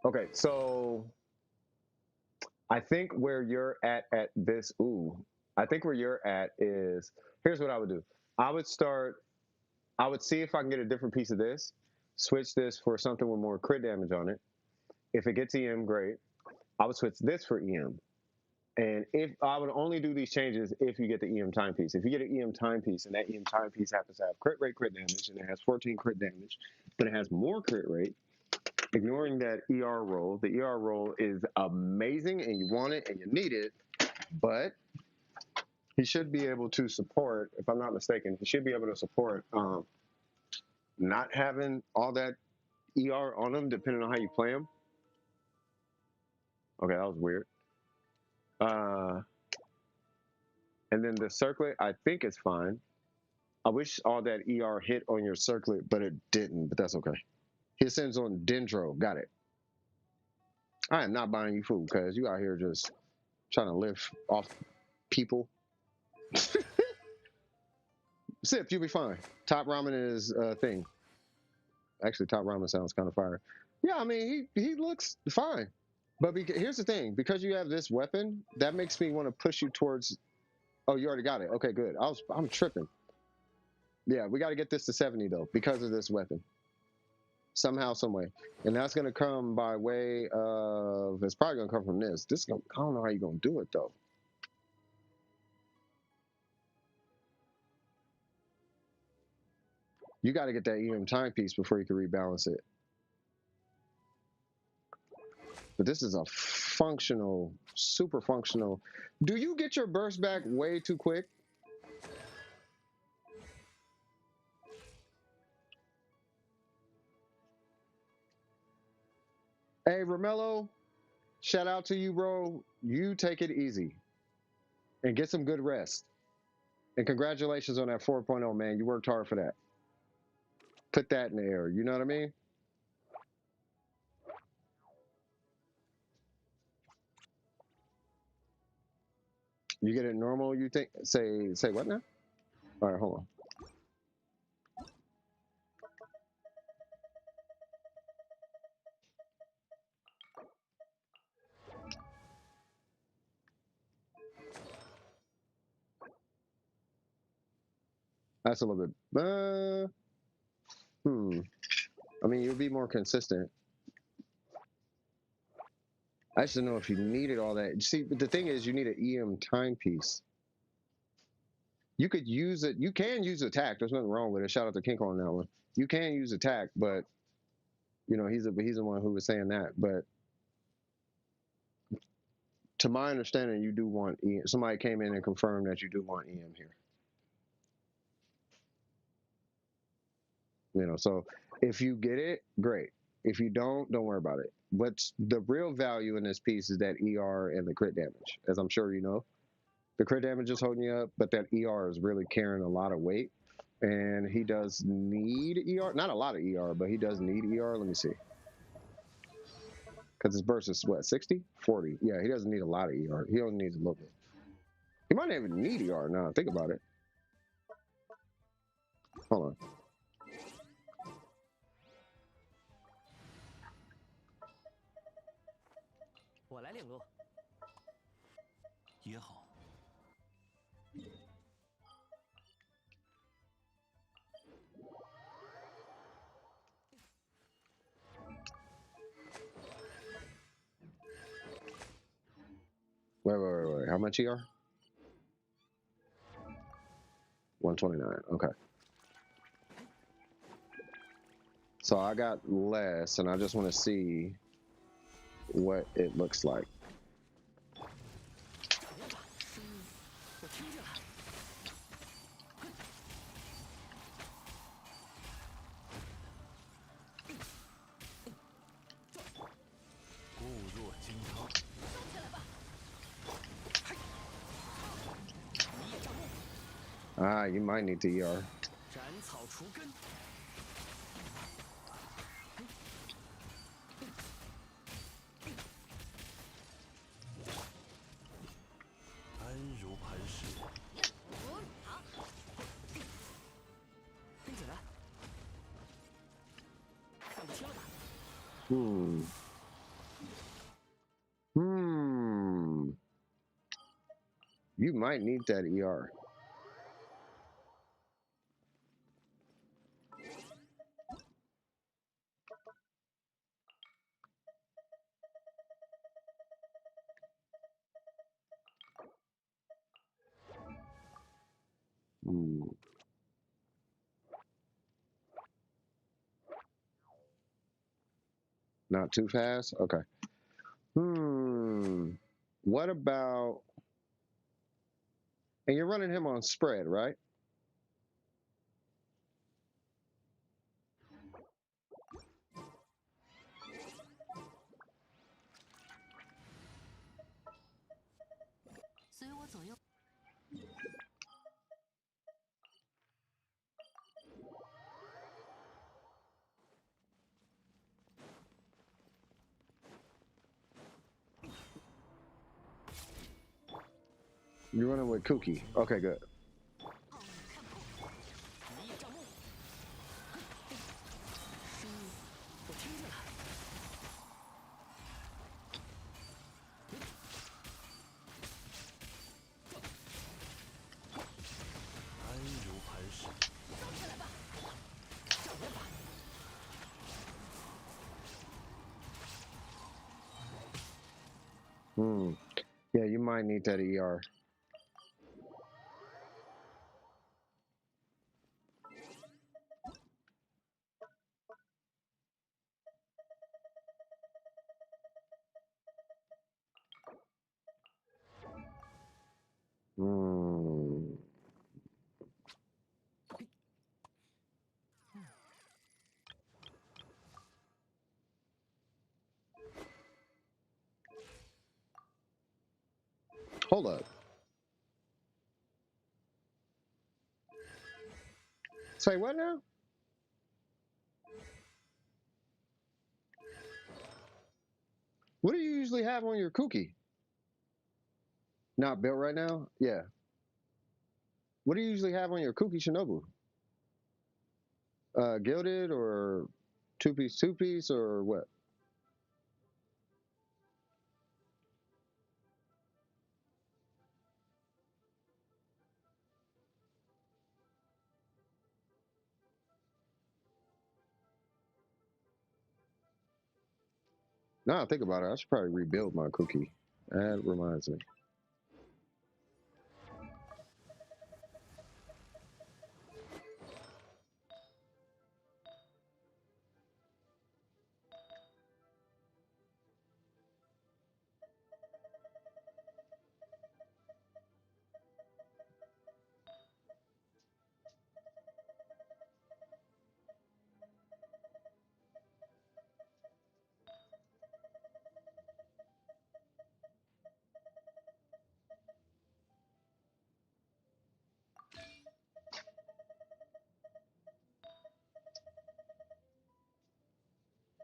Okay, so I think where you're at this, I think where you're at is, here's what I would do. I would see if I can get a different piece of this, switch this for something with more crit damage on it. If it gets EM, great. I would switch this for EM. And if I would only do these changes if you get the EM timepiece. If you get an EM timepiece and that EM timepiece happens to have crit rate, crit damage, and it has 14 crit damage, but it has more crit rate, ignoring that ER roll, the ER roll is amazing and you want it and you need it, but he should be able to support, if I'm not mistaken, he should be able to support not having all that ER on him depending on how you play him. Okay, that was weird. And then the circlet, I think is fine. I wish all that ER hit on your circlet, but it didn't, but that's okay. He sends on Dendro, got it. I am not buying you food because you out here just trying to live off people. Sip, you'll be fine. Top ramen is a thing. Actually, top ramen sounds kind of fire. Yeah, I mean, he looks fine. But here's the thing. Because you have this weapon, that makes me want to push you towards... Oh, you already got it. Okay, good. I'm tripping. Yeah, we got to get this to 70, though, because of this weapon. Somehow, some way. And that's going to come by way of... It's probably going to come from this. I don't know how you're going to do it, though. You got to get that EM timepiece before you can rebalance it. But this is a functional, super functional. Do you get your burst back way too quick? Hey, Romello, shout out to you, bro. You take it easy and get some good rest. And congratulations on that 4.0, man. You worked hard for that. Put that in the air. You know what I mean? You get it normal, you think? Say what now? All right, hold on. That's a little bit. I mean, you'll be more consistent. I just don't know if you needed all that. See, but the thing is, you need an EM timepiece. You could use it. You can use attack. There's nothing wrong with it. Shout out to King on that one. You can use attack, but you know he's the one who was saying that. But to my understanding, you do want EM. Somebody came in and confirmed that you do want EM here. You know, so if you get it, great. If you don't worry about it. What's the real value in this piece is that ER and the crit damage, as I'm sure you know. The crit damage is holding you up, but that ER is really carrying a lot of weight. And he does need ER. Not a lot of ER, but he does need ER. Let me see. Because his burst is what, 60? 40. Yeah, he doesn't need a lot of ER. He only needs a little bit. He might not even need ER now. Think about it. Hold on. 我来领路。也好。Wait. How much ER? 129. Okay. So I got less, and I just want to see what it looks like. Ah, you might need the ER. Hmm. Hmm. You might need that ER. Hmm. Not too fast? Okay. Hmm. What about... And you're running him on spread, right? You're running with Kuki. Okay, good. Hmm. Yeah, you might need that ER. Hmm. Hold up. Say what now? What do you usually have on your Kuki? Not built right now? Yeah. What do you usually have on your Kuki Shinobu? Gilded or two piece or what? Now I think about it, I should probably rebuild my Kuki. That reminds me.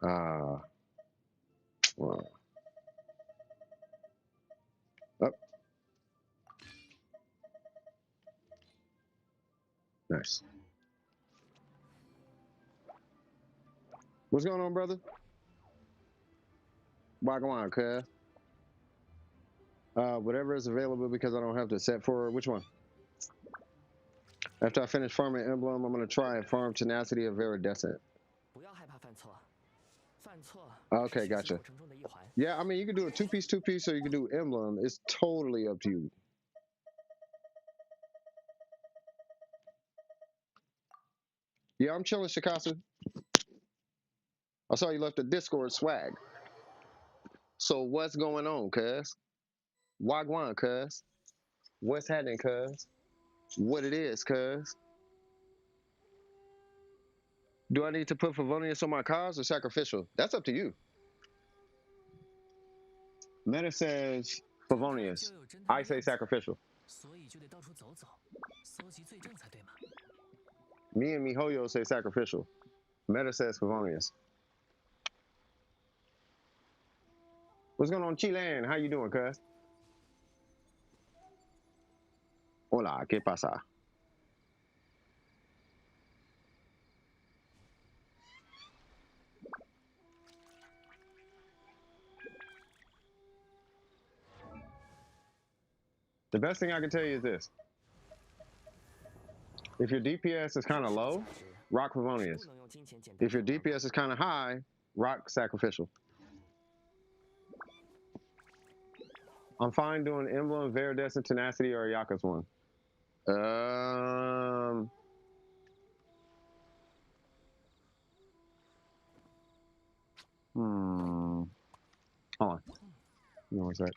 Ah, well, oh, nice. What's going on, brother? Wagwan, cuz. Whatever is available because I don't have to set for which one? After I finish farming Emblem, I'm gonna try and farm Tenacity of Iridescent. Okay, gotcha. Yeah, I mean you can do a two piece, or you can do Emblem. It's totally up to you. Yeah, I'm chilling, Shikasa. I saw you left the Discord swag. So what's going on, cuz? Wagwan, cuz. What's happening, cuz? What it is, cuz? Do I need to put Favonius on my cards or sacrificial? That's up to you. Meta says Favonius. I say sacrificial. Me and Mihoyo say sacrificial. Meta says Favonius. What's going on, Chilan? How you doing, cuz? Hola, ¿qué pasa? The best thing I can tell you is this. If your DPS is kind of low, rock Favonius. If your DPS is kind of high, rock sacrificial. I'm fine doing Emblem, Veridescent, Tenacity, or Yaku's one. Hold on. Give me one sec.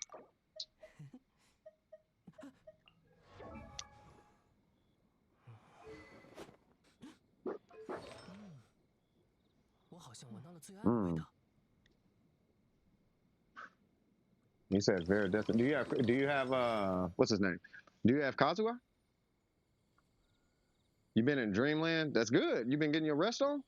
He said Veridescent. Do you have what's his name? Do you have Kazuha? You been in Dreamland? That's good. You been getting your rest on?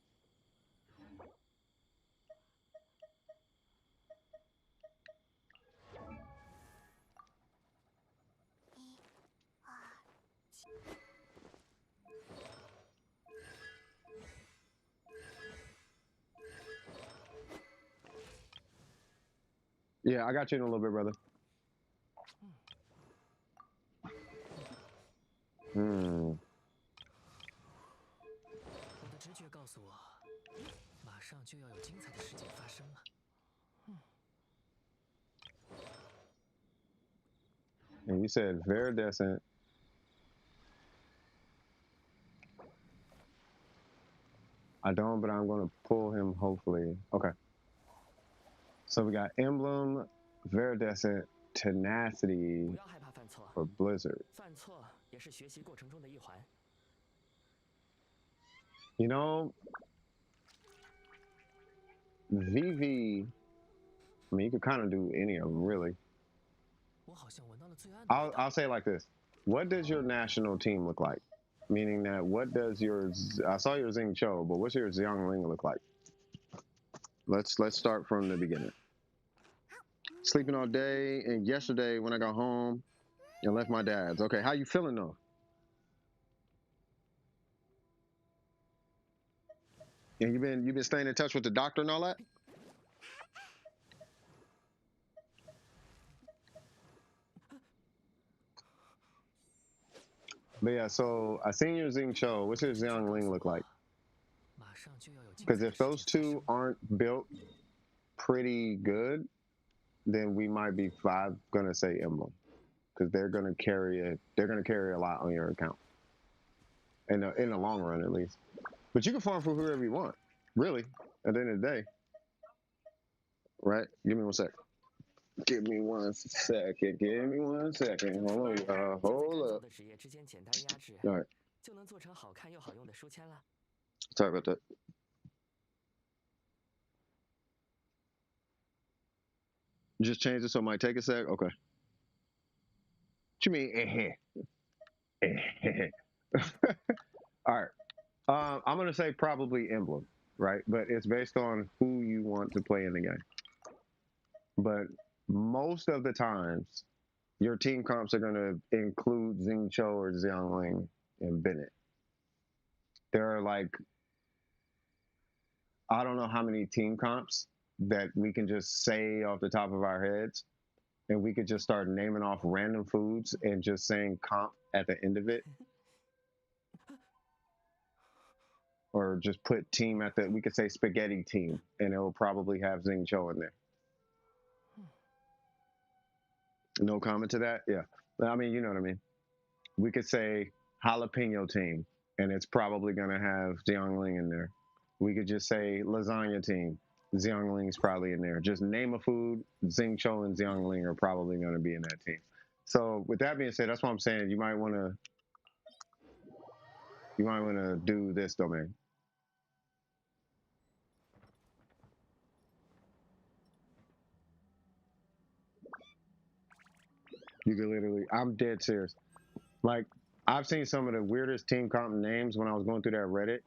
Yeah, I got you in a little bit, brother. And you said Veridescent. I don't, but I'm going to pull him hopefully. Okay. So we got Emblem, Veridescent, Tenacity for Blizzard. You know, VV, I mean, you could kind of do any of them, really. I'll say it like this. What does your national team look like? Meaning that what does your, I saw your Xing Cho, but what's your Xiangling look like? Let's start from the beginning. Sleeping all day, and yesterday when I got home and left my dad's. Okay, how you feeling though? And you've been staying in touch with the doctor and all that? But yeah, so I seen your Xing Cho. What's your Xiangling look like? Because if those two aren't built pretty good, then we might be gonna say Emblem, because they're gonna carry a lot on your account in the long run at least. But you can farm for whoever you want, really. At the end of the day, right? Give me one sec. Give me one second. Give me one second. Hold on, hold up. All right. Sorry about that. You just changed it so it might take a sec? Okay. What you mean, All right. I'm going to say probably Emblem, right? But it's based on who you want to play in the game. But most of the times, your team comps are going to include Xing Cho or Xiangling and Bennett. There are like, I don't know how many team comps that we can just say off the top of our heads, and we could just start naming off random foods and just saying comp at the end of it. Or just put team at the, we could say spaghetti team, and it will probably have Xing Cho in there. No comment to that? Yeah. I mean, you know what I mean. We could say jalapeno team, and it's probably going to have Xiangling in there. We could just say lasagna team, Xiangling's probably in there. Just name a food, Xingqiu and Xiangling are probably going to be in that team. So with that being said, that's what I'm saying. You might want to do this domain. You can literally, I'm dead serious. Like, I've seen some of the weirdest team comp names when I was going through that Reddit,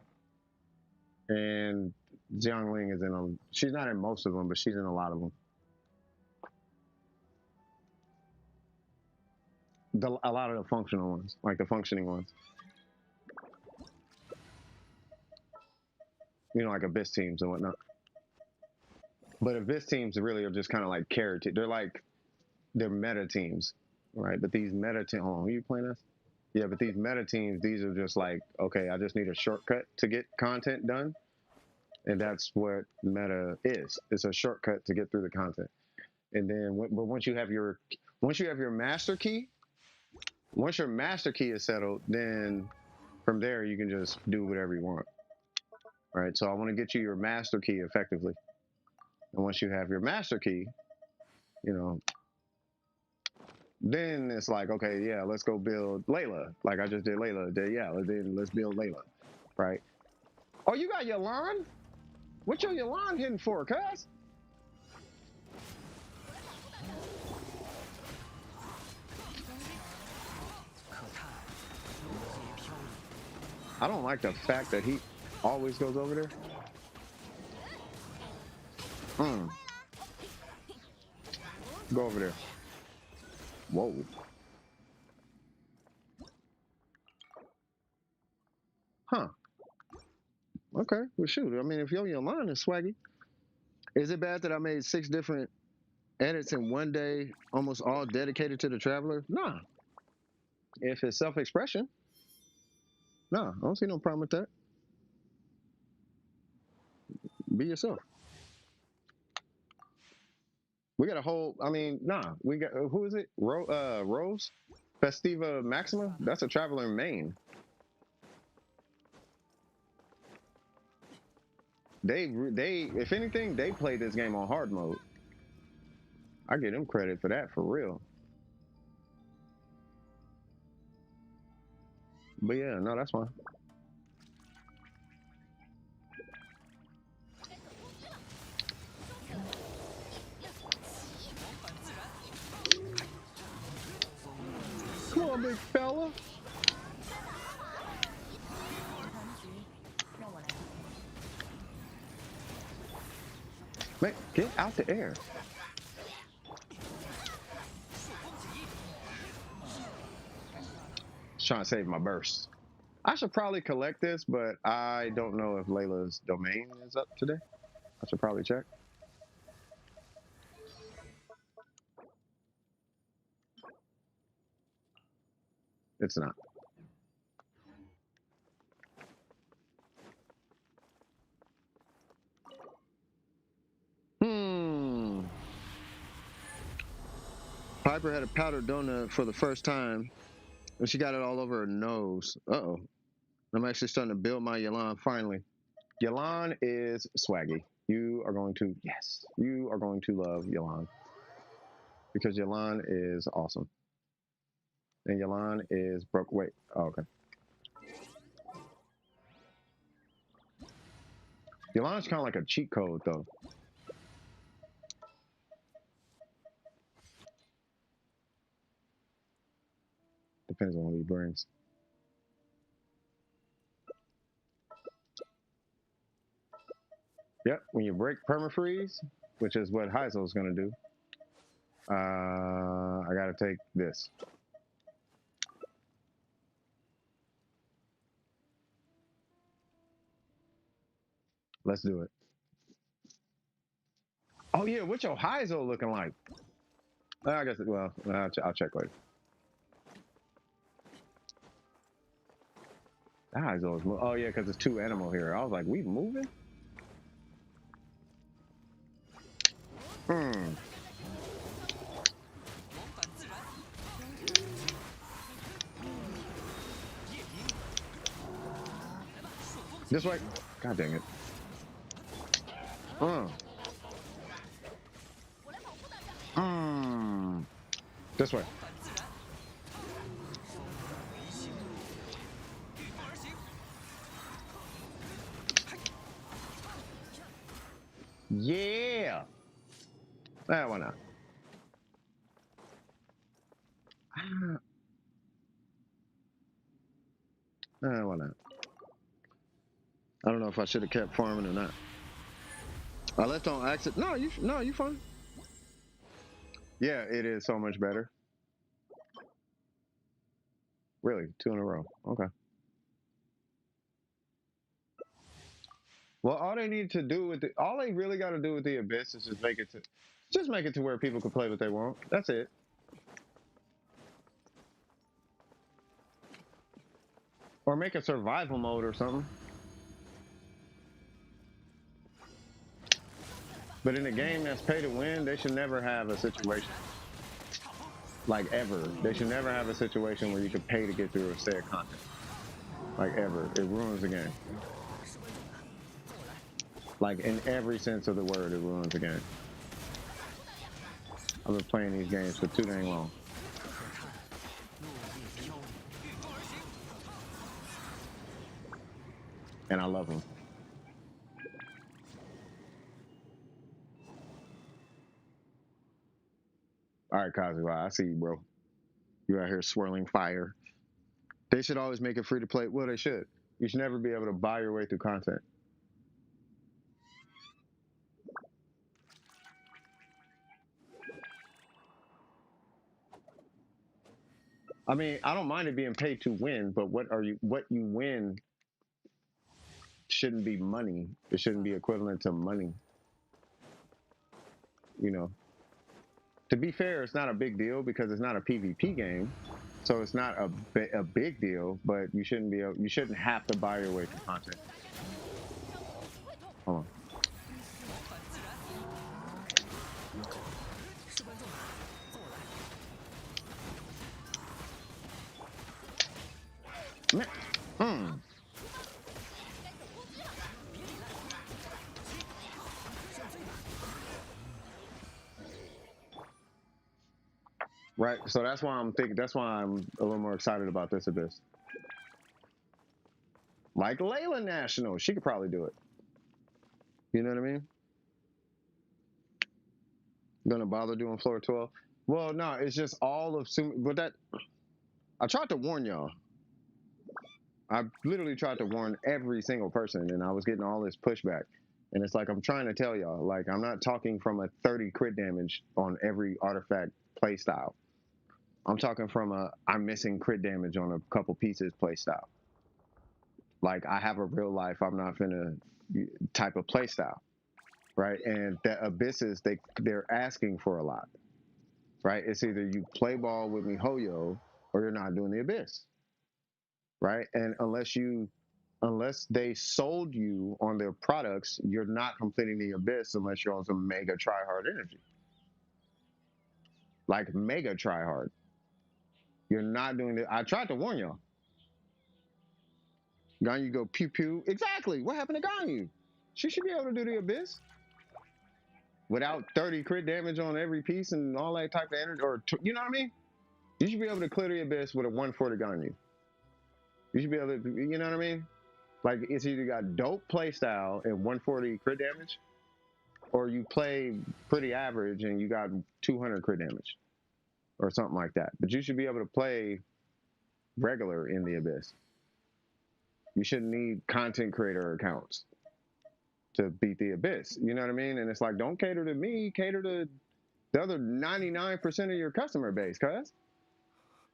and Xiangling is in them. She's not in most of them, but she's in a lot of them. A lot of the functional ones, like the functioning ones. You know, like Abyss teams and whatnot. But Abyss teams really are just kind of like carrot. They're meta teams, right? But these meta teams, hold on, who you playing as? Yeah, but these meta teams, these are just like, okay, I just need a shortcut to get content done. And that's what meta is. It's a shortcut to get through the content. And then, but once you have your master key, once your master key is settled, then from there you can just do whatever you want. Right? So I want to get you your master key effectively. And once you have your master key, you know, then it's like, okay, yeah, let's go build Layla. Like I just did Layla. Let's build Layla. Right? Oh, you got Yalan? What your Yalan hitting for, cuz? I don't like the fact that he always goes over there. Go over there. Whoa. Huh. Okay. Well, shoot. I mean, if your line is swaggy, is it bad that I made 6 different edits in one day, almost all dedicated to the Traveler? Nah. If it's self-expression, nah, I don't see no problem with that. Be yourself. We got a whole, I mean, nah, we got, who is it? Rose? Festiva Maxima? That's a Traveler main. They, if anything, they played this game on hard mode. I give them credit for that, for real. But yeah, no, that's fine. Come on, big fella. Man, get out the air. Just trying to save my burst. I should probably collect this, but I don't know if Layla's domain is up today. I should probably check. It's not. Piper had a powdered donut for the first time, and she got it all over her nose. Uh-oh. I'm actually starting to build my Yalan finally. Yalan is swaggy. You are going to love Yalan. Because Yalan is awesome. And Yalan is broke. Wait. Oh, okay. Yalan's kind of like a cheat code, though. Depends on what he brings. Yep, when you break permafreeze, which is what Heisel's gonna do, I gotta take this. Let's do it. Oh yeah, what's your Heisel looking like? I guess, well, I'll check later. That Heisel is, oh yeah, because it's 2 animal here. I was like, we moving? This way. God dang it. This way. Yeah. That one out. That one out. I don't know if I should have kept farming or not. I left on accident. No, you fine. Yeah, it is so much better. Really, 2 in a row. Okay. Well, all they need to do with all they really got to do with the Abyss is just make it to where people can play what they want. That's it. Or make a survival mode or something. But in a game that's pay to win, they should never have a situation like ever. They should never have a situation where you can pay to get through a set of content. Like ever. It ruins the game. Like in every sense of the word, it ruins the game. I've been playing these games for too dang long. And I love them. All right, Kazuha, I see you, bro. You out here swirling fire. They should always make it free to play. Well, they should. You should never be able to buy your way through content. I mean, I don't mind it being paid to win, but what you win shouldn't be money. It shouldn't be equivalent to money. You know. To be fair, it's not a big deal because it's not a PvP game, so it's not a big deal. But you shouldn't have to buy your way through content. Hold on. Right, so that's why I'm a little more excited about this Abyss. Like Layla National, she could probably do it. You know what I mean? Gonna bother doing floor 12? Well, no, it's just all of but that I tried to warn y'all. I literally tried to warn every single person, and I was getting all this pushback. And it's like I'm trying to tell y'all, like I'm not talking from a 30 crit damage on every artifact playstyle. I'm talking from I'm missing crit damage on a couple pieces playstyle. Like I have a real life, I'm not finna type of playstyle, right? And the abysses, they're asking for a lot, right? It's either you play ball with MiHoYo or you're not doing the abyss, right? And unless they sold you on their products, you're not completing the abyss unless you're on some mega try hard energy, like mega try hard. You're not doing it. I tried to warn y'all. Ganyu go pew pew. Exactly. What happened to Ganyu? She should be able to do the abyss without 30 crit damage on every piece and all that type of energy, or you know what I mean? You should be able to clear the abyss with a 140 Ganyu. You should be able to, you know what I mean? Like it's either got dope play style and 140 crit damage, or you play pretty average and you got 200 crit damage, or something like that. But you should be able to play regular in the abyss. You shouldn't need content creator accounts to beat the abyss. You know what I mean? And it's like, don't cater to me, cater to the other 99% of your customer base, cuz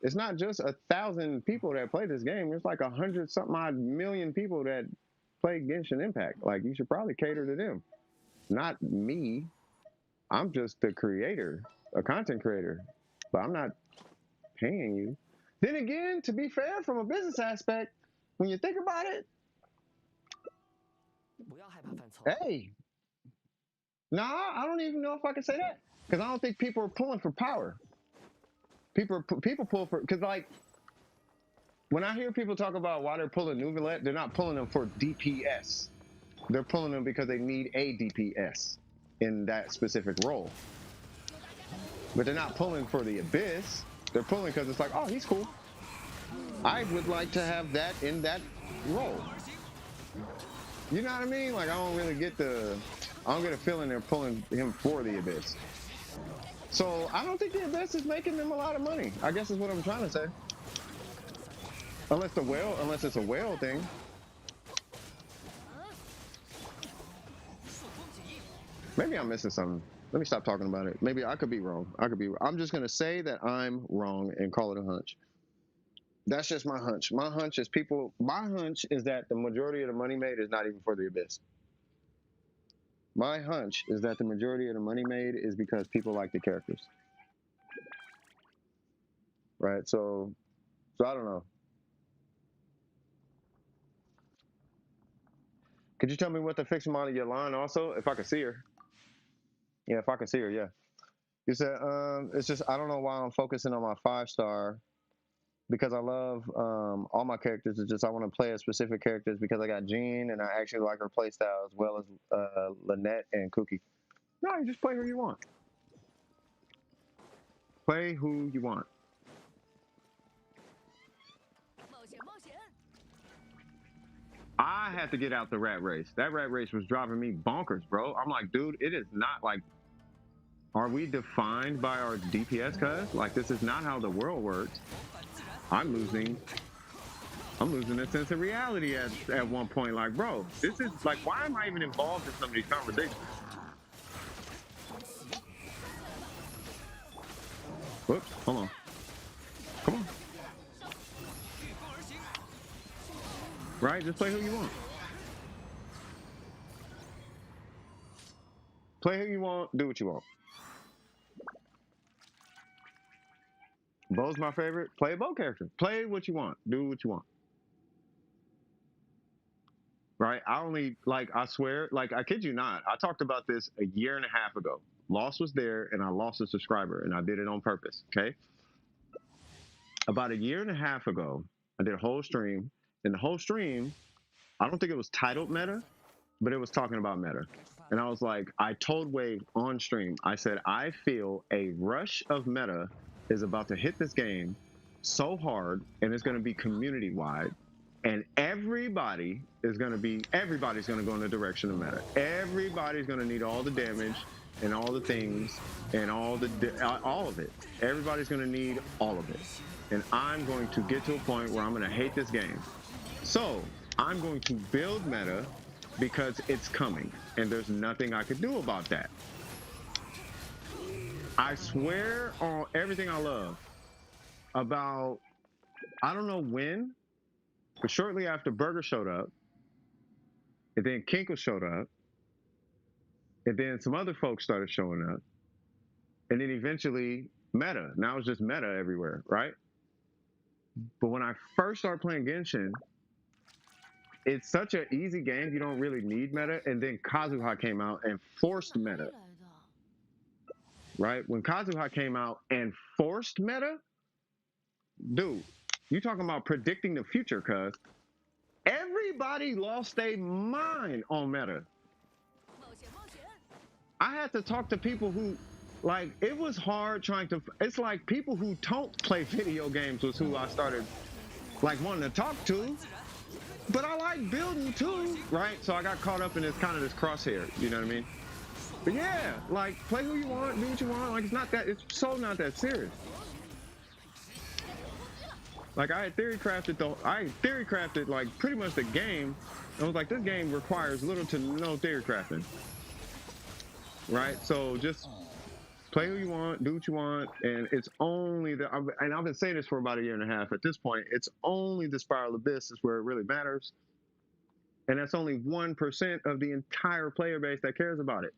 it's not just 1,000 people that play this game. It's like 100 something odd million people that play Genshin Impact. Like you should probably cater to them, not me. I'm just the creator, a content creator, but I'm not paying you. Then again, to be fair, from a business aspect, when you think about it, hey, nah, I don't even know if I can say that because I don't think people are pulling for power. People pull for, because like when I hear people talk about why they're pulling Nuvalet, they're not pulling them for DPS. They're pulling them because they need a DPS in that specific role. but they're not pulling for the abyss. They're pulling because it's like, oh, he's cool. I would like to have that in that role. You know what I mean? Like, I don't get a feeling they're pulling him for the abyss. So I don't think the abyss is making them a lot of money. I guess is what I'm trying to say. Unless it's a whale thing. Maybe I'm missing something. Let me stop talking about it. Maybe I could be wrong. I'm just going to say that I'm wrong and call it a hunch. That's just my hunch. My hunch is that the majority of the money made is not even for the abyss. My hunch is that the majority of the money made is because people like the characters. Right? So I don't know. Could you tell me what the fixing on your line also? If I could see her. Yeah, if I could see her, yeah. You said, it's just, I don't know why I'm focusing on my 5-star because I love all my characters. It's just I want to play a specific characters because I got Jean and I actually like her playstyle as well as Lynette and Cookie. No, you just play who you want. Play who you want. I had to get out the rat race. That rat race was driving me bonkers, bro. I'm like, dude, it is not like, are we defined by our DPS, cuz? Like, this is not how the world works. I'm losing a sense of reality at one point. Like, bro, this is like, why am I even involved in some of these conversations? Whoops, hold on. Come on. Right? Just play who you want. Play who you want, do what you want. Bo's my favorite. Play a Bo character. Play what you want. Do what you want. Right? I swear, like, I kid you not. I talked about this a year and a half ago. Loss was there and I lost a subscriber and I did it on purpose. Okay. About a year and a half ago, I did a whole stream. And the whole stream, I don't think it was titled meta, but it was talking about meta. And I was like, I told Wave on stream, I said, I feel a rush of meta is about to hit this game so hard and it's going to be community wide. And everybody's going to go in the direction of meta. Everybody's going to need all the damage and all the things and all of it. Everybody's going to need all of it. And I'm going to get to a point where I'm going to hate this game. So I'm going to build meta because it's coming and there's nothing I could do about that. I swear on everything I love about, I don't know when, but shortly after Burger showed up, and then Kinkle showed up, and then some other folks started showing up, and then eventually meta. Now it's just meta everywhere, right? But when I first started playing Genshin, it's such an easy game, you don't really need meta, and then Kazuha came out and forced meta. Right? When Kazuha came out and forced meta, dude, you talking about predicting the future, cuz everybody lost their mind on meta. I had to talk to people who, like, it was hard it's like people who don't play video games was who I started, like, wanting to talk to. But I like building too, right? So I got caught up in this crosshair, you know what I mean? But yeah, like, play who you want, do what you want. Like, it's so not that serious. Like, I theory crafted like pretty much the game. I was like, this game requires little to no theory crafting, right? So just play who you want, do what you want, and it's only and I've been saying this for about a year and a half. At this point, it's only the Spiral Abyss is where it really matters, and that's only 1% of the entire player base that cares about it.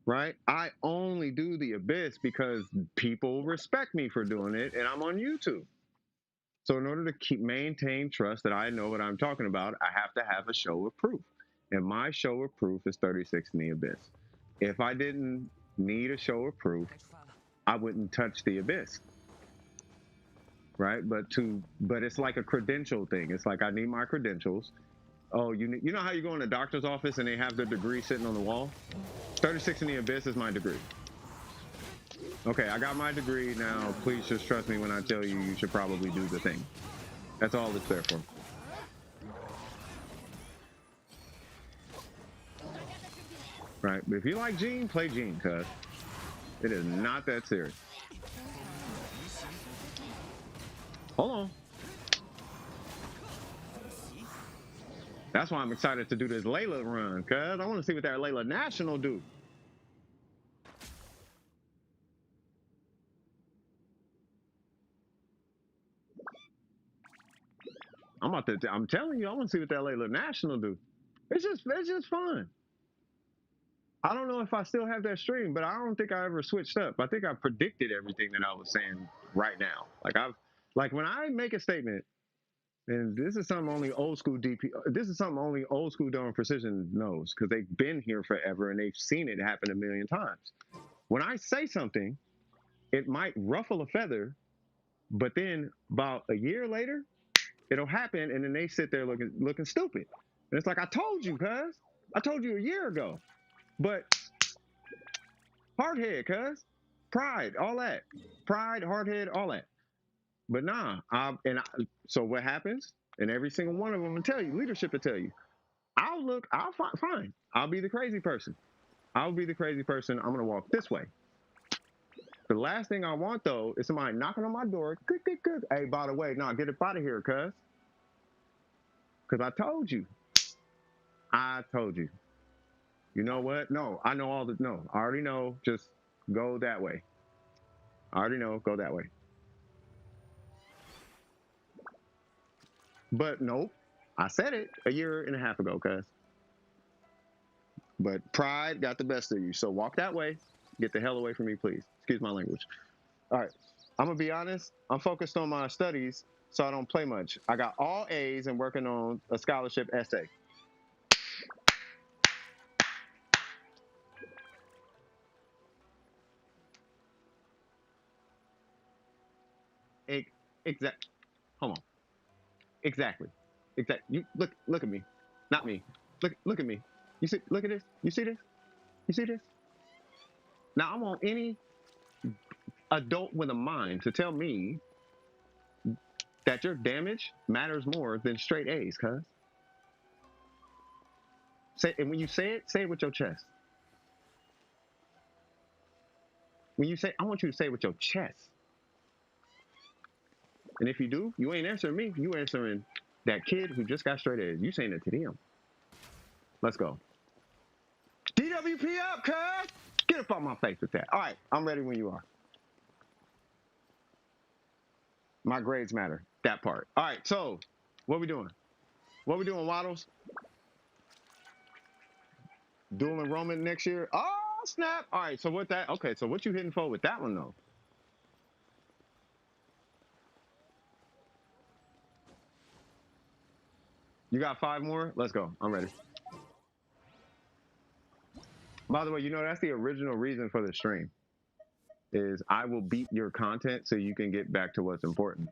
Right? I only do the Abyss because people respect me for doing it and I'm on YouTube. So in order to maintain trust that I know what I'm talking about, I have to have a show of proof. And my show of proof is 36 in the Abyss. If I didn't need a show of proof, I wouldn't touch the Abyss. Right? But it's like a credential thing. It's like I need my credentials. Oh, you know how you go in a doctor's office and they have the degree sitting on the wall? 36 in the Abyss is my degree. Okay, I got my degree now. Please just trust me when I tell you you should probably do the thing. That's all it's there for. Right, but if you like Gene, play Gene, cuz it is not that serious. Hold on. That's why I'm excited to do this Layla run, cuz I want to see what that Layla National do. I'm telling you, I want to see what that Layla National do. It's just fun. I don't know if I still have that stream, but I don't think I ever switched up. I think I predicted everything that I was saying right now. Like when I make a statement, and this is something only old school DP, this is something only old school Dawn Precision knows because they've been here forever and they've seen it happen a million times. When I say something, it might ruffle a feather, but then about a year later, it'll happen, and then they sit there looking stupid. And it's like, I told you, cuz. I told you a year ago. But hardhead, cuz. Pride, all that. Pride, hardhead, all that. But nah, so what happens? And every single one of them will tell you, leadership will tell you, fine. I'll be the crazy person. I'll be the crazy person. I'm going to walk this way. The last thing I want, though, is somebody knocking on my door. Click, click, click. Hey, by the way, nah, get up out of here, cuz. Because I told you. I told you. You know what? No, I know no, I already know. Just go that way. I already know. Go that way. But nope. I said it a year and a half ago, cuz. But pride got the best of you. So walk that way. Get the hell away from me, please. Excuse my language. All right. I'm going to be honest. I'm focused on my studies, so I don't play much. I got all A's and working on a scholarship essay. Exactly. Hold on. Exactly. You look at me. Not me. Look at me. You see, look at this. You see this? You see this? Now I want any adult with a mind to tell me that your damage matters more than straight A's, cuz. And when you say it with your chest. When you say, I want you to say it with your chest. And if you do, you ain't answering me. You answering that kid who just got straight A's. You saying it to them. Let's go. DWP up, cuz. Get up on my face with that. All right, I'm ready when you are. My grades matter. That part. All right, so what we doing? What we doing, Waddles? Dual enrollment next year? Oh, snap. All right, so so what you hitting for with that one, though? You got 5 more? Let's go. I'm ready. By the way, you know, that's the original reason for the stream. Is I will beat your content so you can get back to what's important.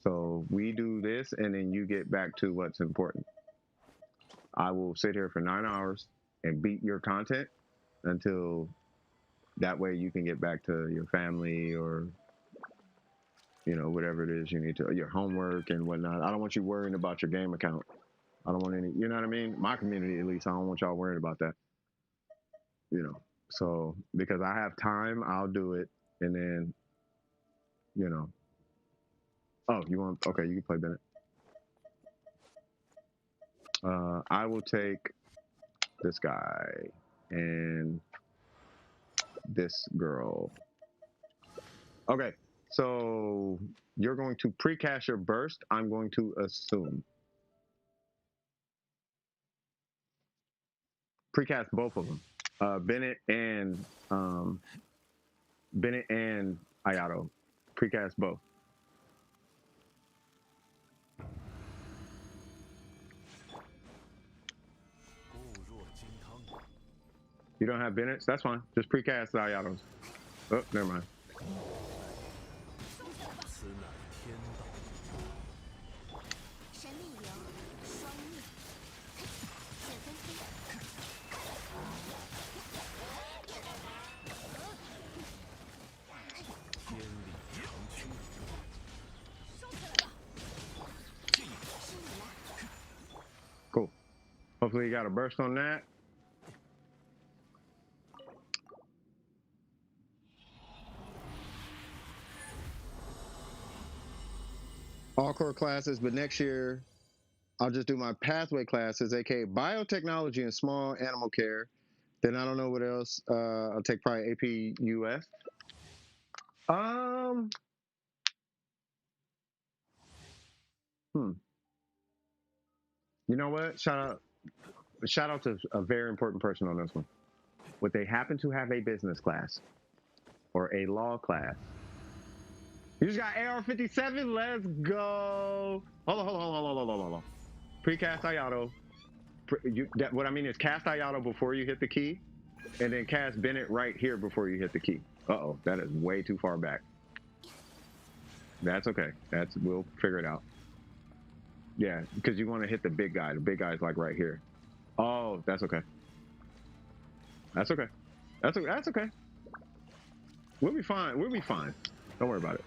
So we do this, and then you get back to what's important. I will sit here for 9 hours and beat your content until that way you can get back to your family or, you know, whatever it is you need to, your homework and whatnot. I don't want you worrying about your game account. I don't want any, you know what I mean? My community, at least, I don't want y'all worrying about that. You know, so because I have time, I'll do it. And then, you know, oh, you want, okay, you can play Bennett. I will take this guy and this girl. Okay, so you're going to precast your burst. I'm going to assume. Precast both of them. Bennett and Ayato. Precast both. You don't have Bennett's? That's fine. Just precast the Ayatos. Oh, never mind. Hopefully you got a burst on that. All core classes, but next year I'll just do my pathway classes, aka biotechnology and small animal care. Then I don't know what else. I'll take probably AP US. Hmm. You know what? Shout out to a very important person on this one. Would they happen to have a business class or a law class? You just got AR57. Let's go. Hold on. Precast Ayato. What I mean is cast Ayato before you hit the key, and then cast Bennett right here before you hit the key. Uh-oh, that is way too far back. That's okay. We'll figure it out. Yeah, because you want to hit the big guy. The big guy's like right here. Oh, that's okay. That's okay. That's okay. We'll be fine. We'll be fine. Don't worry about it.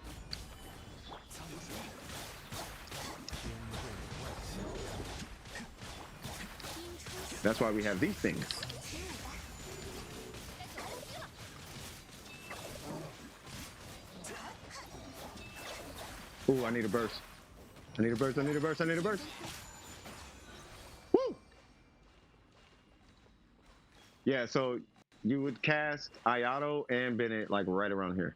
That's why we have these things. Ooh, I need a burst. I need a burst. Woo! Yeah, so you would cast Ayato and Bennett like right around here.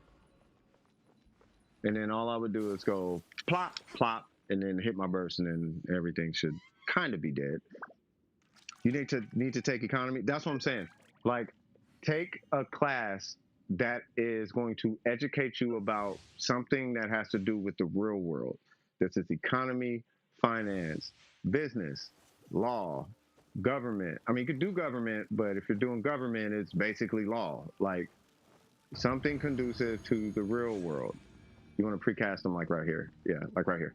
And then all I would do is go plop, plop, and then hit my burst, and then everything should kind of be dead. You need to take economy. That's what I'm saying. Like, take a class that is going to educate you about something that has to do with the real world. This is economy, finance, business, law, government. I mean, you could do government, but if you're doing government, it's basically law. Like, something conducive to the real world. You want to precast them like right here. Yeah, like right here.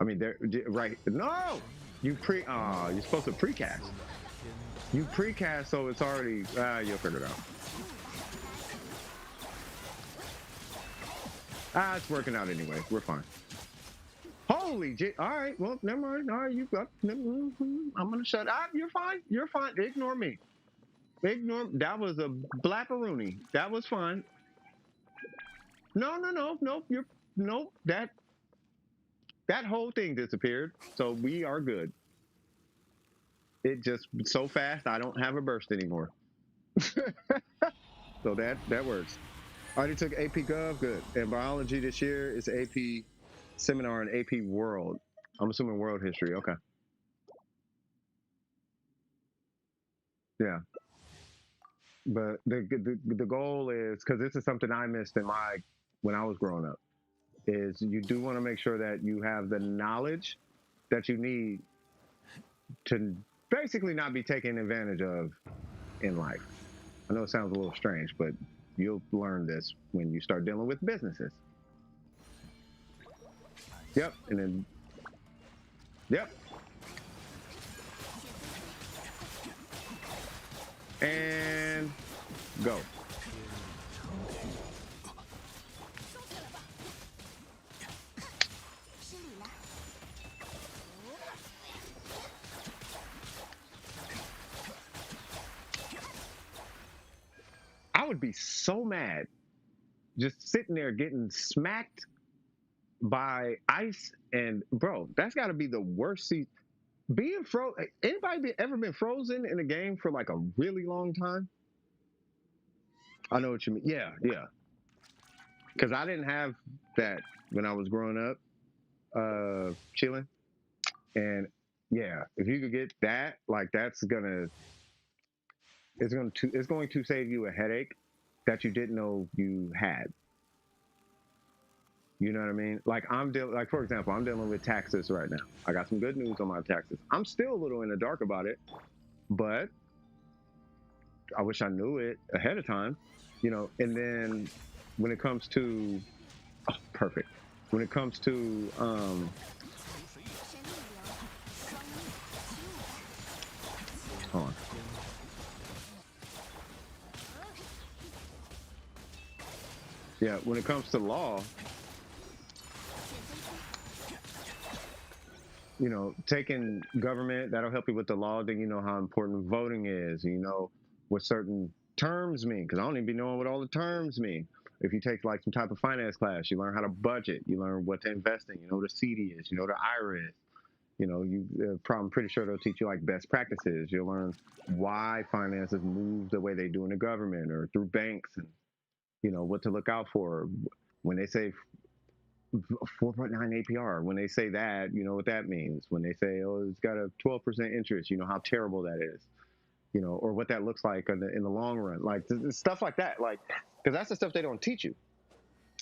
I mean, they're right. No, you're supposed to precast. You precast, so it's already. You'll figure it out. It's working out anyway. We're fine. Holy J! All right. Well, never mind. All right, you got. I'm gonna shut up. You're fine. You're fine. Ignore me. That was a blapperoonie. That was fine. No. Nope. That whole thing disappeared, so we are good. It just so fast I don't have a burst anymore. So that works. I already took AP Gov, good. And biology this year is AP Seminar and AP World. I'm assuming World History. Okay. Yeah. But the goal is, because this is something I missed when I was growing up, is you do want to make sure that you have the knowledge that you need to basically not be taken advantage of in life. I know it sounds a little strange, but you'll learn this when you start dealing with businesses. Yep, and then, yep. And go. I would be so mad just sitting there getting smacked by ice, and bro, that's got to be the worst seat. Being frozen. Anybody ever been frozen in a game for like a really long time? I know what you mean. Yeah. Because I didn't have that when I was growing up, chilling, and yeah, if you could get that, like it's going to save you a headache that you didn't know you had. You know what I mean? Like for example, I'm dealing with taxes right now. I got some good news on my taxes. I'm still a little in the dark about it, but I wish I knew it ahead of time, and then when it comes to, perfect. When it comes to, hold on. Yeah, when it comes to law, you know, taking government, that'll help you with the law. Then you know how important voting is. You know what certain terms mean, because I don't even be knowing what all the terms mean. If you take like some type of finance class, you learn how to budget. You learn what to invest in. You know what a CD is. You know what an IRA is. You know, I'm pretty sure they'll teach you like best practices. You'll learn why finances move the way they do in the government or through banks, and you know what to look out for when they say 4.9 APR. When they say that, you know what that means. When they say, oh, it's got a 12% interest, you know how terrible that is. You know, or what that looks like in the long run, like stuff like that. Like, because that's the stuff they don't teach you.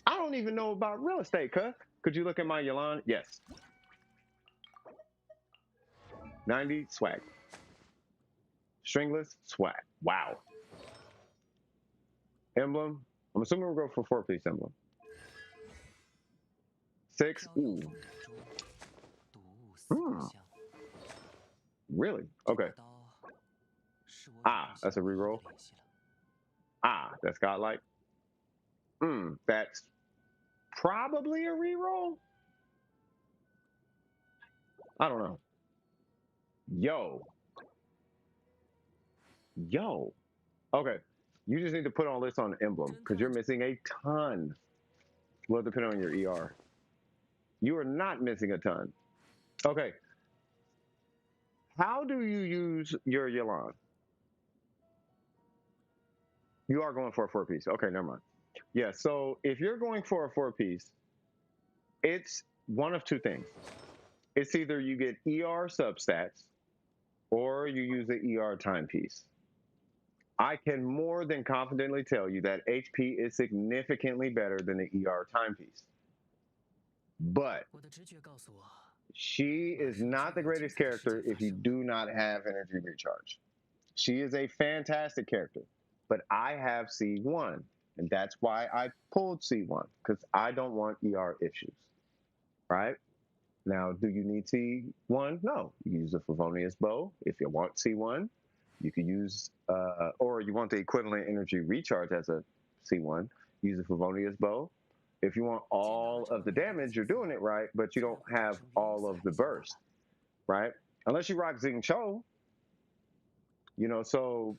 I don't even know about real estate, cuz. Could you look at my Yalan? Yes. 90 swag. Stringless swag. Wow. Emblem. I'm assuming we'll go for 4-piece emblem. 6. Ooh. Really? Okay. Ah, that's a reroll. Ah, that's godlike. That's probably a reroll. I don't know. Yo. Okay. You just need to put all this on emblem because you're missing a ton. Well, depending on your ER. You are not missing a ton. Okay. How do you use your Yalan? You are going for a 4-piece. Okay, never mind. Yeah, so if you're going for a 4-piece, it's one of two things. It's either you get ER substats or you use the ER timepiece. I can more than confidently tell you that HP is significantly better than the ER timepiece. But she is not the greatest character if you do not have energy recharge. She is a fantastic character, but I have C1, and that's why I pulled C1, because I don't want ER issues, right? Now, do you need C1? No. You use the Favonius bow. If you want C1, you could use, or you want the equivalent energy recharge as a C1, use the Favonius bow. If you want all of the damage, you're doing it right, but you don't have all of the burst, right? Unless you rock Xing Cho, you know, so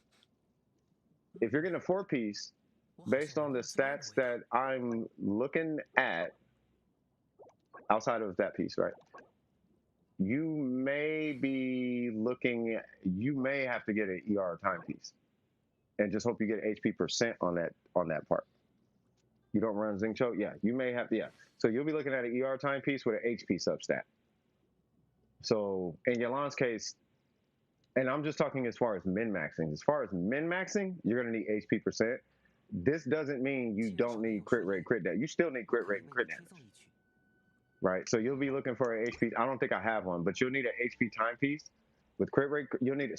if you're getting a 4-piece, based on the stats that I'm looking at outside of that piece, right? You may have to get an ER timepiece and just hope you get HP percent on that part. You don't run Xing Cho? Yeah, you may have, yeah. So you'll be looking at an ER timepiece with an HP substat. So in Yalan's case, and I'm just talking as far as min-maxing. As far as min-maxing, you're gonna need HP percent. This doesn't mean you don't need crit rate, crit damage. You still need crit rate and crit damage. Right, so you'll be looking for an HP, I don't think I have one, but you'll need an HP timepiece with crit rate, you'll need,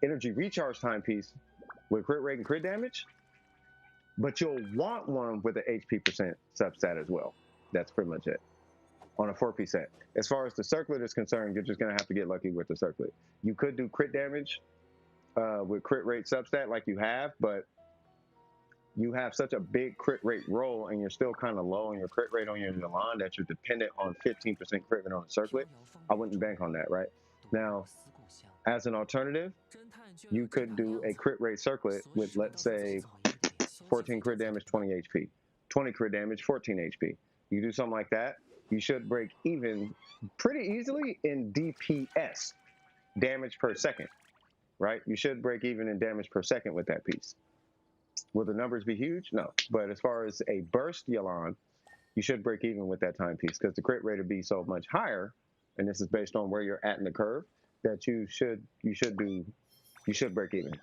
energy recharge timepiece with crit rate and crit damage, but you'll want one with an HP percent substat as well. That's pretty much it on a 4-piece set. As far as the circlet is concerned, you're just gonna have to get lucky with the circlet. You could do crit damage with crit rate substat like you have, but you have such a big crit rate roll and you're still kind of low on your crit rate on your Yalan that you're dependent on 15% crit rate on the circlet. I wouldn't bank on that, right? Now, as an alternative, you could do a crit rate circlet with, let's say, 14 crit damage, 20 HP. 20 crit damage, 14 HP. You do something like that, you should break even pretty easily in DPS, damage per second, right? You should break even in damage per second with that piece. Will the numbers be huge? No. But as far as a burst Yalan, you should break even with that timepiece because the crit rate will be so much higher, and this is based on where you're at in the curve, that you should break even.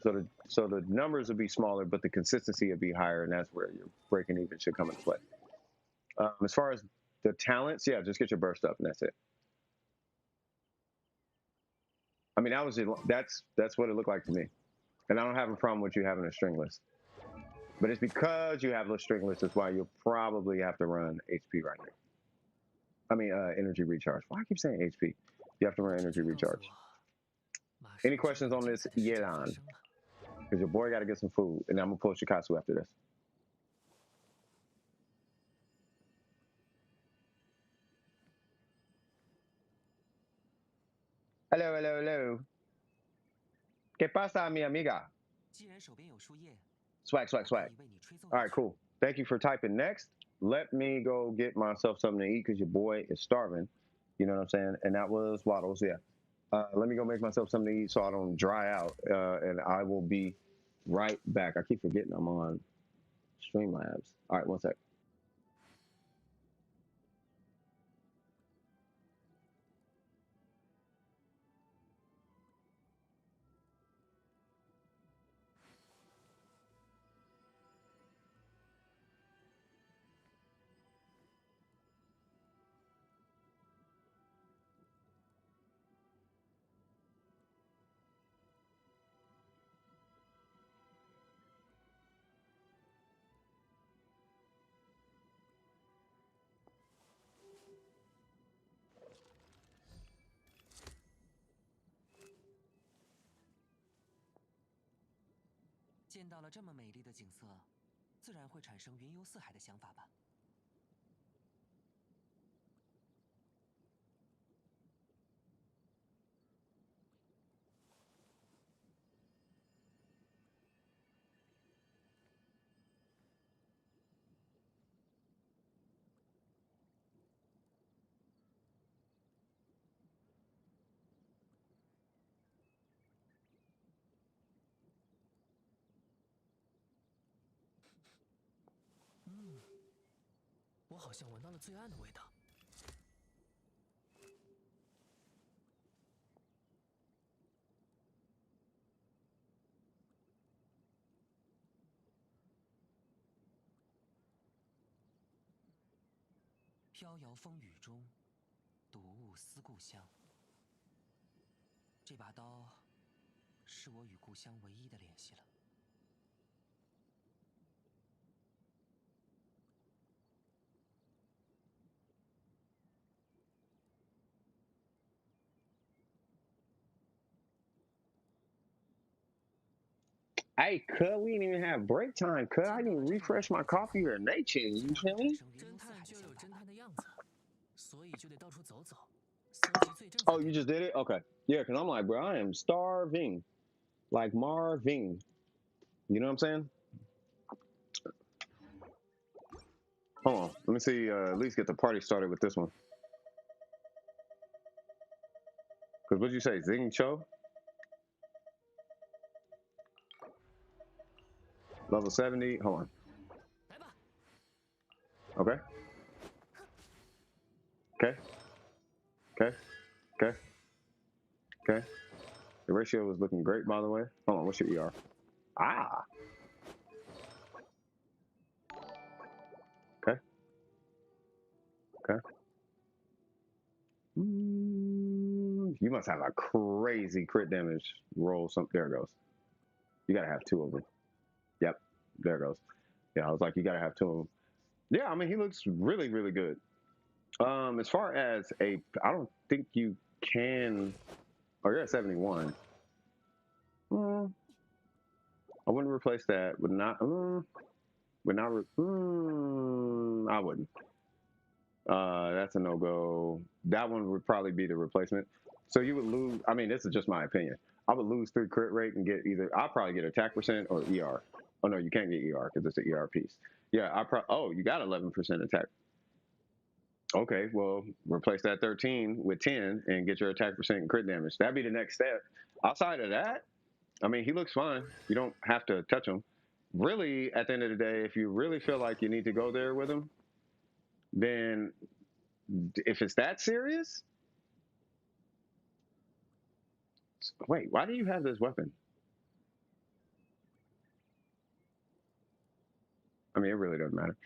So the numbers will be smaller, but the consistency will be higher, and that's where your breaking even should come into play. As far as the talents, yeah, just get your burst up, and that's it. I mean, that's what it looked like to me, and I don't have a problem with you having a string list. But it's because you have a string list, that's why you'll probably have to run HP right here. I mean, energy recharge. Why do I keep saying HP? You have to run energy recharge. Any questions on this Yelan? Because your boy got to get some food, and I'm going to pull Shikatsu after this. Hello, hello, hello. ¿Qué pasa, mi amiga? 既然手边有树叶， Swag, 我 swag, 可 swag. 以为你吹奏 All 一 right, 曲。 cool. Thank you for typing next. Let me go get myself something to eat because your boy is starving. You know what I'm saying? And that was Waddles, yeah. Let me go make myself something to eat so I don't dry out. And I will be right back. I keep forgetting I'm on Streamlabs. All right, one sec. 见到了这么美丽的景色，自然会产生云游四海的想法吧。我好像闻到了罪案的味道。飘摇风雨中，睹物思故乡。这把刀，是我与故乡唯一的联系了。 Hey, cut, we didn't even have break time, cut. I didn't even refresh my coffee or nature. You feel me? 侦探就有侦探的样子，所以就得到处走走，搜集罪证。Oh, you just did it? Okay. Yeah, because I'm like, bro, I am starving. Like Marvin. You know what I'm saying? Hold on. Let me see. At least get the party started with this one. Because what'd you say? Zing Cho? Level 70. Hold on. Okay. Okay. Okay. Okay. Okay. The ratio is looking great, by the way. Hold on. What's your ER? Ah. Okay. Okay. You must have a crazy crit damage roll. There it goes. You gotta have two of them. Yep. There it goes. Yeah, I was like, you gotta have two of them. Yeah, I mean, he looks really, really good. As far as I don't think you can. Oh, you're at 71. I wouldn't replace that. Would not. Would not. I wouldn't. That's a no go. That one would probably be the replacement. So you would lose. I mean, this is just my opinion. I would lose 3 crit rate and get either. I'll probably get attack percent or ER. Oh no, you can't get ER because it's an ER piece. Yeah, oh, you got 11% attack. Okay, well, replace that 13 with 10 and get your attack percent and crit damage. That'd be the next step. Outside of that, I mean, he looks fine. You don't have to touch him. Really, at the end of the day, if you really feel like you need to go there with him, then if it's that serious, wait, why do you have this weapon? I mean, it really doesn't matter.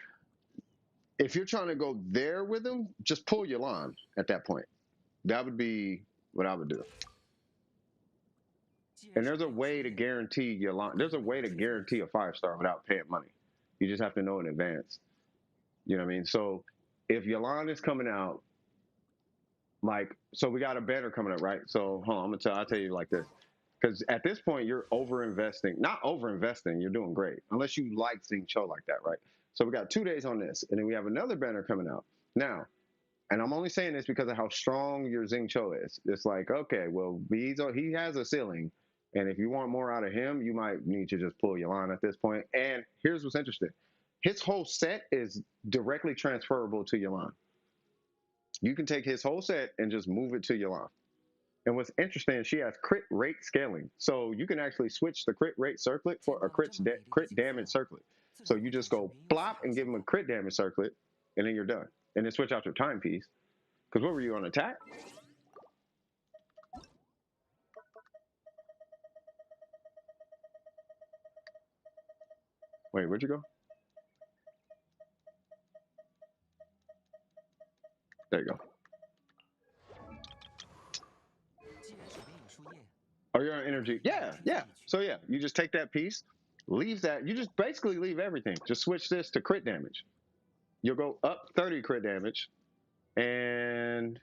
If you're trying to go there with him, just pull your line at that point. That would be what I would do. And there's a way to guarantee your line. There's a way to guarantee a 5-star without paying money. You just have to know in advance. You know what I mean? So if your line is coming out, like, so we got a banner coming up, right? So hold on, I'll tell you like this. Because at this point, you're over-investing. Not over-investing, you're doing great. Unless you like Zing Cho like that, right? So we got 2 days on this. And then we have another banner coming out. Now, And I'm only saying this because of how strong your Xingqiu is. It's like, okay, well, he has a ceiling. And if you want more out of him, you might need to just pull Yelan at this point. And here's what's interesting. His whole set is directly transferable to Yelan. You can take his whole set and just move it to Yelan. And what's interesting, she has crit rate scaling. So you can actually switch the crit rate circlet for a crit damage circlet. So you just go plop and give him a crit damage circlet, and then you're done. And then switch out your timepiece. Because what were you on attack? Wait, where'd you go? There you go. Oh, you're on energy. Yeah, yeah. So yeah, you just take that piece, leave that. You just basically leave everything. Just switch this to crit damage. You'll go up 30 crit damage, and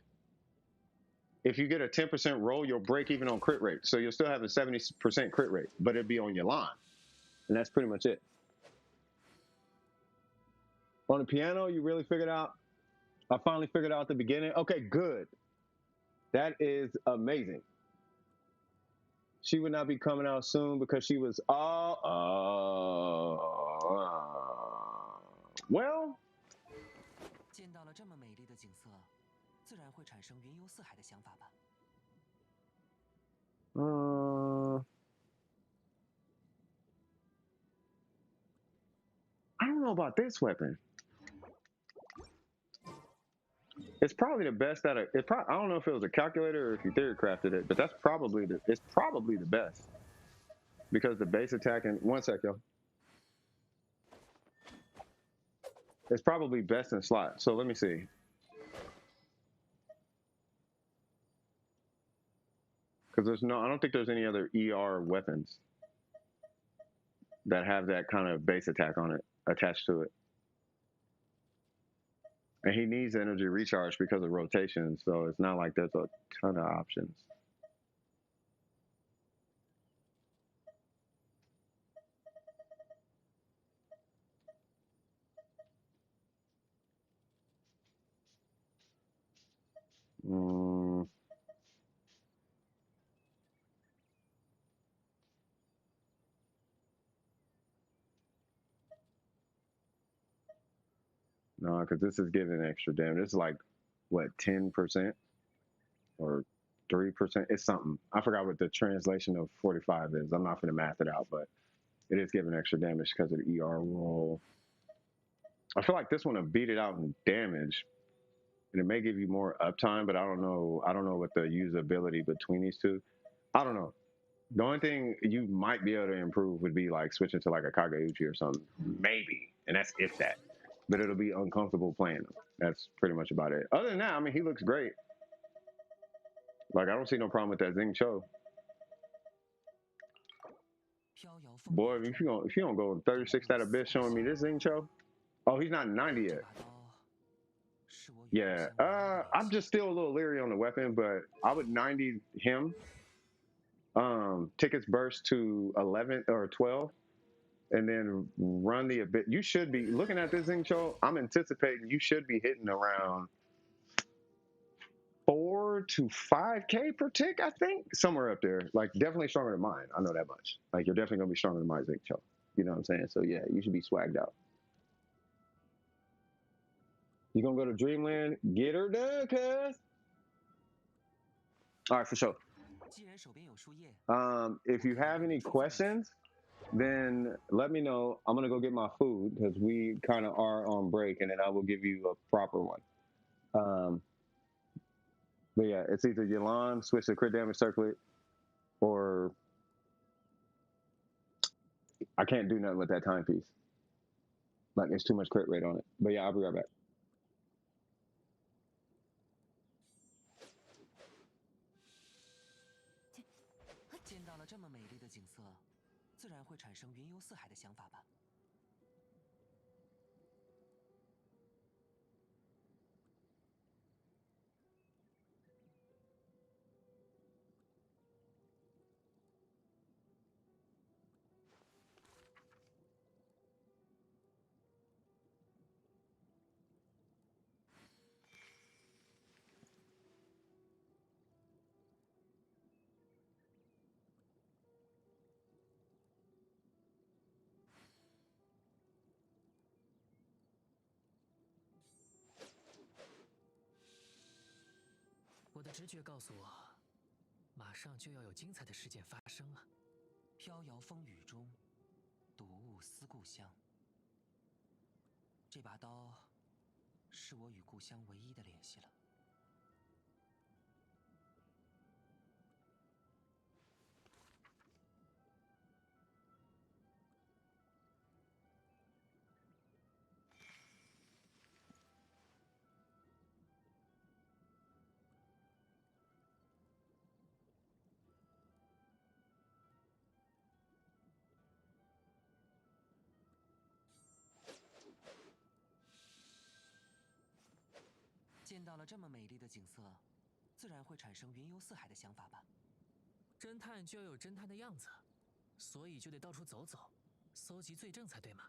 if you get a 10% roll, you'll break even on crit rate. So you'll still have a 70% crit rate, but it'll be on your line. And that's pretty much it. On the piano, you really figured out. I finally figured out at the beginning. Okay, good. That is amazing. She would not be coming out soon because she was well. 见到了这么美丽的景色，自然会产生云游四海的想法吧。I don't know about this weapon. It's probably the best out of it. I don't know if it was a calculator or if you theory crafted it, but that's probably it's probably the best because the base attack and one sec, yo. It's probably best in slot. So let me see. Because I don't think there's any other ER weapons that have that kind of base attack on it attached to it. And he needs energy recharge because of rotation, so it's not like there's a ton of options. No, because this is giving extra damage. This is like, what, 10% or 3%? It's something. I forgot what the translation of 45 is. I'm not going to math it out, but it is giving extra damage because of the ER roll. I feel like this one will beat it out in damage, and it may give you more uptime, but I don't know. I don't know what the usability between these two. I don't know. The only thing you might be able to improve would be like switching to like a Kageuchi or something, maybe, and that's if that. But it'll be uncomfortable playing him. That's pretty much about it. Other than that, I mean, he looks great. Like I don't see no problem with that Xingqiu. Boy, if you don't go 36 that abyss showing me this Xingqiu. Oh, he's not 90 yet. Yeah, I'm just still a little leery on the weapon, but I would 90 him. Tickets burst to 11 or 12, and then run the abyss. You should be looking at this Xingqiu. I'm anticipating you should be hitting around 4 to 5K per tick, I think, somewhere up there. Like definitely stronger than mine. I know that much. Like you're definitely gonna be stronger than my Xingqiu. You know what I'm saying? So yeah, you should be swagged out. You gonna go to Dreamland? Get her done, cuz. All right, for sure. If you have any questions, then let me know. I'm gonna go get my food because we kind of are on break, and then I will give you a proper one. But yeah, it's either Yelan, switch to crit damage circlet, or I can't do nothing with that timepiece. Like there's too much crit rate on it. But yeah, I'll be right back. 见到了这么美丽的景色，自然会产生云游四海的想法吧。的直觉告诉我，马上就要有精彩的事件发生了。飘摇风雨中，睹物思故乡。这把刀，是我与故乡唯一的联系了。见到了这么美丽的景色，自然会产生云游四海的想法吧。侦探就要有侦探的样子，所以就得到处走走，搜集罪证才对嘛。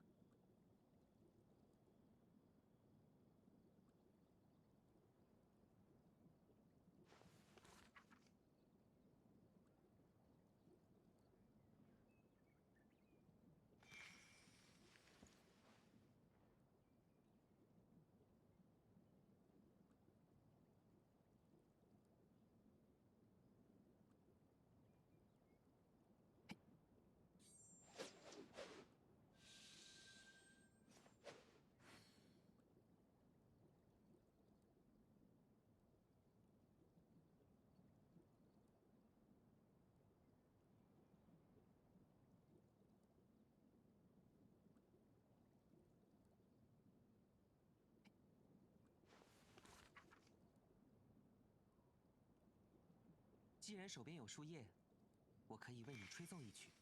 既然手边有树叶，我可以为你吹奏一曲。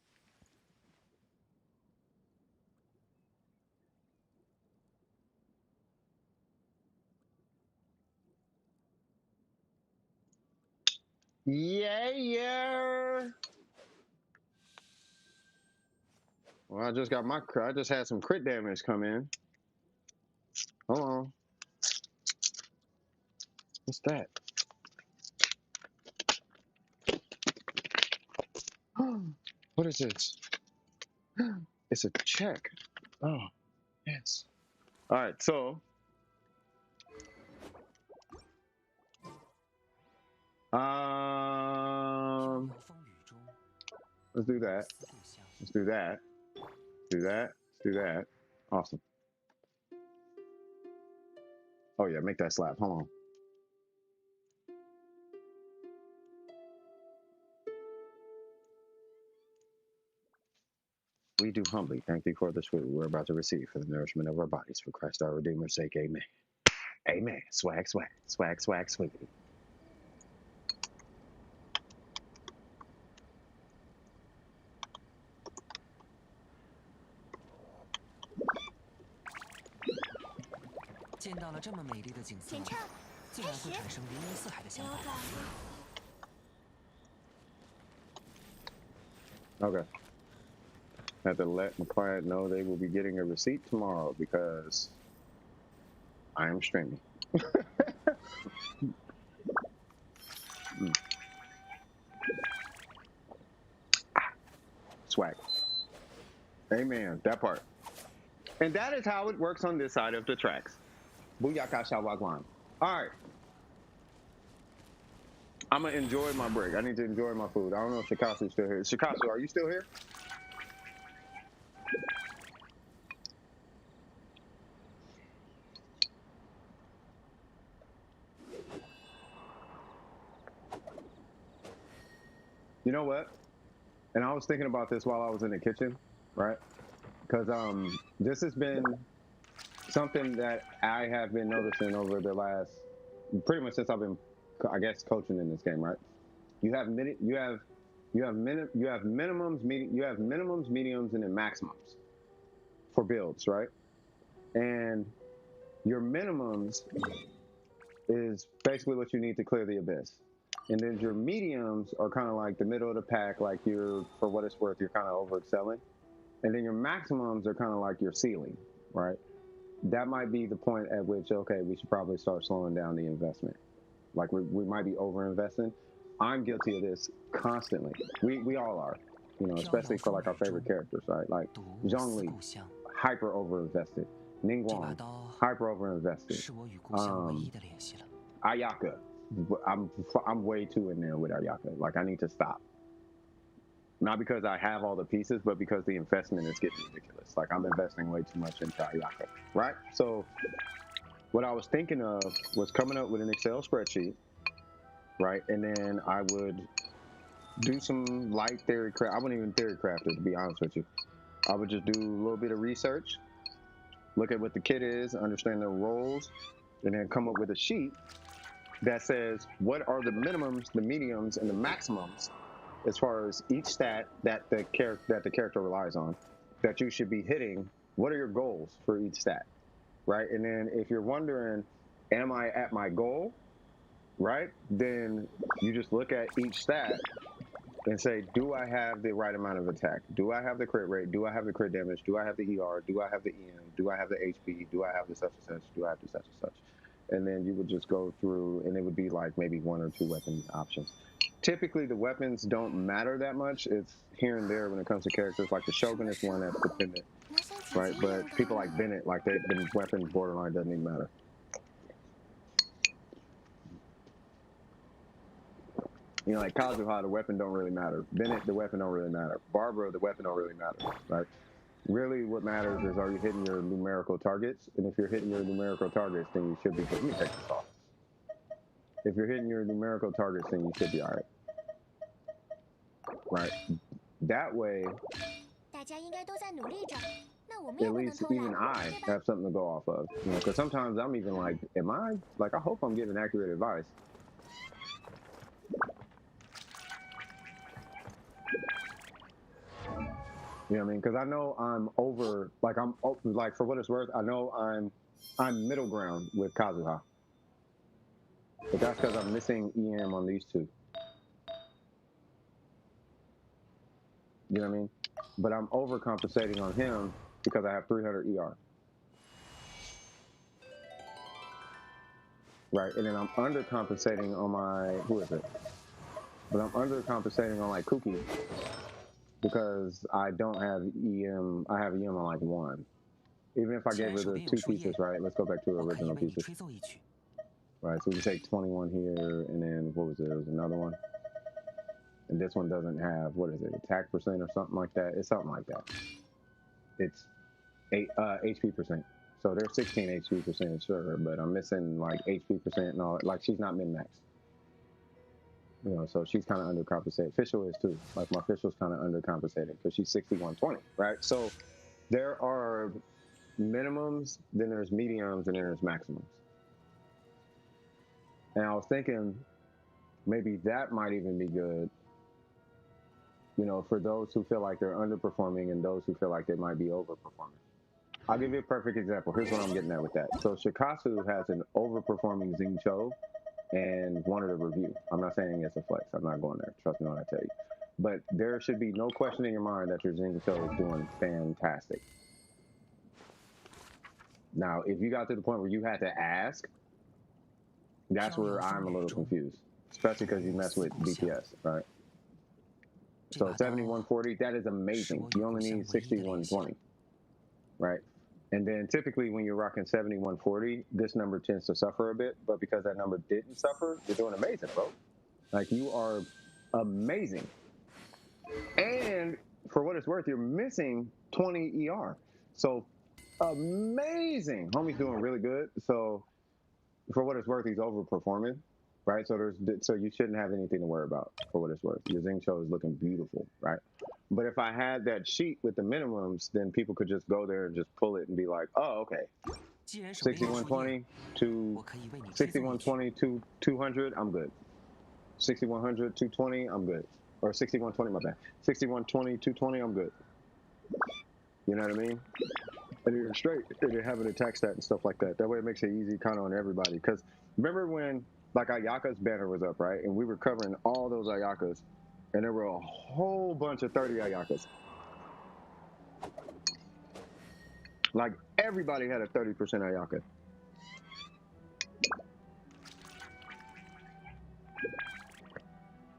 Yeah. Well, I just had some crit damage come in. Hold on. What's that? What is this? It's a check. Oh, yes. All right, so let's do that. Let's do that. Do that. Let's do that. Awesome. Oh yeah, make that slap. Hold on. We do humbly thank thee for this food we're about to receive for the nourishment of our bodies. For Christ our Redeemer's sake, amen. Amen. Swag, swag, swag, swag, swiggity. Okay. I have to let my client know they will be getting a receipt tomorrow because I am streaming. Swag. Amen. That part. And that is how it works on this side of the tracks. Booyaka Shawagwan. All right. I'm going to enjoy my break. I need to enjoy my food. I don't know if Shikasu's still here. Shikasu, are you still here? You know what? And I was thinking about this while I was in the kitchen, right? Because this has been something that I have been noticing over the last, pretty much since I've been, I guess, coaching in this game, right? You have minimums, mediums, and then maximums for builds, right? And your minimums is basically what you need to clear the abyss. And then your mediums are kind of like the middle of the pack, like you're, for what it's worth, you're kind of over excelling. And then your maximums are kind of like your ceiling, right? That might be the point at which, okay, we should probably start slowing down the investment. Like we might be over investing. I'm guilty of this constantly. We all are, you know, especially for like our favorite characters, right? Like Zhongli, hyper over invested. Ningguang, hyper over invested. Ayaka, I'm way too in there with Ayaka. Like I need to stop. Not because I have all the pieces, but because the investment is getting ridiculous. Like I'm investing way too much into Ayaka, right? So what I was thinking of was coming up with an Excel spreadsheet, right? And then I would do some light theory craft. I wouldn't even theory craft it, to be honest with you. I would just do a little bit of research, look at what the kit is, understand their roles, and then come up with a sheet that says what are the minimums, the mediums, and the maximums as far as each stat that the character relies on that you should be hitting. What are your goals for each stat, right? And then if you're wondering, am I at my goal, right? Then you just look at each stat and say, do I have the right amount of attack? Do I have the crit rate? Do I have the crit damage? Do I have the ER? Do I have the EM? Do I have the HP? Do I have the such and such? Do I have the such and such? And then you would just go through, and it would be like maybe 1 or 2 weapon options. Typically, the weapons don't matter that much. It's here and there when it comes to characters. Like the Shogun is one that's dependent, right? But people like Bennett, like the weapon borderline doesn't even matter. You know, like Kazuha, the weapon don't really matter. Bennett, the weapon don't really matter. Barbara, the weapon don't really matter, right? Really what matters is, are you hitting your numerical targets? And if you're hitting your numerical targets, then you should be good. Let me take this off. If you're hitting your numerical targets, then you should be all right. Right? That way, at least even I have something to go off of. You know, because sometimes I'm even like, I hope I'm giving accurate advice. You know what I mean? Because I know I'm over, like for what it's worth, I know I'm middle ground with Kazuha. But that's because I'm missing EM on these two. You know what I mean? But I'm overcompensating on him because I have 300 ER. Right? And then I'm undercompensating on my, who is it? But I'm undercompensating on like Kuki because I don't have EM. I have EM on like 1. Even if I gave her the 2 pieces, right? Let's go back to the original pieces. Right, so we can take 21 here, and then what was it? It was another one. And this one doesn't have, what is it, attack percent or something like that? It's something like that. It's 8 HP percent. So there's 16 HP percent, sure, but I'm missing like HP percent and all. Like she's not min-max. You know, so she's kind of undercompensated. Fischl is too. Like my Fischl's kind of undercompensated because she's 6120, right? So there are minimums, then there's mediums, and then there's maximums. And I was thinking maybe that might even be good, you know, for those who feel like they're underperforming and those who feel like they might be overperforming. I'll give you a perfect example. Here's what I'm getting at with that. So Shikasu has an overperforming Xingqiu and wanted a review. I'm not saying it's a flex. I'm not going there. Trust me when I tell you. But there should be no question in your mind that your Xingqiu is doing fantastic. Now, if you got to the point where you had to ask, that's where I'm a little confused, especially because you mess with DPS, right? So 7140, that is amazing. You only need 6120, right? And then typically when you're rocking 7140, this number tends to suffer a bit, but because that number didn't suffer, you're doing amazing, bro. Like you are amazing. And for what it's worth, you're missing 20 ER. So amazing. Homie's doing really good. So for what it's worth, he's overperforming, right? So you shouldn't have anything to worry about for what it's worth. Your Xingqiu is looking beautiful, right? But if I had that sheet with the minimums, then people could just go there and just pull it and be like, oh, okay, 6120 to 6120 to 200, I'm good. 6100 220, I'm good. Or 6120, my bad. 6120 220, I'm good. You know what I mean? And you're straight, and you have an attack stat and stuff like that. That way it makes it easy kind of on everybody. Because remember when like Ayaka's banner was up, right? And we were covering all those Ayakas, and there were a whole bunch of 30 Ayakas. Like everybody had a 30% Ayaka.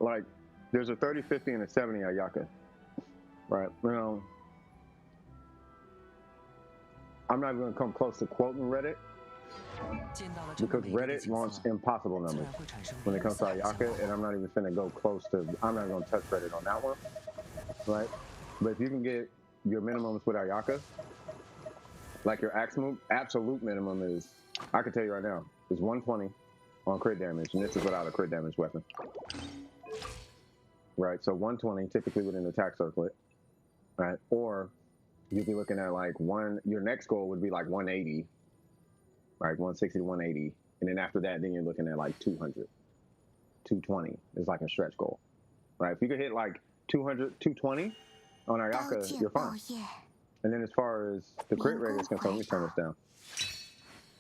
Like there's a 30, 50, and a 70 Ayaka, right? Now, I'm not even gonna come close to quoting Reddit, 见到了这么 Because 美丽的 Reddit 景 wants 色， impossible 自 numbers 然会产生 when 云 it 游 comes 四 to 海的想 Ayaka, 法。 and I'm not even finna go close to. I'm not gonna touch Reddit on that one, right? But if you can get your minimums with Ayaka, like your absolute minimum is, I can tell you right now, is 120 on crit damage, and this is without a crit damage weapon. Right, so 120 typically with an attack circlet, right? Or you'd be looking at like your next goal would be like 180, right? 160 to 180. And then after that, then you're looking at like 200, 220 is like a stretch goal, right? If you could hit like 200, 220 on Ayaka, you're fine. And then as far as the crit rate is concerned, let me turn this down.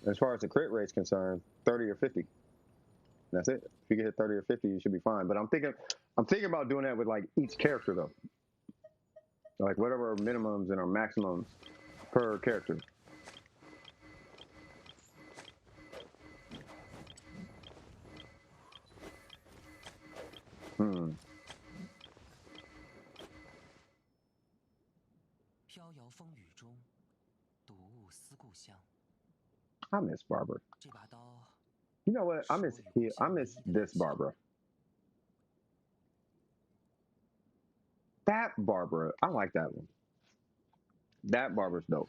As far as the crit rate is concerned, 30 or 50. That's it. If you can hit 30 or 50, you should be fine. But I'm thinking about doing that with like each character though. Like whatever our minimums and our maximums per character. Hmm. 飘摇风雨中，睹物思故乡。 I miss Barbara. 这把刀 You know what? I miss this Barbara. That Barbara, I like that one. That Barbara's dope.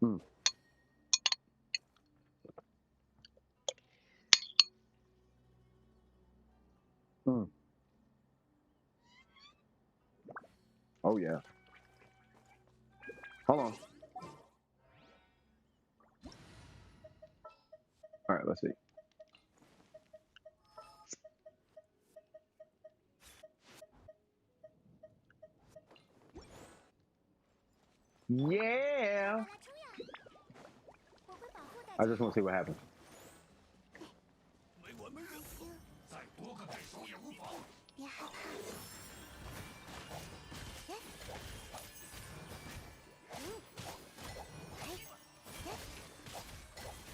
Mm. Mm. Oh yeah. Hold on. All right, let's see. Yeah. I just want to see what happens. 没完没了，再多个对手也无妨。别害怕。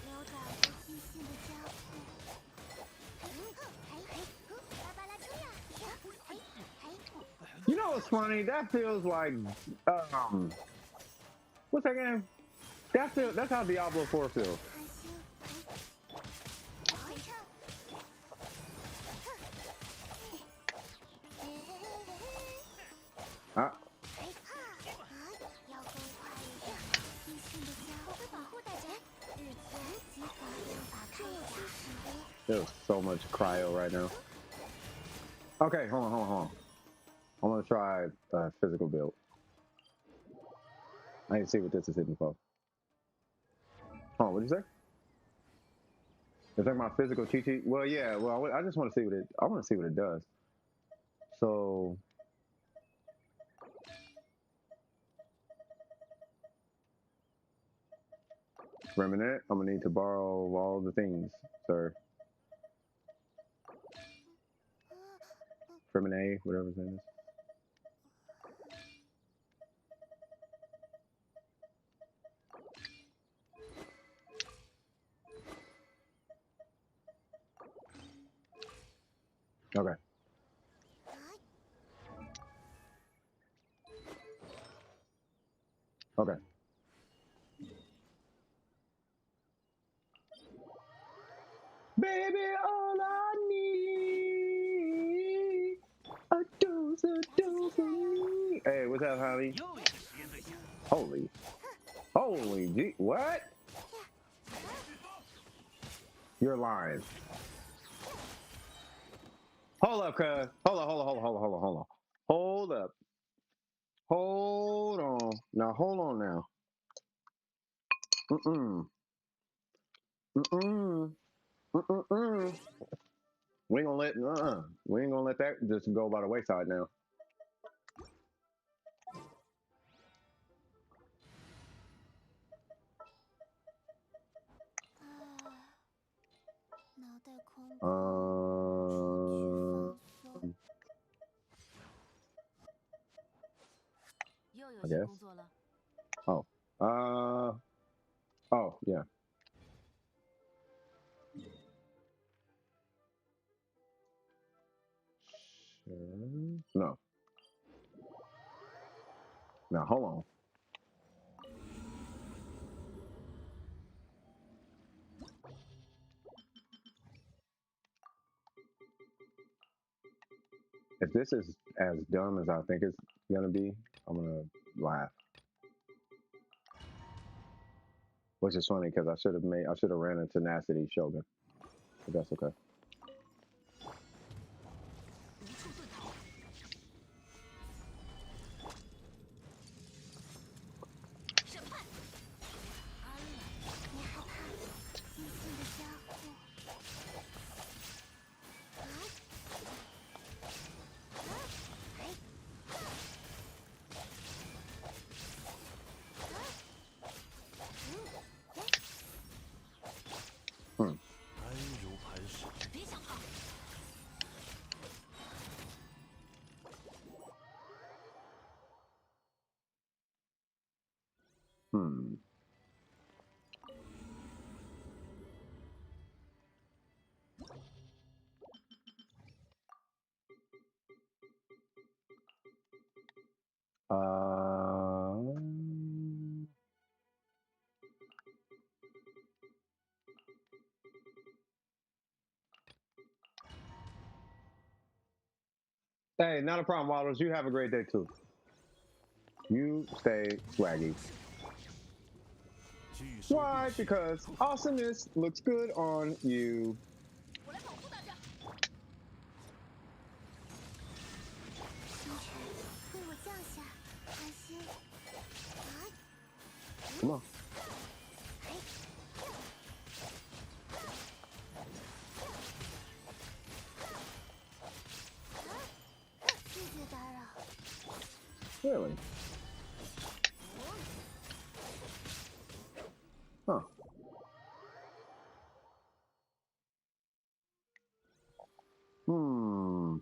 撩爪和细细的加速。芭芭拉出呀！ You know what's funny? That feels like what's that game? That's how Diablo 4 feels. 回撤。啊。要更快一点，细细的加，我会保护大家。日前激活变法开甲。 There's so much cryo right now. Okay, hold on. I'm gonna try physical build. I need to see what this is hitting for. Oh, what'd you say? It's like my physical cheat sheet. Well, yeah. Well, I just want to see what it. I want to see what it does. So. For a minute, I'm gonna need to borrow all the things, sir. Terminate, whatever his name is. Okay. Okay. Baby, all I need a dose of me. Hey, what's up, Holly? Holy gee, what? You're lying. Hold up, cuz. Hold up. Hold up. Hold on. Now, hold on now. We ain't gonna let that just go by the wayside now. I guess. Oh. Oh, yeah. No. Now hold on. If this is as dumb as I think it's gonna be, I'm gonna laugh. Which is funny because I should have ran a tenacity Shogun. But that's okay. 无处遁逃。审判。安了，别害怕，轻轻的加护。啊！哎！嗯。安如磐石。别想跑。Hmm. Hey, not a problem, Waddles. You have a great day too. You stay swaggy. Why? Because awesomeness looks good on you. 我来保护大家。星辰，为我降下，安心。啊！ Come on. 谢谢打扰。 Really? Huh. Hmm.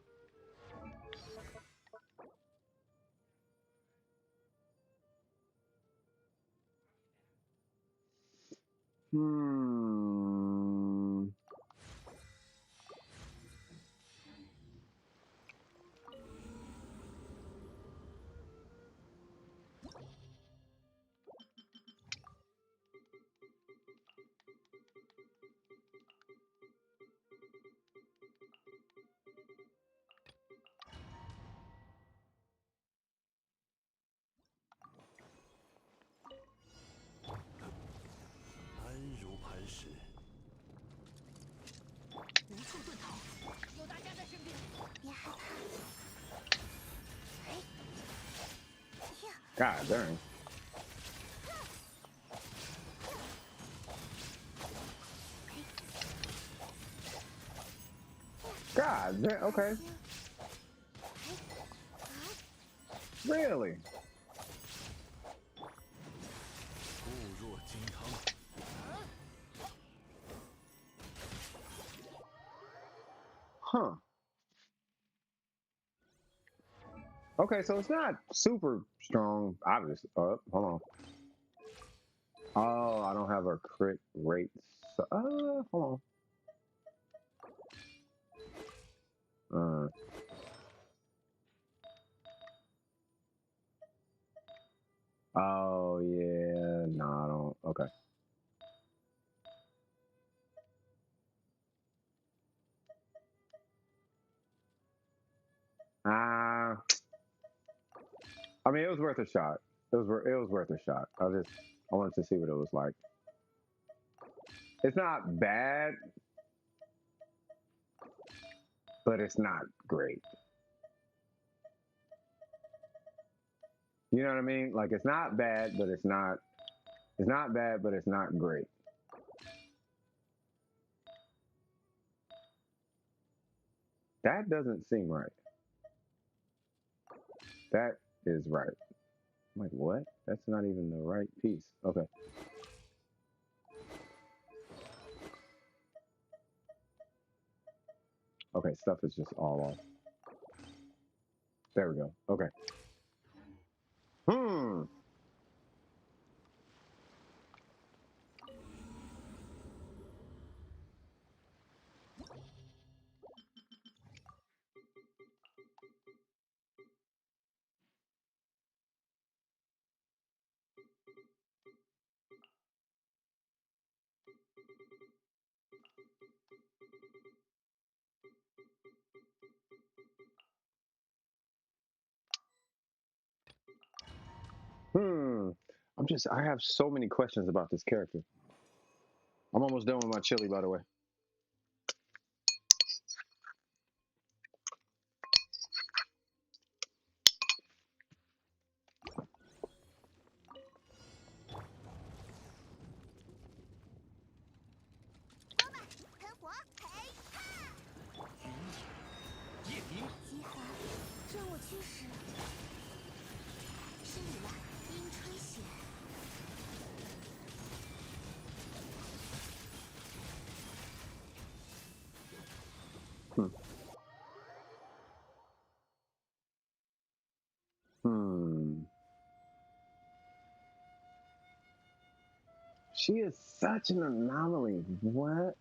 Hmm. Resin. 无处遁逃，有大家在身边。别害怕。哎，呀， God dang. God damn. Okay. 行。哎，啊， Really? 固若金汤。 Huh. Okay, so it's not super strong, obviously. Hold on. Oh, I don't have a crit rate. So, hold on. Oh yeah, no, I don't. Okay. I mean, it was worth a shot. It was worth a shot. I wanted to see what it was like. It's not bad, but it's not great. You know what I mean? Like it's not bad, but it's not bad, but it's not great. That doesn't seem right. That is right. I'm like, what? That's not even the right piece. Okay. Okay, stuff is just all off. There we go. Okay. Hmm. I have so many questions about this character. I'm almost done with my chili, by the way.集合，任务驱使。施礼了，樱吹雪。Hmm. Hmm. She is such an anomaly. What?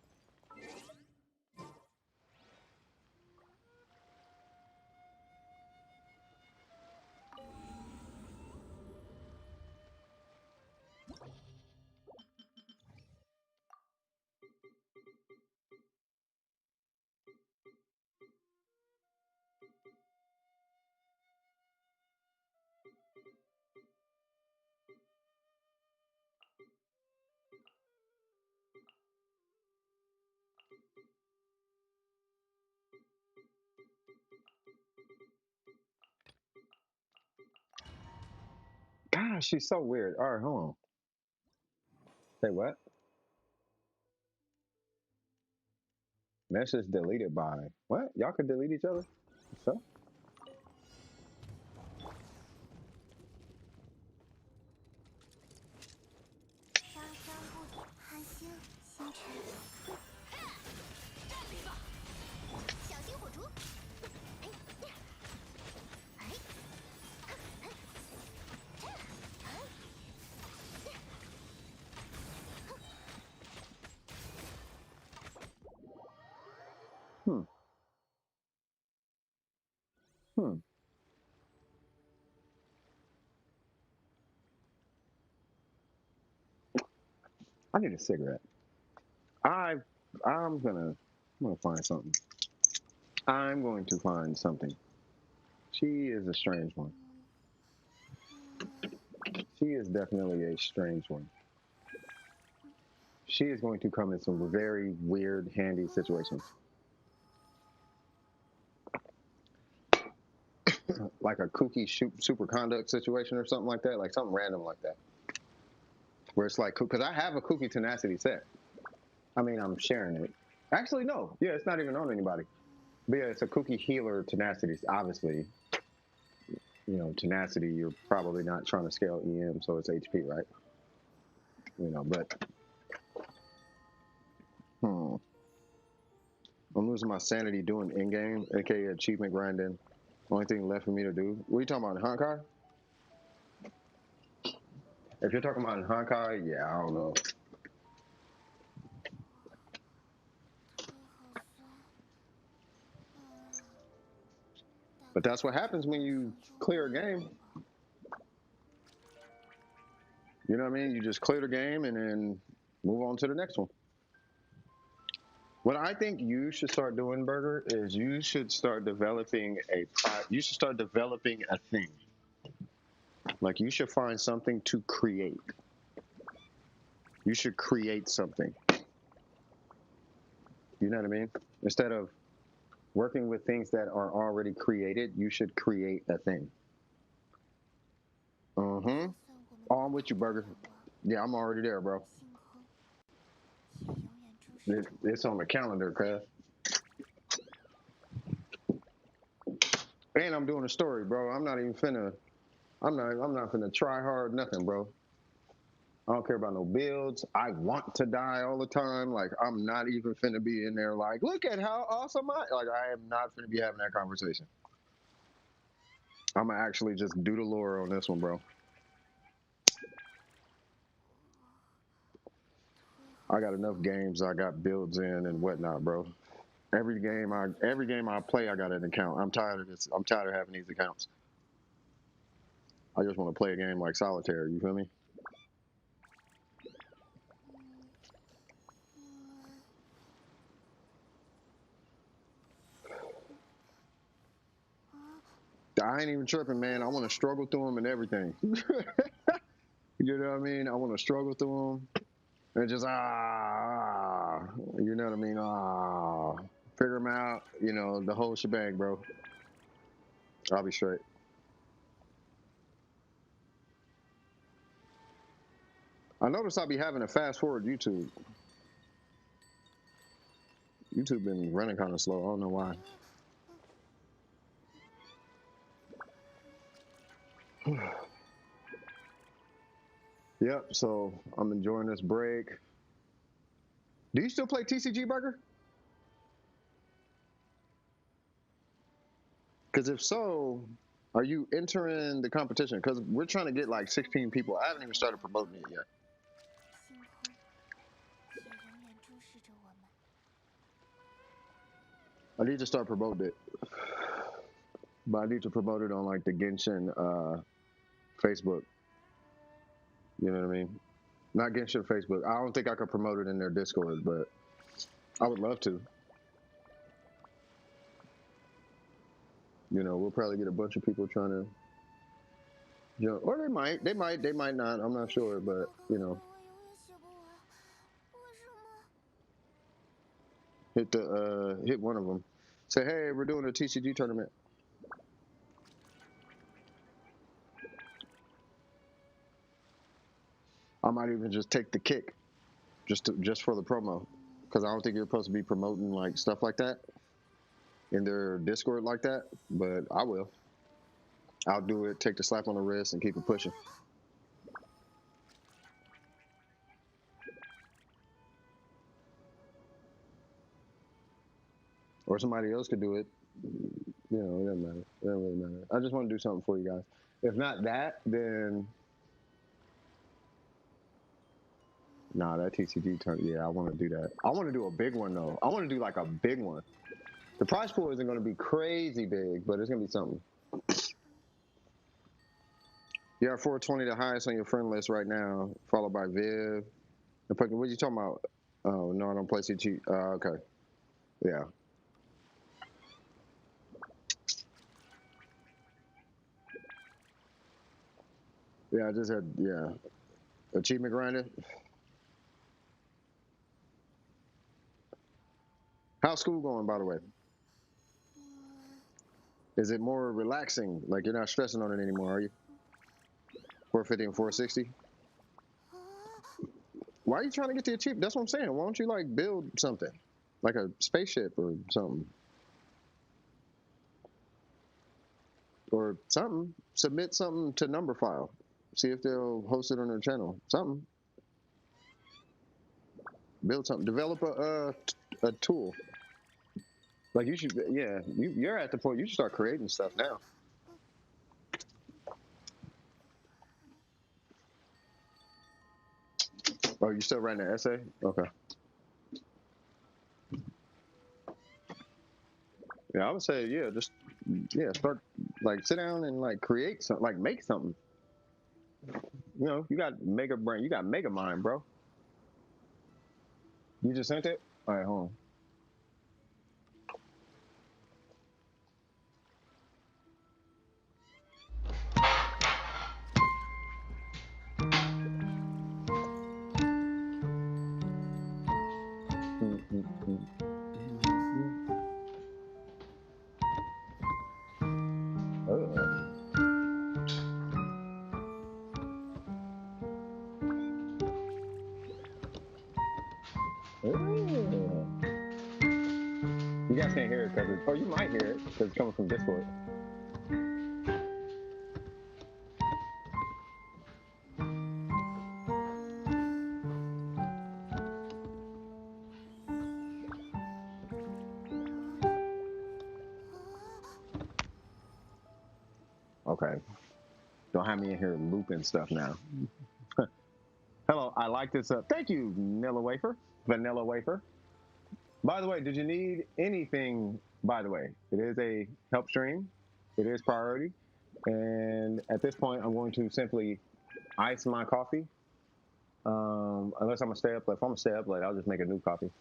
Gosh, she's so weird. All right, hold on. Say what? Message deleted by what? Y'all can delete each other? So?上山不寒星星辰。站立吧！小心火烛。哎，哎，Hmm. Hmm. I need a cigarette. I I'm gonna find something. I'm going to find something. She is a strange one. She is definitely a strange one. She is going to come in some very weird, handy situations. Like a kooky superconduct situation or something like that, like something random like that. Where it's like, because I have a kooky tenacity set. I mean, I'm sharing it. Actually, no. Yeah, it's not even on anybody. But yeah, it's a kooky healer tenacity. Obviously, tenacity, you're probably not trying to scale EM, so it's HP, right? But hmm. I'm losing my sanity doing in-game, aka achievement grinding. Only thing left for me to do. What are you talking about, Honkai? If you're talking about Honkai, yeah, I don't know. But that's what happens when you clear a game. You know what I mean? You just clear the game and then move on to the next one. What I think you should start doing, Burger, is you should start developing a thing. Like you should find something to create. You should create something. You know what I mean? Instead of working with things that are already created, you should create a thing. Mm-hmm. Oh, I'm with you, Burger. Yeah, I'm already there, bro. It's on the calendar, cuz. And I'm doing a story, bro. I'm not finna try hard, nothing, bro. I don't care about no builds. I want to die all the time. Like, I'm not even finna be in there like, look at how awesome I am not finna be having that conversation. I'm gonna actually just do the lore on this one, bro. I got enough games. I got builds in and whatnot, bro. Every game I play, I got an account. I'm tired of this. I'm tired of having these accounts. I just want to play a game like solitaire. You feel me? I ain't even tripping, man. I want to struggle through them and everything. You know what I mean? I want to struggle through them and just you know what I mean? Figure them out. You know, the whole shebang, bro. I'll be straight. I noticed I'll be having to fast forward YouTube. YouTube been running kind of slow. I don't know why. Yep. So I'm enjoying this break. Do you still play TCG Burger? Because if so, are you entering the competition? Because we're trying to get like 16 people. I haven't even started promoting it yet. 星空也永远注视着我们。 I need to start promoting it, but I need to promote it on like the Genshin Facebook. You know what I mean? Not Genshin Facebook. I don't think I could promote it in their Discord, but I would love to. You know, we'll probably get a bunch of people trying to, you know, or they might not. I'm not sure, but you know, 我永远写不完，为什么？ hit one of them. Say, hey, we're doing a TCG tournament. I might even just take the kick, just for the promo, because I don't think you're supposed to be promoting like stuff like that in their Discord like that. But I will. I'll do it. Take the slap on the wrist and keep it pushing. Or somebody else could do it. You know, it doesn't matter. It doesn't really matter. I just want to do something for you guys. If not that, then nah, that TCG turn. Yeah, I want to do that. I want to do a big one though. I want to do like a big one. The prize pool isn't going to be crazy big, but it's going to be something. You have 420 the highest on your friend list right now, followed by Viv. What are you talking about? Oh no, I don't play CG. Okay, yeah. Yeah, I just had achievement grinder. How's school going, by the way? Is it more relaxing? Like you're not stressing on it anymore, are you? 450 and 460. Why are you trying to get the achievement? That's what I'm saying. Why don't you like build something, like a spaceship or something, or something? Submit something to number file. See if they'll host it on their channel. Something. Build something. Develop a tool. Like you should. Yeah, you're at the point you should start creating stuff now. Oh, you still writing an essay? Okay. Yeah, I would say just start like sit down and like create something, like make something. You know, you got mega brain, you got mega mind, bro. You just sent it? All right, hold on. You guys can't hear it because or you might hear it because it's coming from Discord. Okay. Don't have me in here looping stuff now. Hello, I like this. Thank you, Vanilla Wafer. By the way, did you need anything? By the way, it is a help stream. It is priority. And at this point, I'm going to simply ice my coffee. Unless I'm going to stay up late. If I'm going to stay up late, I'll just make a new coffee.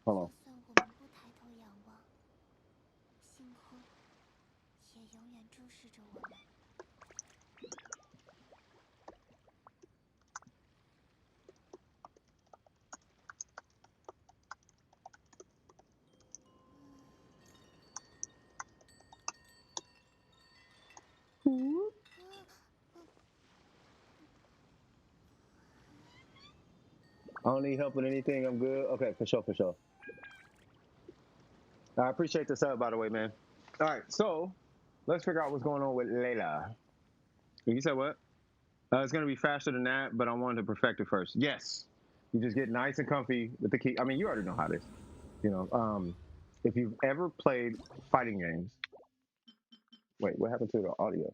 Hold on. 就算我们不抬头仰望，也永远注视着我们。I don't need help with anything. I'm good. Okay, for sure, for sure. I appreciate the sub, by the way, man. All right, so let's figure out what's going on with Layla. You said what? It's gonna be faster than that, but I wanted to perfect it first. Yes, you just get nice and comfy with the key. I mean, you already know how this. You know, if you've ever played fighting games. Wait, what happened to the audio?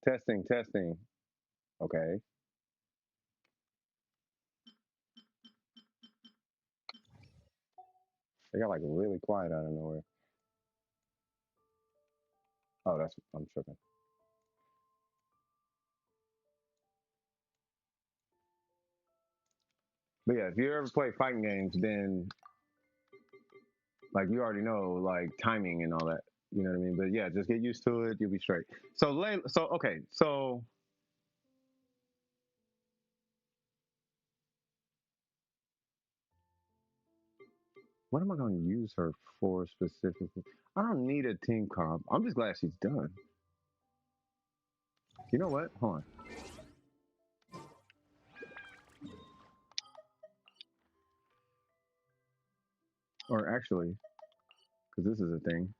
Testing, testing. Okay. They got like really quiet out of nowhere. Oh, that's I'm tripping. But yeah, if you ever play fighting games, then like you already know like timing and all that. You know what I mean? But yeah, just get used to it. You'll be straight. So okay. So what am I going to use her for specifically? I don't need a team comp. I'm just glad she's done. You know what? Hold on. Or actually, because this is a thing.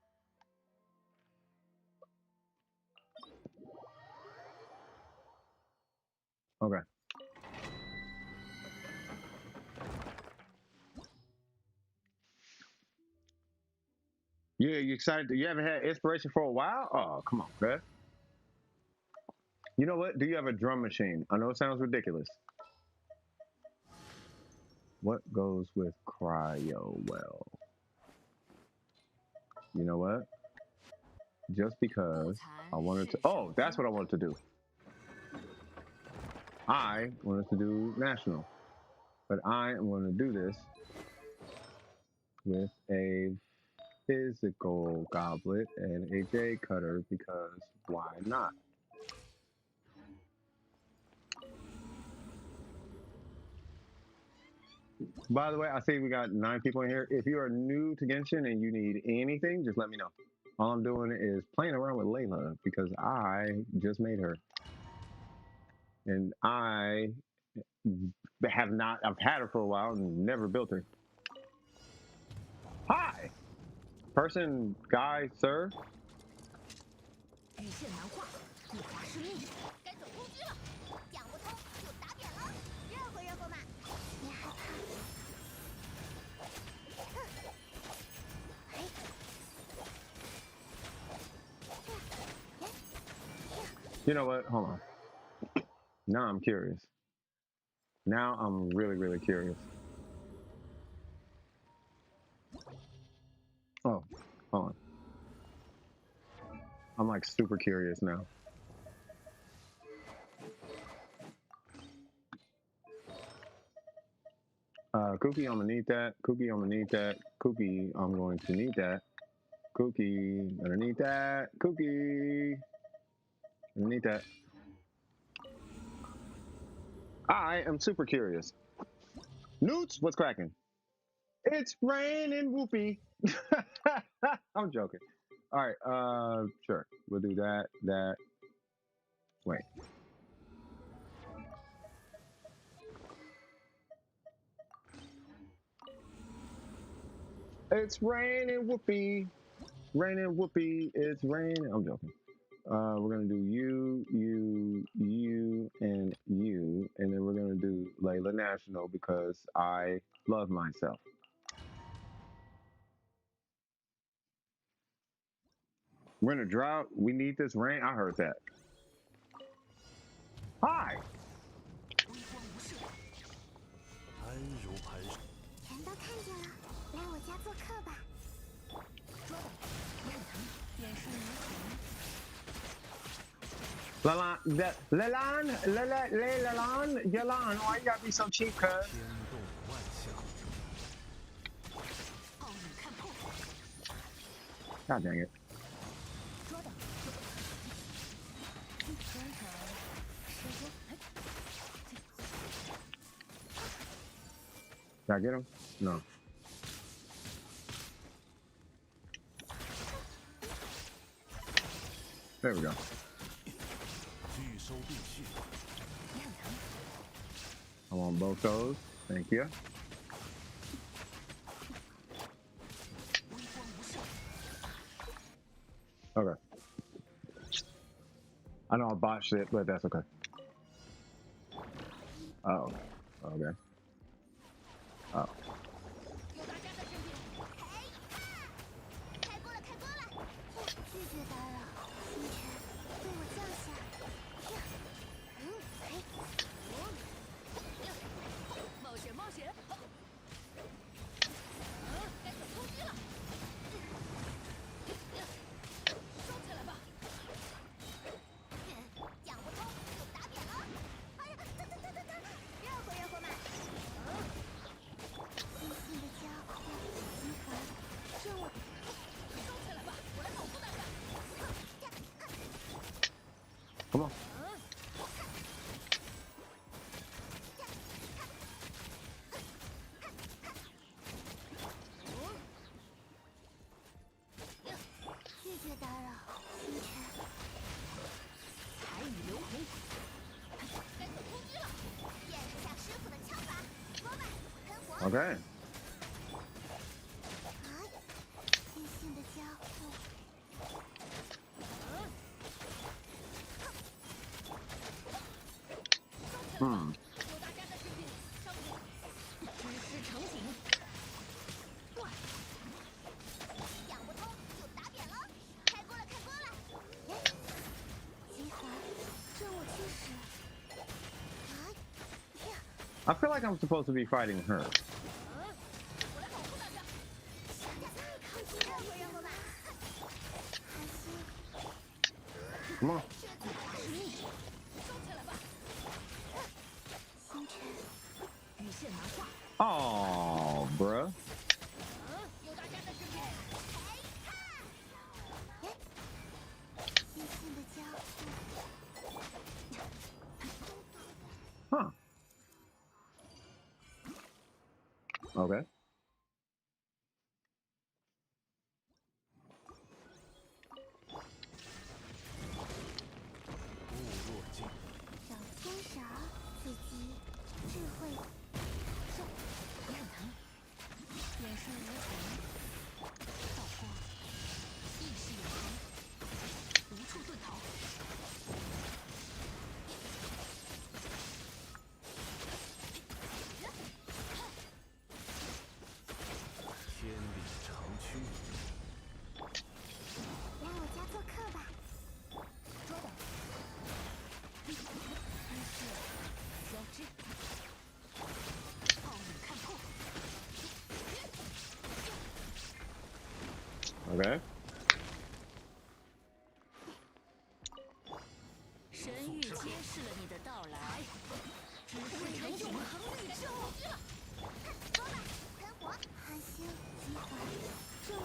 Okay. Yeah, you excited? You haven't had inspiration for a while? Oh, come on, bruh. You know what? Do you have a drum machine? I know it sounds ridiculous. What goes with cryo well? You know what? Just because I wanted to. Oh, that's what I wanted to do. I wanted to do national, but I am going to do this with a physical goblet and a J cutter because why not? By the way, I see we got 9 people in here. If you are new to Genshin and you need anything, just let me know. All I'm doing is playing around with Layla because I just made her. And I have not, I've had her for a while and never built her. Hi! Person, guy, sir. 羽线难画，不滑是命。该走攻击了，讲不通就打扁了。热乎热乎嘛，别害怕。You know what? Hold on. Now I'm curious. Now I'm really, really curious. Oh, hold on. I'm like super curious now. Cookie, I'm gonna need that. Cookie, I'm gonna need that. Cookie, I'm going to need that. Cookie, gonna need that. Cookie, gonna need that. I am super curious. Newts, what's cracking? It's raining whoopee. I'm joking. All right, sure. We'll do that, that. Wait. It's raining whoopee. Raining whoopee. It's raining. I'm joking. We're gonna do you, and you, and then we're gonna do Layla National because I love myself. We're in a drought. We need this rain. I heard that. Hi. 安如磐石。全都看见了，来我家做客吧。抓到，练他，演示迷魂。Yalan, why you gotta be so cheap, cuz? 天动万象。奥你看破。God dang it. 捉到。观察，射中。 Did I get him? No. There we go. 拒收并蓄。 I want both those. Thank you. Okay. I know I botched it, but that's okay. Oh. Okay. Oh. 有大家的身边。开锅了，开锅了！拒绝打扰，星辰，为我降下。冒险，冒险！该走攻击了！收起来吧！讲不通就打扁了。哎呀，热乎热乎嘛！自信的家伙，集合，任务。 收起来吧，我来保护大家。 Come on. 拒绝打扰，星辰。彩雨流红，该走攻击了！验识下师傅的枪法，罗曼，喷火。 Okay. 自信的家伙。 Hmm. 有大家在身边，上路，指示成景。断，讲不通就打扁了。开锅了，开锅了！集合，任务驱使。 I feel like I'm supposed to be fighting her. 我来保护大家。再靠近热乎热乎吧。韩星， Come on. 收起来吧，星辰，雨线拿下。 Oh, bruh. 有大家在身边。自信的家伙。 Huh. Okay. 物若镜，找天勺，刺激，智慧，胜，很疼，眼视如虹，道光，意识永恒，无处遁逃。天理长驱。来我家做客吧。捉到，于是，交织，暴雨看破。 Okay. 神域揭示了你的到来，只会成永恒宇宙。罗曼，喷火，韩星，集合，任务。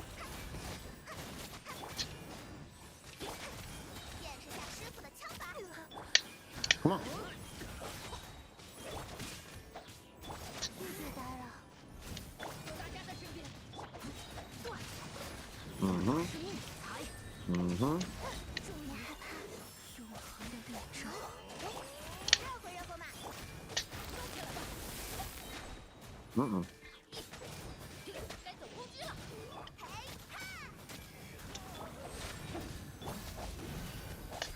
验识下师傅的枪法。 Come on. 拒绝打扰。 有大家在身边。断， Mm-hmm. 才 Mm-hmm. 注意害怕，永恒的宇宙。热乎热乎嘛！ Mm-mm. 该走攻击了。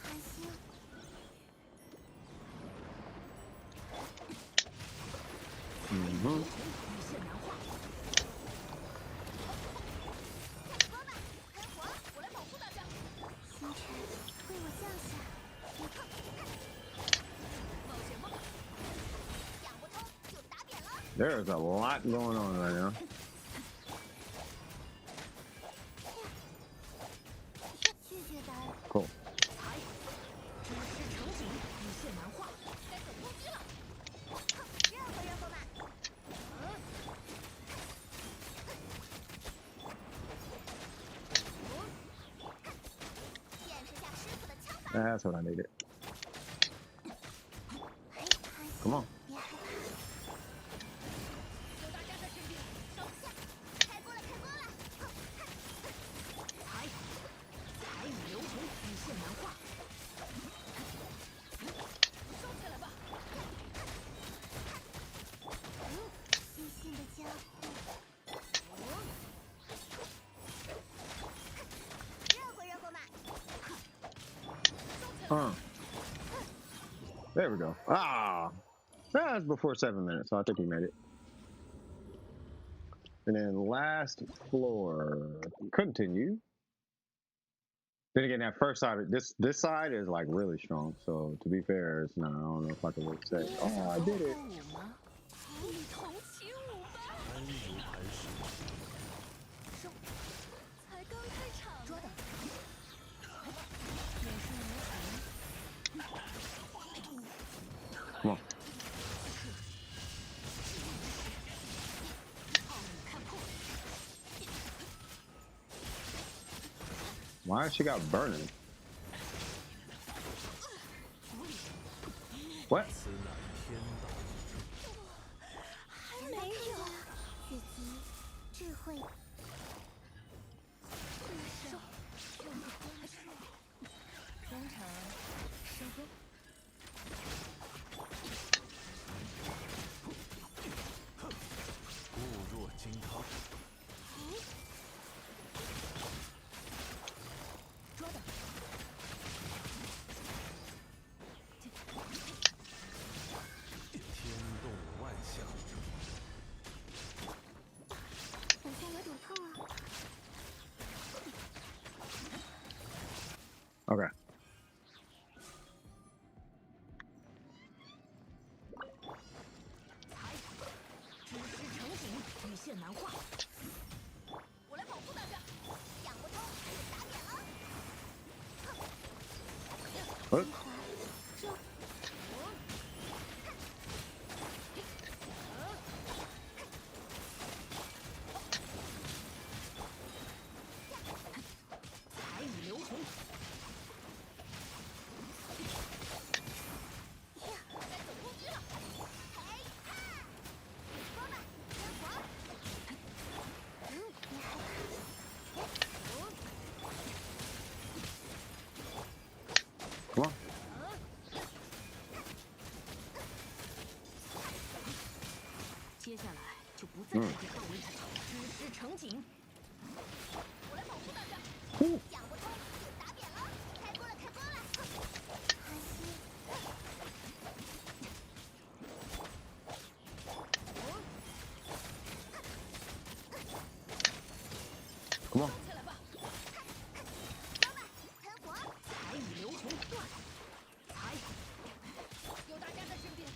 韩星， Mm-hmm. 雨线难化。罗曼，喷火，我来保护大家。星辰，为我降下。冒险吗？讲不通就打扁了。 There's a lot going on right now. 拒绝打扰。 Cool. 才，指示成景，雨线难化。该走攻击了。热乎热乎嘛！ That's what I needed. Come on. 别害怕。有大家在身边，上下，开锅了，开锅了！彩雨流红，雨线难画。收起来吧。细心的家伙。热乎热乎嘛。There we go. Ah, that's before 7 minutes, so I think we made it. And then last floor, continue. Then again, that first side, this side is like really strong. So to be fair, it's not. I don't know if I can really say. Oh, I did it. 一同起舞吧。安如磐石。才刚开场。捉的。也是无痕。 Come on. Why has she got burning? What? 此乃天道。还没有。自己智慧。工程收工。固若金汤。捉的。天动万象。好像有点痛啊。 Okay. 知识成景，雨线难画。我来保护大家。想不通，打点了。 What? 彩雨流红。该走攻击了。说吧，天皇。别害怕。 Come on. 接下来就不再是点到为止了。知识成景。我来保护大家。想不通，打点了。开锅了，开锅了。可惜。 Come on. 起来吧。说吧，喷火。彩雨流红断。彩。有大家在身边。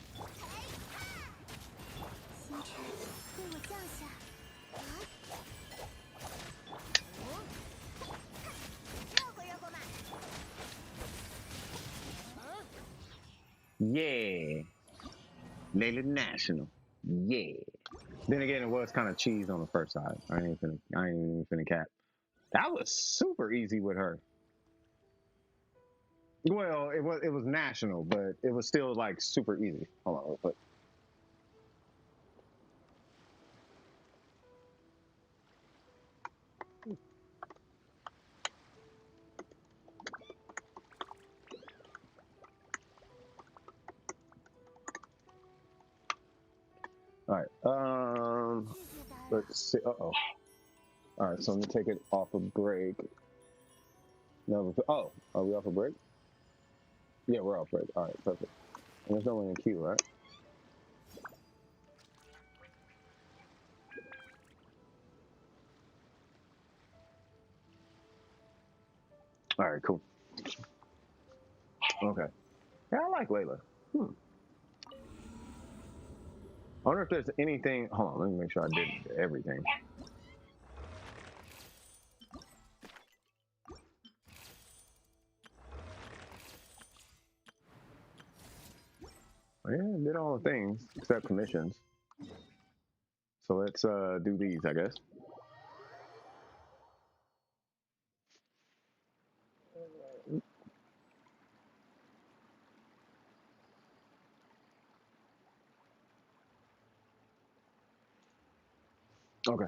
星辰，为我降下。热乎热乎嘛。 Yeah. Lady National. Yeah. Then again, it was kind of cheese on the first side. I ain't even finna cap. That was super easy with her. Well, it was national, but it was still like super easy. Hold on, real quick. All right. Let's see. Uh-oh. All right, so let me take it off a break. No, oh, are we off a break? Yeah, we're off break. All right, perfect. And there's no one in queue, right? All right, cool. Okay. Yeah, I like Layla. I wonder if there's anything. Hold on, let me make sure I did everything. Yeah, I did all the things except commissions. So let's do these, I guess. Okay.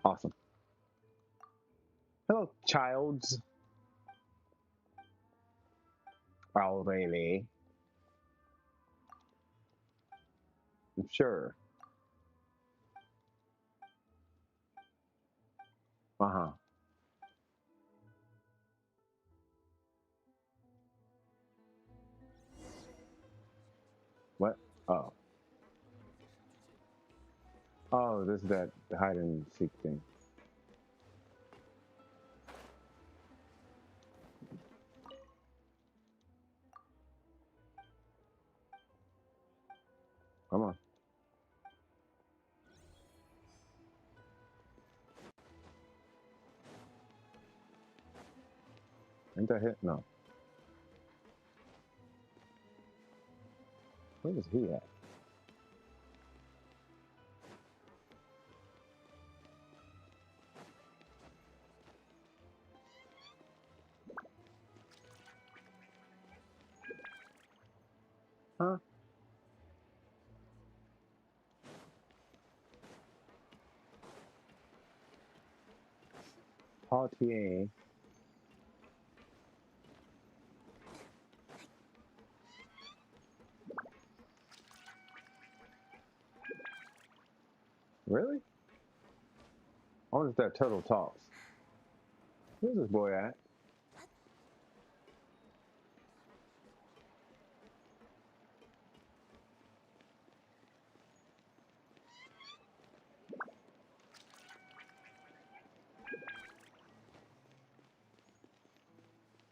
Awesome. Hello, childs. Oh, really? Sure. Uh-huh. What? Oh. Oh, this is that hide and seek thing. Come on. Ain't that hit? No. Where is he at? Huh? Pautier. Really? I wonder if that turtle talks. Where's this boy at?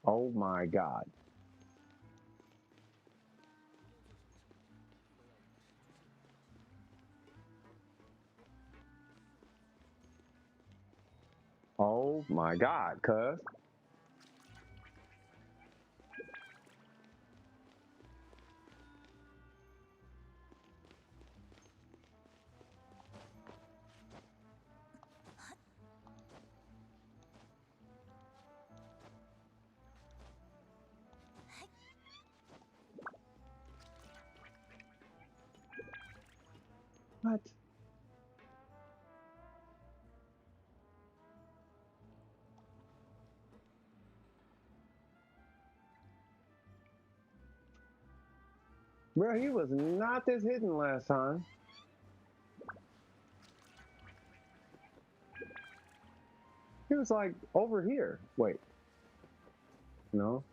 Oh my god. Oh my god, cuz. What? Bro, he was not this hidden last time. He was like over here. Wait. No?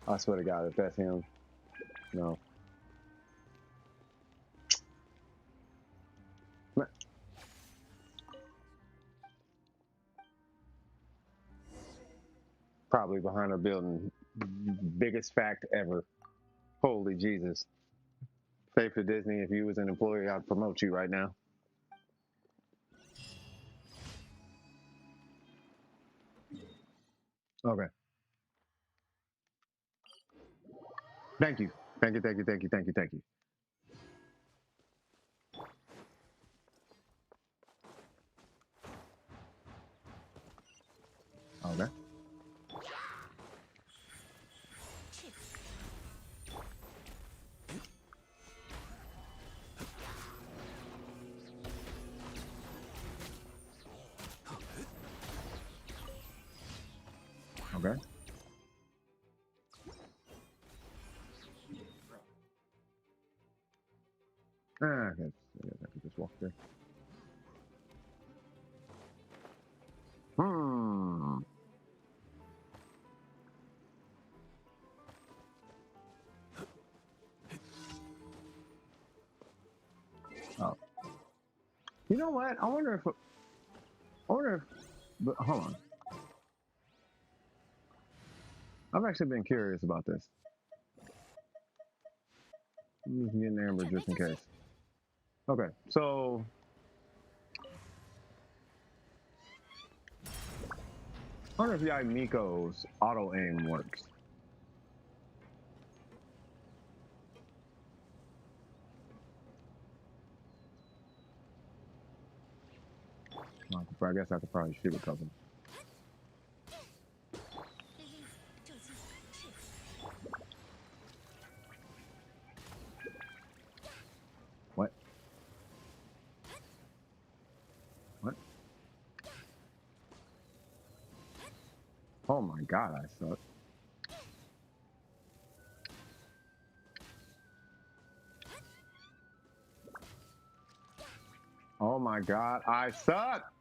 I swear to God, if that's him, no. Probably behind a building. Biggest fact ever. Holy Jesus. Say for Disney, if you was an employee, I'd promote you right now. Okay. Thank you. Thank you, thank you, thank you, thank you, thank you. Okay. Okay. I guess I could just walk there. Hmm. Oh. You know what? I wonder if. But hold on. I've actually been curious about this. I'm just getting Amber just in case. Okay, so. I wonder if Yai Miko's auto aim works. I guess I could probably shoot a couple. What? What? Oh my god, I suck. Oh my god, I suck!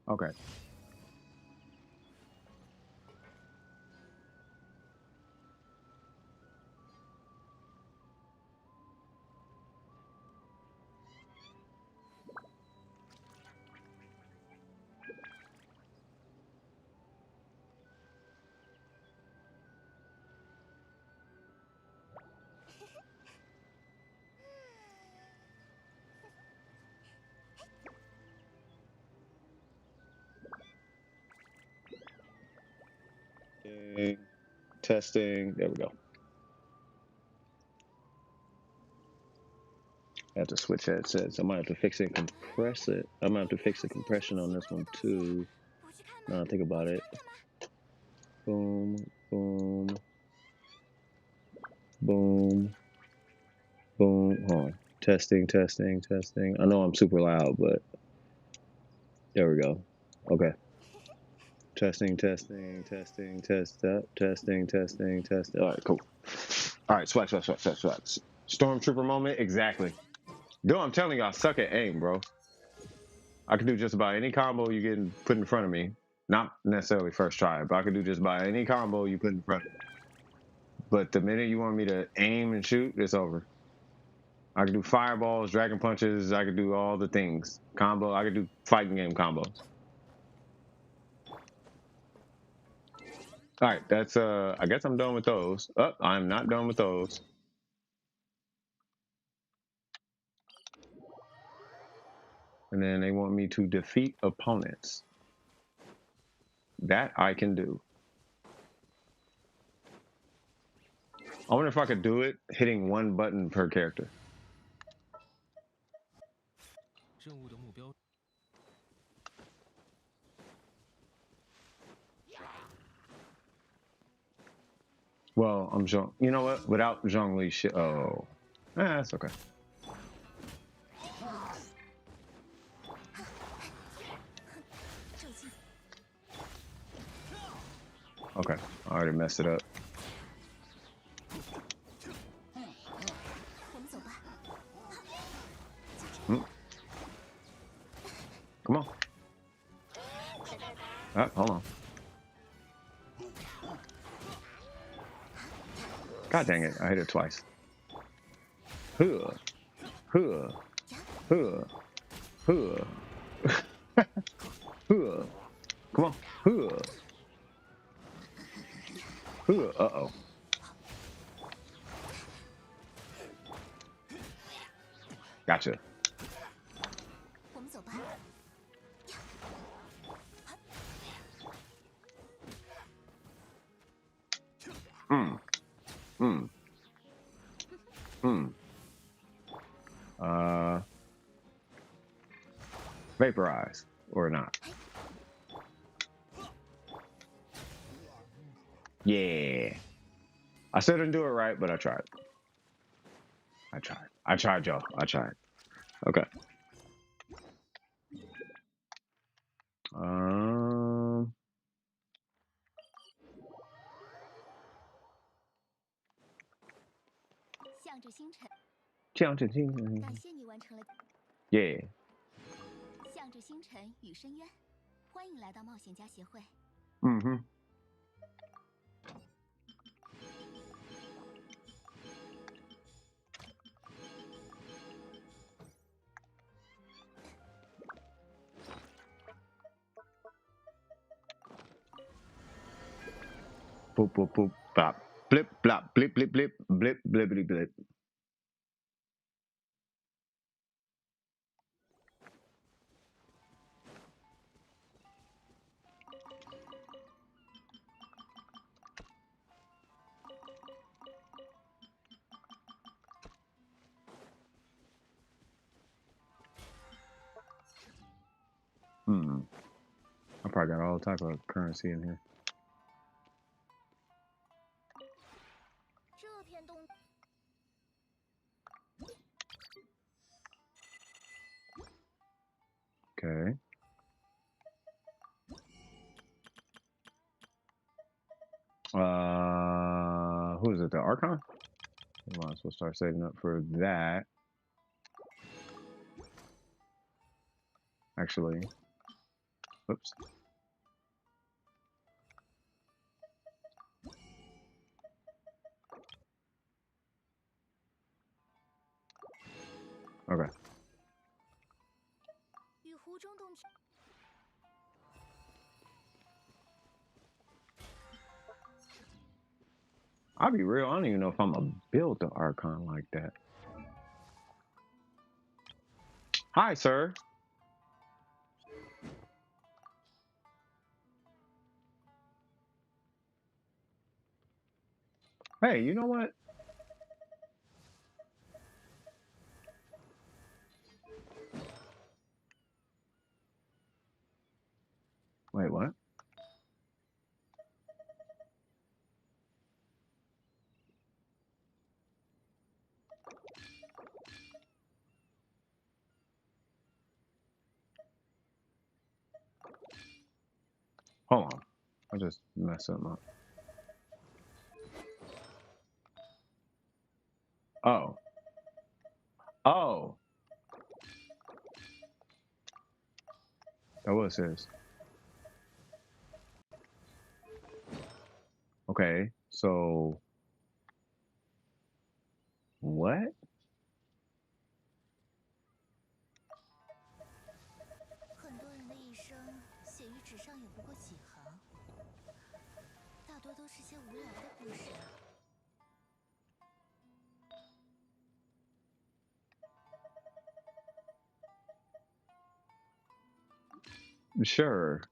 Okay. Testing. There we go. I have to switch headsets. I might have to fix it and compress it. I might have to fix the compression on this one too. Now I think about it. Boom, boom, boom, boom. Hold on. Testing, testing, testing. I know I'm super loud, but there we go. Okay. Testing, testing, testing, test up, testing, testing, test. All right, cool. All right, swag. Stormtrooper moment, exactly. Dude, I'm telling you, I suck at aim, bro. I can do just about any combo you get put in front of me. Not necessarily first try, but I can do just about any combo you put in front of me. But the minute you want me to aim and shoot, it's over. I can do fireballs, dragon punches. I can do all the things. Combo. I can do fighting game combos. All right, that's I guess I'm done with those. Oh, I'm not done with those. And then they want me to defeat opponents. That I can do. I wonder if I could do it hitting one button per character. Well, I'm Zhong. You know what? Without Zhongli shit. Oh. That's okay. Okay. I already messed it up. Come on. Hold on. God dang it. I hit it twice. Huh. Huh. Huh. Huh. Huh. Come on. Huh. Huh. Uh-oh. Gotcha. Vaporize or not. Yeah. I still didn't do it right, but I tried. I tried, y'all. I tried. Okay. Um. 向着星辰，感谢你完成了。Yeah. 向着星辰与深渊，欢迎来到冒险家协会。Boop boop boop bop blip blop blip blip blip blip blip blip blip. I probably got all type of currency in here. 这片洞 Okay. Who is it? The Archon? We might as well start saving up for that. Actually, oops. Okay. 与湖中洞天 I'll be real, I don't even know if I'm gonna build the Archon like that. Hi, sir. Hey, you know what? Wait, what? Hold on. I just messed something up. Oh. Oh. That was his. Okay, so what? 很多人的一生写于纸上也不过几行，大多都是些无聊的故事啊。 Sure.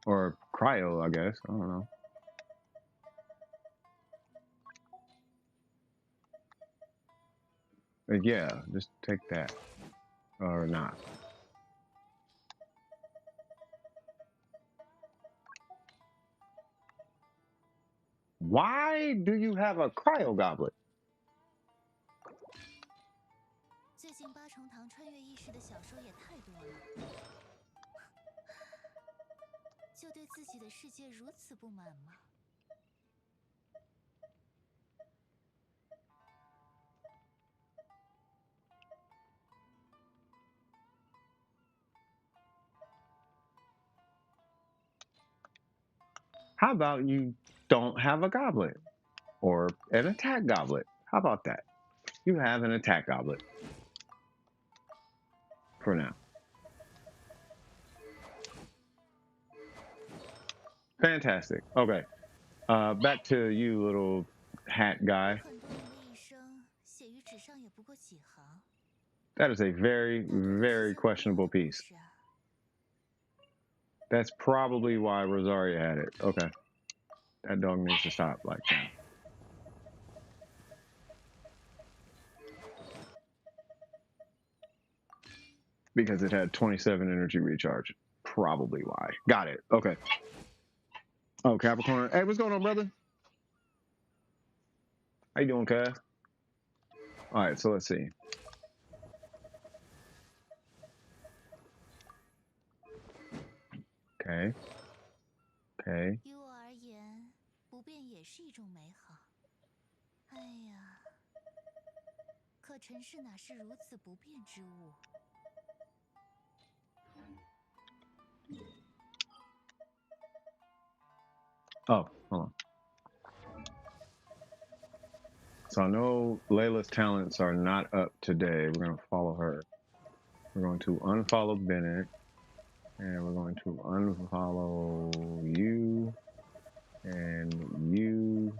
Or cryo, I guess. I don't know. Yeah, just take that. Or not. Why do you have a cryo goblet? 最近八重堂穿越意识的小说也太多了，就对自己的世界如此不满吗？ How about you don't have a goblet? Or an attack goblet? How about that? You have an attack goblet. For now. Fantastic. Okay. Back to you, little hat guy. 很多人的一生写于纸上也不过几行， That is a very, 大多都是 very 些无聊 questionable 的故 piece. 事啊。 That's probably why Rosaria had it. Okay. That dog needs to stop like that. Because it had 27 energy recharge. Probably why. Got it. Okay. Oh, Capricorn. Hey, what's going on, brother? How you doing, Cass? All right, so let's see. Okay. Okay. 于我而言，不变也是一种美好。哎呀，可尘世哪是如此不变之物？ Oh, hold on. So I know Layla's talents are not up today. We're going to follow her. We're going to unfollow Bennett. And we're going to unfollow you. And you.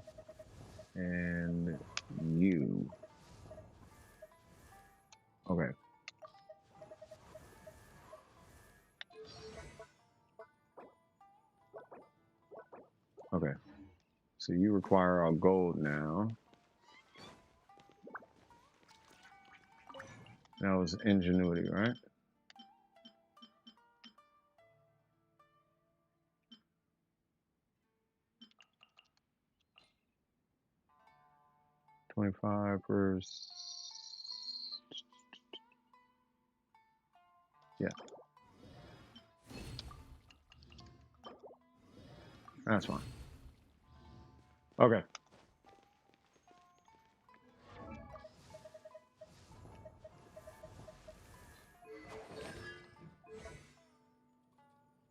And you. Okay. Okay. So you require our gold now. That was ingenuity, right? 25 per. Yeah. That's fine. Okay.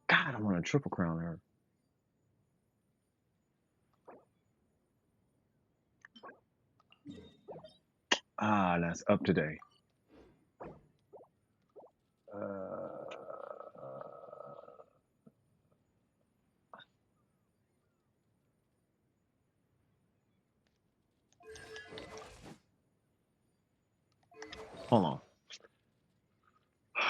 God, I want a triple crown her. Ah, that's up today. Hold on. I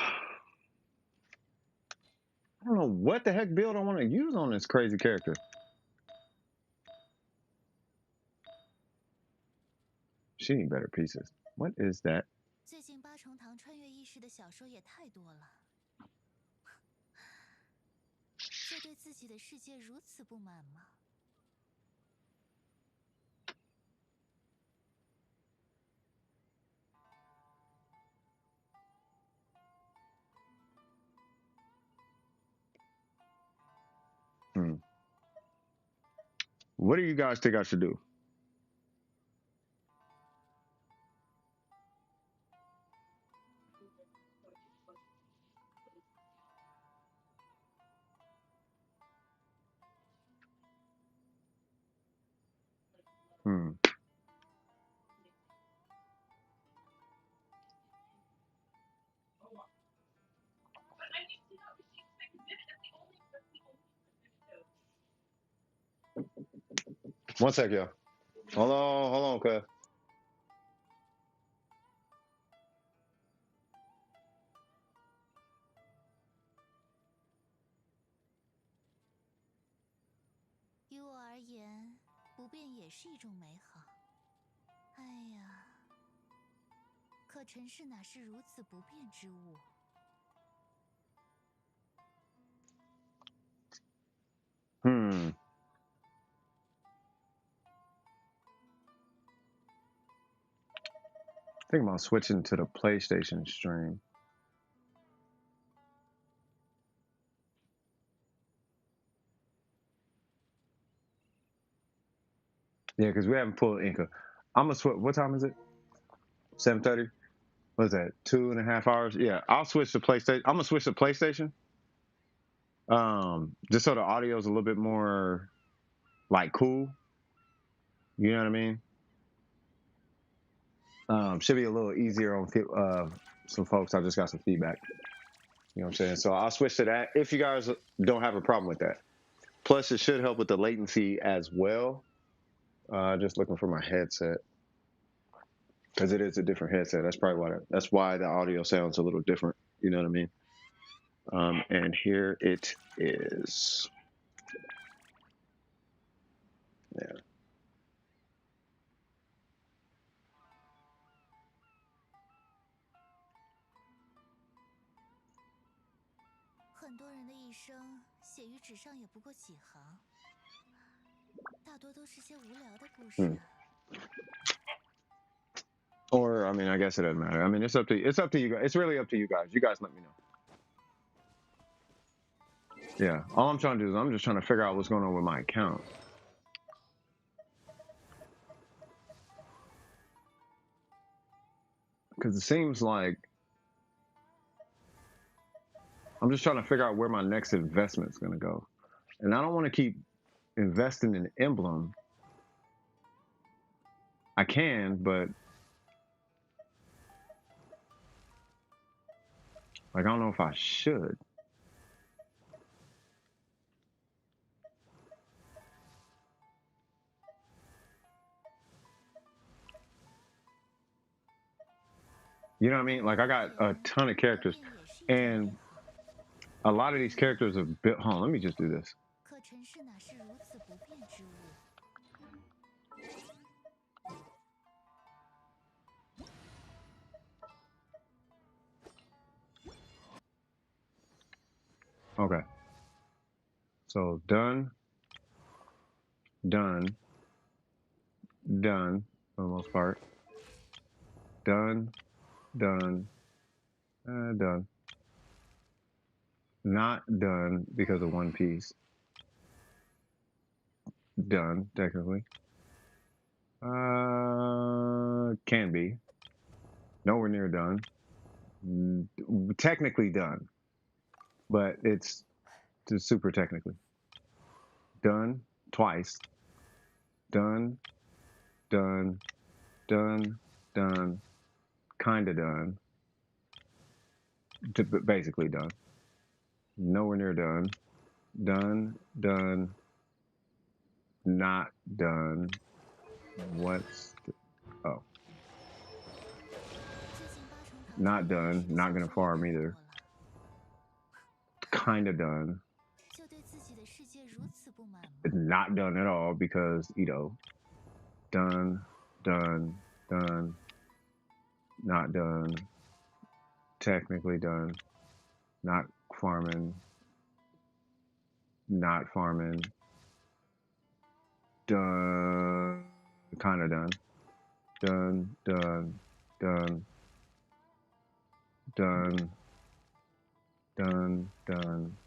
don't know what the heck build I want to use on this crazy character. She need better pieces. What is that? 最近八重堂穿越意识的小说也太多了，就对自己的世界如此不满吗？ What do you guys think I should do? One sec, y'all. Hold on, cuz. 于我而言，不变也是一种美好。哎呀，可尘世哪是如此不变之物？ Think about switching to the PlayStation stream. Yeah, because we haven't pulled Inca. I'm gonna switch. What time is it? 7:30. What's that? 2.5 hours? Yeah, I'll switch to PlayStation. I'm gonna switch to PlayStation. Just so the audio is a little bit more like cool. You know what I mean? Should be a little easier on some folks. I just got some feedback. You know what I'm saying? So I'll switch to that if you guys don't have a problem with that. Plus, it should help with the latency as well. Just looking for my headset because it is a different headset. That's probably why the audio sounds a little different. You know what I mean? And here it is. Yeah. 很多人的一生写于纸上也不过几行，大多都是些无聊的故事。Or, I mean, I guess it doesn't matter. I mean, it's up to you guys. It's really up to you guys. You guys let me know. Yeah, all I'm trying to do is I'm just trying to figure out what's going on with my account. Because it seems like I'm just trying to figure out where my next investment's going to go. And I don't want to keep investing in Emblem. I can, but like, I don't know if I should. You know what I mean? Like, I got a ton of characters, and a lot of these characters are built. Hold on, let me just do this. 可尘世哪是如此不变之物？ Okay. So done. for the most part. Done, done, done. Not done because of one piece. Done, technically. Can be. Nowhere near done. Technically done, but it's just super technically. Done twice. Done, done, done, done, kinda done. Basically done. Nowhere near done. Done, done, not done. What's the, oh. Not done. Not gonna farm either. Kinda done. Not done at all because, you know, done, done, done, not done, technically done, not farming, not farming, done, kinda done, done, done, done, done, done, done.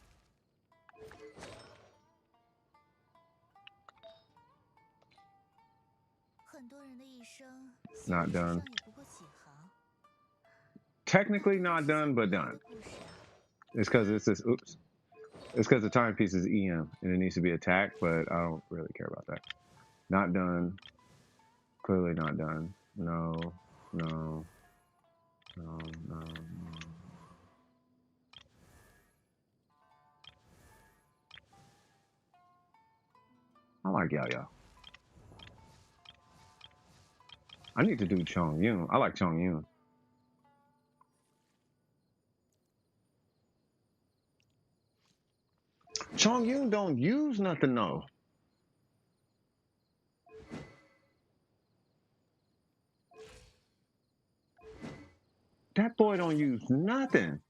Not done. Technically not done, but done. It's because it's this, oops. It's because the timepiece is EM and it needs to be attacked, but I don't really care about that. Not done. Clearly not done. No, no, no, no, no. I like Yao. I need to do Chong Yun. I like Chong Yun. Chong Yun don't use nothing though. That boy don't use nothing.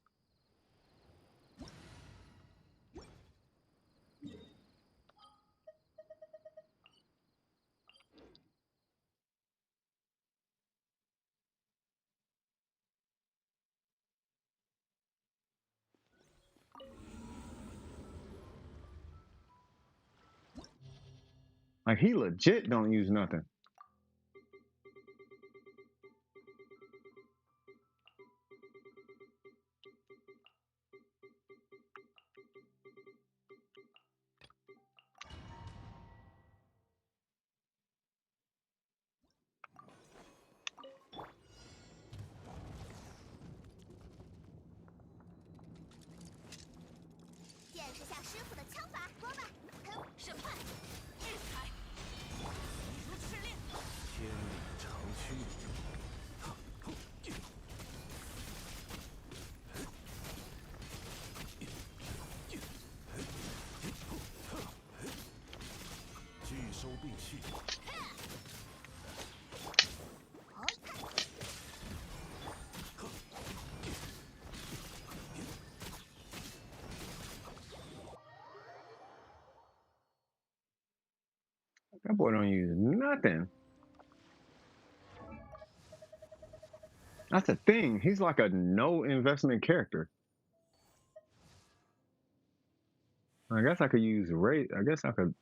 Like he legit don't use nothing. That boy don't use nothing. That's the thing. He's like a no investment character. I guess I could use rate. I guess I could.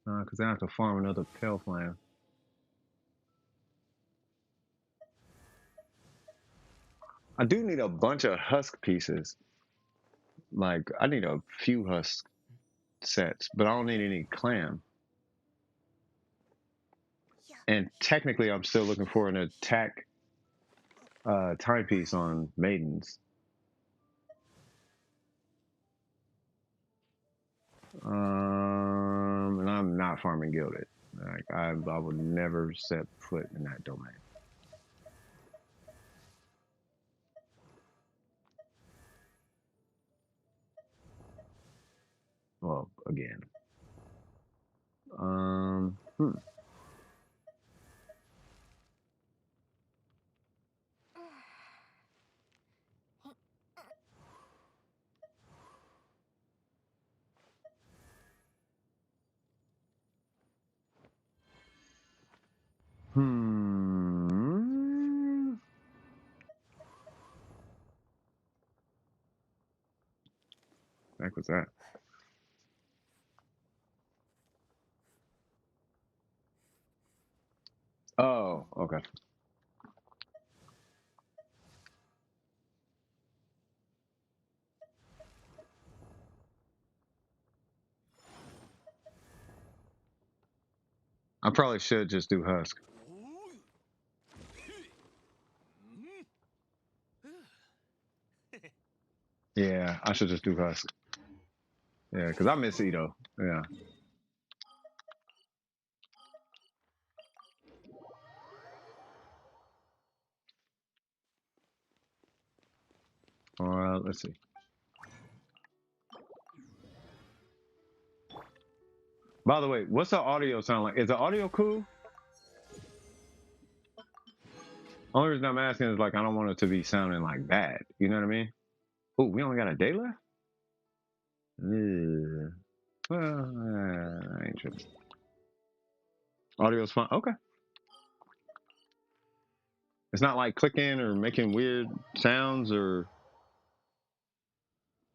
Because I have to farm another Pale Flame. I do need a bunch of husk pieces. Like, I need a few husk sets, but I don't need any clam. And technically, I'm still looking for an attack timepiece on maidens. And I'm not farming gilded. Like I would never set foot in that domain. Well, again. heck was that? Oh, okay. I probably should just do Husk. Yeah, I should just do Husk. Yeah, because I miss Ito. Yeah. Let's see. By the way, what's the audio sound like? Is the audio cool? Only reason I'm asking is like I don't want it to be sounding like bad. You know what I mean? Oh, we only got a day left? Yeah. Well, I ain't tripping. Audio's fine. Okay. It's not like clicking or making weird sounds or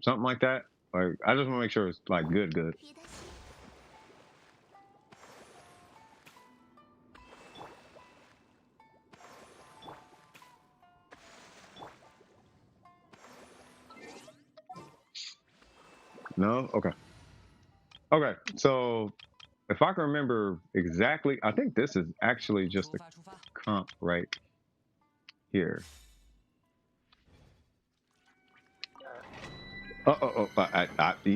something like that. Like I just want to make sure it's like good. No? Okay. Okay. So if I can remember exactly, I think this is actually just a comp right here. I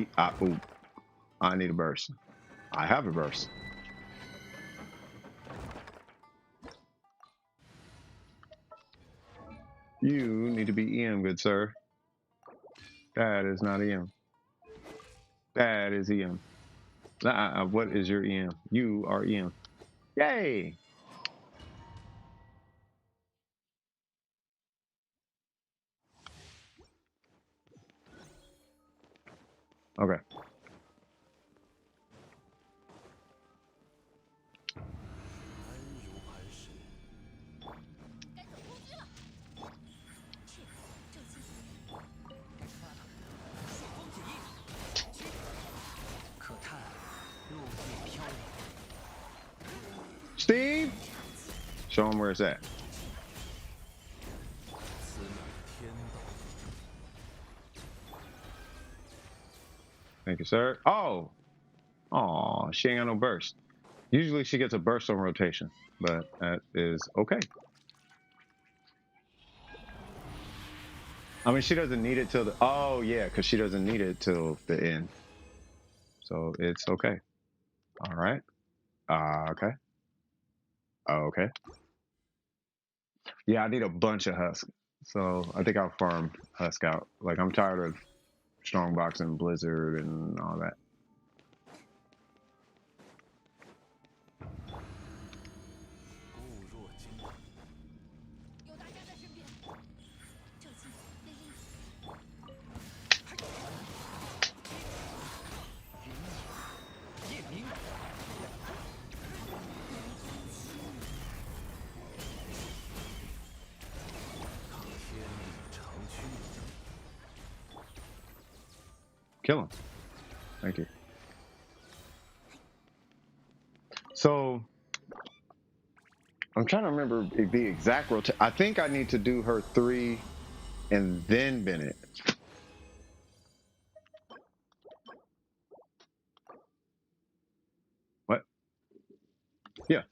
need a burst. I have a burst. You need to be EM, good sir. That is not EM. That is EM. What is your EM? You are EM. Yay! Okay. Steve, show him where it's at. Thank you, sir. Oh, she ain't got no burst. Usually she gets a burst on rotation, but that is okay. I mean, she doesn't need it till the. Oh yeah, because she doesn't need it till the end, so it's okay. All right. Okay. Okay. Yeah, I need a bunch of Husk, so I think I'll farm Husk out. Like I'm tired of Strongbox and Blizzard and all that. Kill him. Thank you. So I'm trying to remember the exact rotation. I think I need to do her 3 and then Bennett. What? Yeah.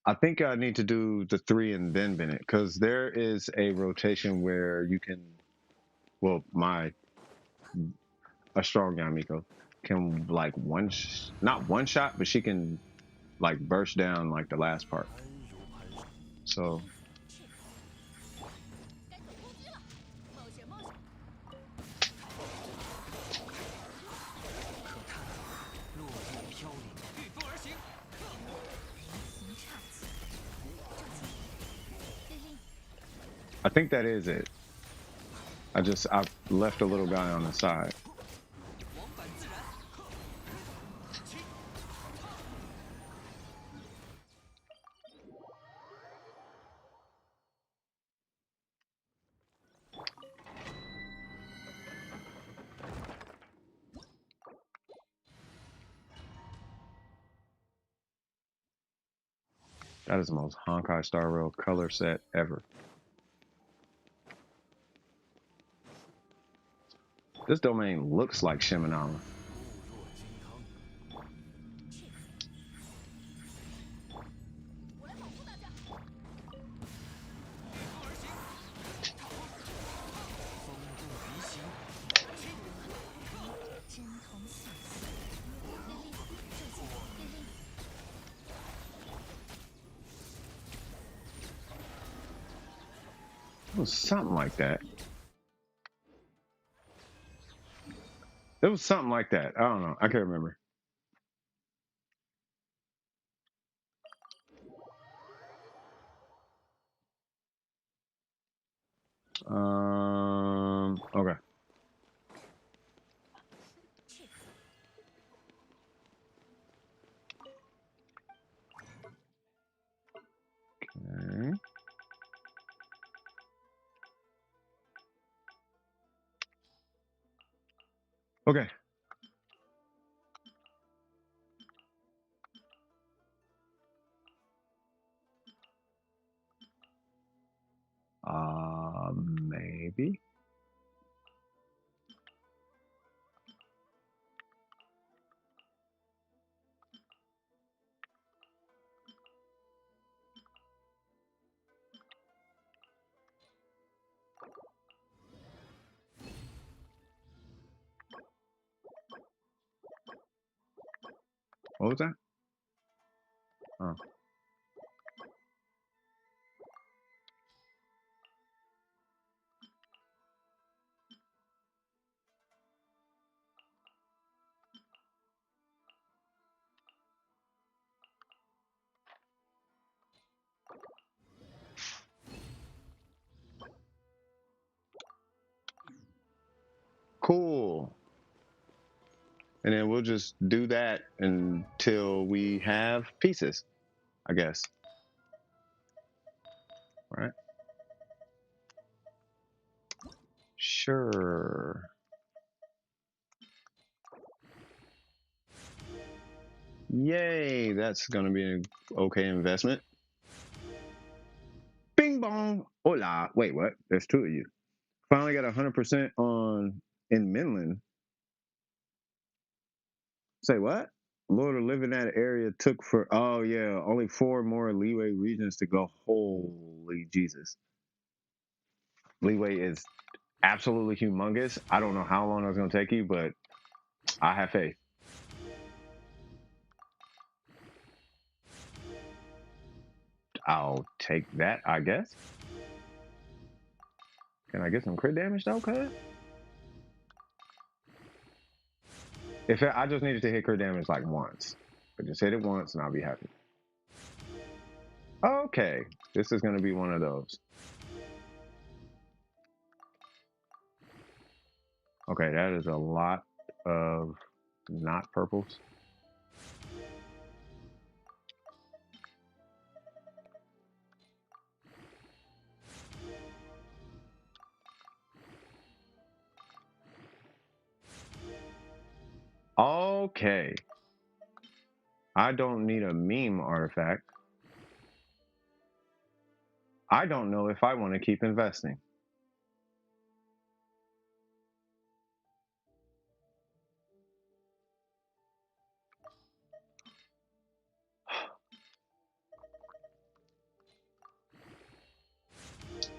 I think I need to do the 3 and then Bennett because there is a rotation where you can, well, a strong Yamiko can like not one shot, but she can like burst down like the last part. So I think that is it. I've left a little guy on the side. That is the most Honkai Star Rail color set ever. This domain looks like Shimanama. 固若金汤。我来保护大家。逆风而行，风动鼻行，针筒显现，丽丽，射箭，丽丽， It was something like that. It was something like that. I don't know. I can't remember. Okay. Okay. Okay. Maybe. What was that? Oh. Cool. And then we'll just do that until we have pieces, I guess. All right. Sure. Yay, that's gonna be an okay investment. Bing bong. Hola. Wait, what? There's two of you. Finally got 100% on in Midland. Say what? Lord of living in that area took for, oh yeah, only 4 more leeway regions to go. Holy Jesus. Leeway is absolutely humongous. I don't know how long it's going to take you, but I have faith. I'll take that, I guess. Can I get some crit damage though, cuz? If I just needed to hit crit damage like once. But just hit it once and I'll be happy. Okay, this is going to be one of those. Okay, that is a lot of not purples. Okay. I don't need a meme artifact. I don't know if I want to keep investing.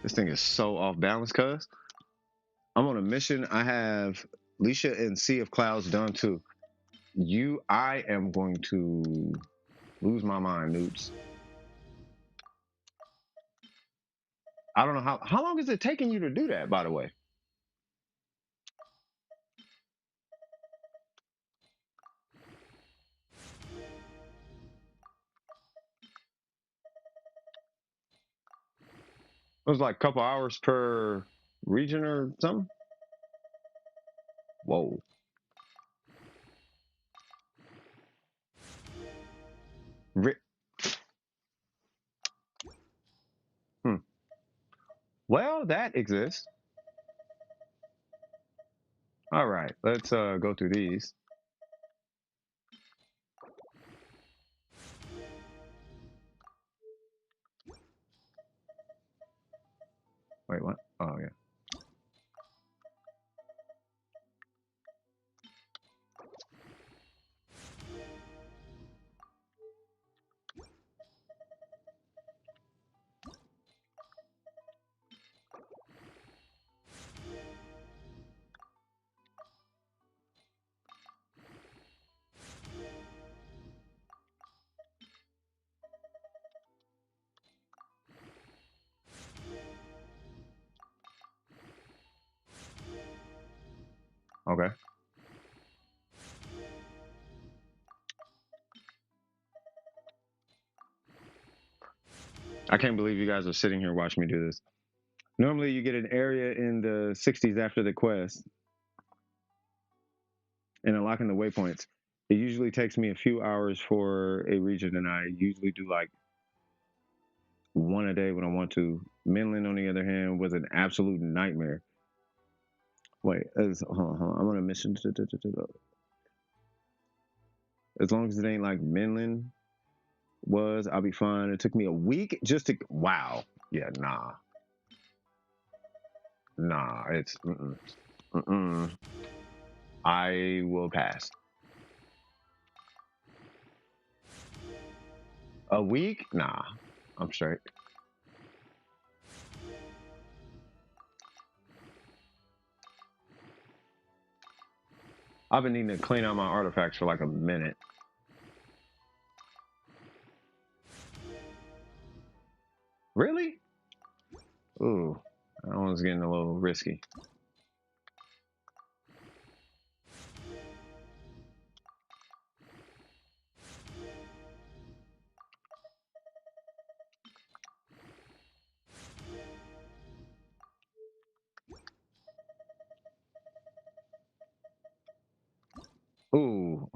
This thing is so off balance, cuz. I'm on a mission. I have Leisha and Sea of Clouds done too. I am going to lose my mind, Newts. I don't know how long is it taking you to do that, by the way? It was like a couple hours per region or something. Whoa. Well, that exists. All right, let's go through these. Wait, what? Oh, yeah. Okay. I can't believe you guys are sitting here watching me do this. Normally, you get an area in the 60s after the quest and unlocking the waypoints. It usually takes me a few hours for a region, and I usually do like one a day when I want to. Midland, on the other hand, was an absolute nightmare. Wait, hold on. I'm on a mission. As long as it ain't like Midland was, I'll be fine. It took me a week just to. Wow. Yeah, nah. Nah, it's. I will pass. A week? Nah, I'm straight. I've been needing to clean out my artifacts for like a minute. Really? Ooh, that one's getting a little risky. Ooh,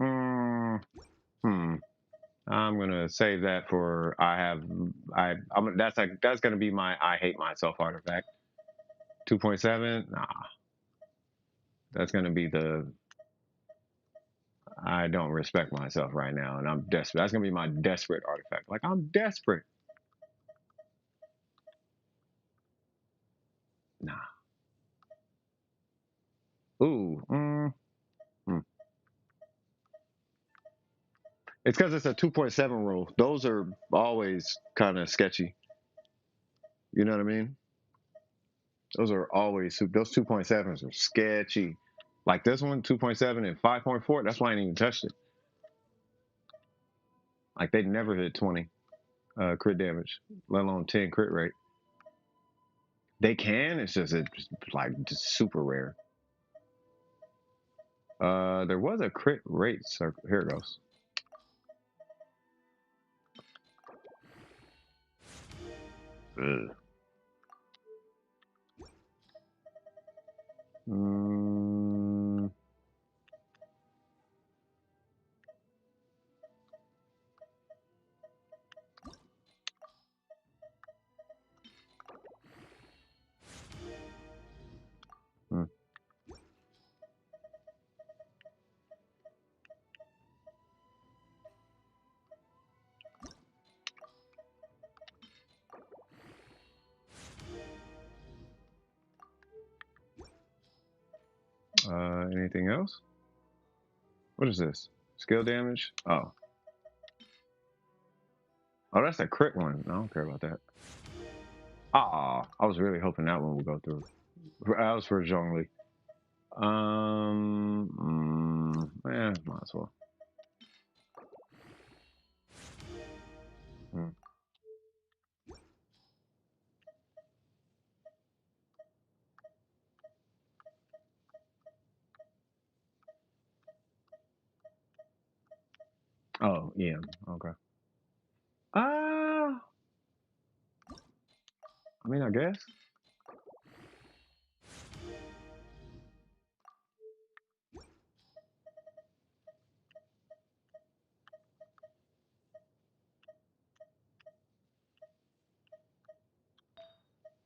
I'm gonna save that for that's gonna be my I hate myself artifact. 2.7. Nah, that's gonna be the I don't respect myself right now, and I'm desperate. That's gonna be my desperate artifact. Like I'm desperate. Nah. Ooh. It's because it's a 2.7 rule. Those are always kind of sketchy. You know what I mean? Those are always those 2.7s are sketchy. Like this one, 2.7 and 5.4. That's why I ain't even touched it. Like they never hit 20 crit damage, let alone 10 crit rate. They can. It's like just super rare. There was a crit rate circle. Here it goes. Ugh. Mm, hmm. Anything else? What is this? Skill damage? Oh, that's a crit one. I don't care about that. Ah, I was really hoping that one would go through. That was for Zhongli. Might as well. Hmm. Oh, yeah. Okay. I mean, I guess.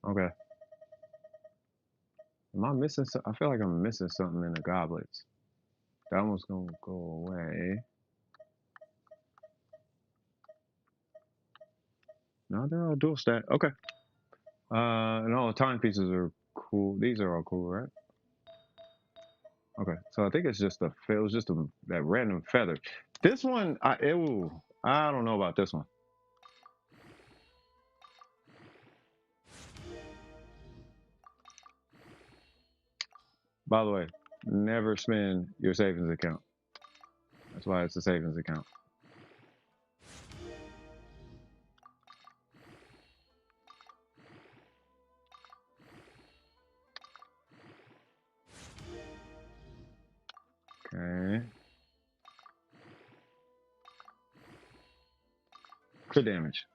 Okay. Am I missing? I feel like I'm missing something in the goblets. That one's gonna go away. No, they're all dual stat. Okay. And all the timepieces are cool. These are all cool, right? Okay, so I think it's just it was just that random feather. This one, I don't know about this one. By the way, never spend your savings account. That's why it's a savings account. Okay. Crit damage.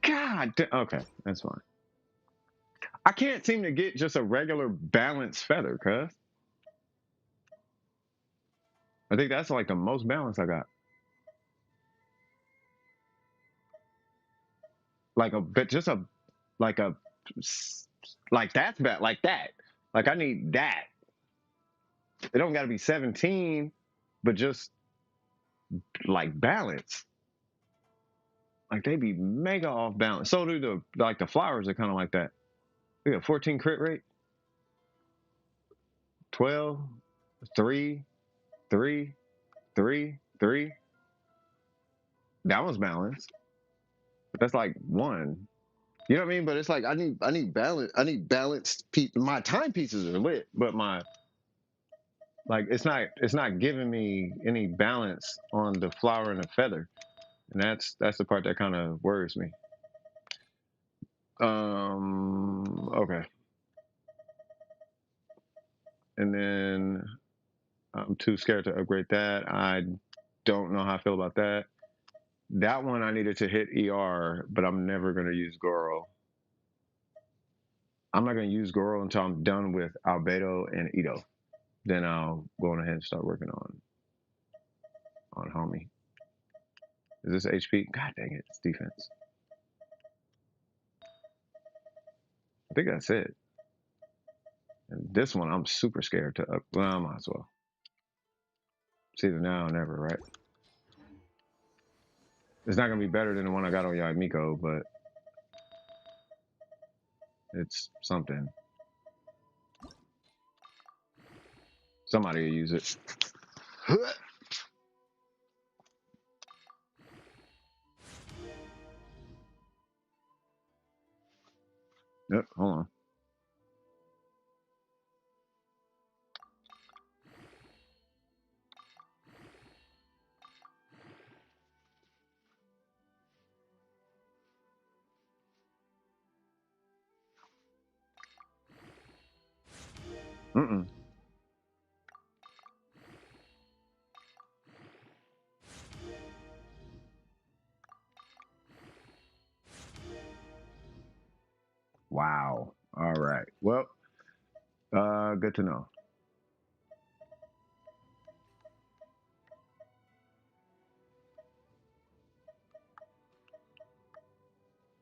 God, okay, that's fine. I can't seem to get just a regular balanced feather, cuz. I think that's like the most balance I got. Like a bit, just a, like a, like that's bad, like that. Like I need that. It don't got to be 17, but just like balance. Like they be mega off balance. So do the flowers are kind of like that. We got 14 crit rate, 12, 3, 3, 3, 3. That was balanced. But that's like 1. You know what I mean? But it's like I need balance. I need balanced my timepieces are lit, but my like it's not giving me any balance on the flower and the feather. And that's the part that kind of worries me. Okay. And then I'm too scared to upgrade that. I don't know how I feel about that. That one I needed to hit ER, but I'm never going to use Goro. I'm not going to use Goro until I'm done with Albedo and Ito. Then I'll go on ahead and start working on Homie. Is this HP? God dang it, it's defense. I think that's it. And this one I'm super scared to up. Well, I might as well. It's either now or never, right? It's not going to be better than the one I got on Yaimiko, but it's something. Somebody will use it. Yep, hold on. Mm-mm. Wow. All right. Well, good to know.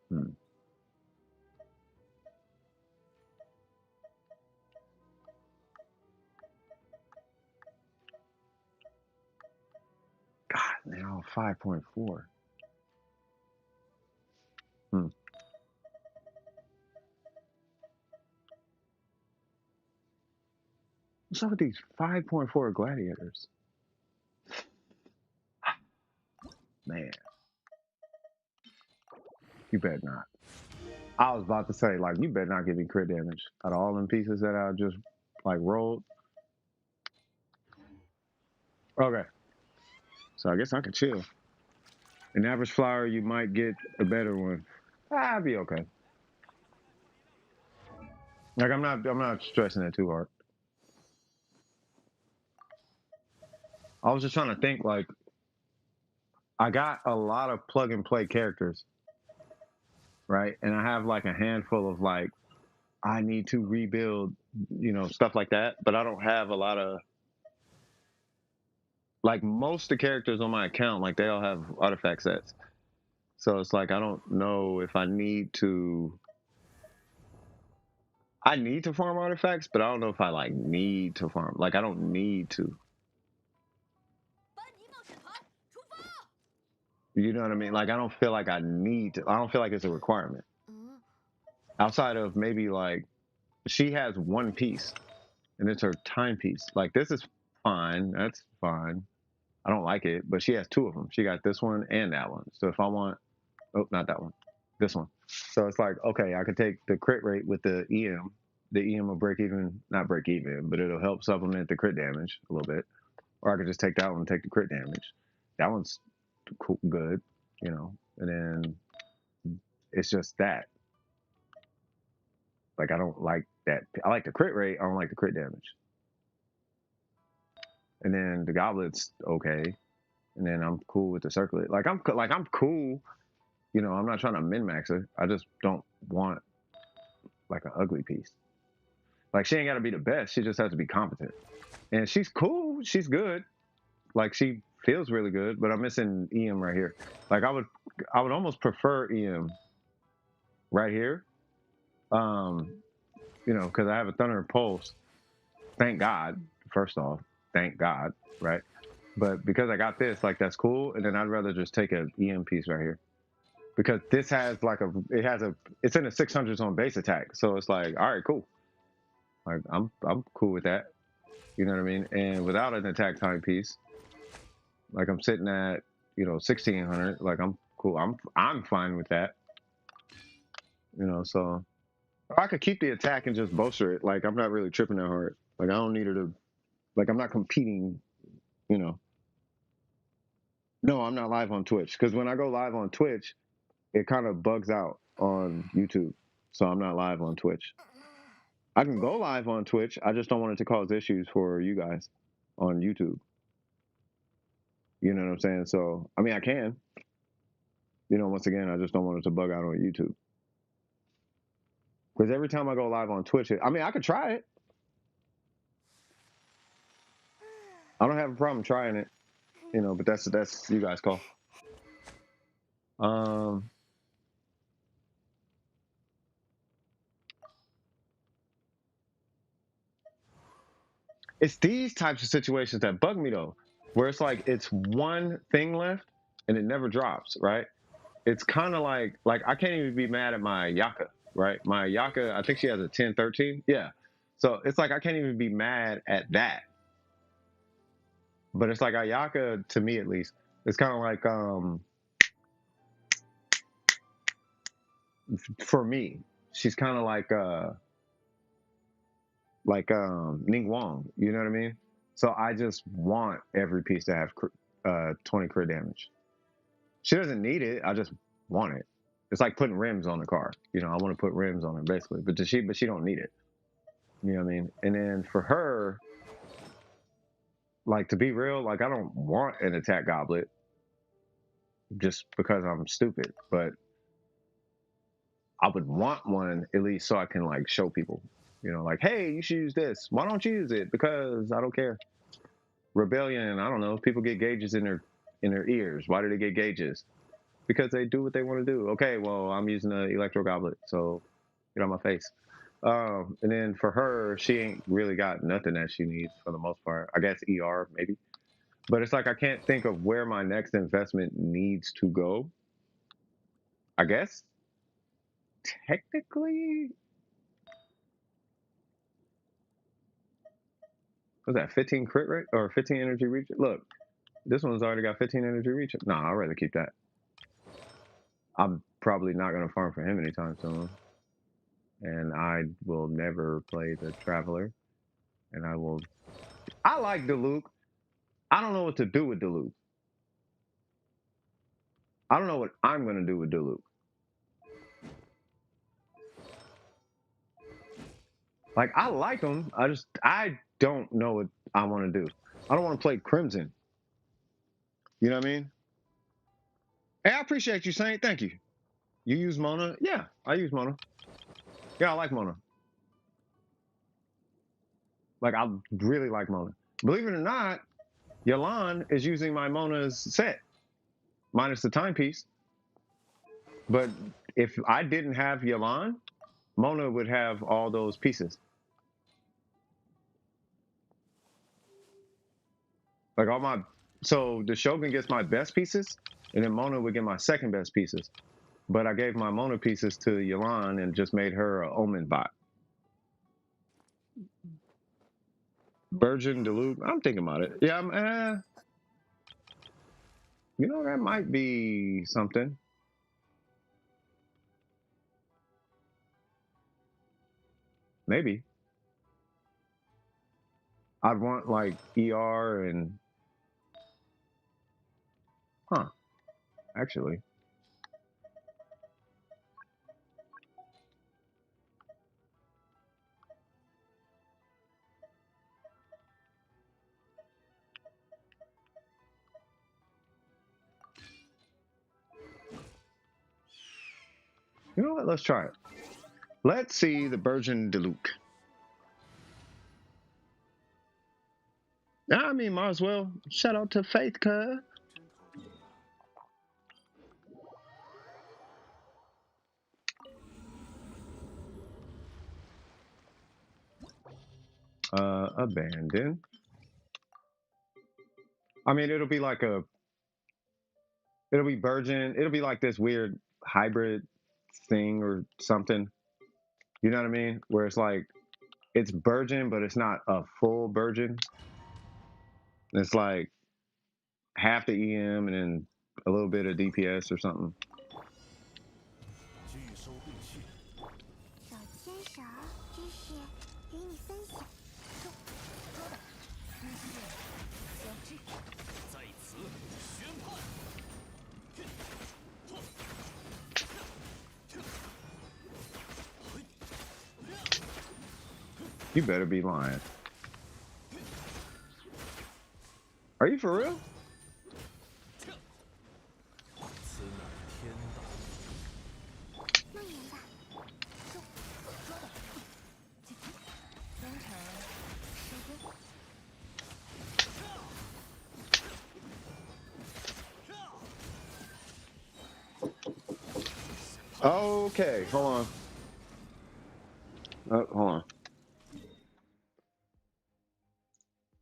Hmm. God, now 5.4. Hmm. What's up with these 5.4 gladiators? Man, you better not. I was about to say, like, you better not give me crit damage out of all them pieces that I just like rolled. Okay, so I guess I can chill. An average flower, you might get a better one. I'll be okay. Like I'm not stressing it too hard. I was just trying to think like I got a lot of plug and play characters, right? And I have like a handful of like I need to rebuild, stuff like that. But I don't have a lot of like most of the characters on my account, like they all have artifact sets. So it's like I don't know if I need to. I need to farm artifacts, but I don't know if I like need to farm. Like I don't need to. You know what I mean? Like I don't feel like I need to. I don't feel like it's a requirement. outside of maybe like she has one piece and it's her timepiece. Like this is fine. That's fine. I don't like it, but she has two of them. She got this one and that one. So if I want, oh, not that one, this one. So it's like, okay, I could take the crit rate with the EM. The EM will break even, not break even, but it'll help supplement the crit damage a little bit. Or I could just take that one and take the crit damage. That one's cool, good, you know. And then it's just that. Like I don't like that. I like the crit rate. I don't like the crit damage. And then the goblet's okay. And then I'm cool with the circlet. Like I'm cool. You know, I'm not trying to min max her. I just don't want like an ugly piece. Like she ain't got to be the best. She just has to be competent. And she's cool. She's good. Like she feels really good. But I'm missing EM right here. Like I would almost prefer EM right here. You know, because I have a Thunder Pulse. Thank God. First off, thank God, right? But because I got this, like that's cool. And then I'd rather just take an EM piece right here. Because this has like it's in the 600s on base attack. So it's like, all right, cool. Like I'm cool with that. You know what I mean? And without an attack timepiece, like I'm sitting at, you know, 1600, like I'm cool. I'm fine with that. You know, so I could keep the attack and just bolster it. Like I'm not really tripping that hard. Like I don't need her to, like I'm not competing, you know. No, I'm not live on Twitch. Because when I go live on Twitch, it kind of bugs out on YouTube. So I'm not live on Twitch. I can go live on Twitch. I just don't want it to cause issues for you guys on YouTube. You know what I'm saying? So, I mean, I can. You know, once again, I just don't want it to bug out on YouTube. Because every time I go live on Twitch, I mean, I could try it. I don't have a problem trying it. You know, but that's you guys' call. It's these types of situations that bug me though, where it's like it's one thing left and it never drops, right? It's kind of like I can't even be mad at my Yaka, right? My Yaka, I think she has a 10-13. Yeah. So it's like I can't even be mad at that. But it's like Ayaka, to me at least, it's kind of like for me, she's kind of like Ning Wong, you know what I mean? So I just want every piece to have 20 crit damage. She doesn't need it. I just want it. It's like putting rims on the car. You know, I want to put rims on her basically, but she don't need it. You know what I mean? And then for her, like to be real, like I don't want an attack goblet just because I'm stupid, but I would want one at least so I can like show people, you know, like, hey, you should use this. Why don't you use it? Because I don't care. Rebellion, I don't know. People get gauges in their ears. Why do they get gauges? Because they do what they want to do. Okay, well, I'm using the electro goblet, so get on my face. And then for her, she ain't really got nothing that she needs for the most part. I guess ER maybe. But it's like I can't think of where my next investment needs to go. I guess technically, was that 15 crit rate or 15 energy reach? Look, this one's already got 15 energy reach. Nah, I'd rather keep that. I'm probably not going to farm for him anytime soon. And I will never play the Traveler. And I like Diluc. I don't know what to do with Diluc. I don't know what I'm going to do with Diluc. Like, I like him. I don't know what I want to do. I don't want to play Crimson. You know what I mean? Hey, I appreciate you, Saint. Thank you. You use Mona? Yeah, I use Mona. Yeah, I like Mona. Like, I really like Mona. Believe it or not, Yalan is using my Mona's set, minus the timepiece. But if I didn't have Yalan, Mona would have all those pieces. Like so the Shogun gets my best pieces, and then Mona would get my second best pieces. but I gave my Mona pieces to Yalan and just made her a Omen bot. Virgin Deluge. I'm thinking about it. Yeah, you know, that might be something. Maybe. I'd want like ER and actually. You know what? Let's try it. Let's see the Virgin Deluge. I mean, might as well. Shout out to Faith, cuz. Abandon. I mean, it'll be like it'll be Virgin. It'll be like this weird hybrid thing or something. You know what I mean? Where it's like, it's Virgin, but it's not a full Virgin. It's like half the EM and then a little bit of DPS or something. 拒收并蓄，手牵手，知识与你分享。在此宣判。 You better be lying. Are you for real? 此乃天道，蔓延吧，忠诚，时间。 Okay, hold on. Oh, hold on.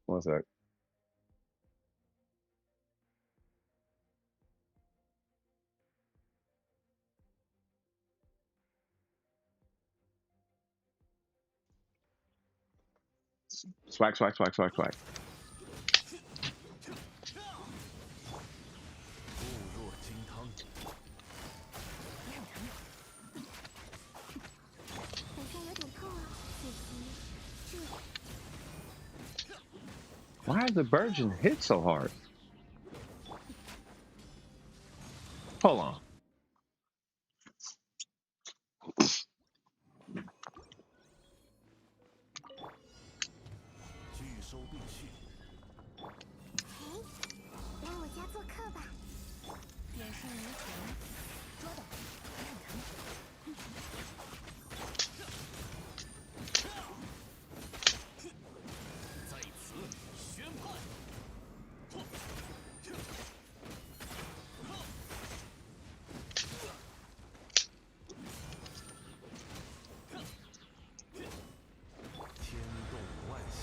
One sec. Swag, swag, swag, swag, swag. 固若金汤，本身有点痛啊，姐姐，这 Why does the Virgin hit so hard? Hold on. 拒收并蓄，哎，来我家做客吧。眼神如虹，捉的，看疼。在此宣判。 天动万象，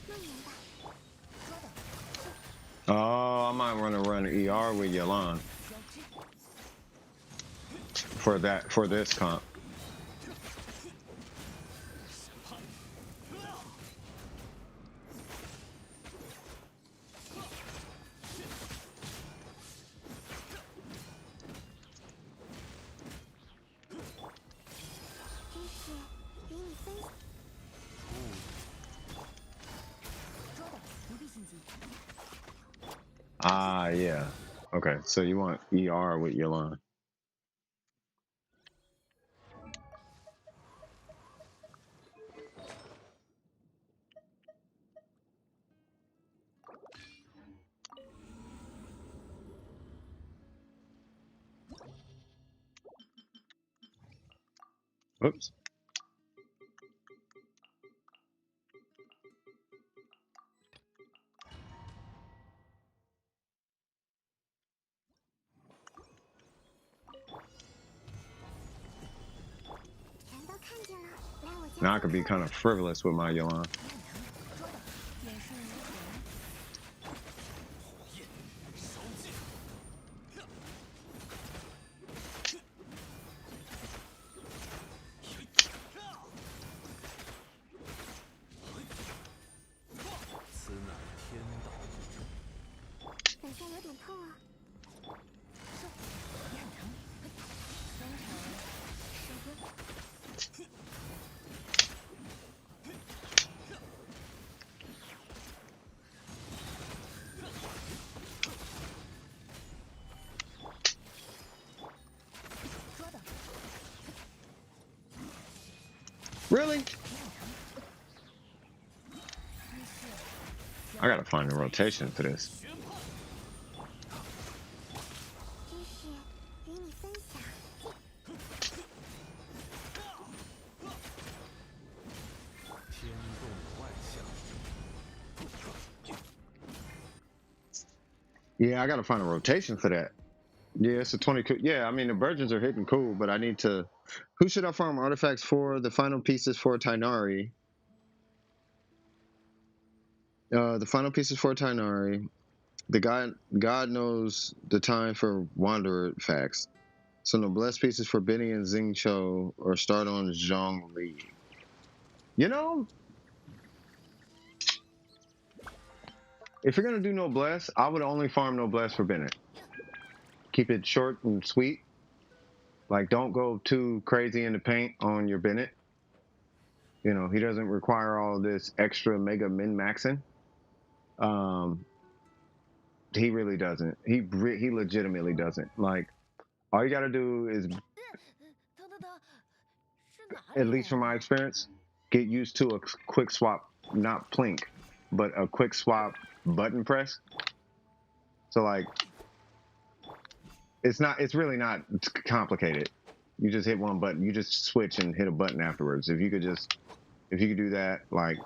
蔓延吧，捉的， Oh, I might want to run ER with Yalan 交织。 for this comp. 知识与你分享。捉的，不必心急。 Ah, yeah. Okay, so you want ER with Yalan. Oops. Now I could be kind of frivolous with my Yalan. 捉的，眼神如虹。火焰烧尽， Really? I gotta find a rotation for this. 知识与你分享。 天动万象， Yeah, I gotta find a rotation for that. Yeah, it's a 20. Yeah, I mean the virgins are hitting cool, but I need to. Who should I farm artifacts for? The final pieces for Tainari. The final pieces for Tainari. The God knows the time for Wanderer facts. So no blessed pieces for Benny and Xingqiu or start on Zhongli. You know, if you're gonna do no bless, I would only farm no bless for Bennett. Keep it short and sweet. Like don't go too crazy in the paint on your Bennett. You know, he doesn't require all this extra mega min-maxing. He really doesn't. He legitimately doesn't. Like all you gotta do is, 腾腾腾，是哪 at 里 least from 人 my 啊？ experience, get used to a quick swap, not plink, but a quick swap button press. So like, it's really not complicated. You just hit one button. You just switch and hit a button afterwards. If you could do that, like,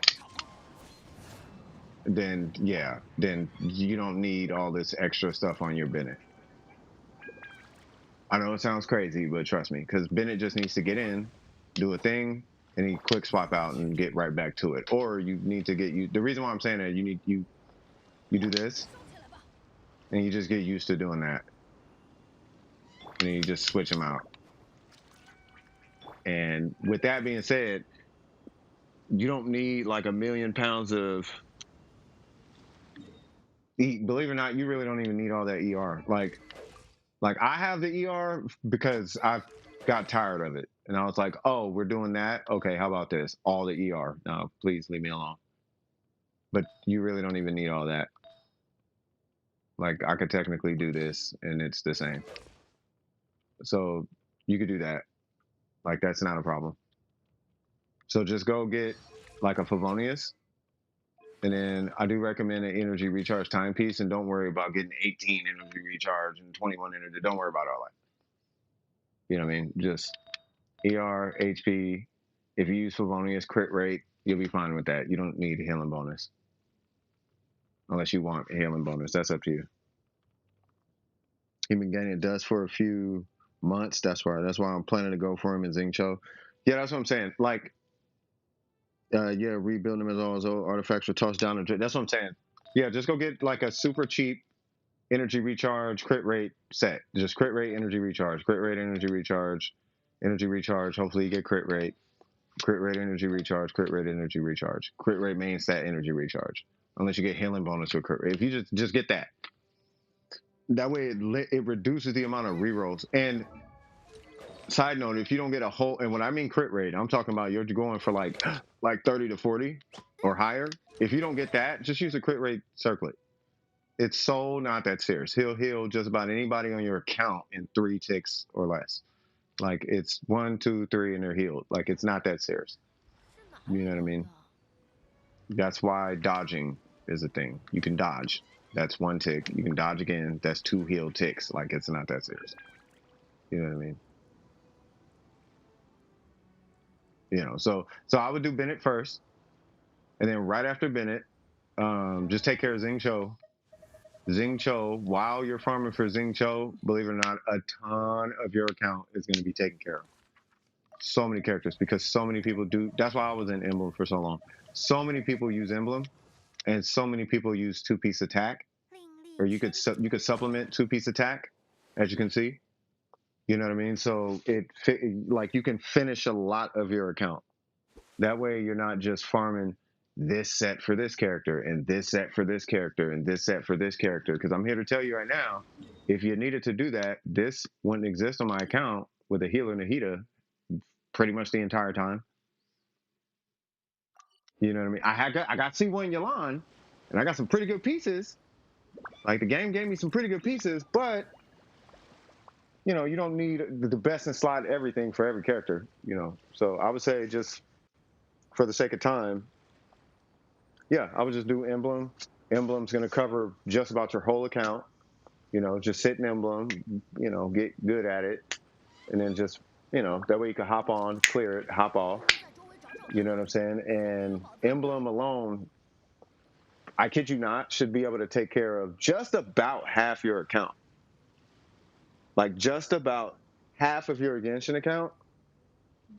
then yeah, then you don't need all this extra stuff on your Bennett. I know it sounds crazy, but trust me, because Bennett just needs to get in, do a thing, and he quick swap out and get right back to it. Or you need to get you. The reason why I'm saying that you do this, and you just get used to doing that, and then you just switch them out. And with that being said, you don't need like 1,000,000 pounds of. Believe it or not, you really don't even need all that ER. Like I have the ER because I've got tired of it. And I was like, oh, we're doing that? Okay, how about this? All the ER. No, please leave me alone. But you really don't even need all that. Like I could technically do this and it's the same. So you could do that. Like that's not a problem. So just go get like a Favonius. And then I do recommend an energy recharge timepiece, and don't worry about getting 18 energy recharge and 21 energy. Don't worry about all that. You know what I mean? Just ER, HP. If you use Favonius crit rate, you'll be fine with that. You don't need a healing bonus. Unless you want a healing bonus. That's up to you. He's been gaining dust for a few months. That's why I'm planning to go for him in Xingqiu. Yeah, that's what I'm saying. Like, yeah, rebuild them as all his old artifacts are tossed down. That's what I'm saying. Yeah, just go get like a super cheap energy recharge crit rate set. Just crit rate energy recharge, crit rate energy recharge, energy recharge. Hopefully you get crit rate energy recharge, crit rate energy recharge, crit rate main stat energy recharge. Unless you get healing bonus or crit rate. If you just get that, that way it reduces the amount of rerolls. And side note, if you don't get a whole, and when I mean crit rate, I'm talking about you're going for like 30 to 40 or higher. If you don't get that, just use a crit rate circlet. It's so not that serious. He'll heal just about anybody on your account in 3 ticks or less. Like it's 1, 2, 3, and they're healed. Like it's not that serious. 是哪 You 里 know what I 人 mean? 的？ That's why dodging is a thing. You can dodge. That's 1 tick. You can dodge again. That's 2 healed ticks. Like it's not that serious. You know what I mean? You know, so I would do Bennett first, and then right after Bennett, just take care of Xingqiu. Xingqiu, while you're farming for Xingqiu, believe it or not, a ton of your account is going to be taken care of. So many characters, because so many people do. That's why I was in Emblem for so long. So many people use Emblem, and so many people use 2-piece attack, 另 or 立 you could 天 you could supplement 2-piece attack, as you can see. You know what I mean? So like you can finish a lot of your account. That way you're not just farming this set for this character and this set for this character and this set for this character. Because I'm here to tell you right now, if you needed to do that, this wouldn't exist on my account with a healer and a Hita pretty much the entire time. You know what I mean? I got C1 Yalan, and I got some pretty good pieces. Like the game gave me some pretty good pieces, but you don't need the best in slot everything for every character. So I would say just for the sake of time, yeah, I would just do emblem. Emblem's going to cover just about your whole account. You know, just sit in emblem, you know, get good at it, and then just, you know, that way you can hop on, clear it, hop off. You know what I'm saying? And emblem alone, I kid you not, should be able to take care of just about half your account. Like just about half of your Genshin account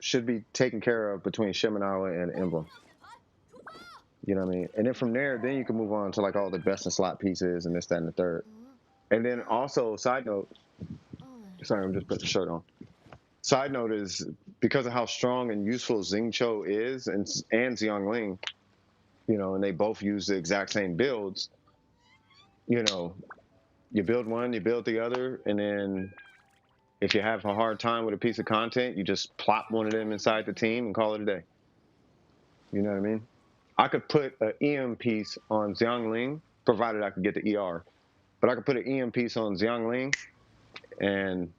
should be taken care of between Shimenawa and emblem. You know what I mean? And then from there, then you can move on to like all the best in slot pieces and this, that, and the third. And then also, side note, sorry, I'm just putting the shirt on. Side note is because of how strong and useful Xingqiu is and Xiangling, you know, and they both use the exact same builds. You know, you build one, you build the other, and then if you have a hard time with a piece of content, you just plop one of them inside the team and call it a day. You know what I mean? I could put an EM piece on Xiangling, provided I could get the ER. But I could put an EM piece on Xiangling, and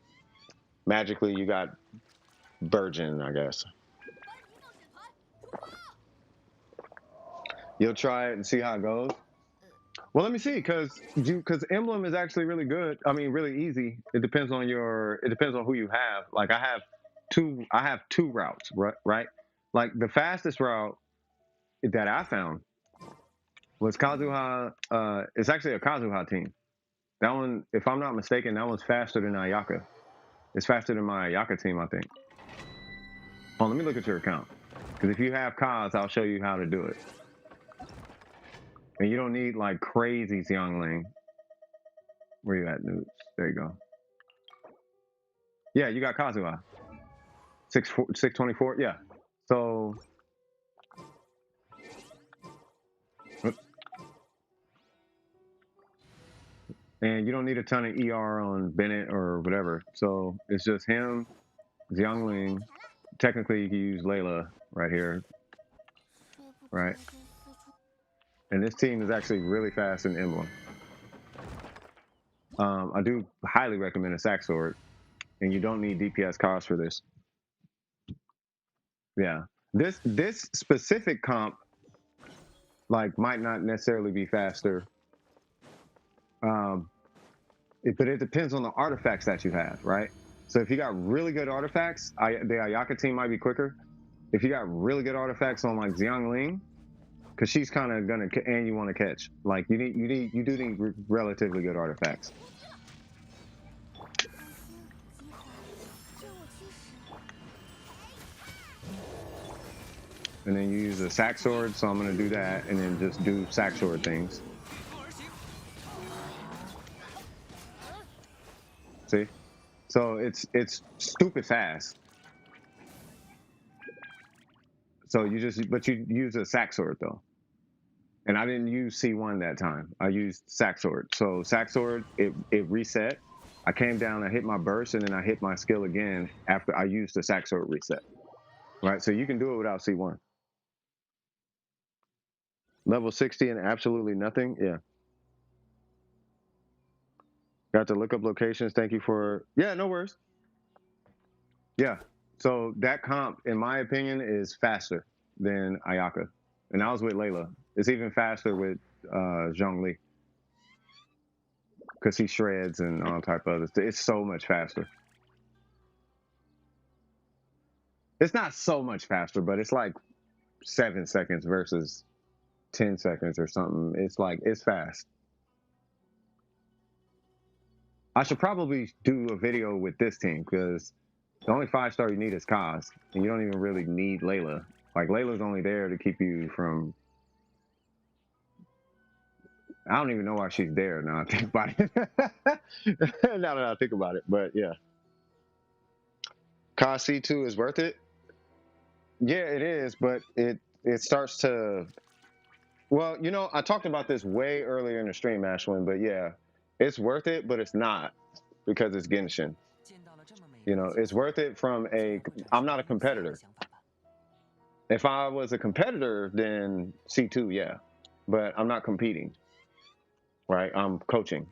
magically you got Virgin, I guess. You'll try it and see how it goes. Well, let me see, because emblem is actually really good. I mean, really easy. It depends on who you have. Like I have two routes, right? Like the fastest route that I found was Kazuha. It's actually a Kazuha team. That one, if I'm not mistaken, that one's faster than Ayaka. It's faster than my Ayaka team, I think. Oh, let me look at your account. Because if you have Kaz, I'll show you how to do it. And you don't need like crazy Xiangling. Where you at, Newt? There you go. Yeah, you got Kazuha. 624, yeah. So and you don't need a ton of ER on Bennett or whatever. So it's just him, Xiangling. Technically you can use Layla right here. Right. And this team is actually really fast in emblem. I do highly recommend a sack sword, and you don't need DPS cost for this. Yeah, this specific comp like might not necessarily be faster, but it depends on the artifacts that you have, right? So if you got really good artifacts, the Ayaka team might be quicker. If you got really good artifacts on like Xiangling, because she's kind of gonna, and you want to catch, like you do need relatively good artifacts. And then you use a sack sword, so I'm gonna do that, and then just do sack sword things. See? So it's stupid fast. So you use a sack sword though. And I didn't use C1 that time. I used sack sword. So sack sword, it reset. I came down, I hit my burst, and then I hit my skill again after I used the sack sword reset. Right? So you can do it without C1. Level 60 and absolutely nothing? Yeah. Got to look up locations. Thank you for... Yeah, no worries. Yeah. So that comp, in my opinion, is faster than Ayaka. And I was with Layla. It's even faster with Zhongli. Because he shreds and all type of other. It's so much faster. It's not so much faster, but it's like 7 seconds versus 10 seconds or something. It's fast. I should probably do a video with this team because the only 5-star you need is Kaz, and you don't even really need Layla. Like Layla's only there to keep you from. I don't even know why she's there now. I think about it. Now that I think about it, but yeah, Kaz C2 is worth it. Yeah, it is, but it starts to. Well, you know, I talked about this way earlier in the stream, Ashwin, but yeah, it's worth it, but it's not because it's Genshin. You know, it's worth it from a. I'm not a competitor. If I was a competitor, then C2, yeah, but I'm not competing. Right, I'm coaching.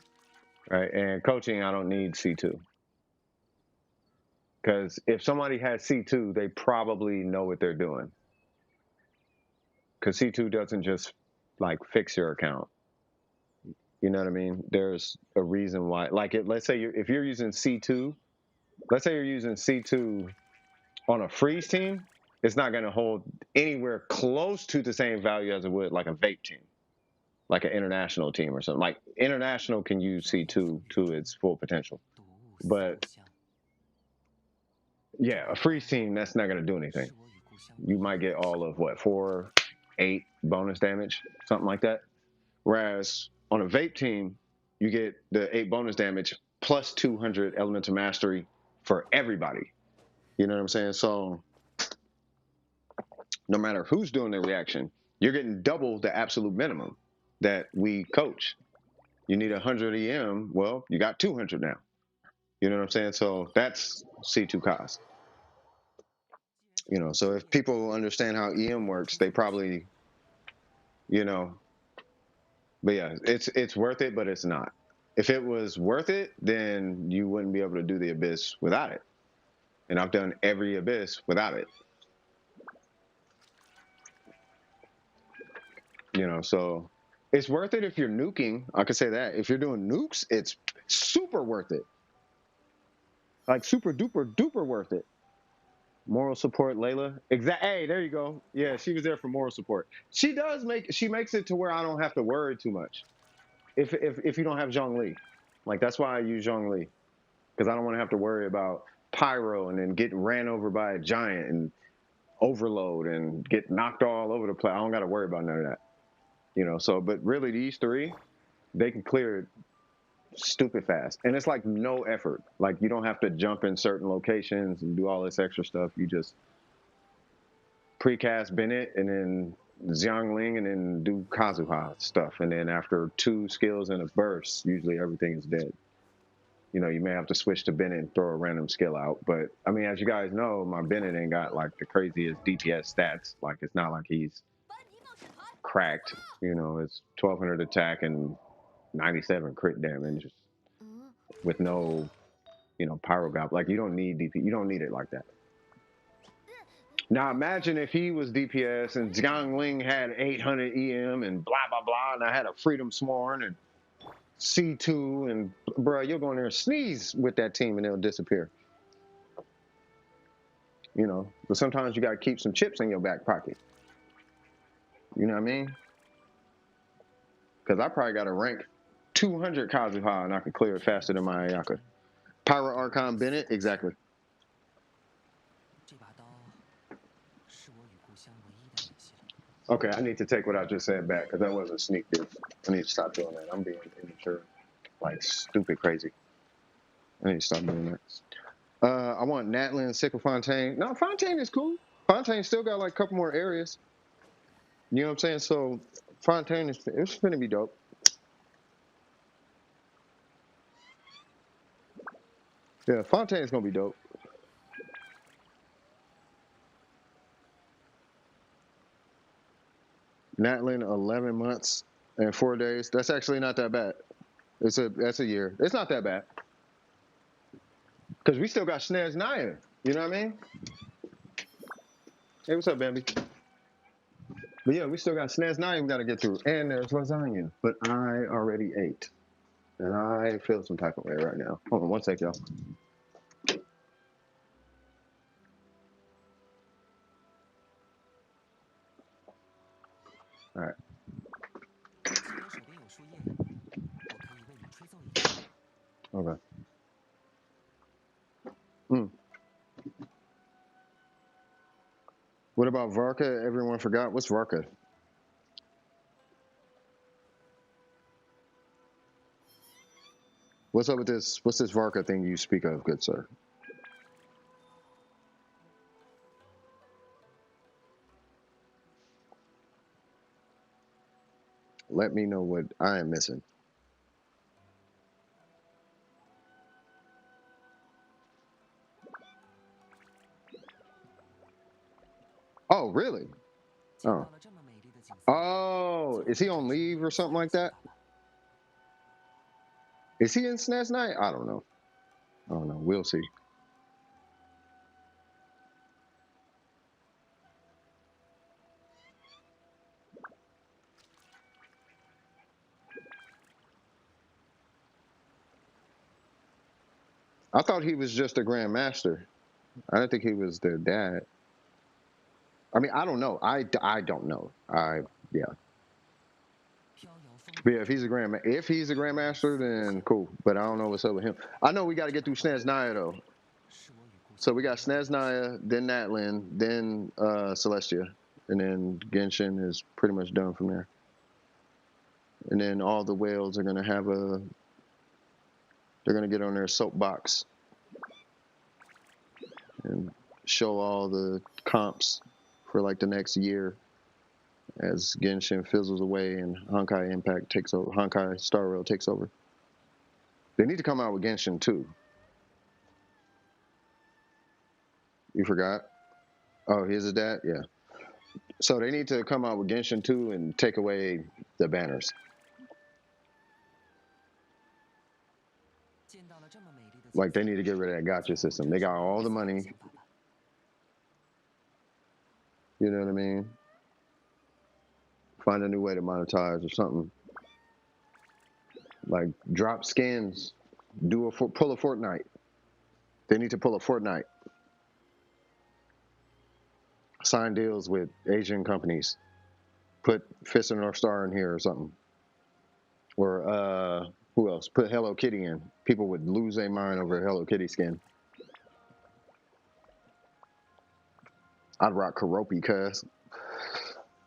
Right, and coaching, I don't need C2 because if somebody has C2, they probably know what they're doing. because C2 doesn't just like fix your account. You know what I mean? There's a reason why. Like, let's say if you're using C2, let's say you're using C2 on a freeze team, it's not going to hold anywhere close to the same value as it would like a vape team, like an international team or something. Like international can use C2 to its full potential, 睹物思 but 故乡， yeah, a freeze team that's not going to do anything. 是我与故乡 You might get all of what 4, 8 bonus damage, something like that. Whereas on a vape team, you get the 8 bonus damage plus 200 elemental mastery for everybody. You know what I'm saying? So no matter who's doing the reaction, you're getting double the absolute minimum that we coach. You need 100 EM. Well, you got 200 now. You know what I'm saying? So that's C2 cost. You know, so if people understand how EM works, they probably, you know, but yeah, it's worth it, but it's not. If it was worth it, then you wouldn't be able to do the Abyss without it. And I've done every Abyss without it. You know, so it's worth it if you're nuking. I could say that. If you're doing nukes, it's super worth it. Like super duper duper worth it. Moral support, Layla. Hey, there you go. Yeah, she was there for moral support. She makes it to where I don't have to worry too much. If you don't have Zhongli. Like that's why I use Zhongli. Because I don't want to have to worry about pyro and then getting ran over by a giant and overload and get knocked all over the place. I don't got to worry about none of that. You know, so but really these 3, they can clear it stupid fast. And it's like no effort. Like you don't have to jump in certain locations and do all this extra stuff. You just precast Bennett and then Xiangling and then do Kazuha stuff. And then after 2 skills in a burst, usually everything is dead. You know, you may have to switch to Bennett and throw a random skill out. But I mean, as you guys know, my Bennett ain't got like the craziest DPS stats. Like it's not like he's cracked. You know, it's 1200 attack and 97 crit damage with no, you know, pyro gop. Like you don't need DP. You don't need it like that. Now imagine if he was DPS and Jiangling had 800 EM and blah blah blah, and I had a Freedom Sworn and C2 and bro, you'll go in there and sneeze with that team and it'll disappear. You know, but sometimes you got to keep some chips in your back pocket. You know what I mean? Because I probably got to rank 200 Kazuha and I can clear it faster than my Ayaka. Pyro Archon Bennett, exactly. 这把刀是我与故乡唯一的联系了。 Okay, I need to take what I just said back because that was a sneak diss. I need to stop doing that. I'm being immature, like stupid crazy. I need to stop doing that. I want Natlin, Sickle Fontaine. No, Fontaine is cool. Fontaine still got like a couple more areas. You know what I'm saying? So Fontaine it's gonna be dope. Yeah, Fontaine is gonna be dope. Natlin 11 months and 4 days. That's actually not that bad. That's a year. It's not that bad. Because we still got Snez Naya. You know what I mean? Hey, what's up, Bambi? But yeah, we still got Snez Naya we got to get through. And there's lasagna. But I already ate. And I feel some type of way right now. Hold on one sec, y'all. All right. 既然手边有树叶，我可以为你吹奏一曲。 Okay. What about Varka? Everyone forgot. What's Varka? What's up with this? What's this Varka thing you speak of, good sir? Let me know what I am missing. Oh, really? 见 Oh. 到了这么美丽的景色， Oh, is he on leave or something like that? Is he in Snaz Night? I don't know. I don't know. We'll see. I thought he was just a grandmaster. I didn't think he was their dad. I mean, I don't know. I don't know. Yeah. But yeah, if he's a grandmaster, then cool. But I don't know what's up with him. I know we got to get through Snez Naya though. So we got Snez Naya, then Natlin, then Celestia, and then Genshin is pretty much done from there. And then all the whales are gonna they're gonna get on their soapbox and show all the comps for like the next year as Genshin fizzles away and Honkai Impact takes over. Honkai Star Rail takes over. They need to come out with Genshin too. You forgot? Oh, here's his dad? Yeah. So they need to come out with Genshin 2 and take away the banners. Like, they need to get rid of that gotcha system. They got all the money. You know what I mean? Find a new way to monetize or something. Like, drop skins. Pull a Fortnite. They need to pull a Fortnite. Sign deals with Asian companies. Put Fist of the North Star in here or something. Or who else? Put Hello Kitty in. People would lose their mind over a Hello Kitty skin. I'd rock Karopi, cuz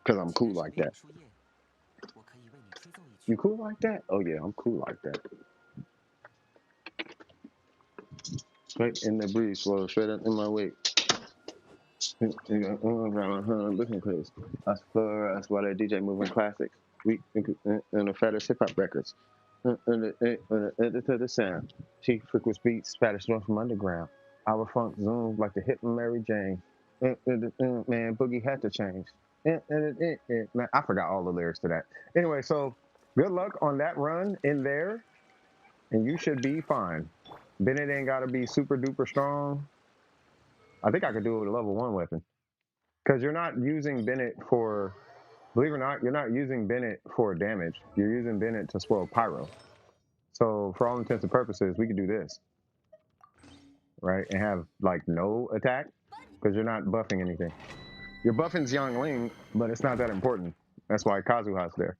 I'm cool like that. You cool like that? Oh yeah, I'm cool like that. Straight in the breeze, flow straight up in my weight. Looking place. That's why that DJ moving classics. We and the fattest hip hop records. To the sound. Chief frequency beats, Spanish North from underground. Our funk zooms like the hip Mary Jane. Man, Boogie had to change. Man, I forgot all the lyrics to that. Anyway, so good luck on that run in there, and you should be fine. Bennett ain't got to be super duper strong. I think I could do it with a level 1 weapon. Because you're not using Bennett for, believe it or not, you're not using Bennett for damage. You're using Bennett to spoil Pyro. So for all intents and purposes, we could do this. Right? And have like no attack. Because you're not buffing anything. You're buffing Xiangling, but it's not that important. That's why Kazuha's there.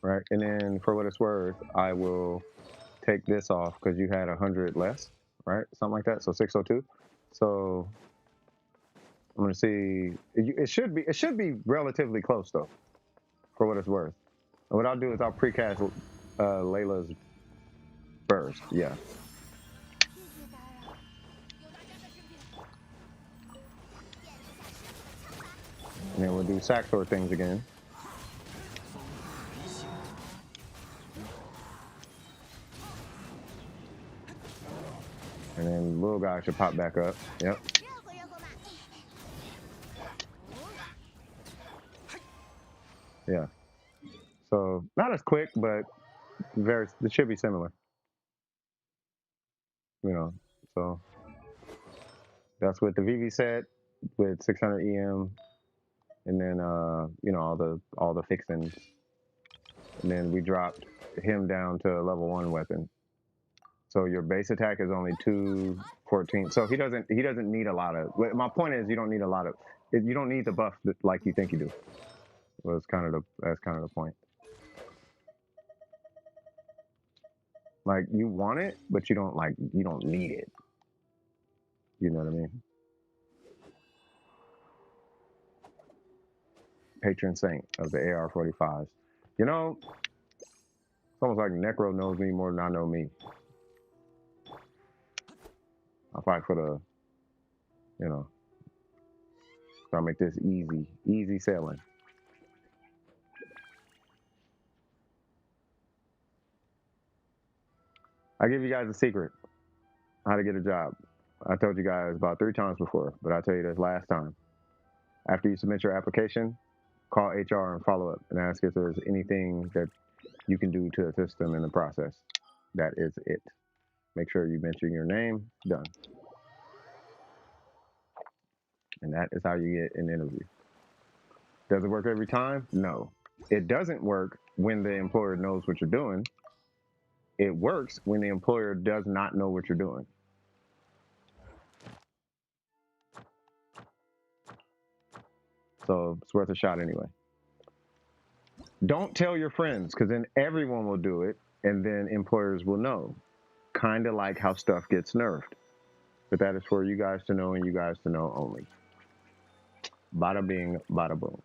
Right? And then for what it's worth, I will take this off because you had 100 less, right? Something like that. So 602. So I'm gonna see. It should be relatively close though, for what it's worth. And what I'll do is I'll precast Layla's burst. Yeah. And then we'll do Saxor things again. And then little guy should pop back up. Yep. Yeah. So not as quick, but it should be similar. You know, so that's what the VV set with 600 EM, and then you know, all the fixings. And then we dropped him down to a level 1 weapon. So your base attack is only 214. So he doesn't need a lot of. My point is, you don't need a lot of. You don't need the buff like you think you do. Well, that's kind of the point. Like you want it, but you don't need it. You know what I mean? Patron saint of the AR45s. You know, it's almost like Necro knows me more than I know me. I'll fight for the, you know, try to make this easy sailing. I give you guys a secret, how to get a job. I told you guys about 3 times before, but I'll tell you this last time. After you submit your application, call HR and follow up and ask if there's anything that you can do to assist them in the process. That is it. Make sure you mention your name. Done. And that is how you get an interview. Does it work every time? No. It doesn't work when the employer knows what you're doing. It works when the employer does not know what you're doing. So it's worth a shot anyway. Don't tell your friends, because then everyone will do it, and then employers will know. Kind of like how stuff gets nerfed. But that is for you guys to know and you guys to know only. Bada bing, bada boom.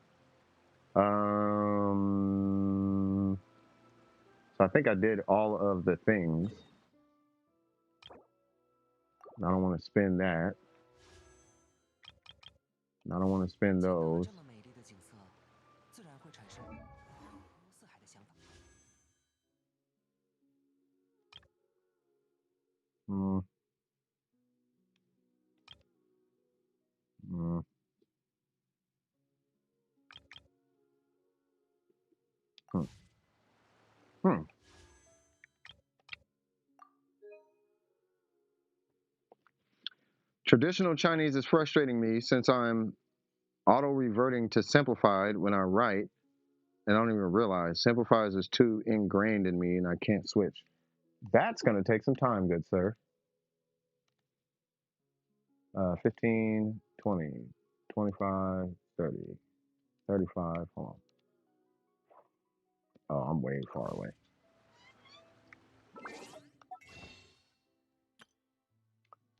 So I think I did all of the things. I don't want to spend that. I don't want to spend those. 这么美丽的景色，自然会产生云游四海的想法。Mm. Mm. Hmm. Hmm. Traditional Chinese is frustrating me since I'm auto-reverting to simplified when I write, and I don't even realize simplified is too ingrained in me and I can't switch. That's going to take some time, good sir. 15, 20, 25, 30, 35. Hold on. Oh, I'm way far away.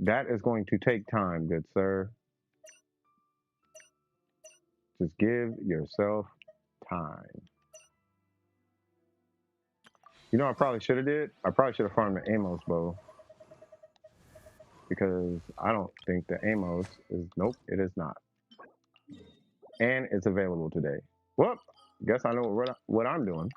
That is going to take time, good sir. Just give yourself time. You know, I probably should have did. I probably should have farmed the Amos bow, because I don't think the Amos is. Nope, it is not, and it's available today. Well, guess I know what I'm doing.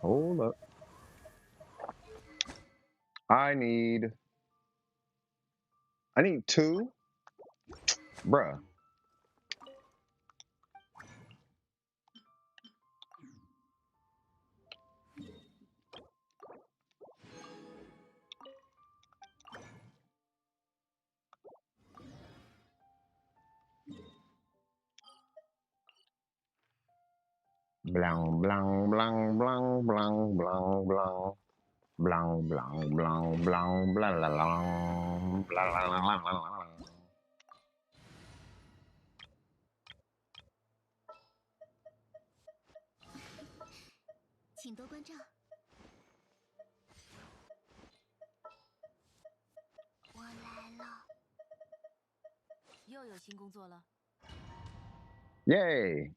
Hold up. I need 2, bruh. Blang blang blang blang blang blang blang. Blang blang blang blang blah blah blah blah blah blah. 请多关照。我来了。又有新工作了。 Yay!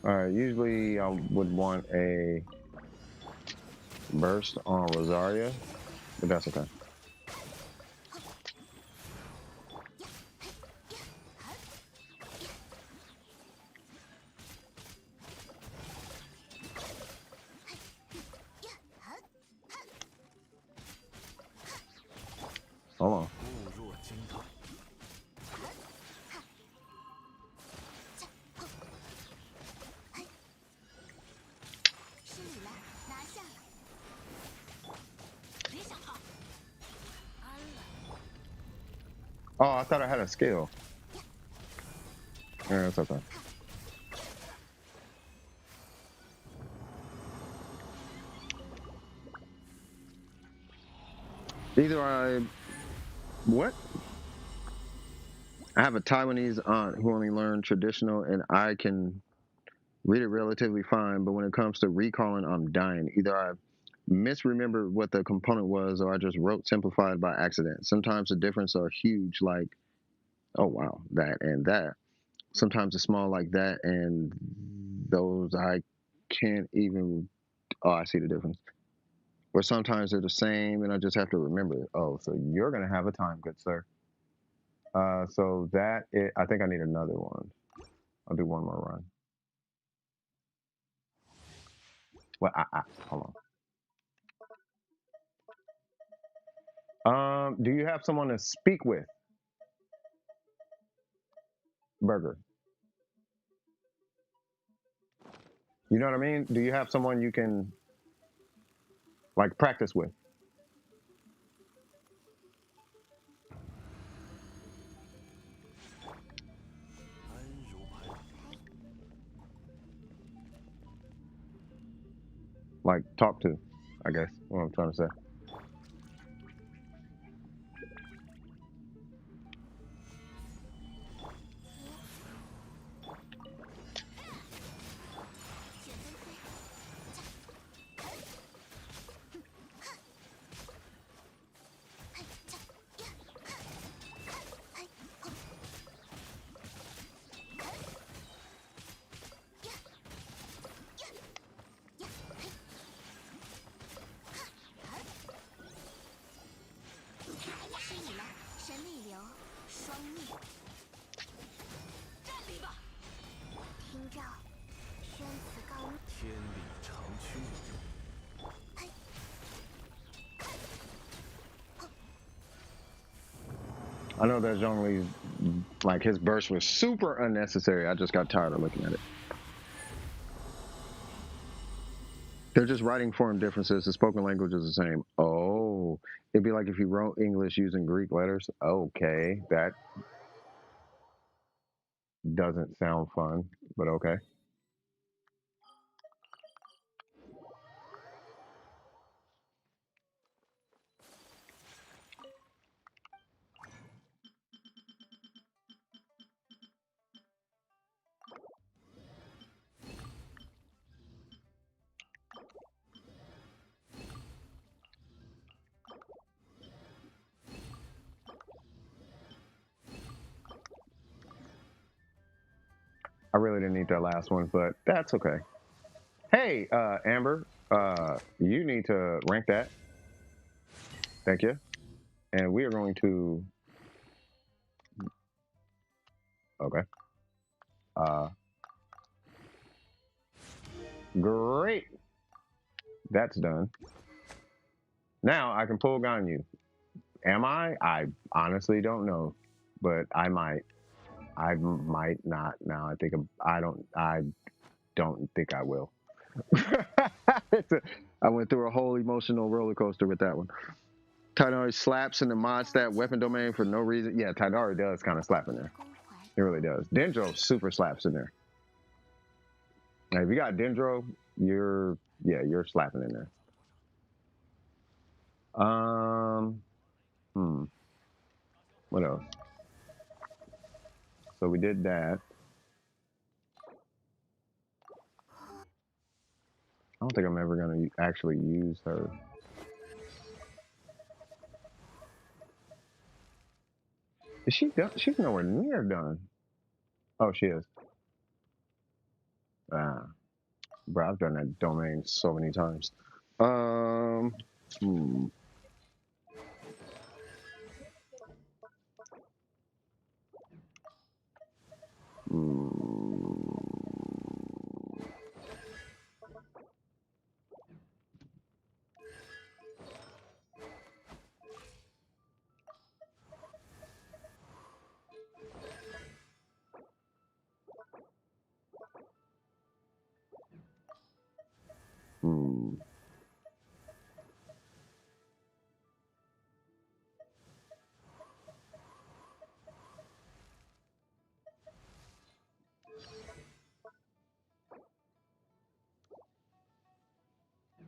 Alright, usually I would want a burst on Rosaria, but that's okay. Hold on. 固若金汤。 失礼了，拿下。别想跑。安了。 Oh, I thought I had a skill. Yeah, it's okay. Either what? I have a Taiwanese aunt who only learned traditional, and I can read it relatively fine, but when it comes to recalling, I'm dying. Either I misremembered what the component was, or I just wrote simplified by accident. Sometimes the difference are huge, like, oh wow, that and that. Sometimes it's small like that, and those I can't even. Oh, I see the difference. Or sometimes they're the same, and I just have to remember it. Oh, so you're gonna have a time, good sir. So I think I need another one. I'll do one more run. Well, hold on. Do you have someone to speak with? burger. You know what I mean? Do you have someone you can like practice with? Like talk to, I guess. What I'm trying to say. I know that Zhongli's like his burst was super unnecessary. I just got tired of looking at it. They're just writing form differences. The spoken language is the same. Oh, it'd be like if you wrote English using Greek letters. Okay, that doesn't sound fun, but okay. I really didn't need that last one, but that's okay. Hey, Amber, you need to rank that. Thank you. And we are going to. Okay. Great. That's done. Now I can pull Ganyu. Am I? I honestly don't know, but I might. I might not. Now I think I don't. I don't think I will. I went through a whole emotional roller coaster with that one. Tidari slaps in the mod stat weapon domain for no reason. Yeah, Tidari does kind of slap in there. It really does. Dendro super slaps in there. Now, if you got Dendro, you're slapping in there. What else? So we did that. I don't think I'm ever gonna actually use her. Is she done? She's nowhere near done. Oh, she is. Ah, bro, I've done that domain so many times. Hmm. Hmm.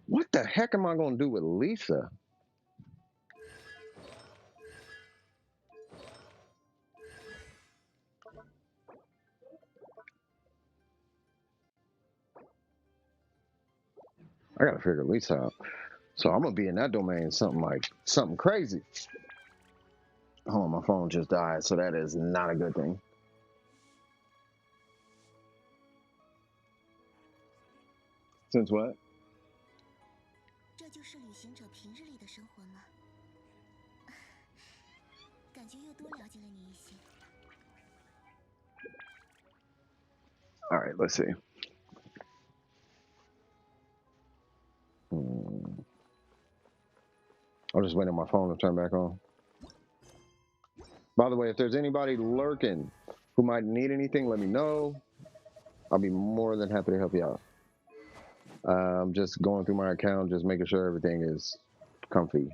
What the heck am I gonna do with Lisa? I gotta figure Lisa out. So I'm gonna be in that domain something crazy. Oh, my phone just died, so that is not a good thing. Since what? All right, let's see. I'll just wait on my phone to turn back on. By the way, if there's anybody lurking, who might need anything, let me know. I'll be more than happy to help you out. I'm just going through my account, just making sure everything is comfy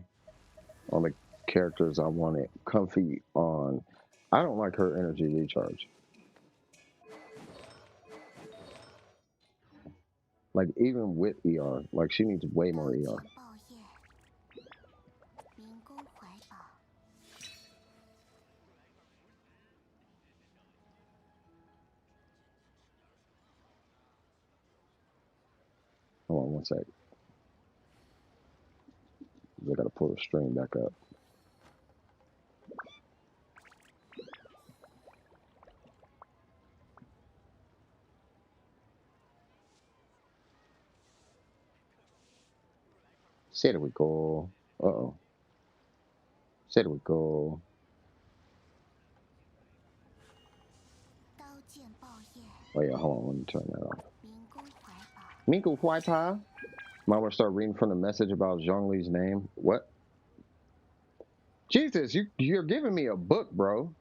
on the characters I want it comfy on. I don't like her energy recharge. Like even with ER, like she needs way more ER. 报业，民工怀抱。 Hold on one sec. I gotta pull the string back up. There we go. Uh-oh. There we go. 刀剑报业， Oh yeah, hold on, let me turn that off. 民工怀抱。 Minku Huaipa? Might want to start reading from the message about Zhongli's name. What? Jesus, you're giving me a book, bro.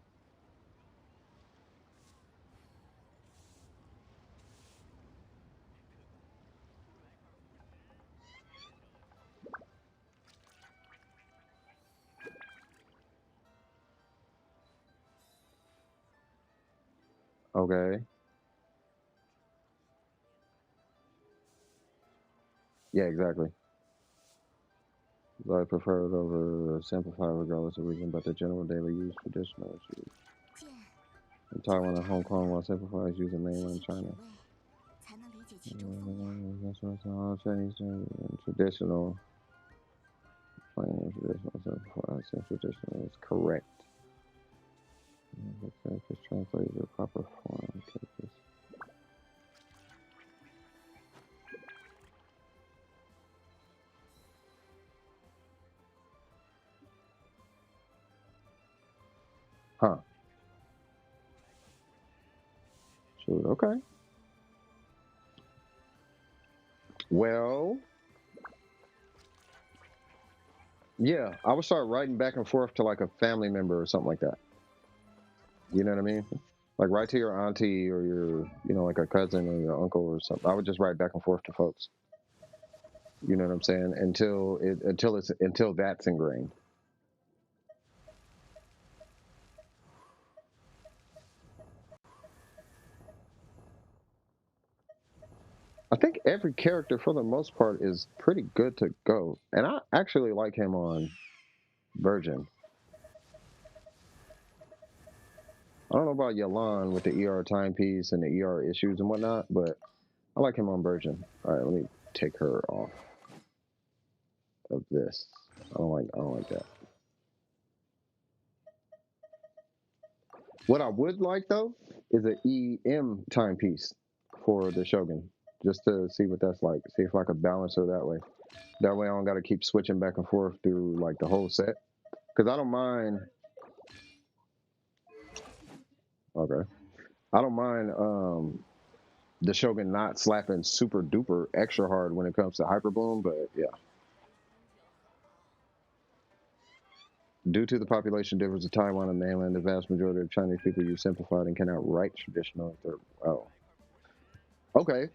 Okay. Yeah, exactly. I prefer it over simplified regardless of reason, but the general daily use traditional is used. 剑， In Taiwan and Hong Kong, while simplified is used in 细细 mainland 品 China. 味，才能理解其中风雅。 Chinese and traditional. Plain traditional, simplified, and traditional is correct. The characters translated the proper form. Huh. Shoot, okay. Well, yeah, I would start writing back and forth to like a family member or something like that. You know what I mean? Like write to your auntie or your, you know, like a cousin or your uncle or something. I would just write back and forth to folks. You know what I'm saying? Until that's ingrained. I think every character for the most part is pretty good to go. And I actually like him on Virgin. I don't know about Yalan with the ER timepiece and the ER issues and whatnot, but I like him on Virgin. All right, let me take her off of this. I don't like that. What I would like though is an EM timepiece for the Shogun, just to see what that's like. See if I could balance her that way. That way I don't got to keep switching back and forth through like the whole set. Because I don't mind. Okay. I don't mind the Shogun not slapping super duper extra hard when it comes to Hyper Bloom, but yeah. Due to the population difference of Taiwan and mainland, the vast majority of Chinese people use simplified and cannot write traditional. Oh. Okay.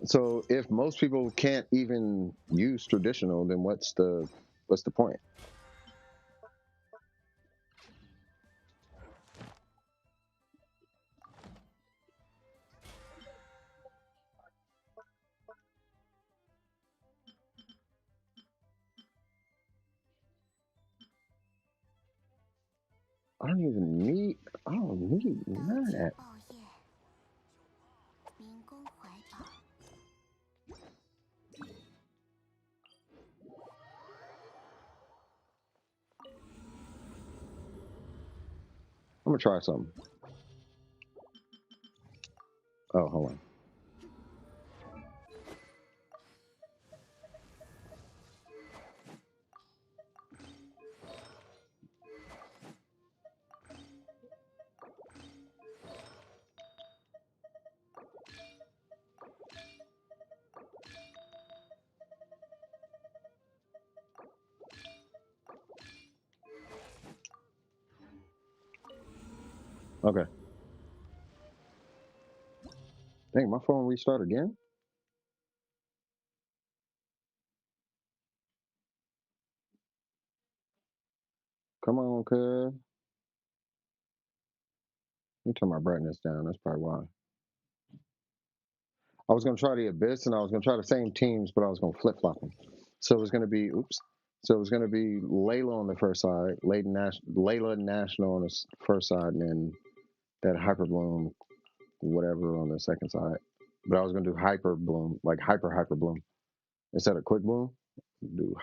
So if most people can't even use traditional, then what's the point? I don't need none of that. 报业，民工怀抱。 I'm gonna try something. Oh, hold on. Okay. Dang, my phone restart again? Come on, cuz. Let me turn my brightness down. That's probably why. I was going to try the Abyss, and I was going to try the same teams, but I was going to flip-flop them. So it was going to be, oops. So it was going to be Layla on the first side, Layla National on the first side, and then that Hyper Bloom, whatever, on the second side. But I was going to do Hyper Bloom, like Hyper Bloom. Instead of Quick Bloom, do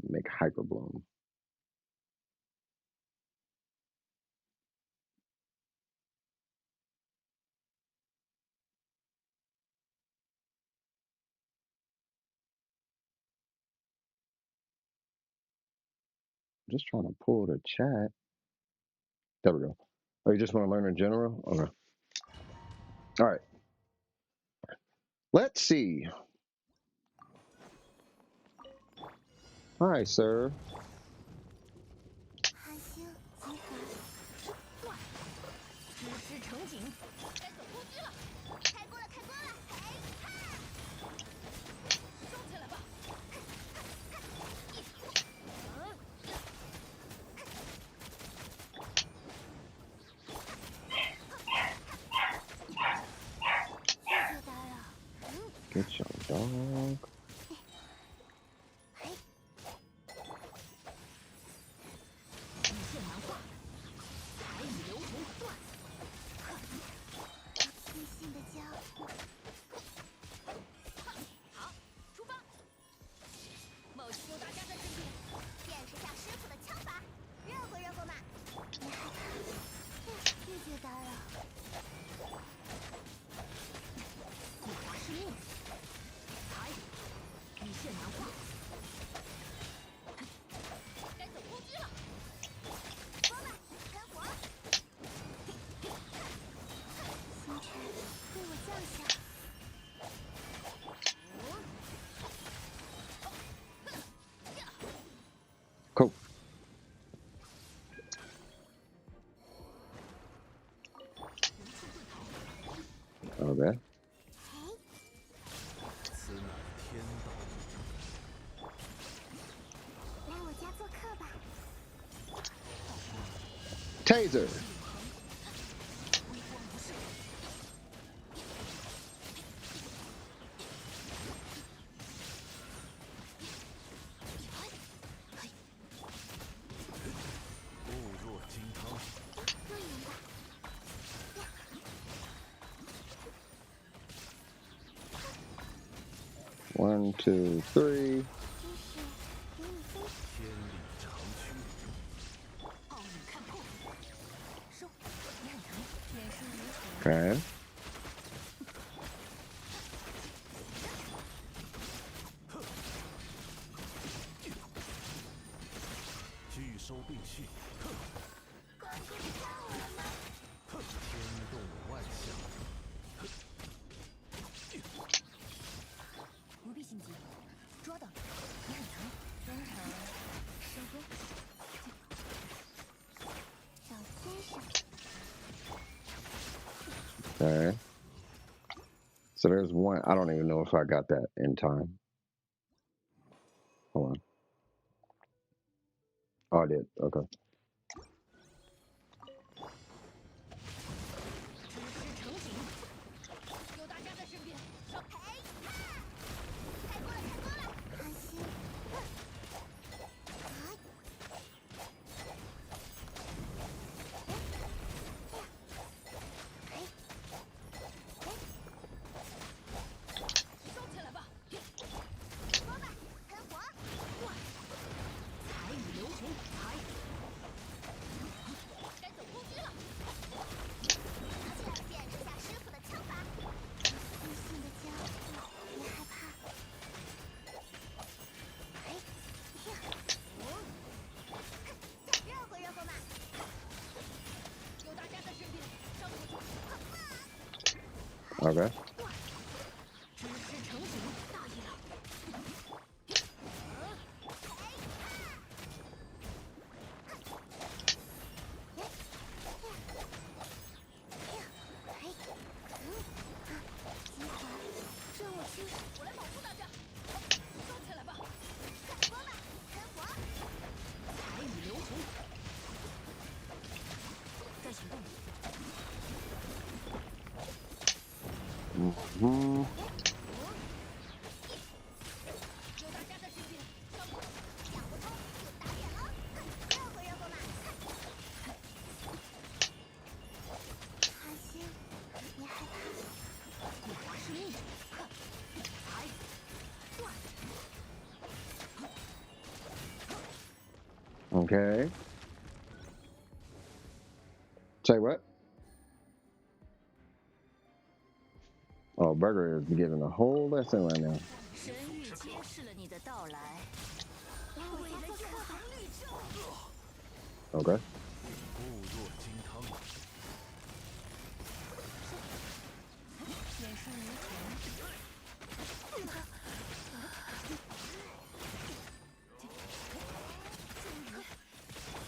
make Hyper Bloom. Just trying to pull the chat. There we go. Oh, you just want to learn in general? Okay. All right. Let's see. Hi, sir. 寒星集合，知识成景，该走攻击了，开锅了，开锅了，收起来吧。谢谢打扰。Get your dog. 地线难画，彩雨流红断。细心的教，好，出发。某些有大家在身边，见识下师傅的枪法，热乎热乎嘛。别害怕，谢谢打扰。计划失命，彩雨线难画。该走攻击了。说吧，干活。星辰为我降下。Cool. Okay. 此乃天道。来我家做客吧。 Taser. One, two, three. 天理长驱，暴雨看破，收，你很疼，眼神如水。 Okay. 拒收并蓄，光顾到我了吗？天动万象。不必心急，捉到，你很疼，中场收工。找先生。 Okay. So there's one. I don't even know if I got that in time. Hold on. Oh, I did. Okay. 知识成景，有大家在身边，上赔。开锅了，开锅了。寒星。收起来吧。说吧，喷火。彩雨流红，彩。该走攻击了。拿起来，见识下师傅的枪法。细心的教，别害怕。热乎热乎嘛。有大家在身边，上不去。 Okay. 知识成景，大意了。Hmm. Okay. Say what? Oh, Burger is giving a whole lesson right now. 神域揭示了你的到来。为了救航绿洲。Okay. 固若金汤。眼生如虫。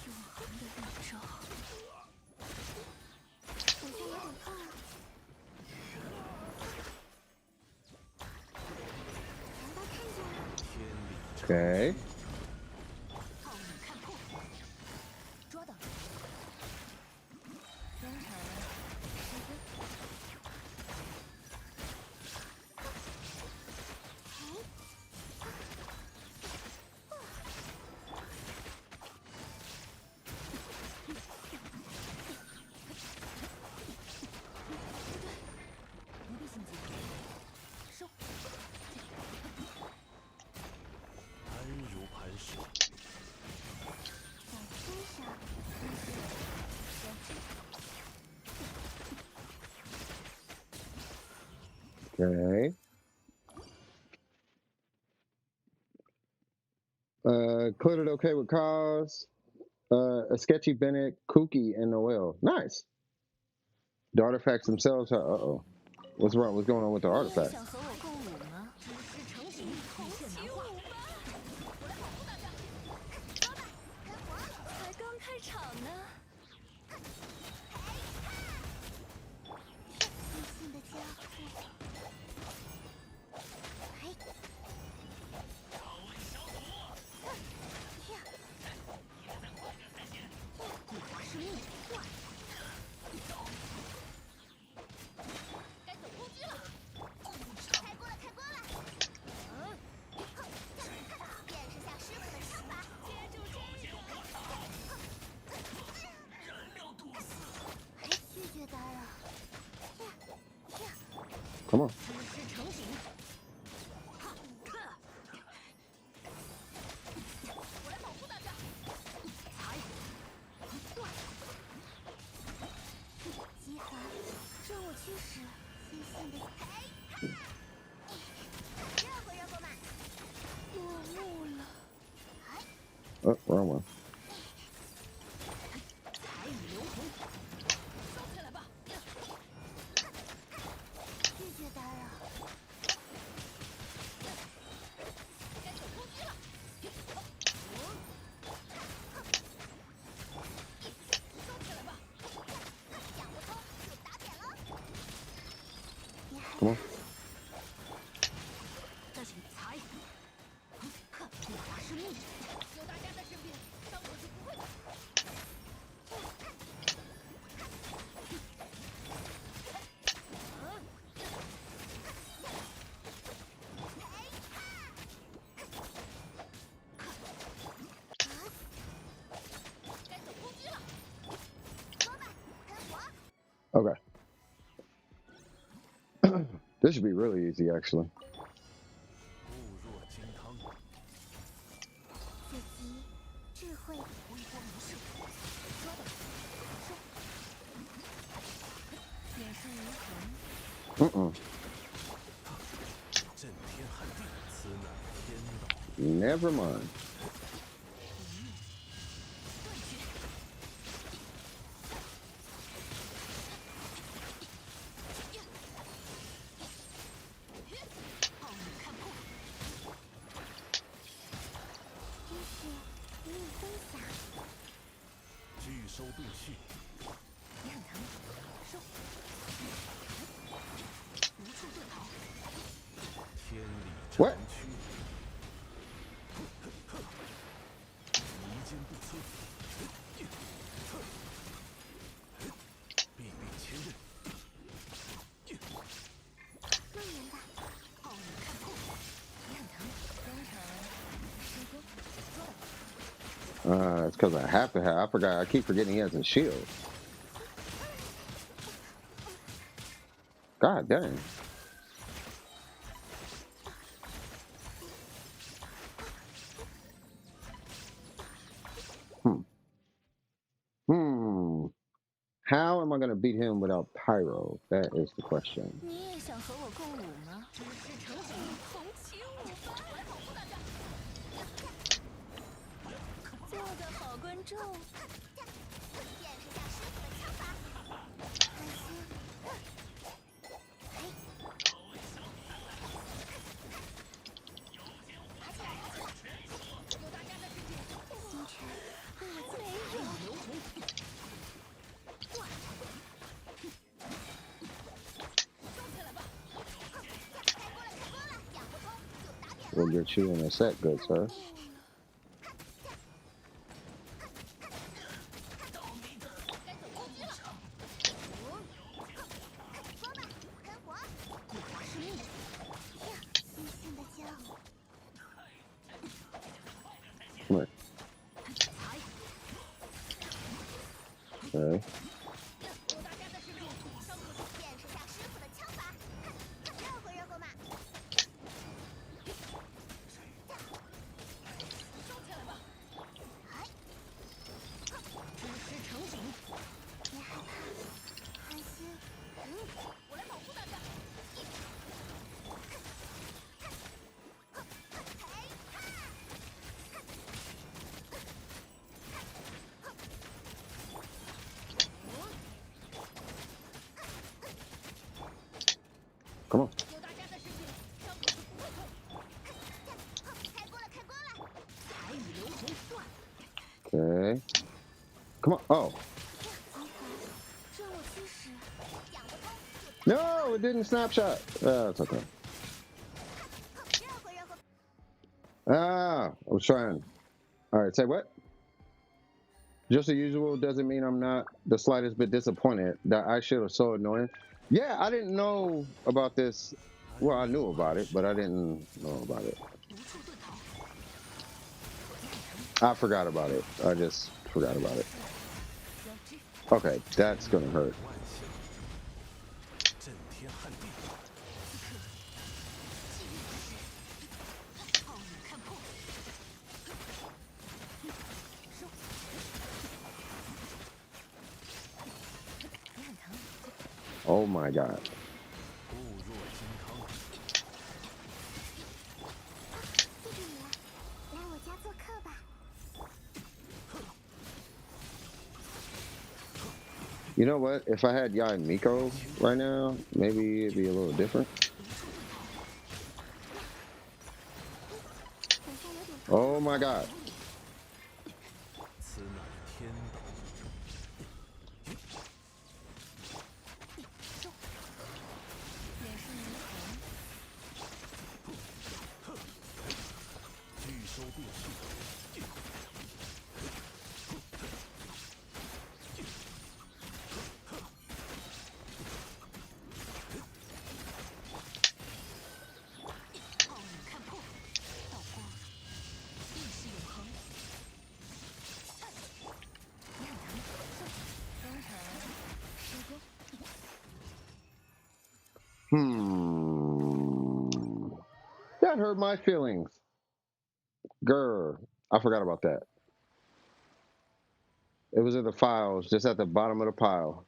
永恒的绿洲。好像有点痛啊。难道看见了？天理。 Okay. 奥你看破。捉到。生成10分。不必心急。收。安如磐石。在天上。Okay. Cleared it okay with cause. A sketchy Bennett, Kooky, and Noel. Nice. The artifacts themselves are. Uh-oh. What's wrong? What's going on with the 你也 artifacts? 想和我共舞吗？只是成型，同起舞吧！我来保护大家。走吧，跟我。才刚开场呢。自信的交互。嘿。是命。该走攻击了。开锅了，开锅了。演示下师傅的枪法。接住这个。拒绝打扰。Come on. 只是成型。我来保护大家。踩。断。集合。任务驱使。自信的。热乎热乎嘛。落幕了。Oh, wrong one. 彩雨流红。收起来吧。拒绝打扰。该走攻击了。收起来吧。想不通就打点了。你还 Come on. 这是踩。我是命。有大家在身边，伤口是不会的。该走攻击了。说吧，跟我。 Okay. This should be really easy, actually. 固若金汤。自己智慧。微光无视。抓到。收。眼生如虹。震天撼地，此乃天道。 Never mind. 断绝。奥你看破。真是一路分享。拒收并蓄。你很疼。收。无处遁逃。天理 What? 长驱。迷坚不摧。必必千仞。更 It's because I have to have. I forgot. I keep forgetting he has a shield. God dang. Hmm. How am I gonna beat him without pyro? That is the question. 你也想和我共舞吗？只是成型，同起舞吧！我来保护大家。做个好观众。见识下师傅的枪法。开心。星辰被我没有。We'll get you in a sec, good sir. Come here. Okay. Come on. Okay. Come on. Oh. No, it didn't snapshot. It's okay. I was trying. All right, say what? Just as usual doesn't mean I'm not the slightest bit disappointed. That ice shield is so annoying. Yeah, I didn't know about this. Well, I knew about it, but I didn't know about it. I forgot about it. I just forgot about it. Okay, that's gonna hurt. Oh my god. You know what? If I had Yai and Miko right now, maybe it'd be a little different. Oh my god. That hurt my feelings. Grr. I forgot about that. It was in the files, just at the bottom of the pile.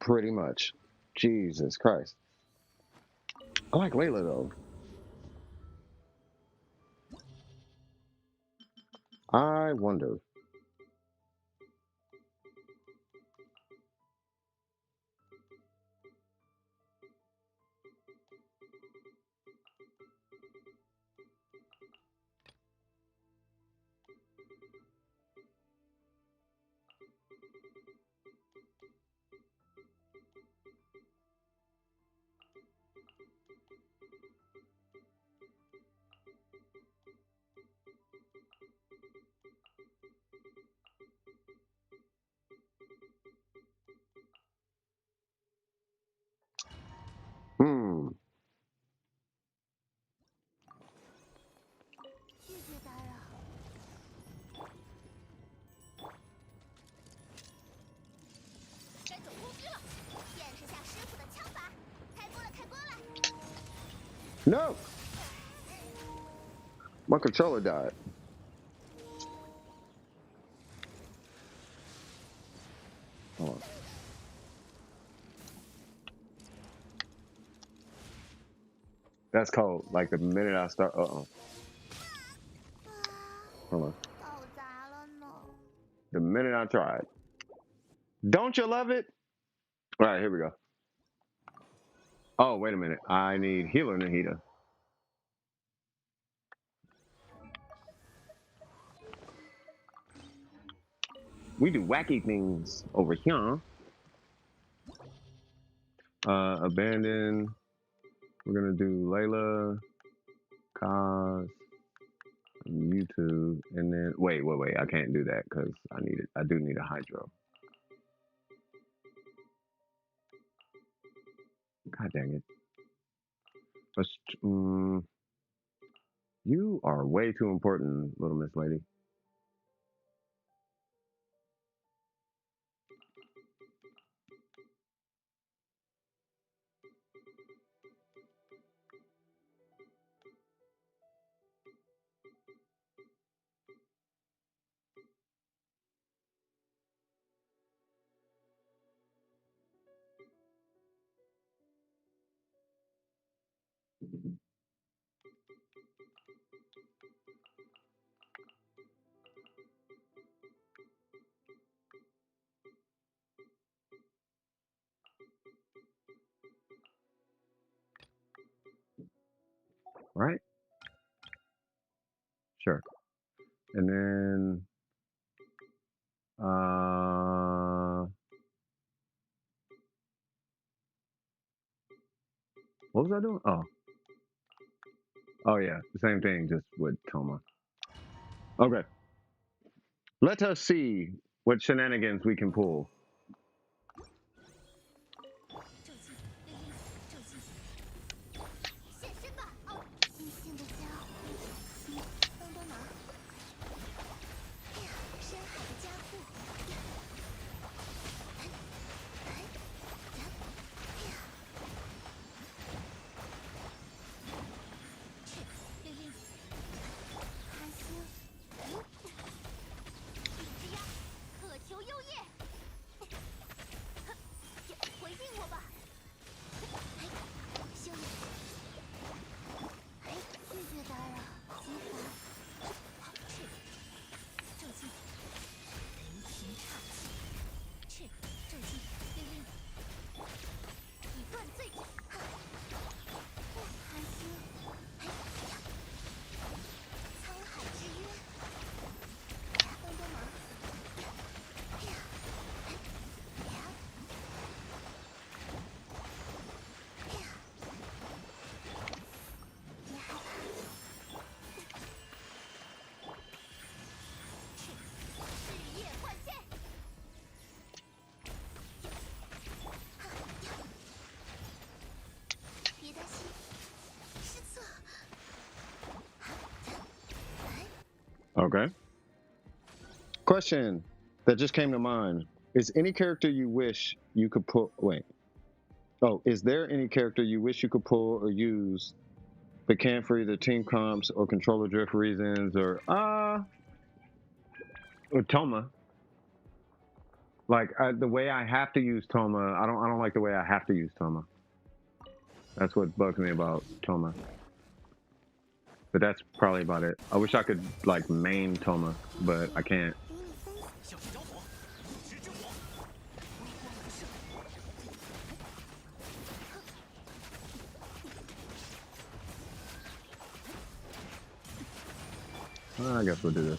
Pretty much. Jesus Christ. I like Layla though. I wonder. No! My controller died. Hold on. That's cold. Like the minute I start. Uh-oh. Hold on. 搞砸了呢。 The minute I tried. Don't you love it? All right, here we go. Oh, wait a minute. I need healer Nahida. We do wacky things over here. Abandon. We're gonna do Layla, Kaz, YouTube, and then wait. I can't do that because I do need a hydro. God dang it. Let's, you are way too important, little Miss Lady. Right? Sure. And then what was I doing? Oh yeah, the same thing, just with Toma. Okay. Let us see what shenanigans we can pull. 咒技，烈焰咒技，现身吧！哦，新鲜的家伙，帮帮忙！哎呀，深海的家伙！哎，哎，呀，哎呀！去，烈焰，韩星，一只鸭，渴求幽夜，回应我吧！ 哎，兄弟，哎，拒绝打扰，激发，去，咒技，雷霆岔气，去，咒技，烈焰，以断罪之，哈，韩星，哎呀，沧海之约，帮帮忙，哎呀，哎呀。 别害怕，去，日夜换线，别担心，失策。Okay. Question that just came to mind. Is any character you wish you could pull wait. Oh, is there any character you wish you could pull or use but can't for either team comps or controller drift reasons or Toma? Like the way I have to use Toma, I don't like the way I have to use Toma. That's what bugs me about Toma. But that's probably about it. I wish I could like main Toma, but I can't. 小心着火，直之火，微光来射。 I guess we'll do this.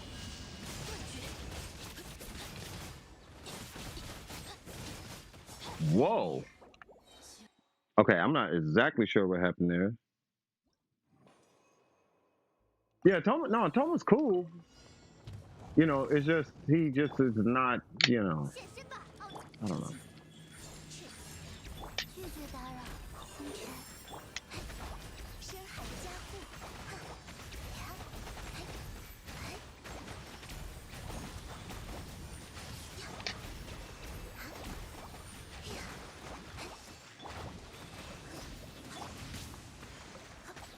Whoa. Okay, I'm not exactly sure what happened there. Yeah, Toma's cool. You know, it's just he just is not, you know. 现身吧，哦， I don't know. 去，拒绝打扰，星辰，哎，深海的家伙，哈，呀，哎，哎，呀，啊，呀，哎，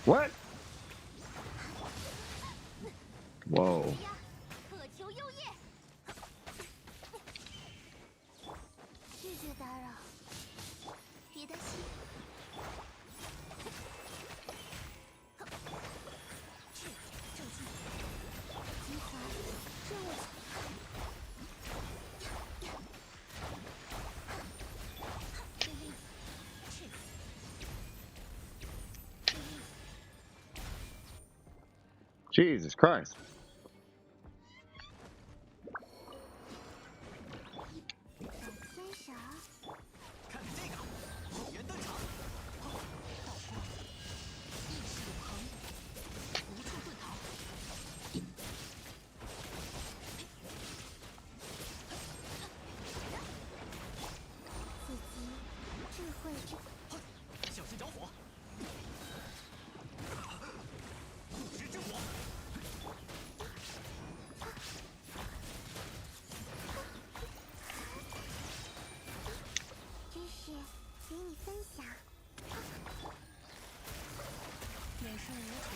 What? Whoa. 渴求幽夜，拒绝打扰，别担心。去，正气，激发，任务。命令，去，命令。 Jesus Christ. 小天使，看看这个，后援登场，道光，意识永恒，无处遁逃。刺激，智慧之。 小心着火！不知之火，知识与你分享。免受无情。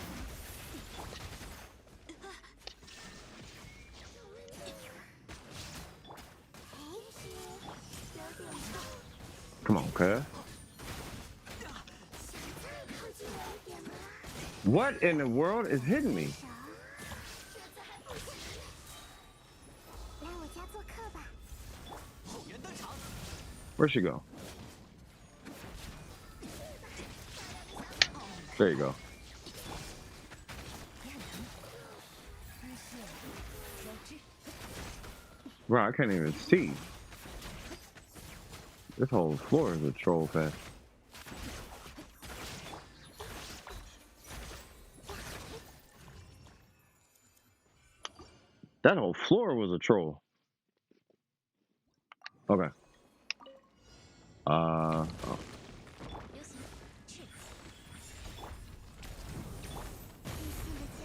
有点痛， Come on, cuz. 再靠近我一点吗？ What in the world is hitting me? 啥？这次还不行。来我家做客吧。后援登场， Where'd she go? There you go. 日线交织， Bro, I can't even see. This whole floor is a troll fest. That whole floor was a troll. Okay. Oh. 流行去。异性的交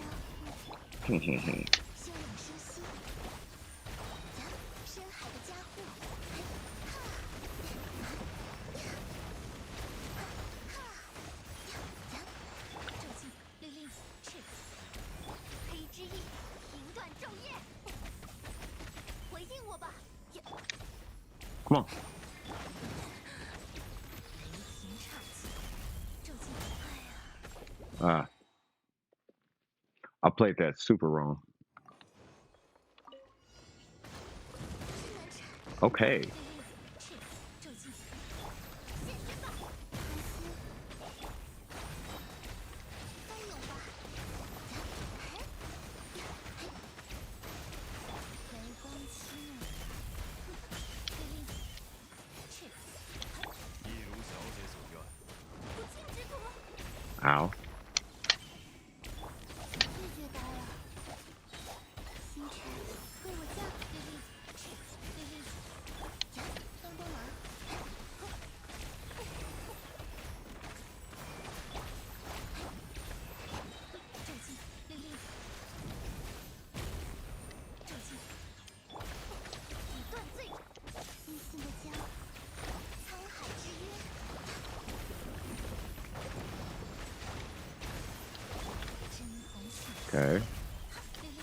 互，嘿嘿嘿。休养生息。深海的加护，正气令令去。黑之翼，评断昼夜。回应我吧。 Come on. 雷霆岔气，正气。哎呀， I played that super wrong. 真难缠。 Okay. 令令去，正气。现身吧，安心。翻涌吧。雷光七怒。令令去。一如小姐所愿。不禁之徒。 Ow. 拒绝打扰。星辰，为我叫令令去，令令帮帮忙。正气，令令正气。以断罪，异性的交，沧海之约。真红杏。 Okay. 令令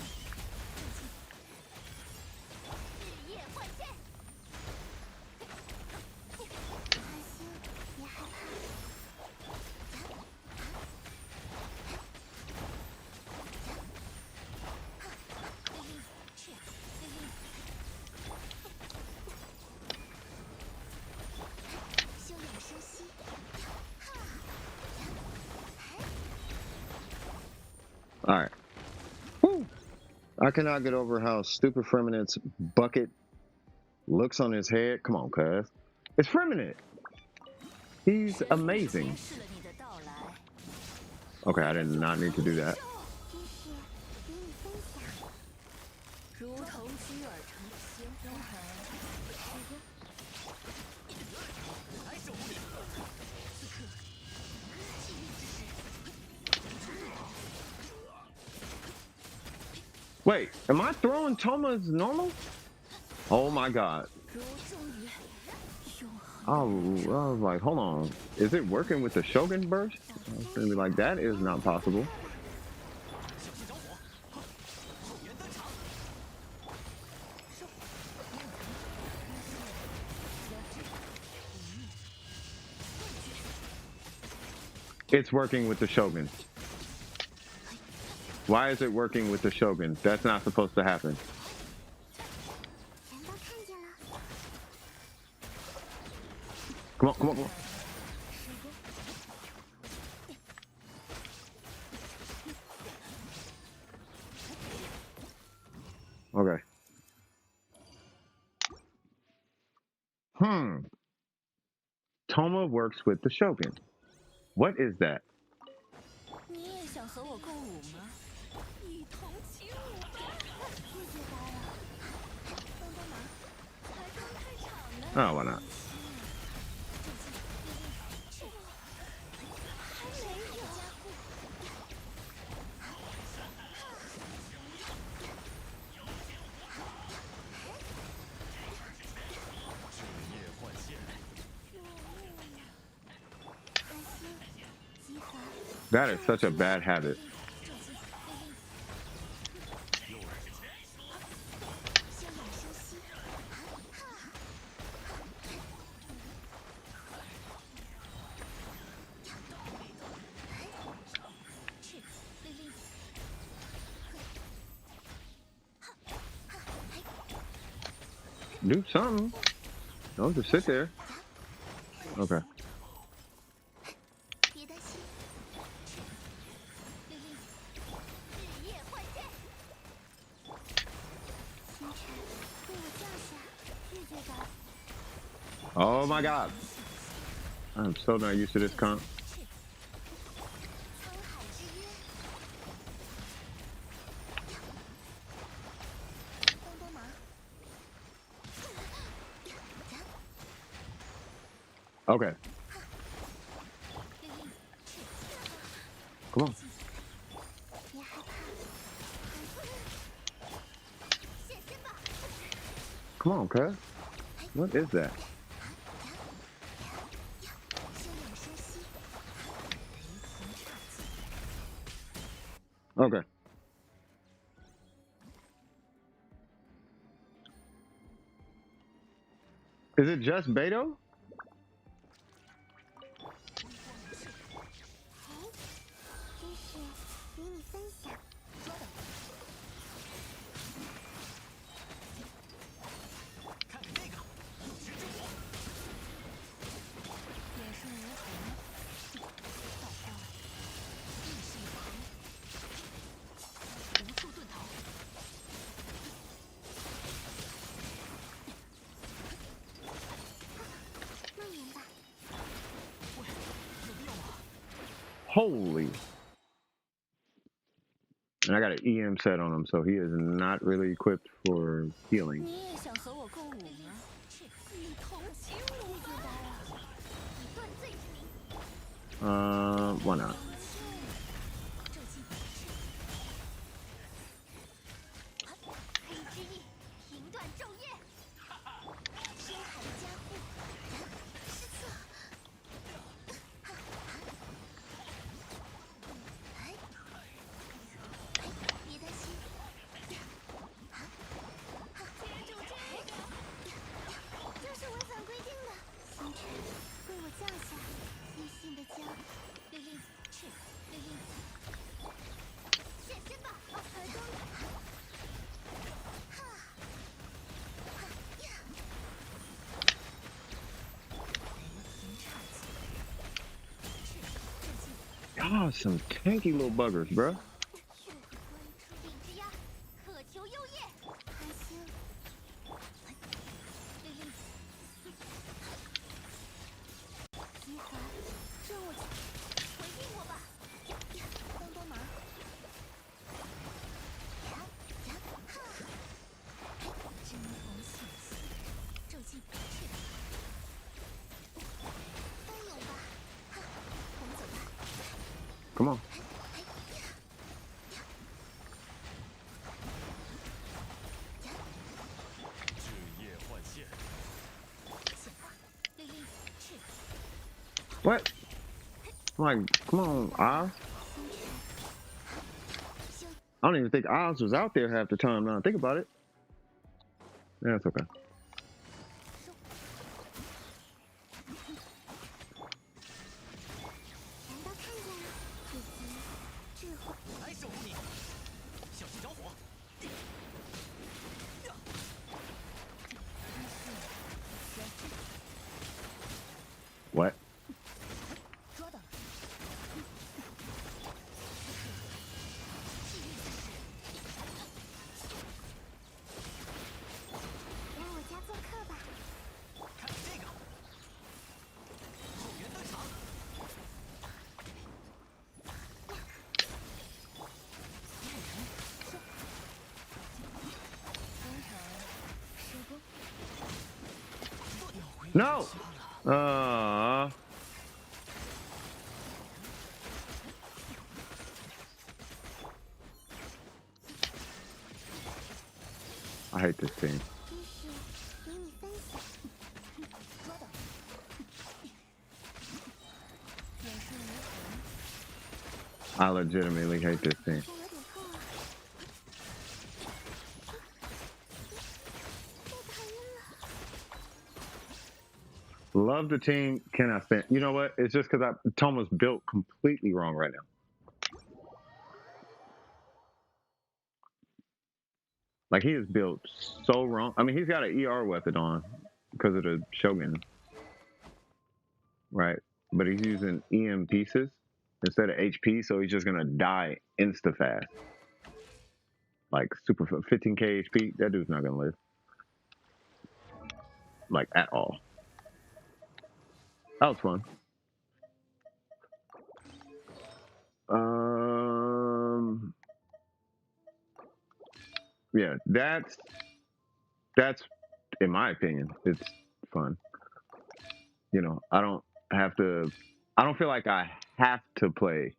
正气。日夜换线。安心，别害怕。令令去，令令。休养生息。 All right. Woo. I cannot get over how stupid Freminet's bucket looks on his head. Come on, cuz. It's Freminent. He's amazing. 揭示了你的到来。 Okay, I did not need to do that. 知识与你分享。如同居尔城的鲜花。来守护你。此刻，气运之时，无处遁逃。 Wait, am I throwing Tomas normal? Oh my god. 如终于永恒 Oh, I was like, hold on. Is it working with the Shogun burst? I was gonna be like, that is not possible. 小心着火！后援登场！收亮层，压制，无灭，断绝。 It's working with the Shogun. Why is it working with the Shogun? That's not supposed to happen. 全都看见了。 Come on, come on, come on. 时间。 Okay. Toma works with the Shogun. What is that? 你也想和我共舞吗？一同起舞吧！谢谢打扰，帮帮忙，才刚开场呢。 Oh, why not? 还没有。 That is such a bad habit. 'Do something. Don't just sit there. Okay. 别担心，令令，日夜换线。星辰为我降下，拒绝打扰。 Oh my god. I'm so not used to this comp. 沧海之约，帮帮忙。 Okay. 令令， Come on. 别害怕。现身吧！ Come on, cuz. What is that? 休养生息，灵魂岔气。 Okay. Is it just Beto? 知识与你分享。抓到！看看这个，直之火！远胜无痕，倒挂，意识永恒，无处遁逃。蔓延吧。 喂，有必要吗？ Holy. And I got an EM set on him, so he is not really equipped for healing. 你也想和我共舞吗？一同起舞吧！打扰，以断罪之名。 Why not? 这记黑之翼，平断昼夜。深海的加护，失策。别担心。接住这个，这是违反规定的。星辰为我降下，细心的将。令令，是令令。现身吧，才刚。哈，哈呀。灵魂岔气。是正气。 Y'all some tanky little buggers, bruh. 血和光出定之压，渴求幽夜。还行。令令。极寒，让我回应我吧。帮帮忙。真红血丝，骤击是。翻涌吧，我们走吧。 Come on. What? I'm like, come on, Oz. I don't even think Oz was out there half the time now. Think about it. Yeah, that's okay. 难道看见了自己智慧？来守护你，小心着火。What? 捉到了。来我家做客吧。看这个，后援登场。工程施工。 No. I hate this team. 知识与你分享。捉到了。眼视如虹。 I legitimately hate this team. 这有点痛啊。太讨厌了。 Love the team. Cannot stand. You know what? It's just because Toma's built completely wrong right now. Like he is built so wrong. I mean, he's got an ER weapon on because of the Shogun, right? But he's using EM pieces instead of HP, so he's just gonna die insta fast. Like super 15k HP. That dude's not gonna live. Like at all. That was fun. Yeah, that's in my opinion, it's fun. You know, I don't feel like I have to play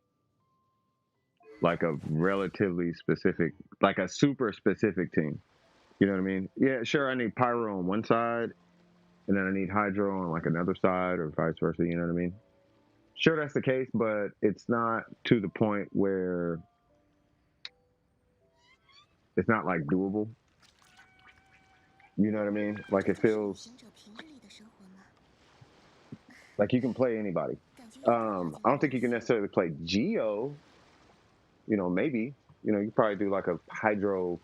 like a relatively specific, like a super specific team. You know what I mean? Yeah, sure, I need Pyro on one side, and then I need Hydro on like another side, or vice versa, you know what I mean? Sure, that's the case, but it's not to the point where it's not like doable. You know what I mean? Like it feels like you can play anybody. I don't think you can necessarily play Geo. You know, maybe. You know, you probably do like a Hydro,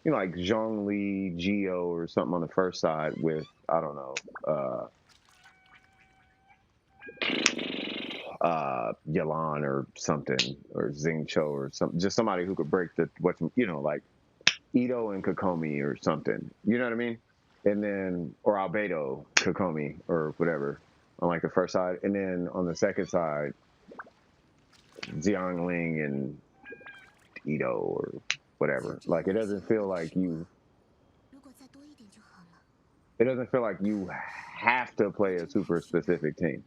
you know, like Zhongli, Geo, or something on the first side with, I don't know, Yalan or something, or Xingqiu or something. Just somebody who could break the, what's, you know, like Ito and Kokomi or something. You know what I mean? And then, or Albedo, Kokomi, or whatever, on like the first side. And then on the second side, Xiangling and Ito or whatever. Like it doesn't feel like you have to play a super specific team.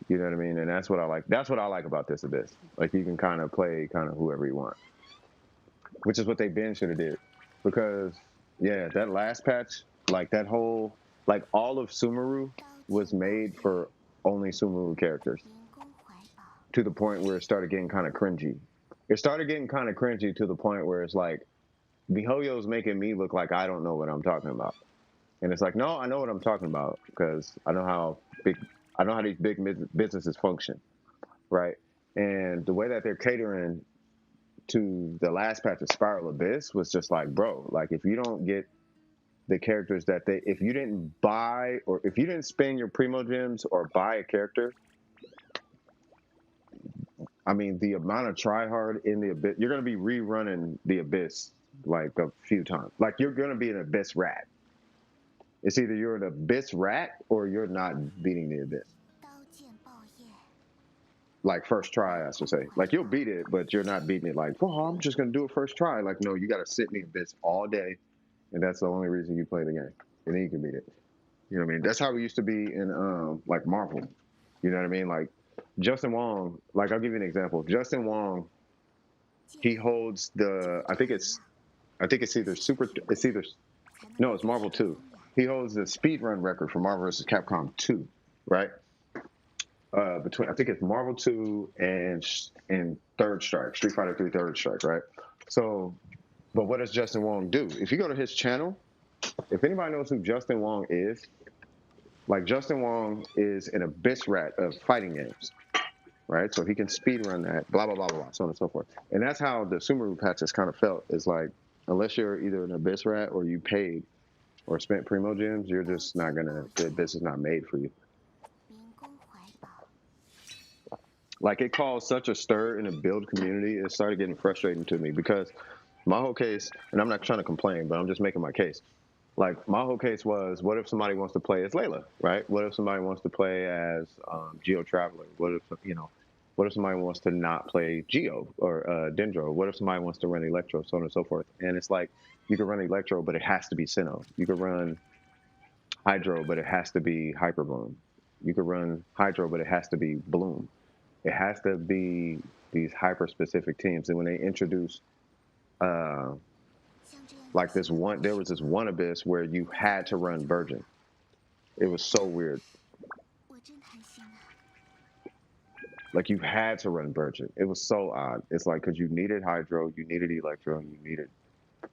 You know what I mean? And that's what I like. That's what I like about this Abyss. Like you can kind of play kind of whoever you want, which is what they been should have did. Because yeah, that last patch, like that whole, like all of Sumeru was made for only Sumeru characters. To the point where it started getting kind of cringy. It started getting kind of cringy to the point where it's like, Mihoyo's making me look like I don't know what I'm talking about. And it's like, no, I know what I'm talking about because I know how these big businesses function, right? And the way that they're catering to the last patch of Spiral Abyss was just like, bro, like if you don't get the characters that if you didn't buy or if you didn't spend your Primo Gems or buy a character, I mean, the amount of tryhard in the Abyss, you're going to be rerunning the Abyss like a few times. Like you're going to be an Abyss rat. It's either you're an Abyss rat or you're not beating the Abyss. Like first try, I should say. Like you'll beat it, but you're not beating it like, well, I'm just going to do it first try. Like, no, you got to sit in the Abyss all day. And that's the only reason you play the game. And then you can beat it. You know what I mean? That's how it used to be in like Marvel. You know what I mean? Like Justin Wong, like I'll give you an example. Justin Wong, he holds the, I think it's it's Marvel 2. He holds the speedrun record for Marvel vs. Capcom 2, right? between I think it's Marvel 2 and Third Strike, Street Fighter 3 Third Strike, right? So, but what does Justin Wong do? If you go to his channel, if anybody knows who Justin Wong is, like Justin Wong is an abyss rat of fighting games, right? So he can speed run that, blah blah blah blah, so on and so forth. And that's how the Sumeru patches kind of felt. Is like unless you're either an abyss rat or you paid or spent primo gems, you're just not gonna. The abyss is not made for you. 民工怀抱， Like it caused such a stir in the build community. It started getting frustrating to me because my whole case, and I'm not trying to complain, but I'm just making my case. Like my whole case was, what if somebody wants to play as Layla, right? What if somebody wants to play as Geo Traveler? What if what if somebody wants to not play Geo or Dendro? What if somebody wants to run Electro, so on and so forth? And it's like you could run Electro, but it has to be Sinnoh. You could run Hydro, but it has to be Hyper Bloom. You could run Hydro, but it has to be Bloom. It has to be these hyper specific teams. And when they introduced 像这样 like this one, there was this one abyss where you had to run Virgin. It was so weird. 我真贪心啊！ Like you had to run Virgin. It was so odd. It's like because you needed Hydro, you needed Electro, you needed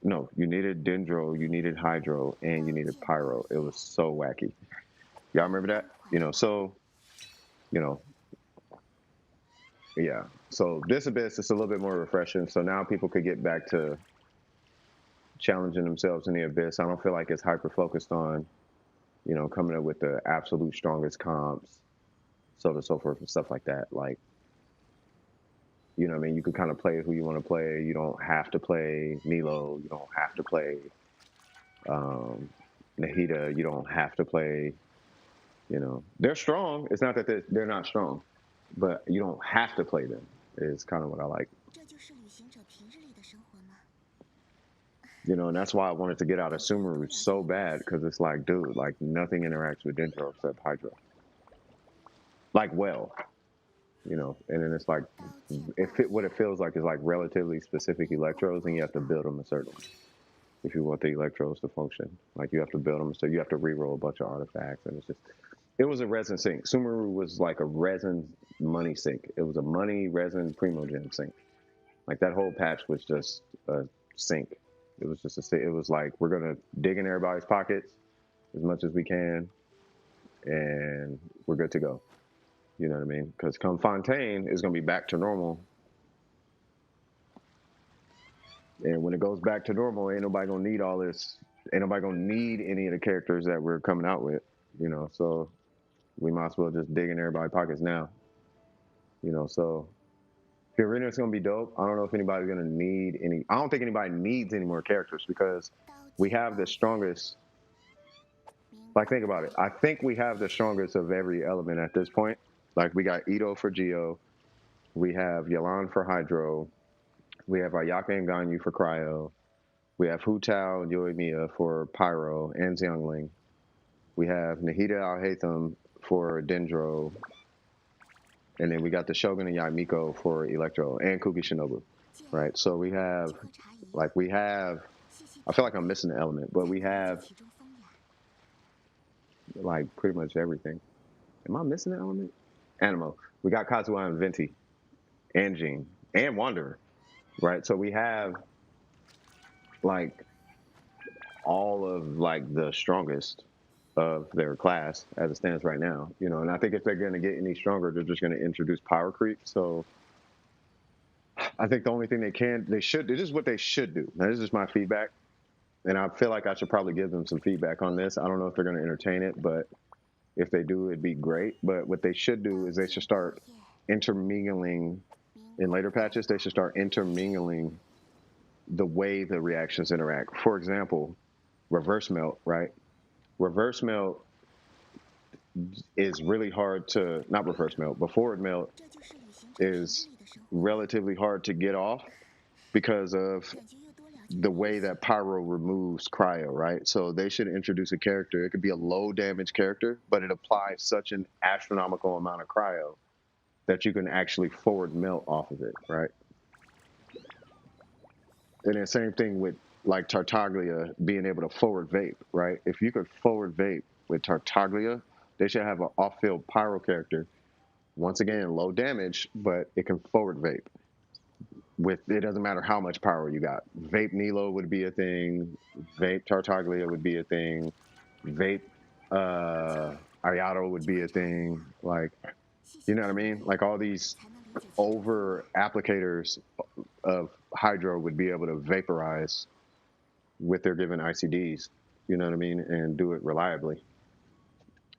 you needed Dendro, you needed Hydro, and you needed Pyro. It was so wacky. Y'all remember that? So yeah. So this abyss is a little bit more refreshing. So now people could get back to challenging themselves in the abyss. I don't feel like it's hyper focused on, coming up with the absolute strongest comps, so on and so forth and stuff like that. Like, what I mean? You could kind of play who you want to play. You don't have to play Nilo. You don't have to play Nahida. You don't have to play, they're strong. It's not that they're not strong, but you don't have to play them is kind of what I like. 这就是旅行者平日里的生活吗？ And that's why I wanted to get out of Sumeru so bad, because it's like, dude, like nothing interacts with Dendro except Hydro. Like, and then it's like, what it feels like is like relatively specific Electros, and you have to build them a certain way. If you want the Electros to function, like you have to build them, so you have to reroll a bunch of artifacts, and it was a resin sink. Sumeru was like a resin money sink. It was a money resin Primogem sink. Like that whole patch was just a sink. It was just it was like, we're gonna dig in everybody's pockets as much as we can, and we're good to go. You know what I mean? Because come Fontaine is gonna be back to normal, and when it goes back to normal, ain't nobody gonna need all this. Ain't nobody gonna need any of the characters that we're coming out with. So we might as well just dig in everybody's pockets now. So the arena is going to be dope. I don't know if anybody's going to need any. I don't think anybody needs any more characters because we have the strongest. Like, think about it. I think we have the strongest of every element at this point. Like, we got Ito for Geo. We have Yalan for Hydro. We have Ayaka and Ganyu for Cryo. We have Hu Tao and Yoimiya for Pyro and Xiangling. We have Nahida Al-Haytham for Dendro. And then we got the Shogun and Yamiko for Electro and Kuki Shinobu, right? So we have, I feel like I'm missing an element, but we have like pretty much everything. Am I missing an element? Animo. We got Kazuha and Venti and Jean and Wanderer, right? So we have like all of like the strongest of their class as it stands right now, and I think if they're going to get any stronger, they're just going to introduce power creep. So I think the only thing this is what they should do. Now, this is my feedback, and I feel like I should probably give them some feedback on this. I don't know if they're going to entertain it, but if they do, it'd be great. But what they should do is they should start intermingling in later patches. They should start intermingling the way the reactions interact. For example, reverse melt, right? Reverse melt is really hard to, not reverse melt, but forward melt is relatively hard to get off because of the way that Pyro removes Cryo, right? So they should introduce a character. It could be a low damage character, but it applies such an astronomical amount of Cryo that you can actually forward melt off of it, right? And then same thing with like Tartaglia being able to forward vape, right? If you could forward vape with Tartaglia, they should have an off-field Pyro character Once again, low damage, but it can forward vape. With it doesn't matter how much power you got. Vape Nilo would be a thing. Vape Tartaglia would be a thing. Vape Ayato would be a thing. Like, you know what I mean? Like all these over applicators of hydro would be able to vaporize with their given ICDs. You know what I mean? And do it reliably.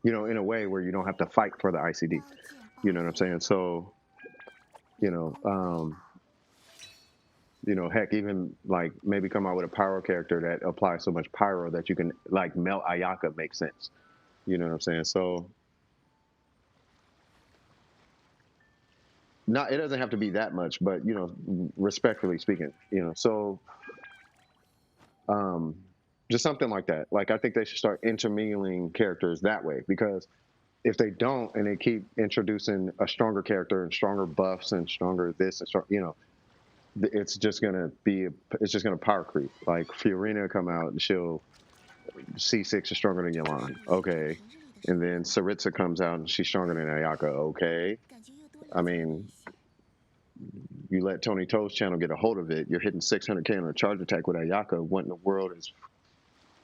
You know, in a way where you don't have to fight for the ICD. You know what I'm saying? So, you know, heck, even like maybe come out with a pyro character that applies so much pyro that you can like melt Ayaka makes sense. You know what I'm saying? So, not it doesn't have to be that much, but you know, respectfully speaking, you know, so just something like that. Like I think they should start intermingling characters that way because if they don't and they keep introducing a stronger character and stronger buffs and stronger this and you know, it's just gonna power creep. Like Fiorina come out and she'll C6 is stronger than Yalan, okay, and then Saritsa comes out and she's stronger than Ayaka, okay. I mean, you let Tony Toe's channel get a hold of it, you're hitting 600k on a charge attack with Ayaka. What in the world is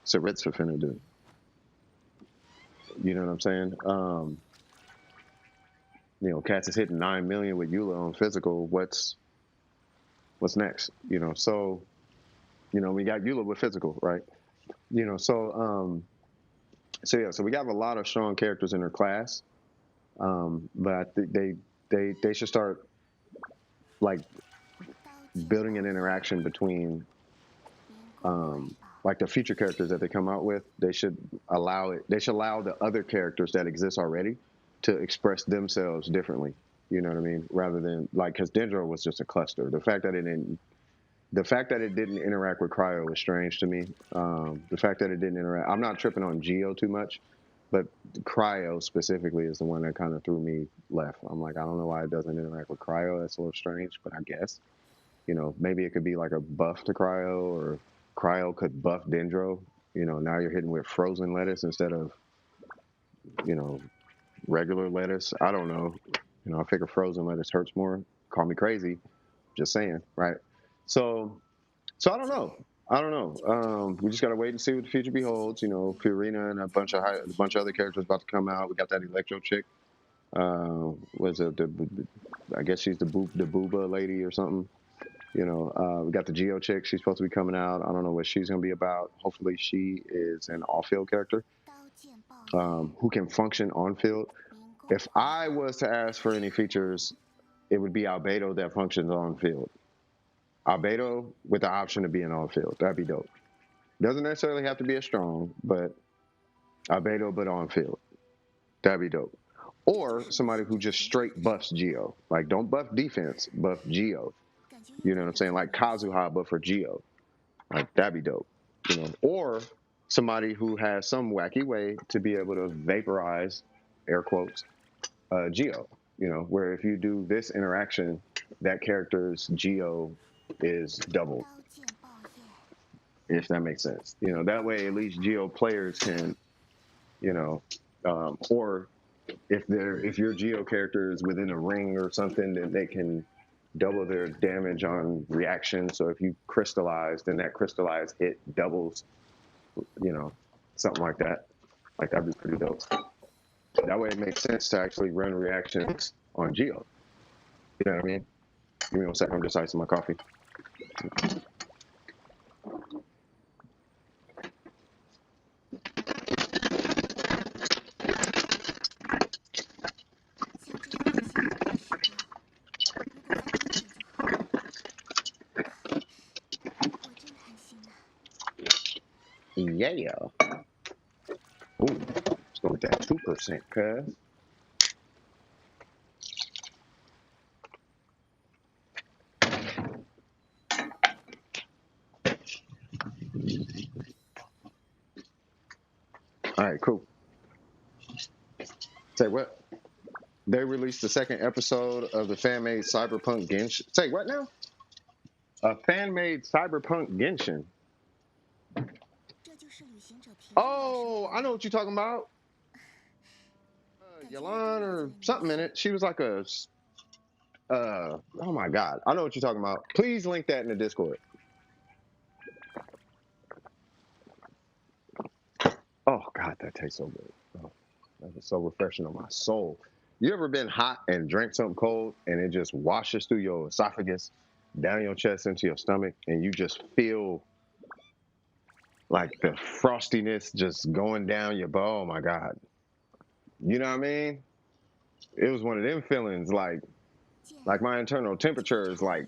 Saritsa finna do? You know what I'm saying? You know, Cats is hitting 9 million with Eula on physical. What's next? You know, so you know we got Eula with physical, right? You know, so yeah, so we got a lot of strong characters in her class, but I think they should start like building an interaction between like the future characters that they come out with. They should allow the other characters that exist already to express themselves differently. You know what I mean? Rather than like, because Dendro was just a cluster. The fact that it didn't interact with Cryo was strange to me. The fact that it didn't interact, I'm not tripping on Geo too much, but Cryo specifically is the one that kind of threw me left. I'm like, I don't know why it doesn't interact with Cryo. That's a little strange, but I guess, you know, maybe it could be like a buff to Cryo, or Cryo could buff Dendro. You know, now you're hitting with frozen lettuce instead of, you know, regular lettuce. I don't know. You know, I figure frozen lettuce hurts more. Call me crazy. Just saying, right? So I don't know. We just gotta wait and see what the future beholds. You know, Fiorina and a bunch of other characters about to come out. We got that Electro chick. Was it I guess she's the Booba lady or something. You know, we got the Geo chick. She's supposed to be coming out. I don't know what she's gonna be about. Hopefully, she is an off-field character who can function on-field. If I was to ask for any features, it would be Albedo that functions on-field. Albedo with the option to be an on-field. That'd be dope. Doesn't necessarily have to be as strong, but Albedo but on-field. That'd be dope. Or somebody who just straight buffs Geo. Like, don't buff defense, buff Geo. You know what I'm saying? Like Kazuha, but for Geo. Like, that'd be dope. You know, or somebody who has some wacky way to be able to vaporize, air quotes, Geo. You know, where if you do this interaction, that character's Geo is doubled. If that makes sense. You know, that way at least Geo players can, you know, or if your Geo character is within a ring or something, then they can double their damage on reaction. So if you crystallize, then that crystallized hit doubles, you know, something like that. Like, that'd be pretty dope. That way it makes sense to actually run reactions on Geo. You know what I mean? Give me 1 second, I'm just icing my coffee. Yeah. Ooh, let's go with that 2%, cuz. All right, cool. Say what? They released the second episode of the fan-made Cyberpunk Genshin. Say what now? A fan-made Cyberpunk Genshin. Oh, I know what you're talking about. Yolanda or something in it. She was like a oh my god, I know what you're talking about. Please link that in the Discord. Oh god, that tastes so good. Oh, that was so refreshing on my soul. You ever been hot and drank something cold and it just washes through your esophagus, down your chest into your stomach, and you just feel like the frostiness just going down your bow? Oh my god. You know what I mean? It was one of them feelings like my internal temperature is like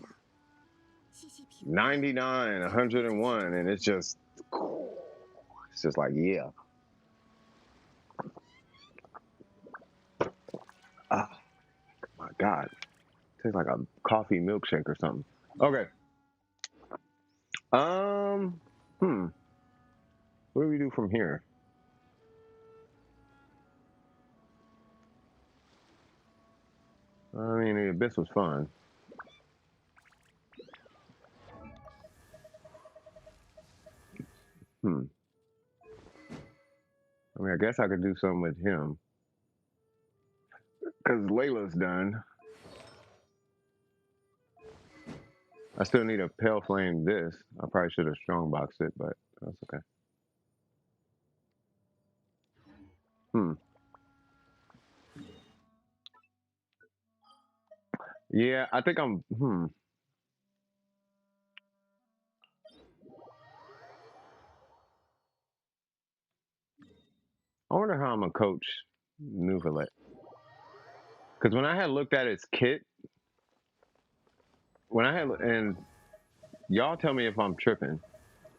99, 101, and it's just like, yeah. Ah, my God. Tastes like a coffee milkshake or something. Okay. What do we do from here? I mean, the abyss was fun. I mean, I guess I could do something with him. Because Layla's done. I still need a pale flame this. I probably should have strongboxed it, but that's okay. Yeah, I think I'm, I wonder how I'm going to coach Nuvalet. Because when I had looked at his kit, and y'all tell me if I'm tripping,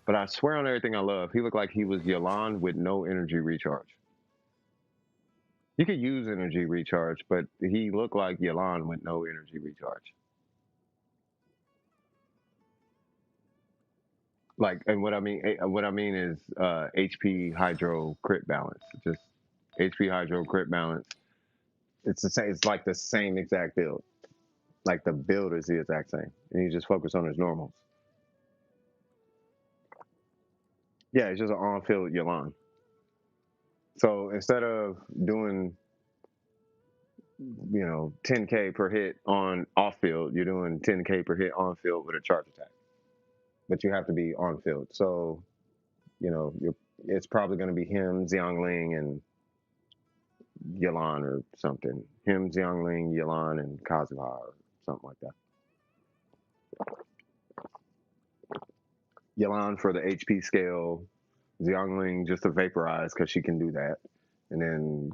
but I swear on everything I love, he looked like he was Yalan with no energy recharge. You could use energy recharge, but he looked like Yalan with no energy recharge. Like, and what I mean is HP Hydro crit balance. Just HP Hydro crit balance. It's the same. It's like the same exact build. Like the build is the exact same, and you just focus on his normals. Yeah, it's just an on-field Yalan. So instead of doing, 10K per hit on off-field, you're doing 10K per hit on-field with a charge attack. But you have to be on-field. So, it's probably going to be him, Xiangling, and Yalan or something. Him, Xiangling, Yalan, and Kazuha or something like that. Yalan for the HP scale, Xiangling just to vaporize because she can do that. And then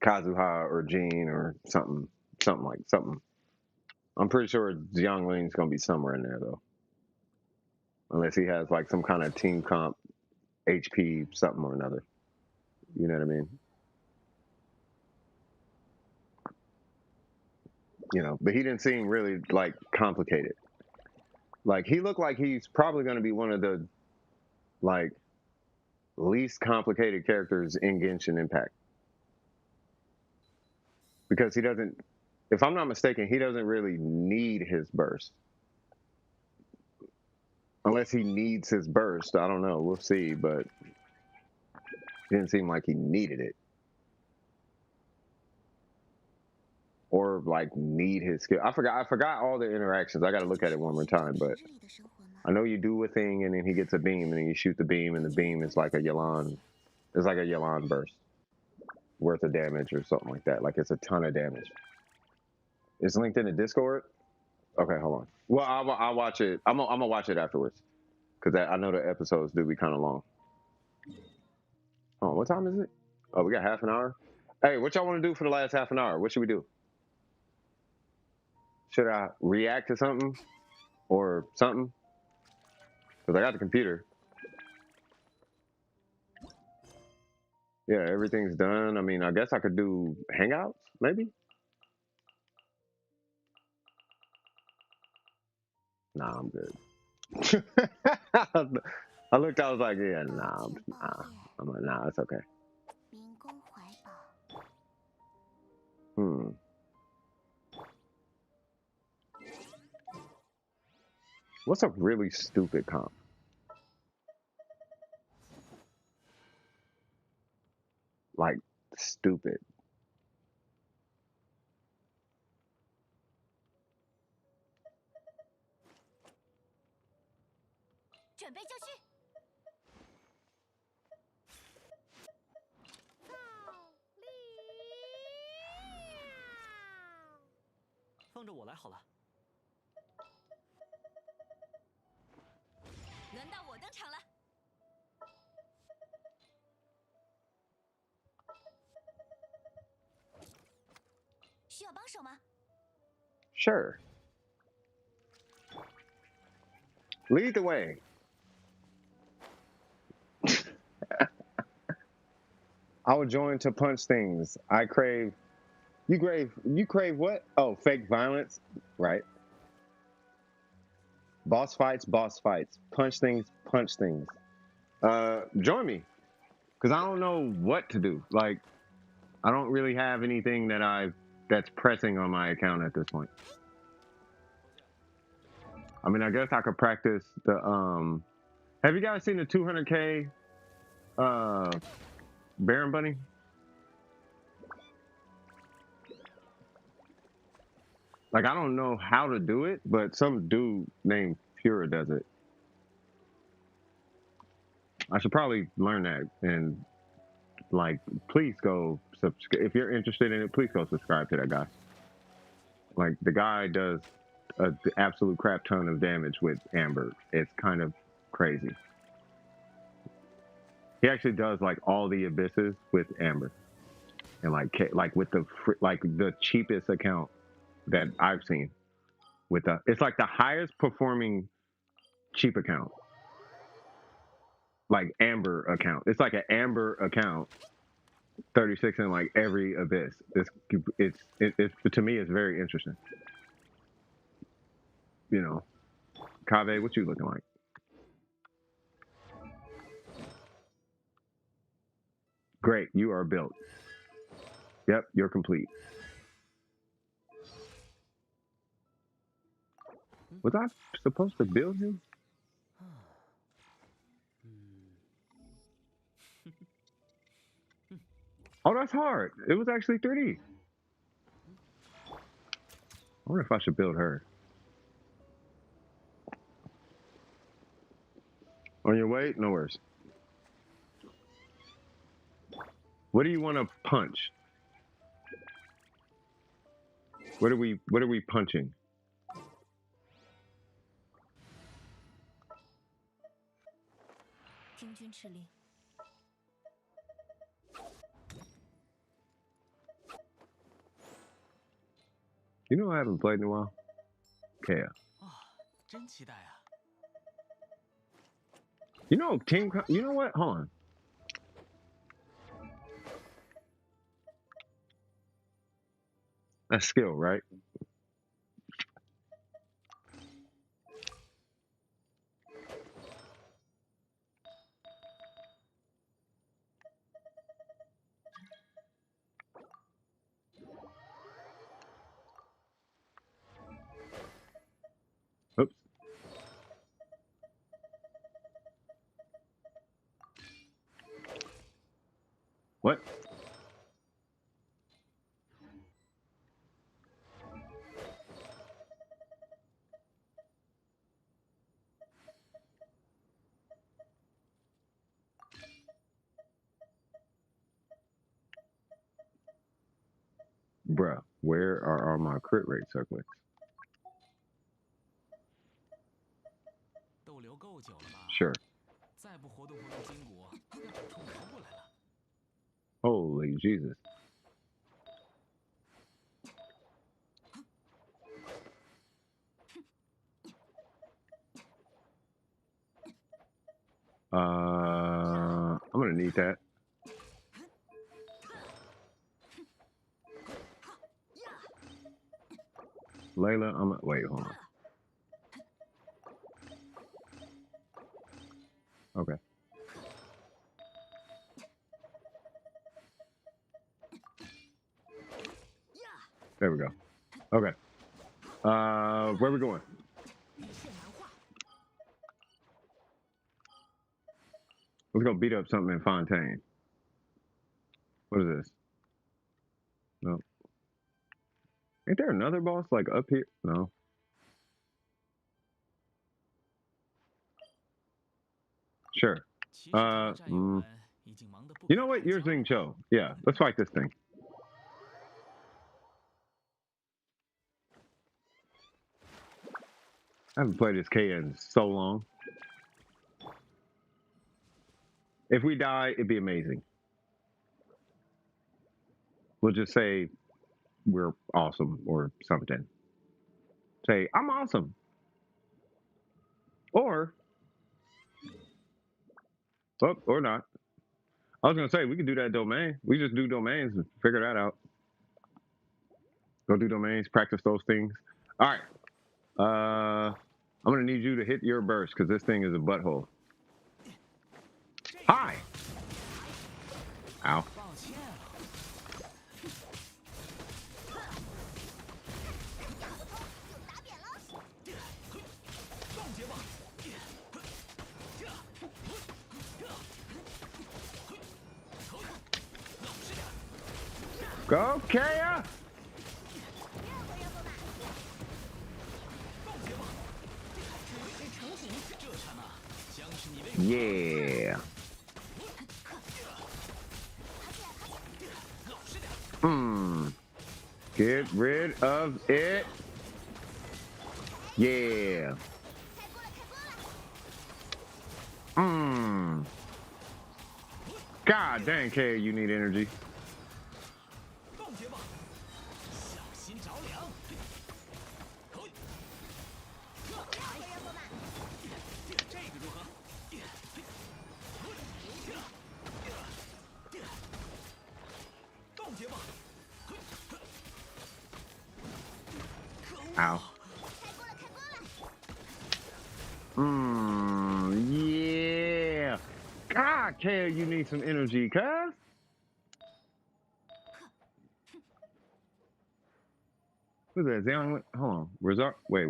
Kazuha or Jean or something. I'm pretty sure Xiangling's gonna be somewhere in there though, unless he has like some kind of team comp HP something or another. You know what I mean? But he didn't seem really like complicated. Like he looked like he's probably gonna be one of the like least complicated characters in Genshin Impact because he doesn't. If I'm not mistaken, he doesn't really need his burst. Unless he needs his burst. I don't know. We'll see, but it didn't seem like he needed it. Or like need his skill. I forgot all the interactions. I gotta look at it one more time, but I know you do a thing and then he gets a beam and then you shoot the beam and the beam is like a Yalan. It's like a Yalan burst worth of damage or something like that. Like it's a ton of damage. It's linked in the Discord. Okay, hold on. Well, I'll watch it. I'm gonna watch it afterwards because I know the episodes do be kind of long. Oh, what time is it? Oh, we got half an hour. Hey, what y'all want to do for the last half an hour? What should we do? Should I react to something or something? Because I got the computer. Yeah, everything's done. I mean, I guess I could do Hangouts, maybe? Nah, I'm good. I looked, I was like, yeah, nah. I'm like, nah, it's okay. What's a really stupid comp? Like, Stupid. 准备就绪。放着我来好了。轮到我登场了。需要帮手吗？ Sure. Lead the way. I will join to punch things. I crave. You crave what? Oh, fake violence. Right. Boss fights. Boss fights. Punch things. Punch things. Join me, cause I don't know what to do. Like, I don't really have anything that's pressing on my account at this point. I mean, I guess I could practice the Have you guys seen the 200K Baron Bunny? Like, I don't know how to do it, but some dude named Pura does it. I should probably learn that, and like, please go subscribe if you're interested in it. Please go subscribe to that guy. Like, the guy does an absolute crap ton of damage with Amber. It's kind of crazy. He actually does like all the abysses with Amber, and like with the cheapest account that I've seen. It's like the highest performing cheap account, like Amber account. It's like an Amber account, 36 in like every abyss. It's to me it's very interesting. You know, Kave, what you looking like? Great, you are built. Yep, you're complete. Was I supposed to build him? Oh, that's hard. It was actually 3D. I wonder if I should build her. On your way? No worries. What do you want to punch? What are we punching? You know I haven't played in a while. Kea. 哇，真期待啊！ You know what? Hold on. That's skill, right? Oops. What? Bruh, where are all my crit rate circlets? 逗留够久了吧？ Sure. 再不活动活动筋骨，要长出毛过来了。 Holy Jesus. I'm gonna need that. Layla, wait, hold on. Okay. There we go. Okay. Where we going? Let's go beat up something in Fontaine. What is this? Ain't there another boss like up here? No. Sure. 其实这些战友们已经忙得不可 You know what? 开 You're 交了。 Xingqiu. Yeah, let's fight this thing. I haven't played this K in so long. If we die, it'd be amazing. We'll just say we're awesome or something. Say, I'm awesome. Or not. I was gonna say we could do that domain. We just do domains and figure that out. Go do domains, practice those things. All right. I'm gonna need you to hit your burst because this thing is a butthole. Hi. Ow. 抱歉了。 Go, Kaya! Yeah. Get rid of it. Yeah. God dang, Kaya, you need energy. 冻结吧，小心着凉。这个如何？冻结吧。 Ow. Yeah. God, Kaya, you need some energy, cuz. Who's that? Xiang? Hold on. Resort? Wait.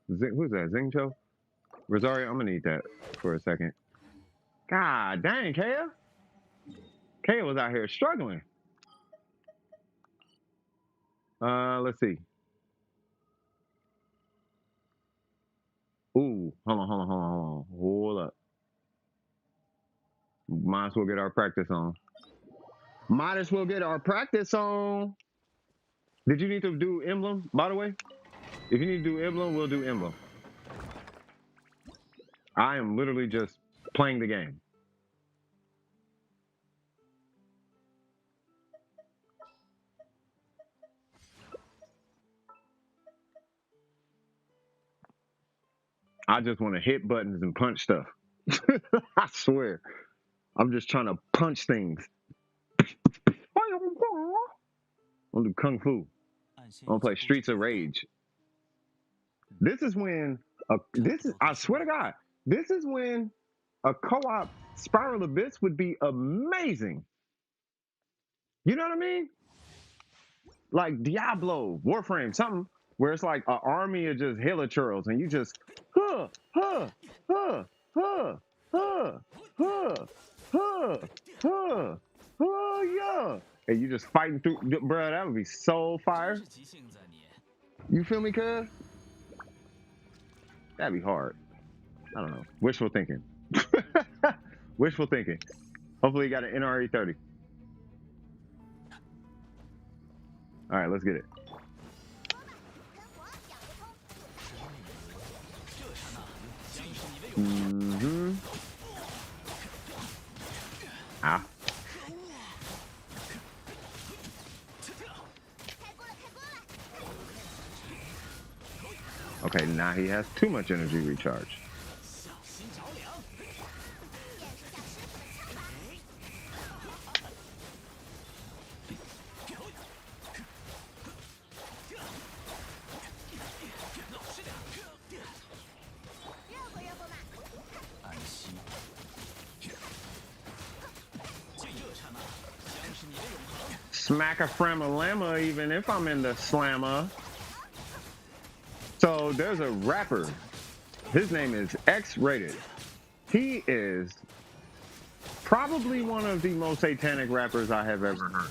Who's that? Xingqiu? Rosario, I'm gonna need that for a second. God dang, Kaya. Kaya was out here struggling. Let's see. Ooh, hold on. Hold up. Might as well get our practice on. Did you need to do emblem, by the way? If you need to do emblem, we'll do emblem. I am literally just playing the game. I just want to hit buttons and punch stuff. I swear. I'm just trying to punch things. I'll do Kung Fu. I'll play Streets of Rage. This is when I swear to God, this is when a co-op Spiral Abyss would be amazing. You know what I mean? Like Diablo, Warframe, something where it's like an army of just hilichurls and you just yeah. And you just fighting through, bro, that would be so fire. You feel me, cuz? That'd be hard. I don't know. Wishful thinking. Wishful thinking. Hopefully you got an NRE 30. All right, let's get it. Ah. Okay, now he has too much energy recharge. Smack a framalama even if I'm in the slammer. So there's a rapper. His name is X-Rated. He is probably one of the most satanic rappers I have ever heard.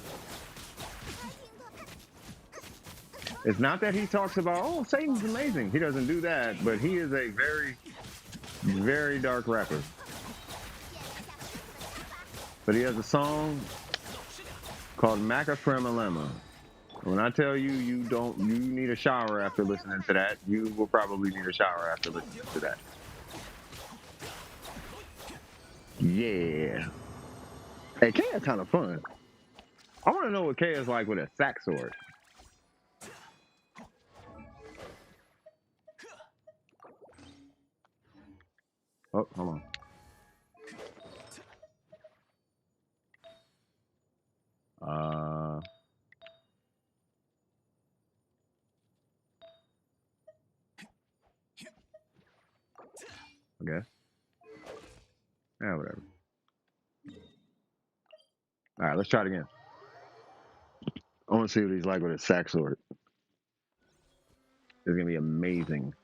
It's not that he talks about, oh, Satan's amazing. He doesn't do that, but he is a very, very dark rapper. But he has a song called Macafremalema. When I tell you, you need a shower after listening to that, you will probably need a shower after listening to that. Yeah. Hey, K is kind of fun. I want to know what K is like with a sack sword. Oh, hold on. I guess. Yeah, whatever. All right, let's try it again. I want to see what he's like with a sack sword. It's gonna be amazing.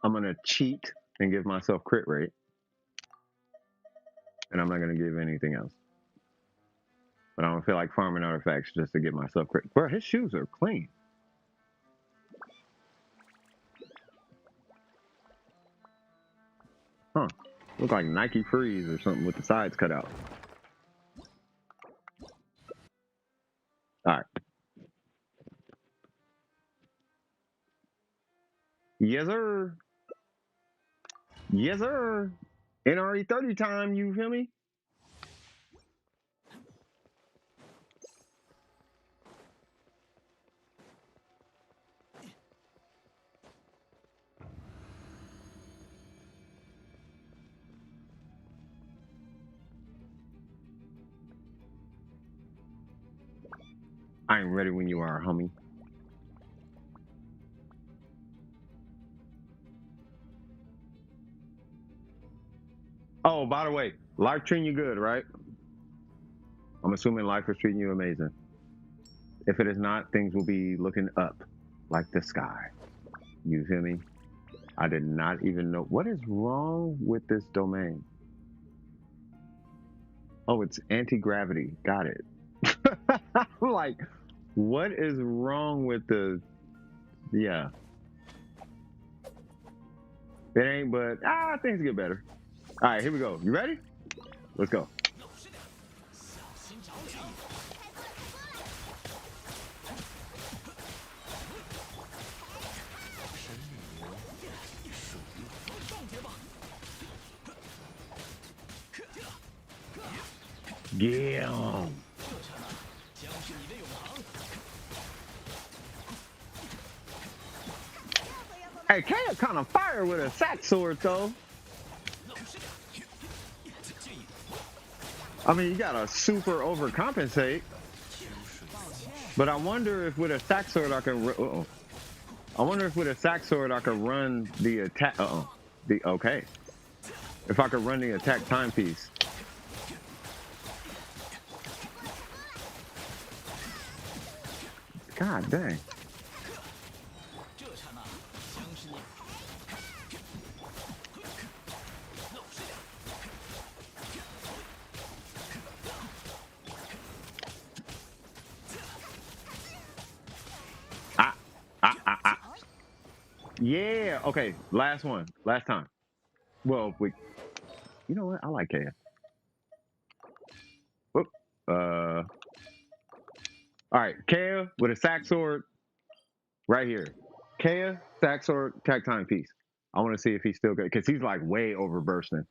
I'm gonna cheat and give myself crit rate, and I'm not gonna give anything else. But I don't feel like farming artifacts just to get myself crit. Bro, his shoes are clean. Huh? Look like Nike Freeze or something with the sides cut out. All right. Yes, sir. Yes, sir. NRE 30 time, you feel me? I ain't ready when you are, homie. Oh, by the way, life treating you good, right? I'm assuming life is treating you amazing. If it is not, things will be looking up like the sky. You feel me? I did not even know. What is wrong with this domain? Oh, it's anti-gravity. Got it. I'm like, what is wrong with the... Yeah. It ain't, but things get better. All right, here we go. You ready? Let's go. Get him. Hey, Kaya kind of fire with a sack sword, though. I mean, you gotta super overcompensate. But I wonder if with a sack sword I can. I wonder if with a sack sword I could run the attack. Okay. If I could run the attack timepiece. God dang. Yeah. Okay. Last one. Last time. Well, we. You know what? I like Kaya. Whoop. All right. Kaya with a sack sword. Right here. Kaya, sack sword, attack timepiece. I want to see if he's still good because he's like way overbursting.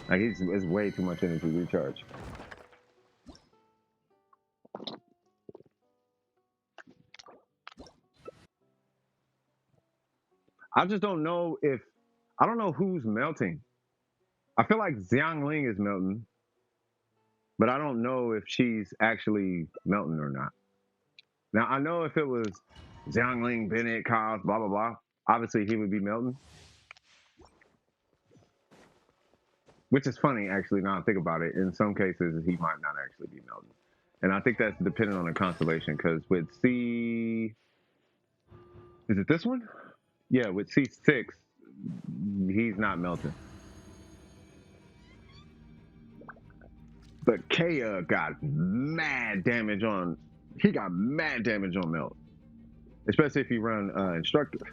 Like it's way too much energy recharge. I just don't know if I don't know who's melting. I feel like Xiangling is melting, but I don't know if she's actually melting or not. Now I know if it was Xiangling, Bennett, Kyle, blah blah blah, obviously he would be melting. Which is funny actually now I think about it. In some cases he might not actually be melting. And I think that's dependent on the constellation because with C is it this one? Yeah, with C6, he's not melting. But Kaya got mad damage on. He got mad damage on Melt, especially if you run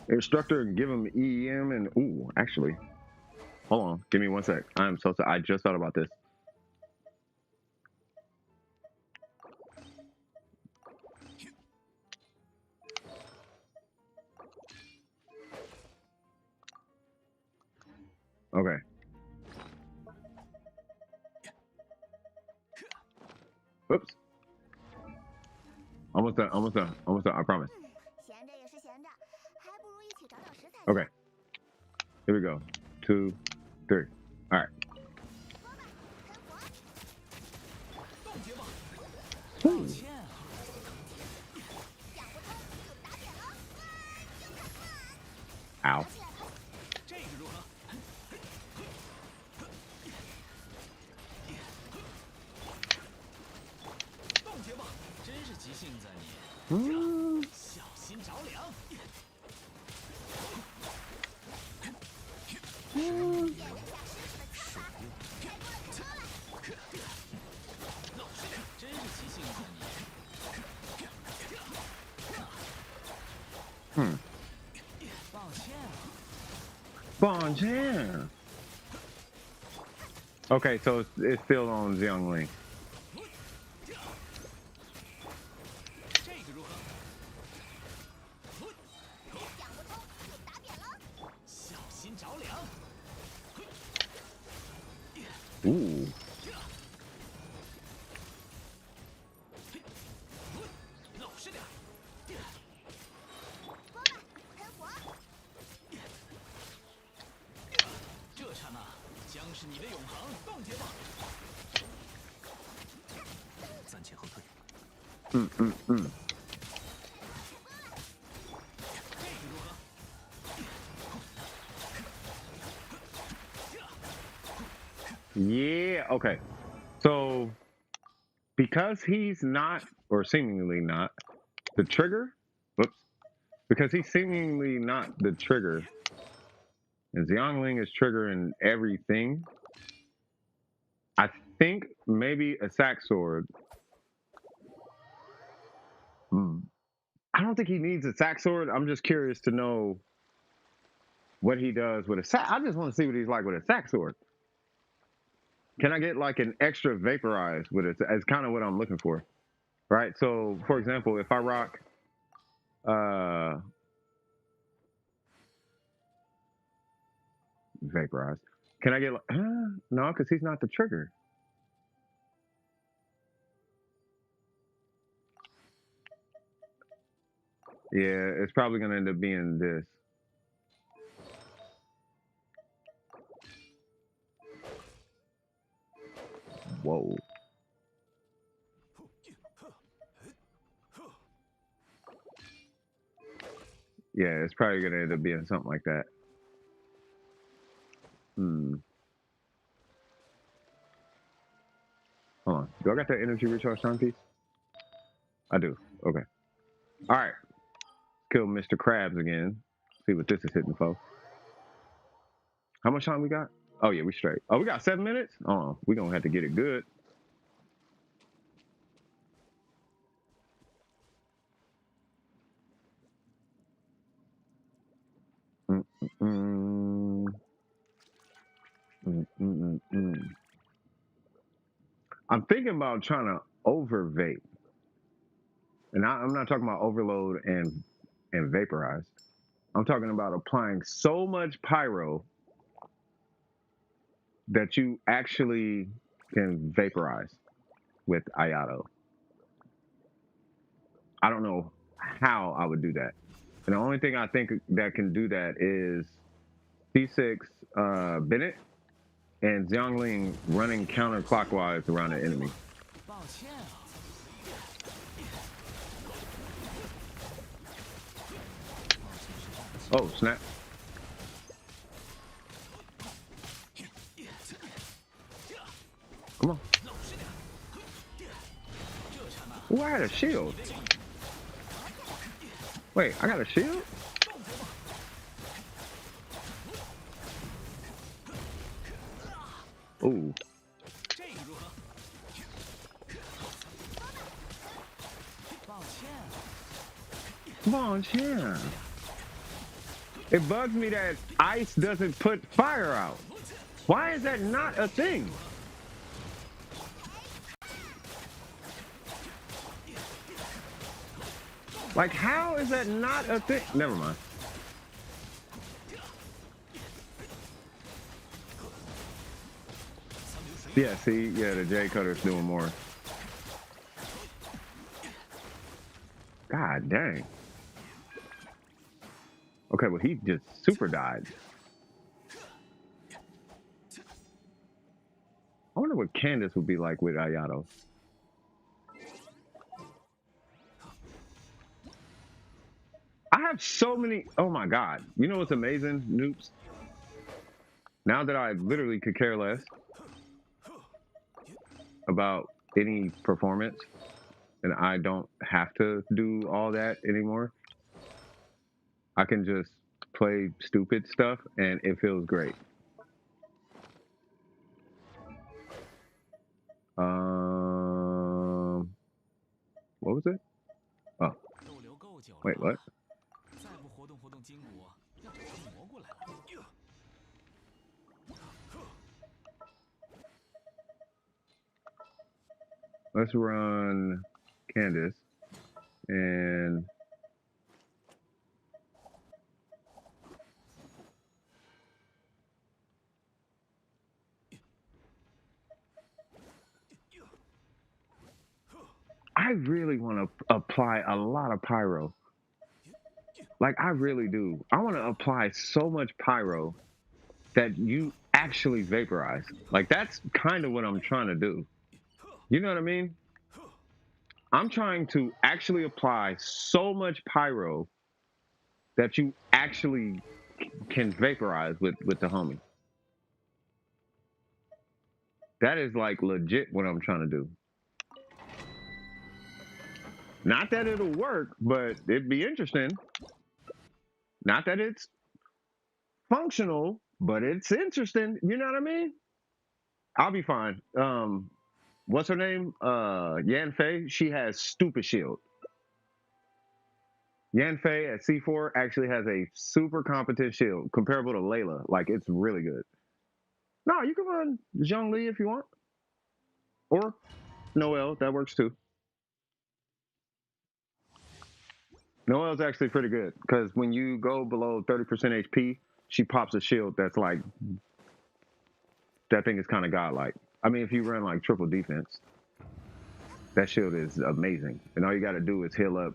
instructor and give him EM and ooh. Actually, hold on, give me 1 sec. I'm so sorry. I just thought about this. Okay. Whoops. Almost done. Almost done. Almost done. I promise. 闲着也是闲着，还不如一起找找食材。 Okay. Here we go. 2, 3. All right. 冻结吧。 Ooh. 歉啊，想不通就打点了。Ow. 这个如何？冻结吧。真是急性子啊你。 小心着凉。真是急性子啊你。 Hmm. 抱歉啊。 Bonjour. Okay, so it's still on Xiangling. 这个如何？想不通就打点了。小心着凉。 Ooh. 老实点。锅巴喷火。这刹那将是你的永恒。冻结吧。暂且后退。Mm, mm, mm. 这个如何？ Yeah, okay. So because he's not, or seemingly not, the trigger, whoops, because he's seemingly not the trigger, and Xiangling is triggering everything, I think maybe a sack sword. I don't think he needs a sack sword. I'm just curious to know what he does with a sack. I just want to see what he's like with a sack sword. Can I get like an extra vaporize with it? That's kind of what I'm looking for, right? So, for example, if I rock, vaporize, can I get like, no, because he's not the trigger. Yeah, it's probably gonna end up being this. Whoa. Yeah, it's probably gonna end up being something like that. Hold on. Do I got that energy recharge timepiece? I do. Okay. All right. Kill Mr. Krabs again. See what this is hitting for. How much time we got? Oh yeah, we straight. Oh, we got 7 minutes? Oh, we gonna have to get it good. I'm thinking about trying to over vape. And I'm not talking about overload and vaporize. I'm talking about applying so much pyro that you actually can vaporize with Ayato. I don't know how I would do that. And the only thing I think that can do that is C6 Bennett and Xiangling running counterclockwise around the enemy. 抱歉啊。 Oh, snap. Come on. Oh, I had a shield. Wait, I got a shield? Ooh. Come on, champ. It bugs me that ice doesn't put fire out. Why is that not a thing? Like, how is that not a thing? Never mind. Yeah, see? Yeah, the J Cutter's doing more. God dang. Okay, well, he just super died. I wonder what Candace would be like with Ayato. I have so many. Oh my God. You know what's amazing, Noops? Now that I literally could care less about any performance and I don't have to do all that anymore, I can just play stupid stuff and it feels great. What was it? Oh, wait, what? Let's run Candace and I really want to apply a lot of pyro. Like, I really do. I want to apply so much pyro that you actually vaporize. Like, that's kind of what I'm trying to do. You know what I mean? I'm trying to actually apply so much pyro that you actually can vaporize with the homie. That is like legit what I'm trying to do. Not that it'll work, but it'd be interesting. Not that it's functional, but it's interesting. You know what I mean? I'll be fine. What's her name? Yan Fei. She has stupid shield. Yan Fei at C4 actually has a super competent shield comparable to Layla. Like, it's really good. No, you can run Zhongli if you want. Or Noelle, that works too. Noelle's actually pretty good because when you go below 30% HP, she pops a shield that's like, that thing is kind of godlike. I mean, if you run like triple defense, that shield is amazing. And all you got to do is heal up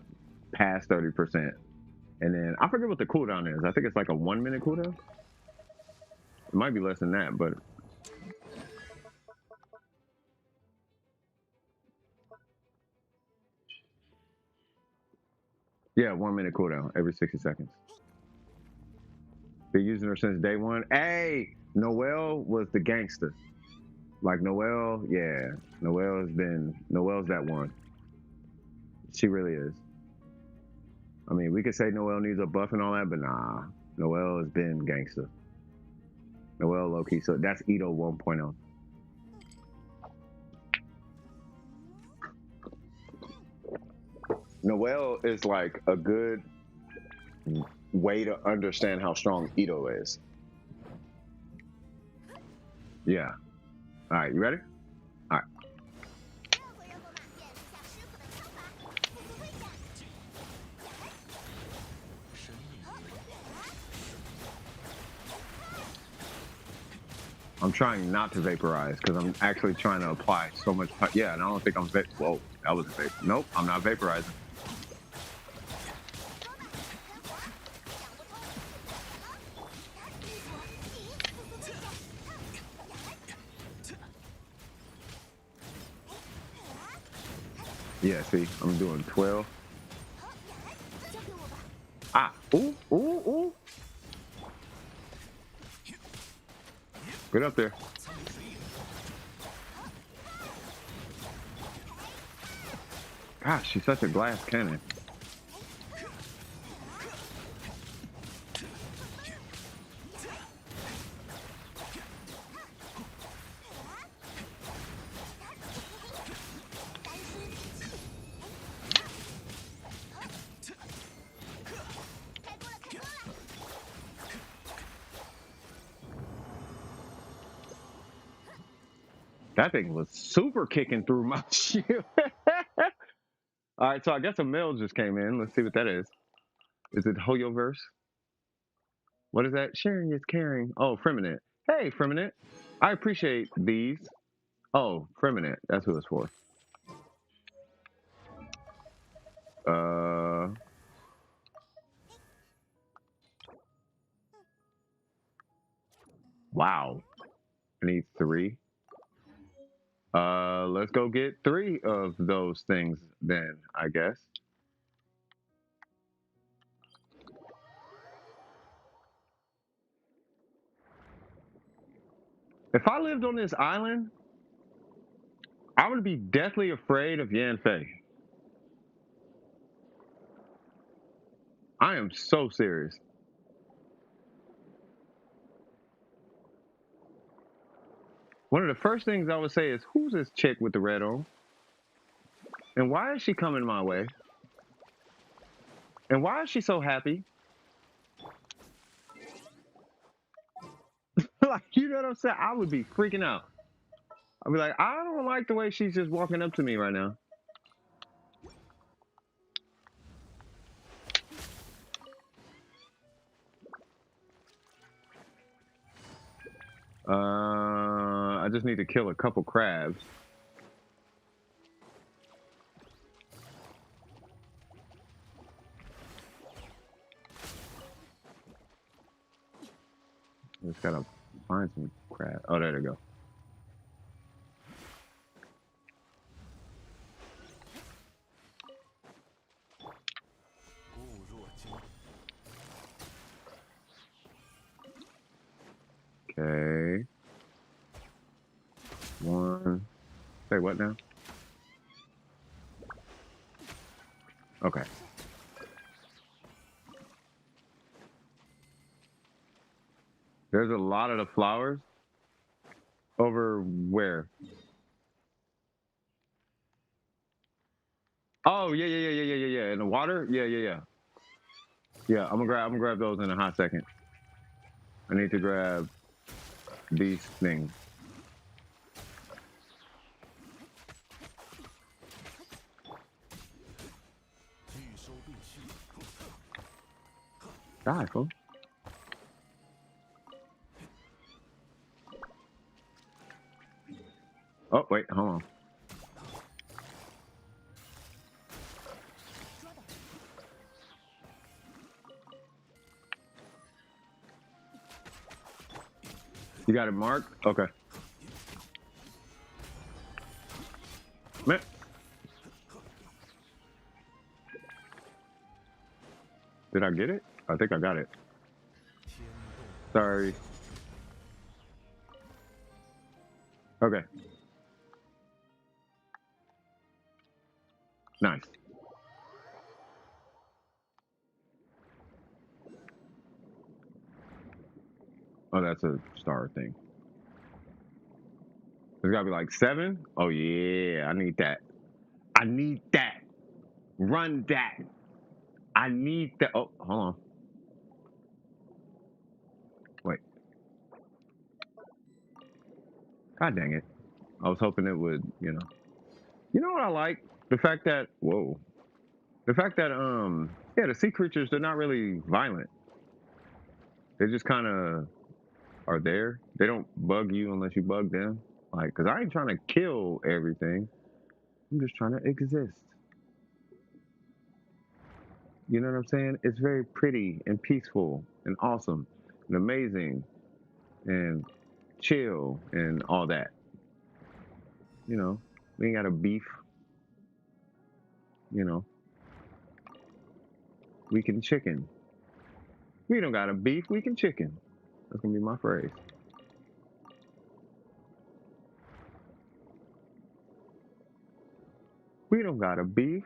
past 30%. And then I forget what the cooldown is. I think it's like a 1 minute cooldown. It might be less than that, but yeah, 1 minute cooldown every 60 seconds. Been using her since day one. Hey, Noelle was the gangster. Like Noelle, yeah. Noelle's that one. She really is. I mean, we could say Noelle needs a buff and all that, but nah. Noelle has been gangster. Noelle low-key, so that's Ito 1.0. Noelle is like a good way to understand how strong Ito is. Yeah. All right, you ready? All right. I'm trying not to vaporize because I'm actually trying to apply so much. Yeah, and I don't think I'm whoa, that was a vapor. Nope, I'm not vaporizing. Yeah, see, I'm doing 12. Ah, ooh, ooh, ooh. Get up there. Gosh, she's such a glass cannon. That thing was super kicking through my shield. All right, so I guess a mail just came in. Let's see what that is. Is it Hoyoverse? What is that? Sharing is caring. Oh, Freminent. Hey, Freminent. I appreciate these. Oh, Freminent. That's who it's for. Wow. I need 3. Let's go get 3 of those things then, I guess. If I lived on this island, I would be deathly afraid of Yanfei. I am so serious. One of the first things I would say is, who's this chick with the red on? And why is she coming my way? And why is she so happy? Like, you know what I'm saying? I would be freaking out. I'd be like, I don't like the way she's just walking up to me right now. I just need to kill a couple crabs. Just gotta find some crab. Oh, there they go. Okay. 1. Say what now? Okay. There's a lot of the flowers. Over where? Oh, yeah. In the water? Yeah. Yeah, I'm gonna grab those in a hot second. I need to grab these things. Die, fool. Oh, wait, hold on. You got it marked? Okay. Man. Did I get it? I think I got it. Sorry. Okay. Nice. Oh, that's a star thing. There's gotta be like 7? Oh, yeah. I need that. I need that. Run that. I need that. Oh, hold on. Wait. God dang it. I was hoping it would, you know. You know what I like? The fact that, whoa. The fact that, yeah, the sea creatures, they're not really violent. They just kind of are there. They don't bug you unless you bug them. Like, because I ain't trying to kill everything. I'm just trying to exist. You know what I'm saying? It's very pretty and peaceful and awesome and amazing and chill and all that. You know, we ain't got a beef. You know, we can chicken. We don't got a beef, we can chicken. That's gonna be my phrase. We don't got a beef.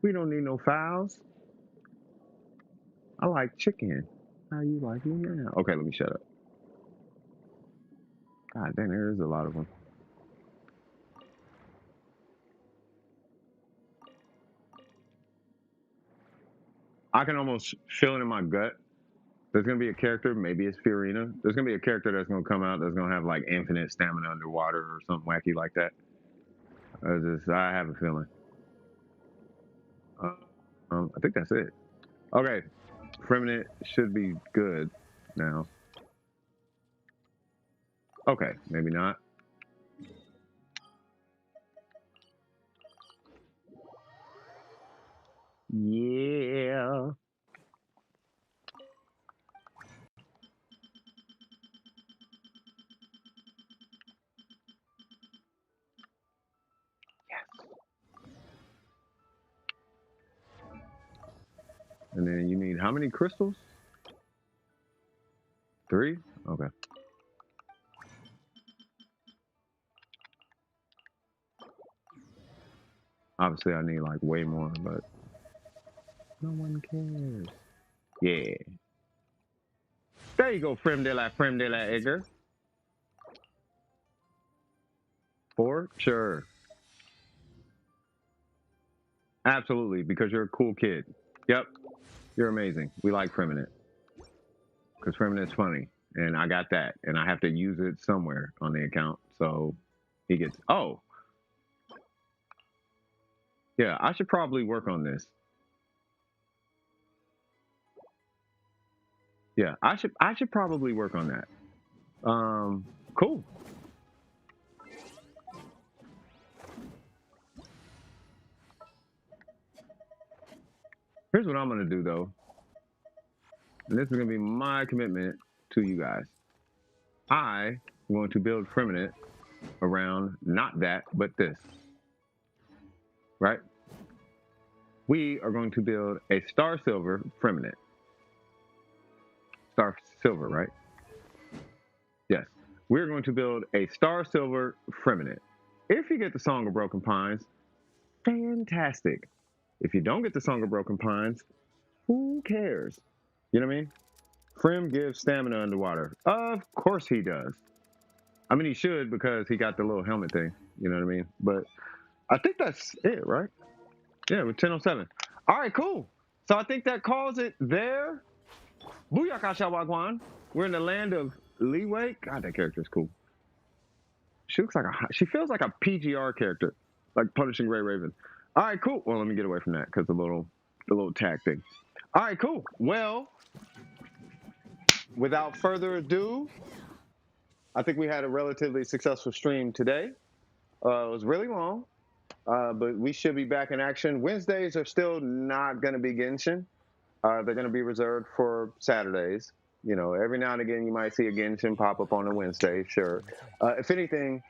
We don't need no fouls. I like chicken. How you like me now? Okay, let me shut up. God dang, there is a lot of them. I can almost feel it in my gut There's gonna be a character, maybe it's Fiorina. There's gonna be a character that's gonna come out that's gonna have like infinite stamina underwater or something wacky like that. I have a feeling. I think that's it. Okay, Feminine should be good now. Okay, maybe not. Yeah. And then you need how many crystals? 3? Okay. Obviously, I need like way more, but no one cares. Yeah. There you go, Frem de la Edgar. 4? Sure. Absolutely, because you're a cool kid. Yep. You're amazing. We like Feminine. Because Feminine funny. And I got that. And I have to use it somewhere on the account. So he gets, oh. Yeah, I should probably work on this. Yeah, I should probably work on that. Cool. Here's what I'm gonna do though. And this is gonna be my commitment to you guys. I am going to build Feminine around not that, but this. Right? We are going to build a Star Silver Feminine. Star Silver, right? Yes. We're going to build a Star Silver Feminine. If you get the Song of Broken Pines, fantastic. If you don't get the Song of Broken Pines, who cares? You know what I mean? Frem gives stamina underwater. Of course he does. I mean, he should because he got the little helmet thing. You know what I mean? But I think that's it, right? Yeah, with 10:07. All right, cool. So I think that calls it there. Booyaka Shawagwan. We're in the land of Leeway. God, that character is cool. She feels like a PGR character, like Punishing Gray Raven. All right, cool. Well, let me get away from that because the little tag thing. All right, cool. Well, without further ado, I think we had a relatively successful stream today. It was really long, but we should be back in action. Wednesdays are still not going to be Genshin. They're going to be reserved for Saturdays. You know, every now and again you might see a Genshin pop up on a Wednesday, sure. If anything,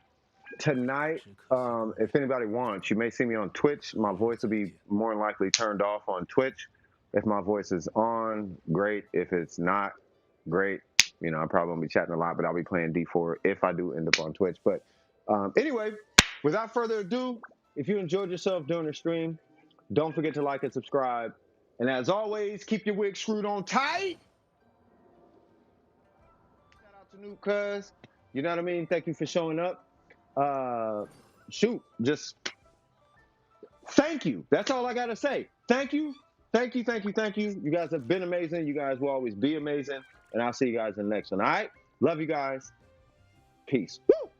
tonight, if anybody wants, you may see me on Twitch. My voice will be more than likely turned off on Twitch. If my voice is on, great. If it's not, great. You know, I probably won't be chatting a lot, but I'll be playing D4 if I do end up on Twitch. But anyway, without further ado, if you enjoyed yourself during the stream, don't forget to like and subscribe. And as always, keep your wig screwed on tight. Shout out to Nuke Cuz. You know what I mean? Thank you for showing up. Shoot, just thank you. That's all I got to say. Thank you. Thank you, thank you, thank you. You guys have been amazing. You guys will always be amazing. And I'll see you guys in the next one. All right? Love you guys. Peace. Woo!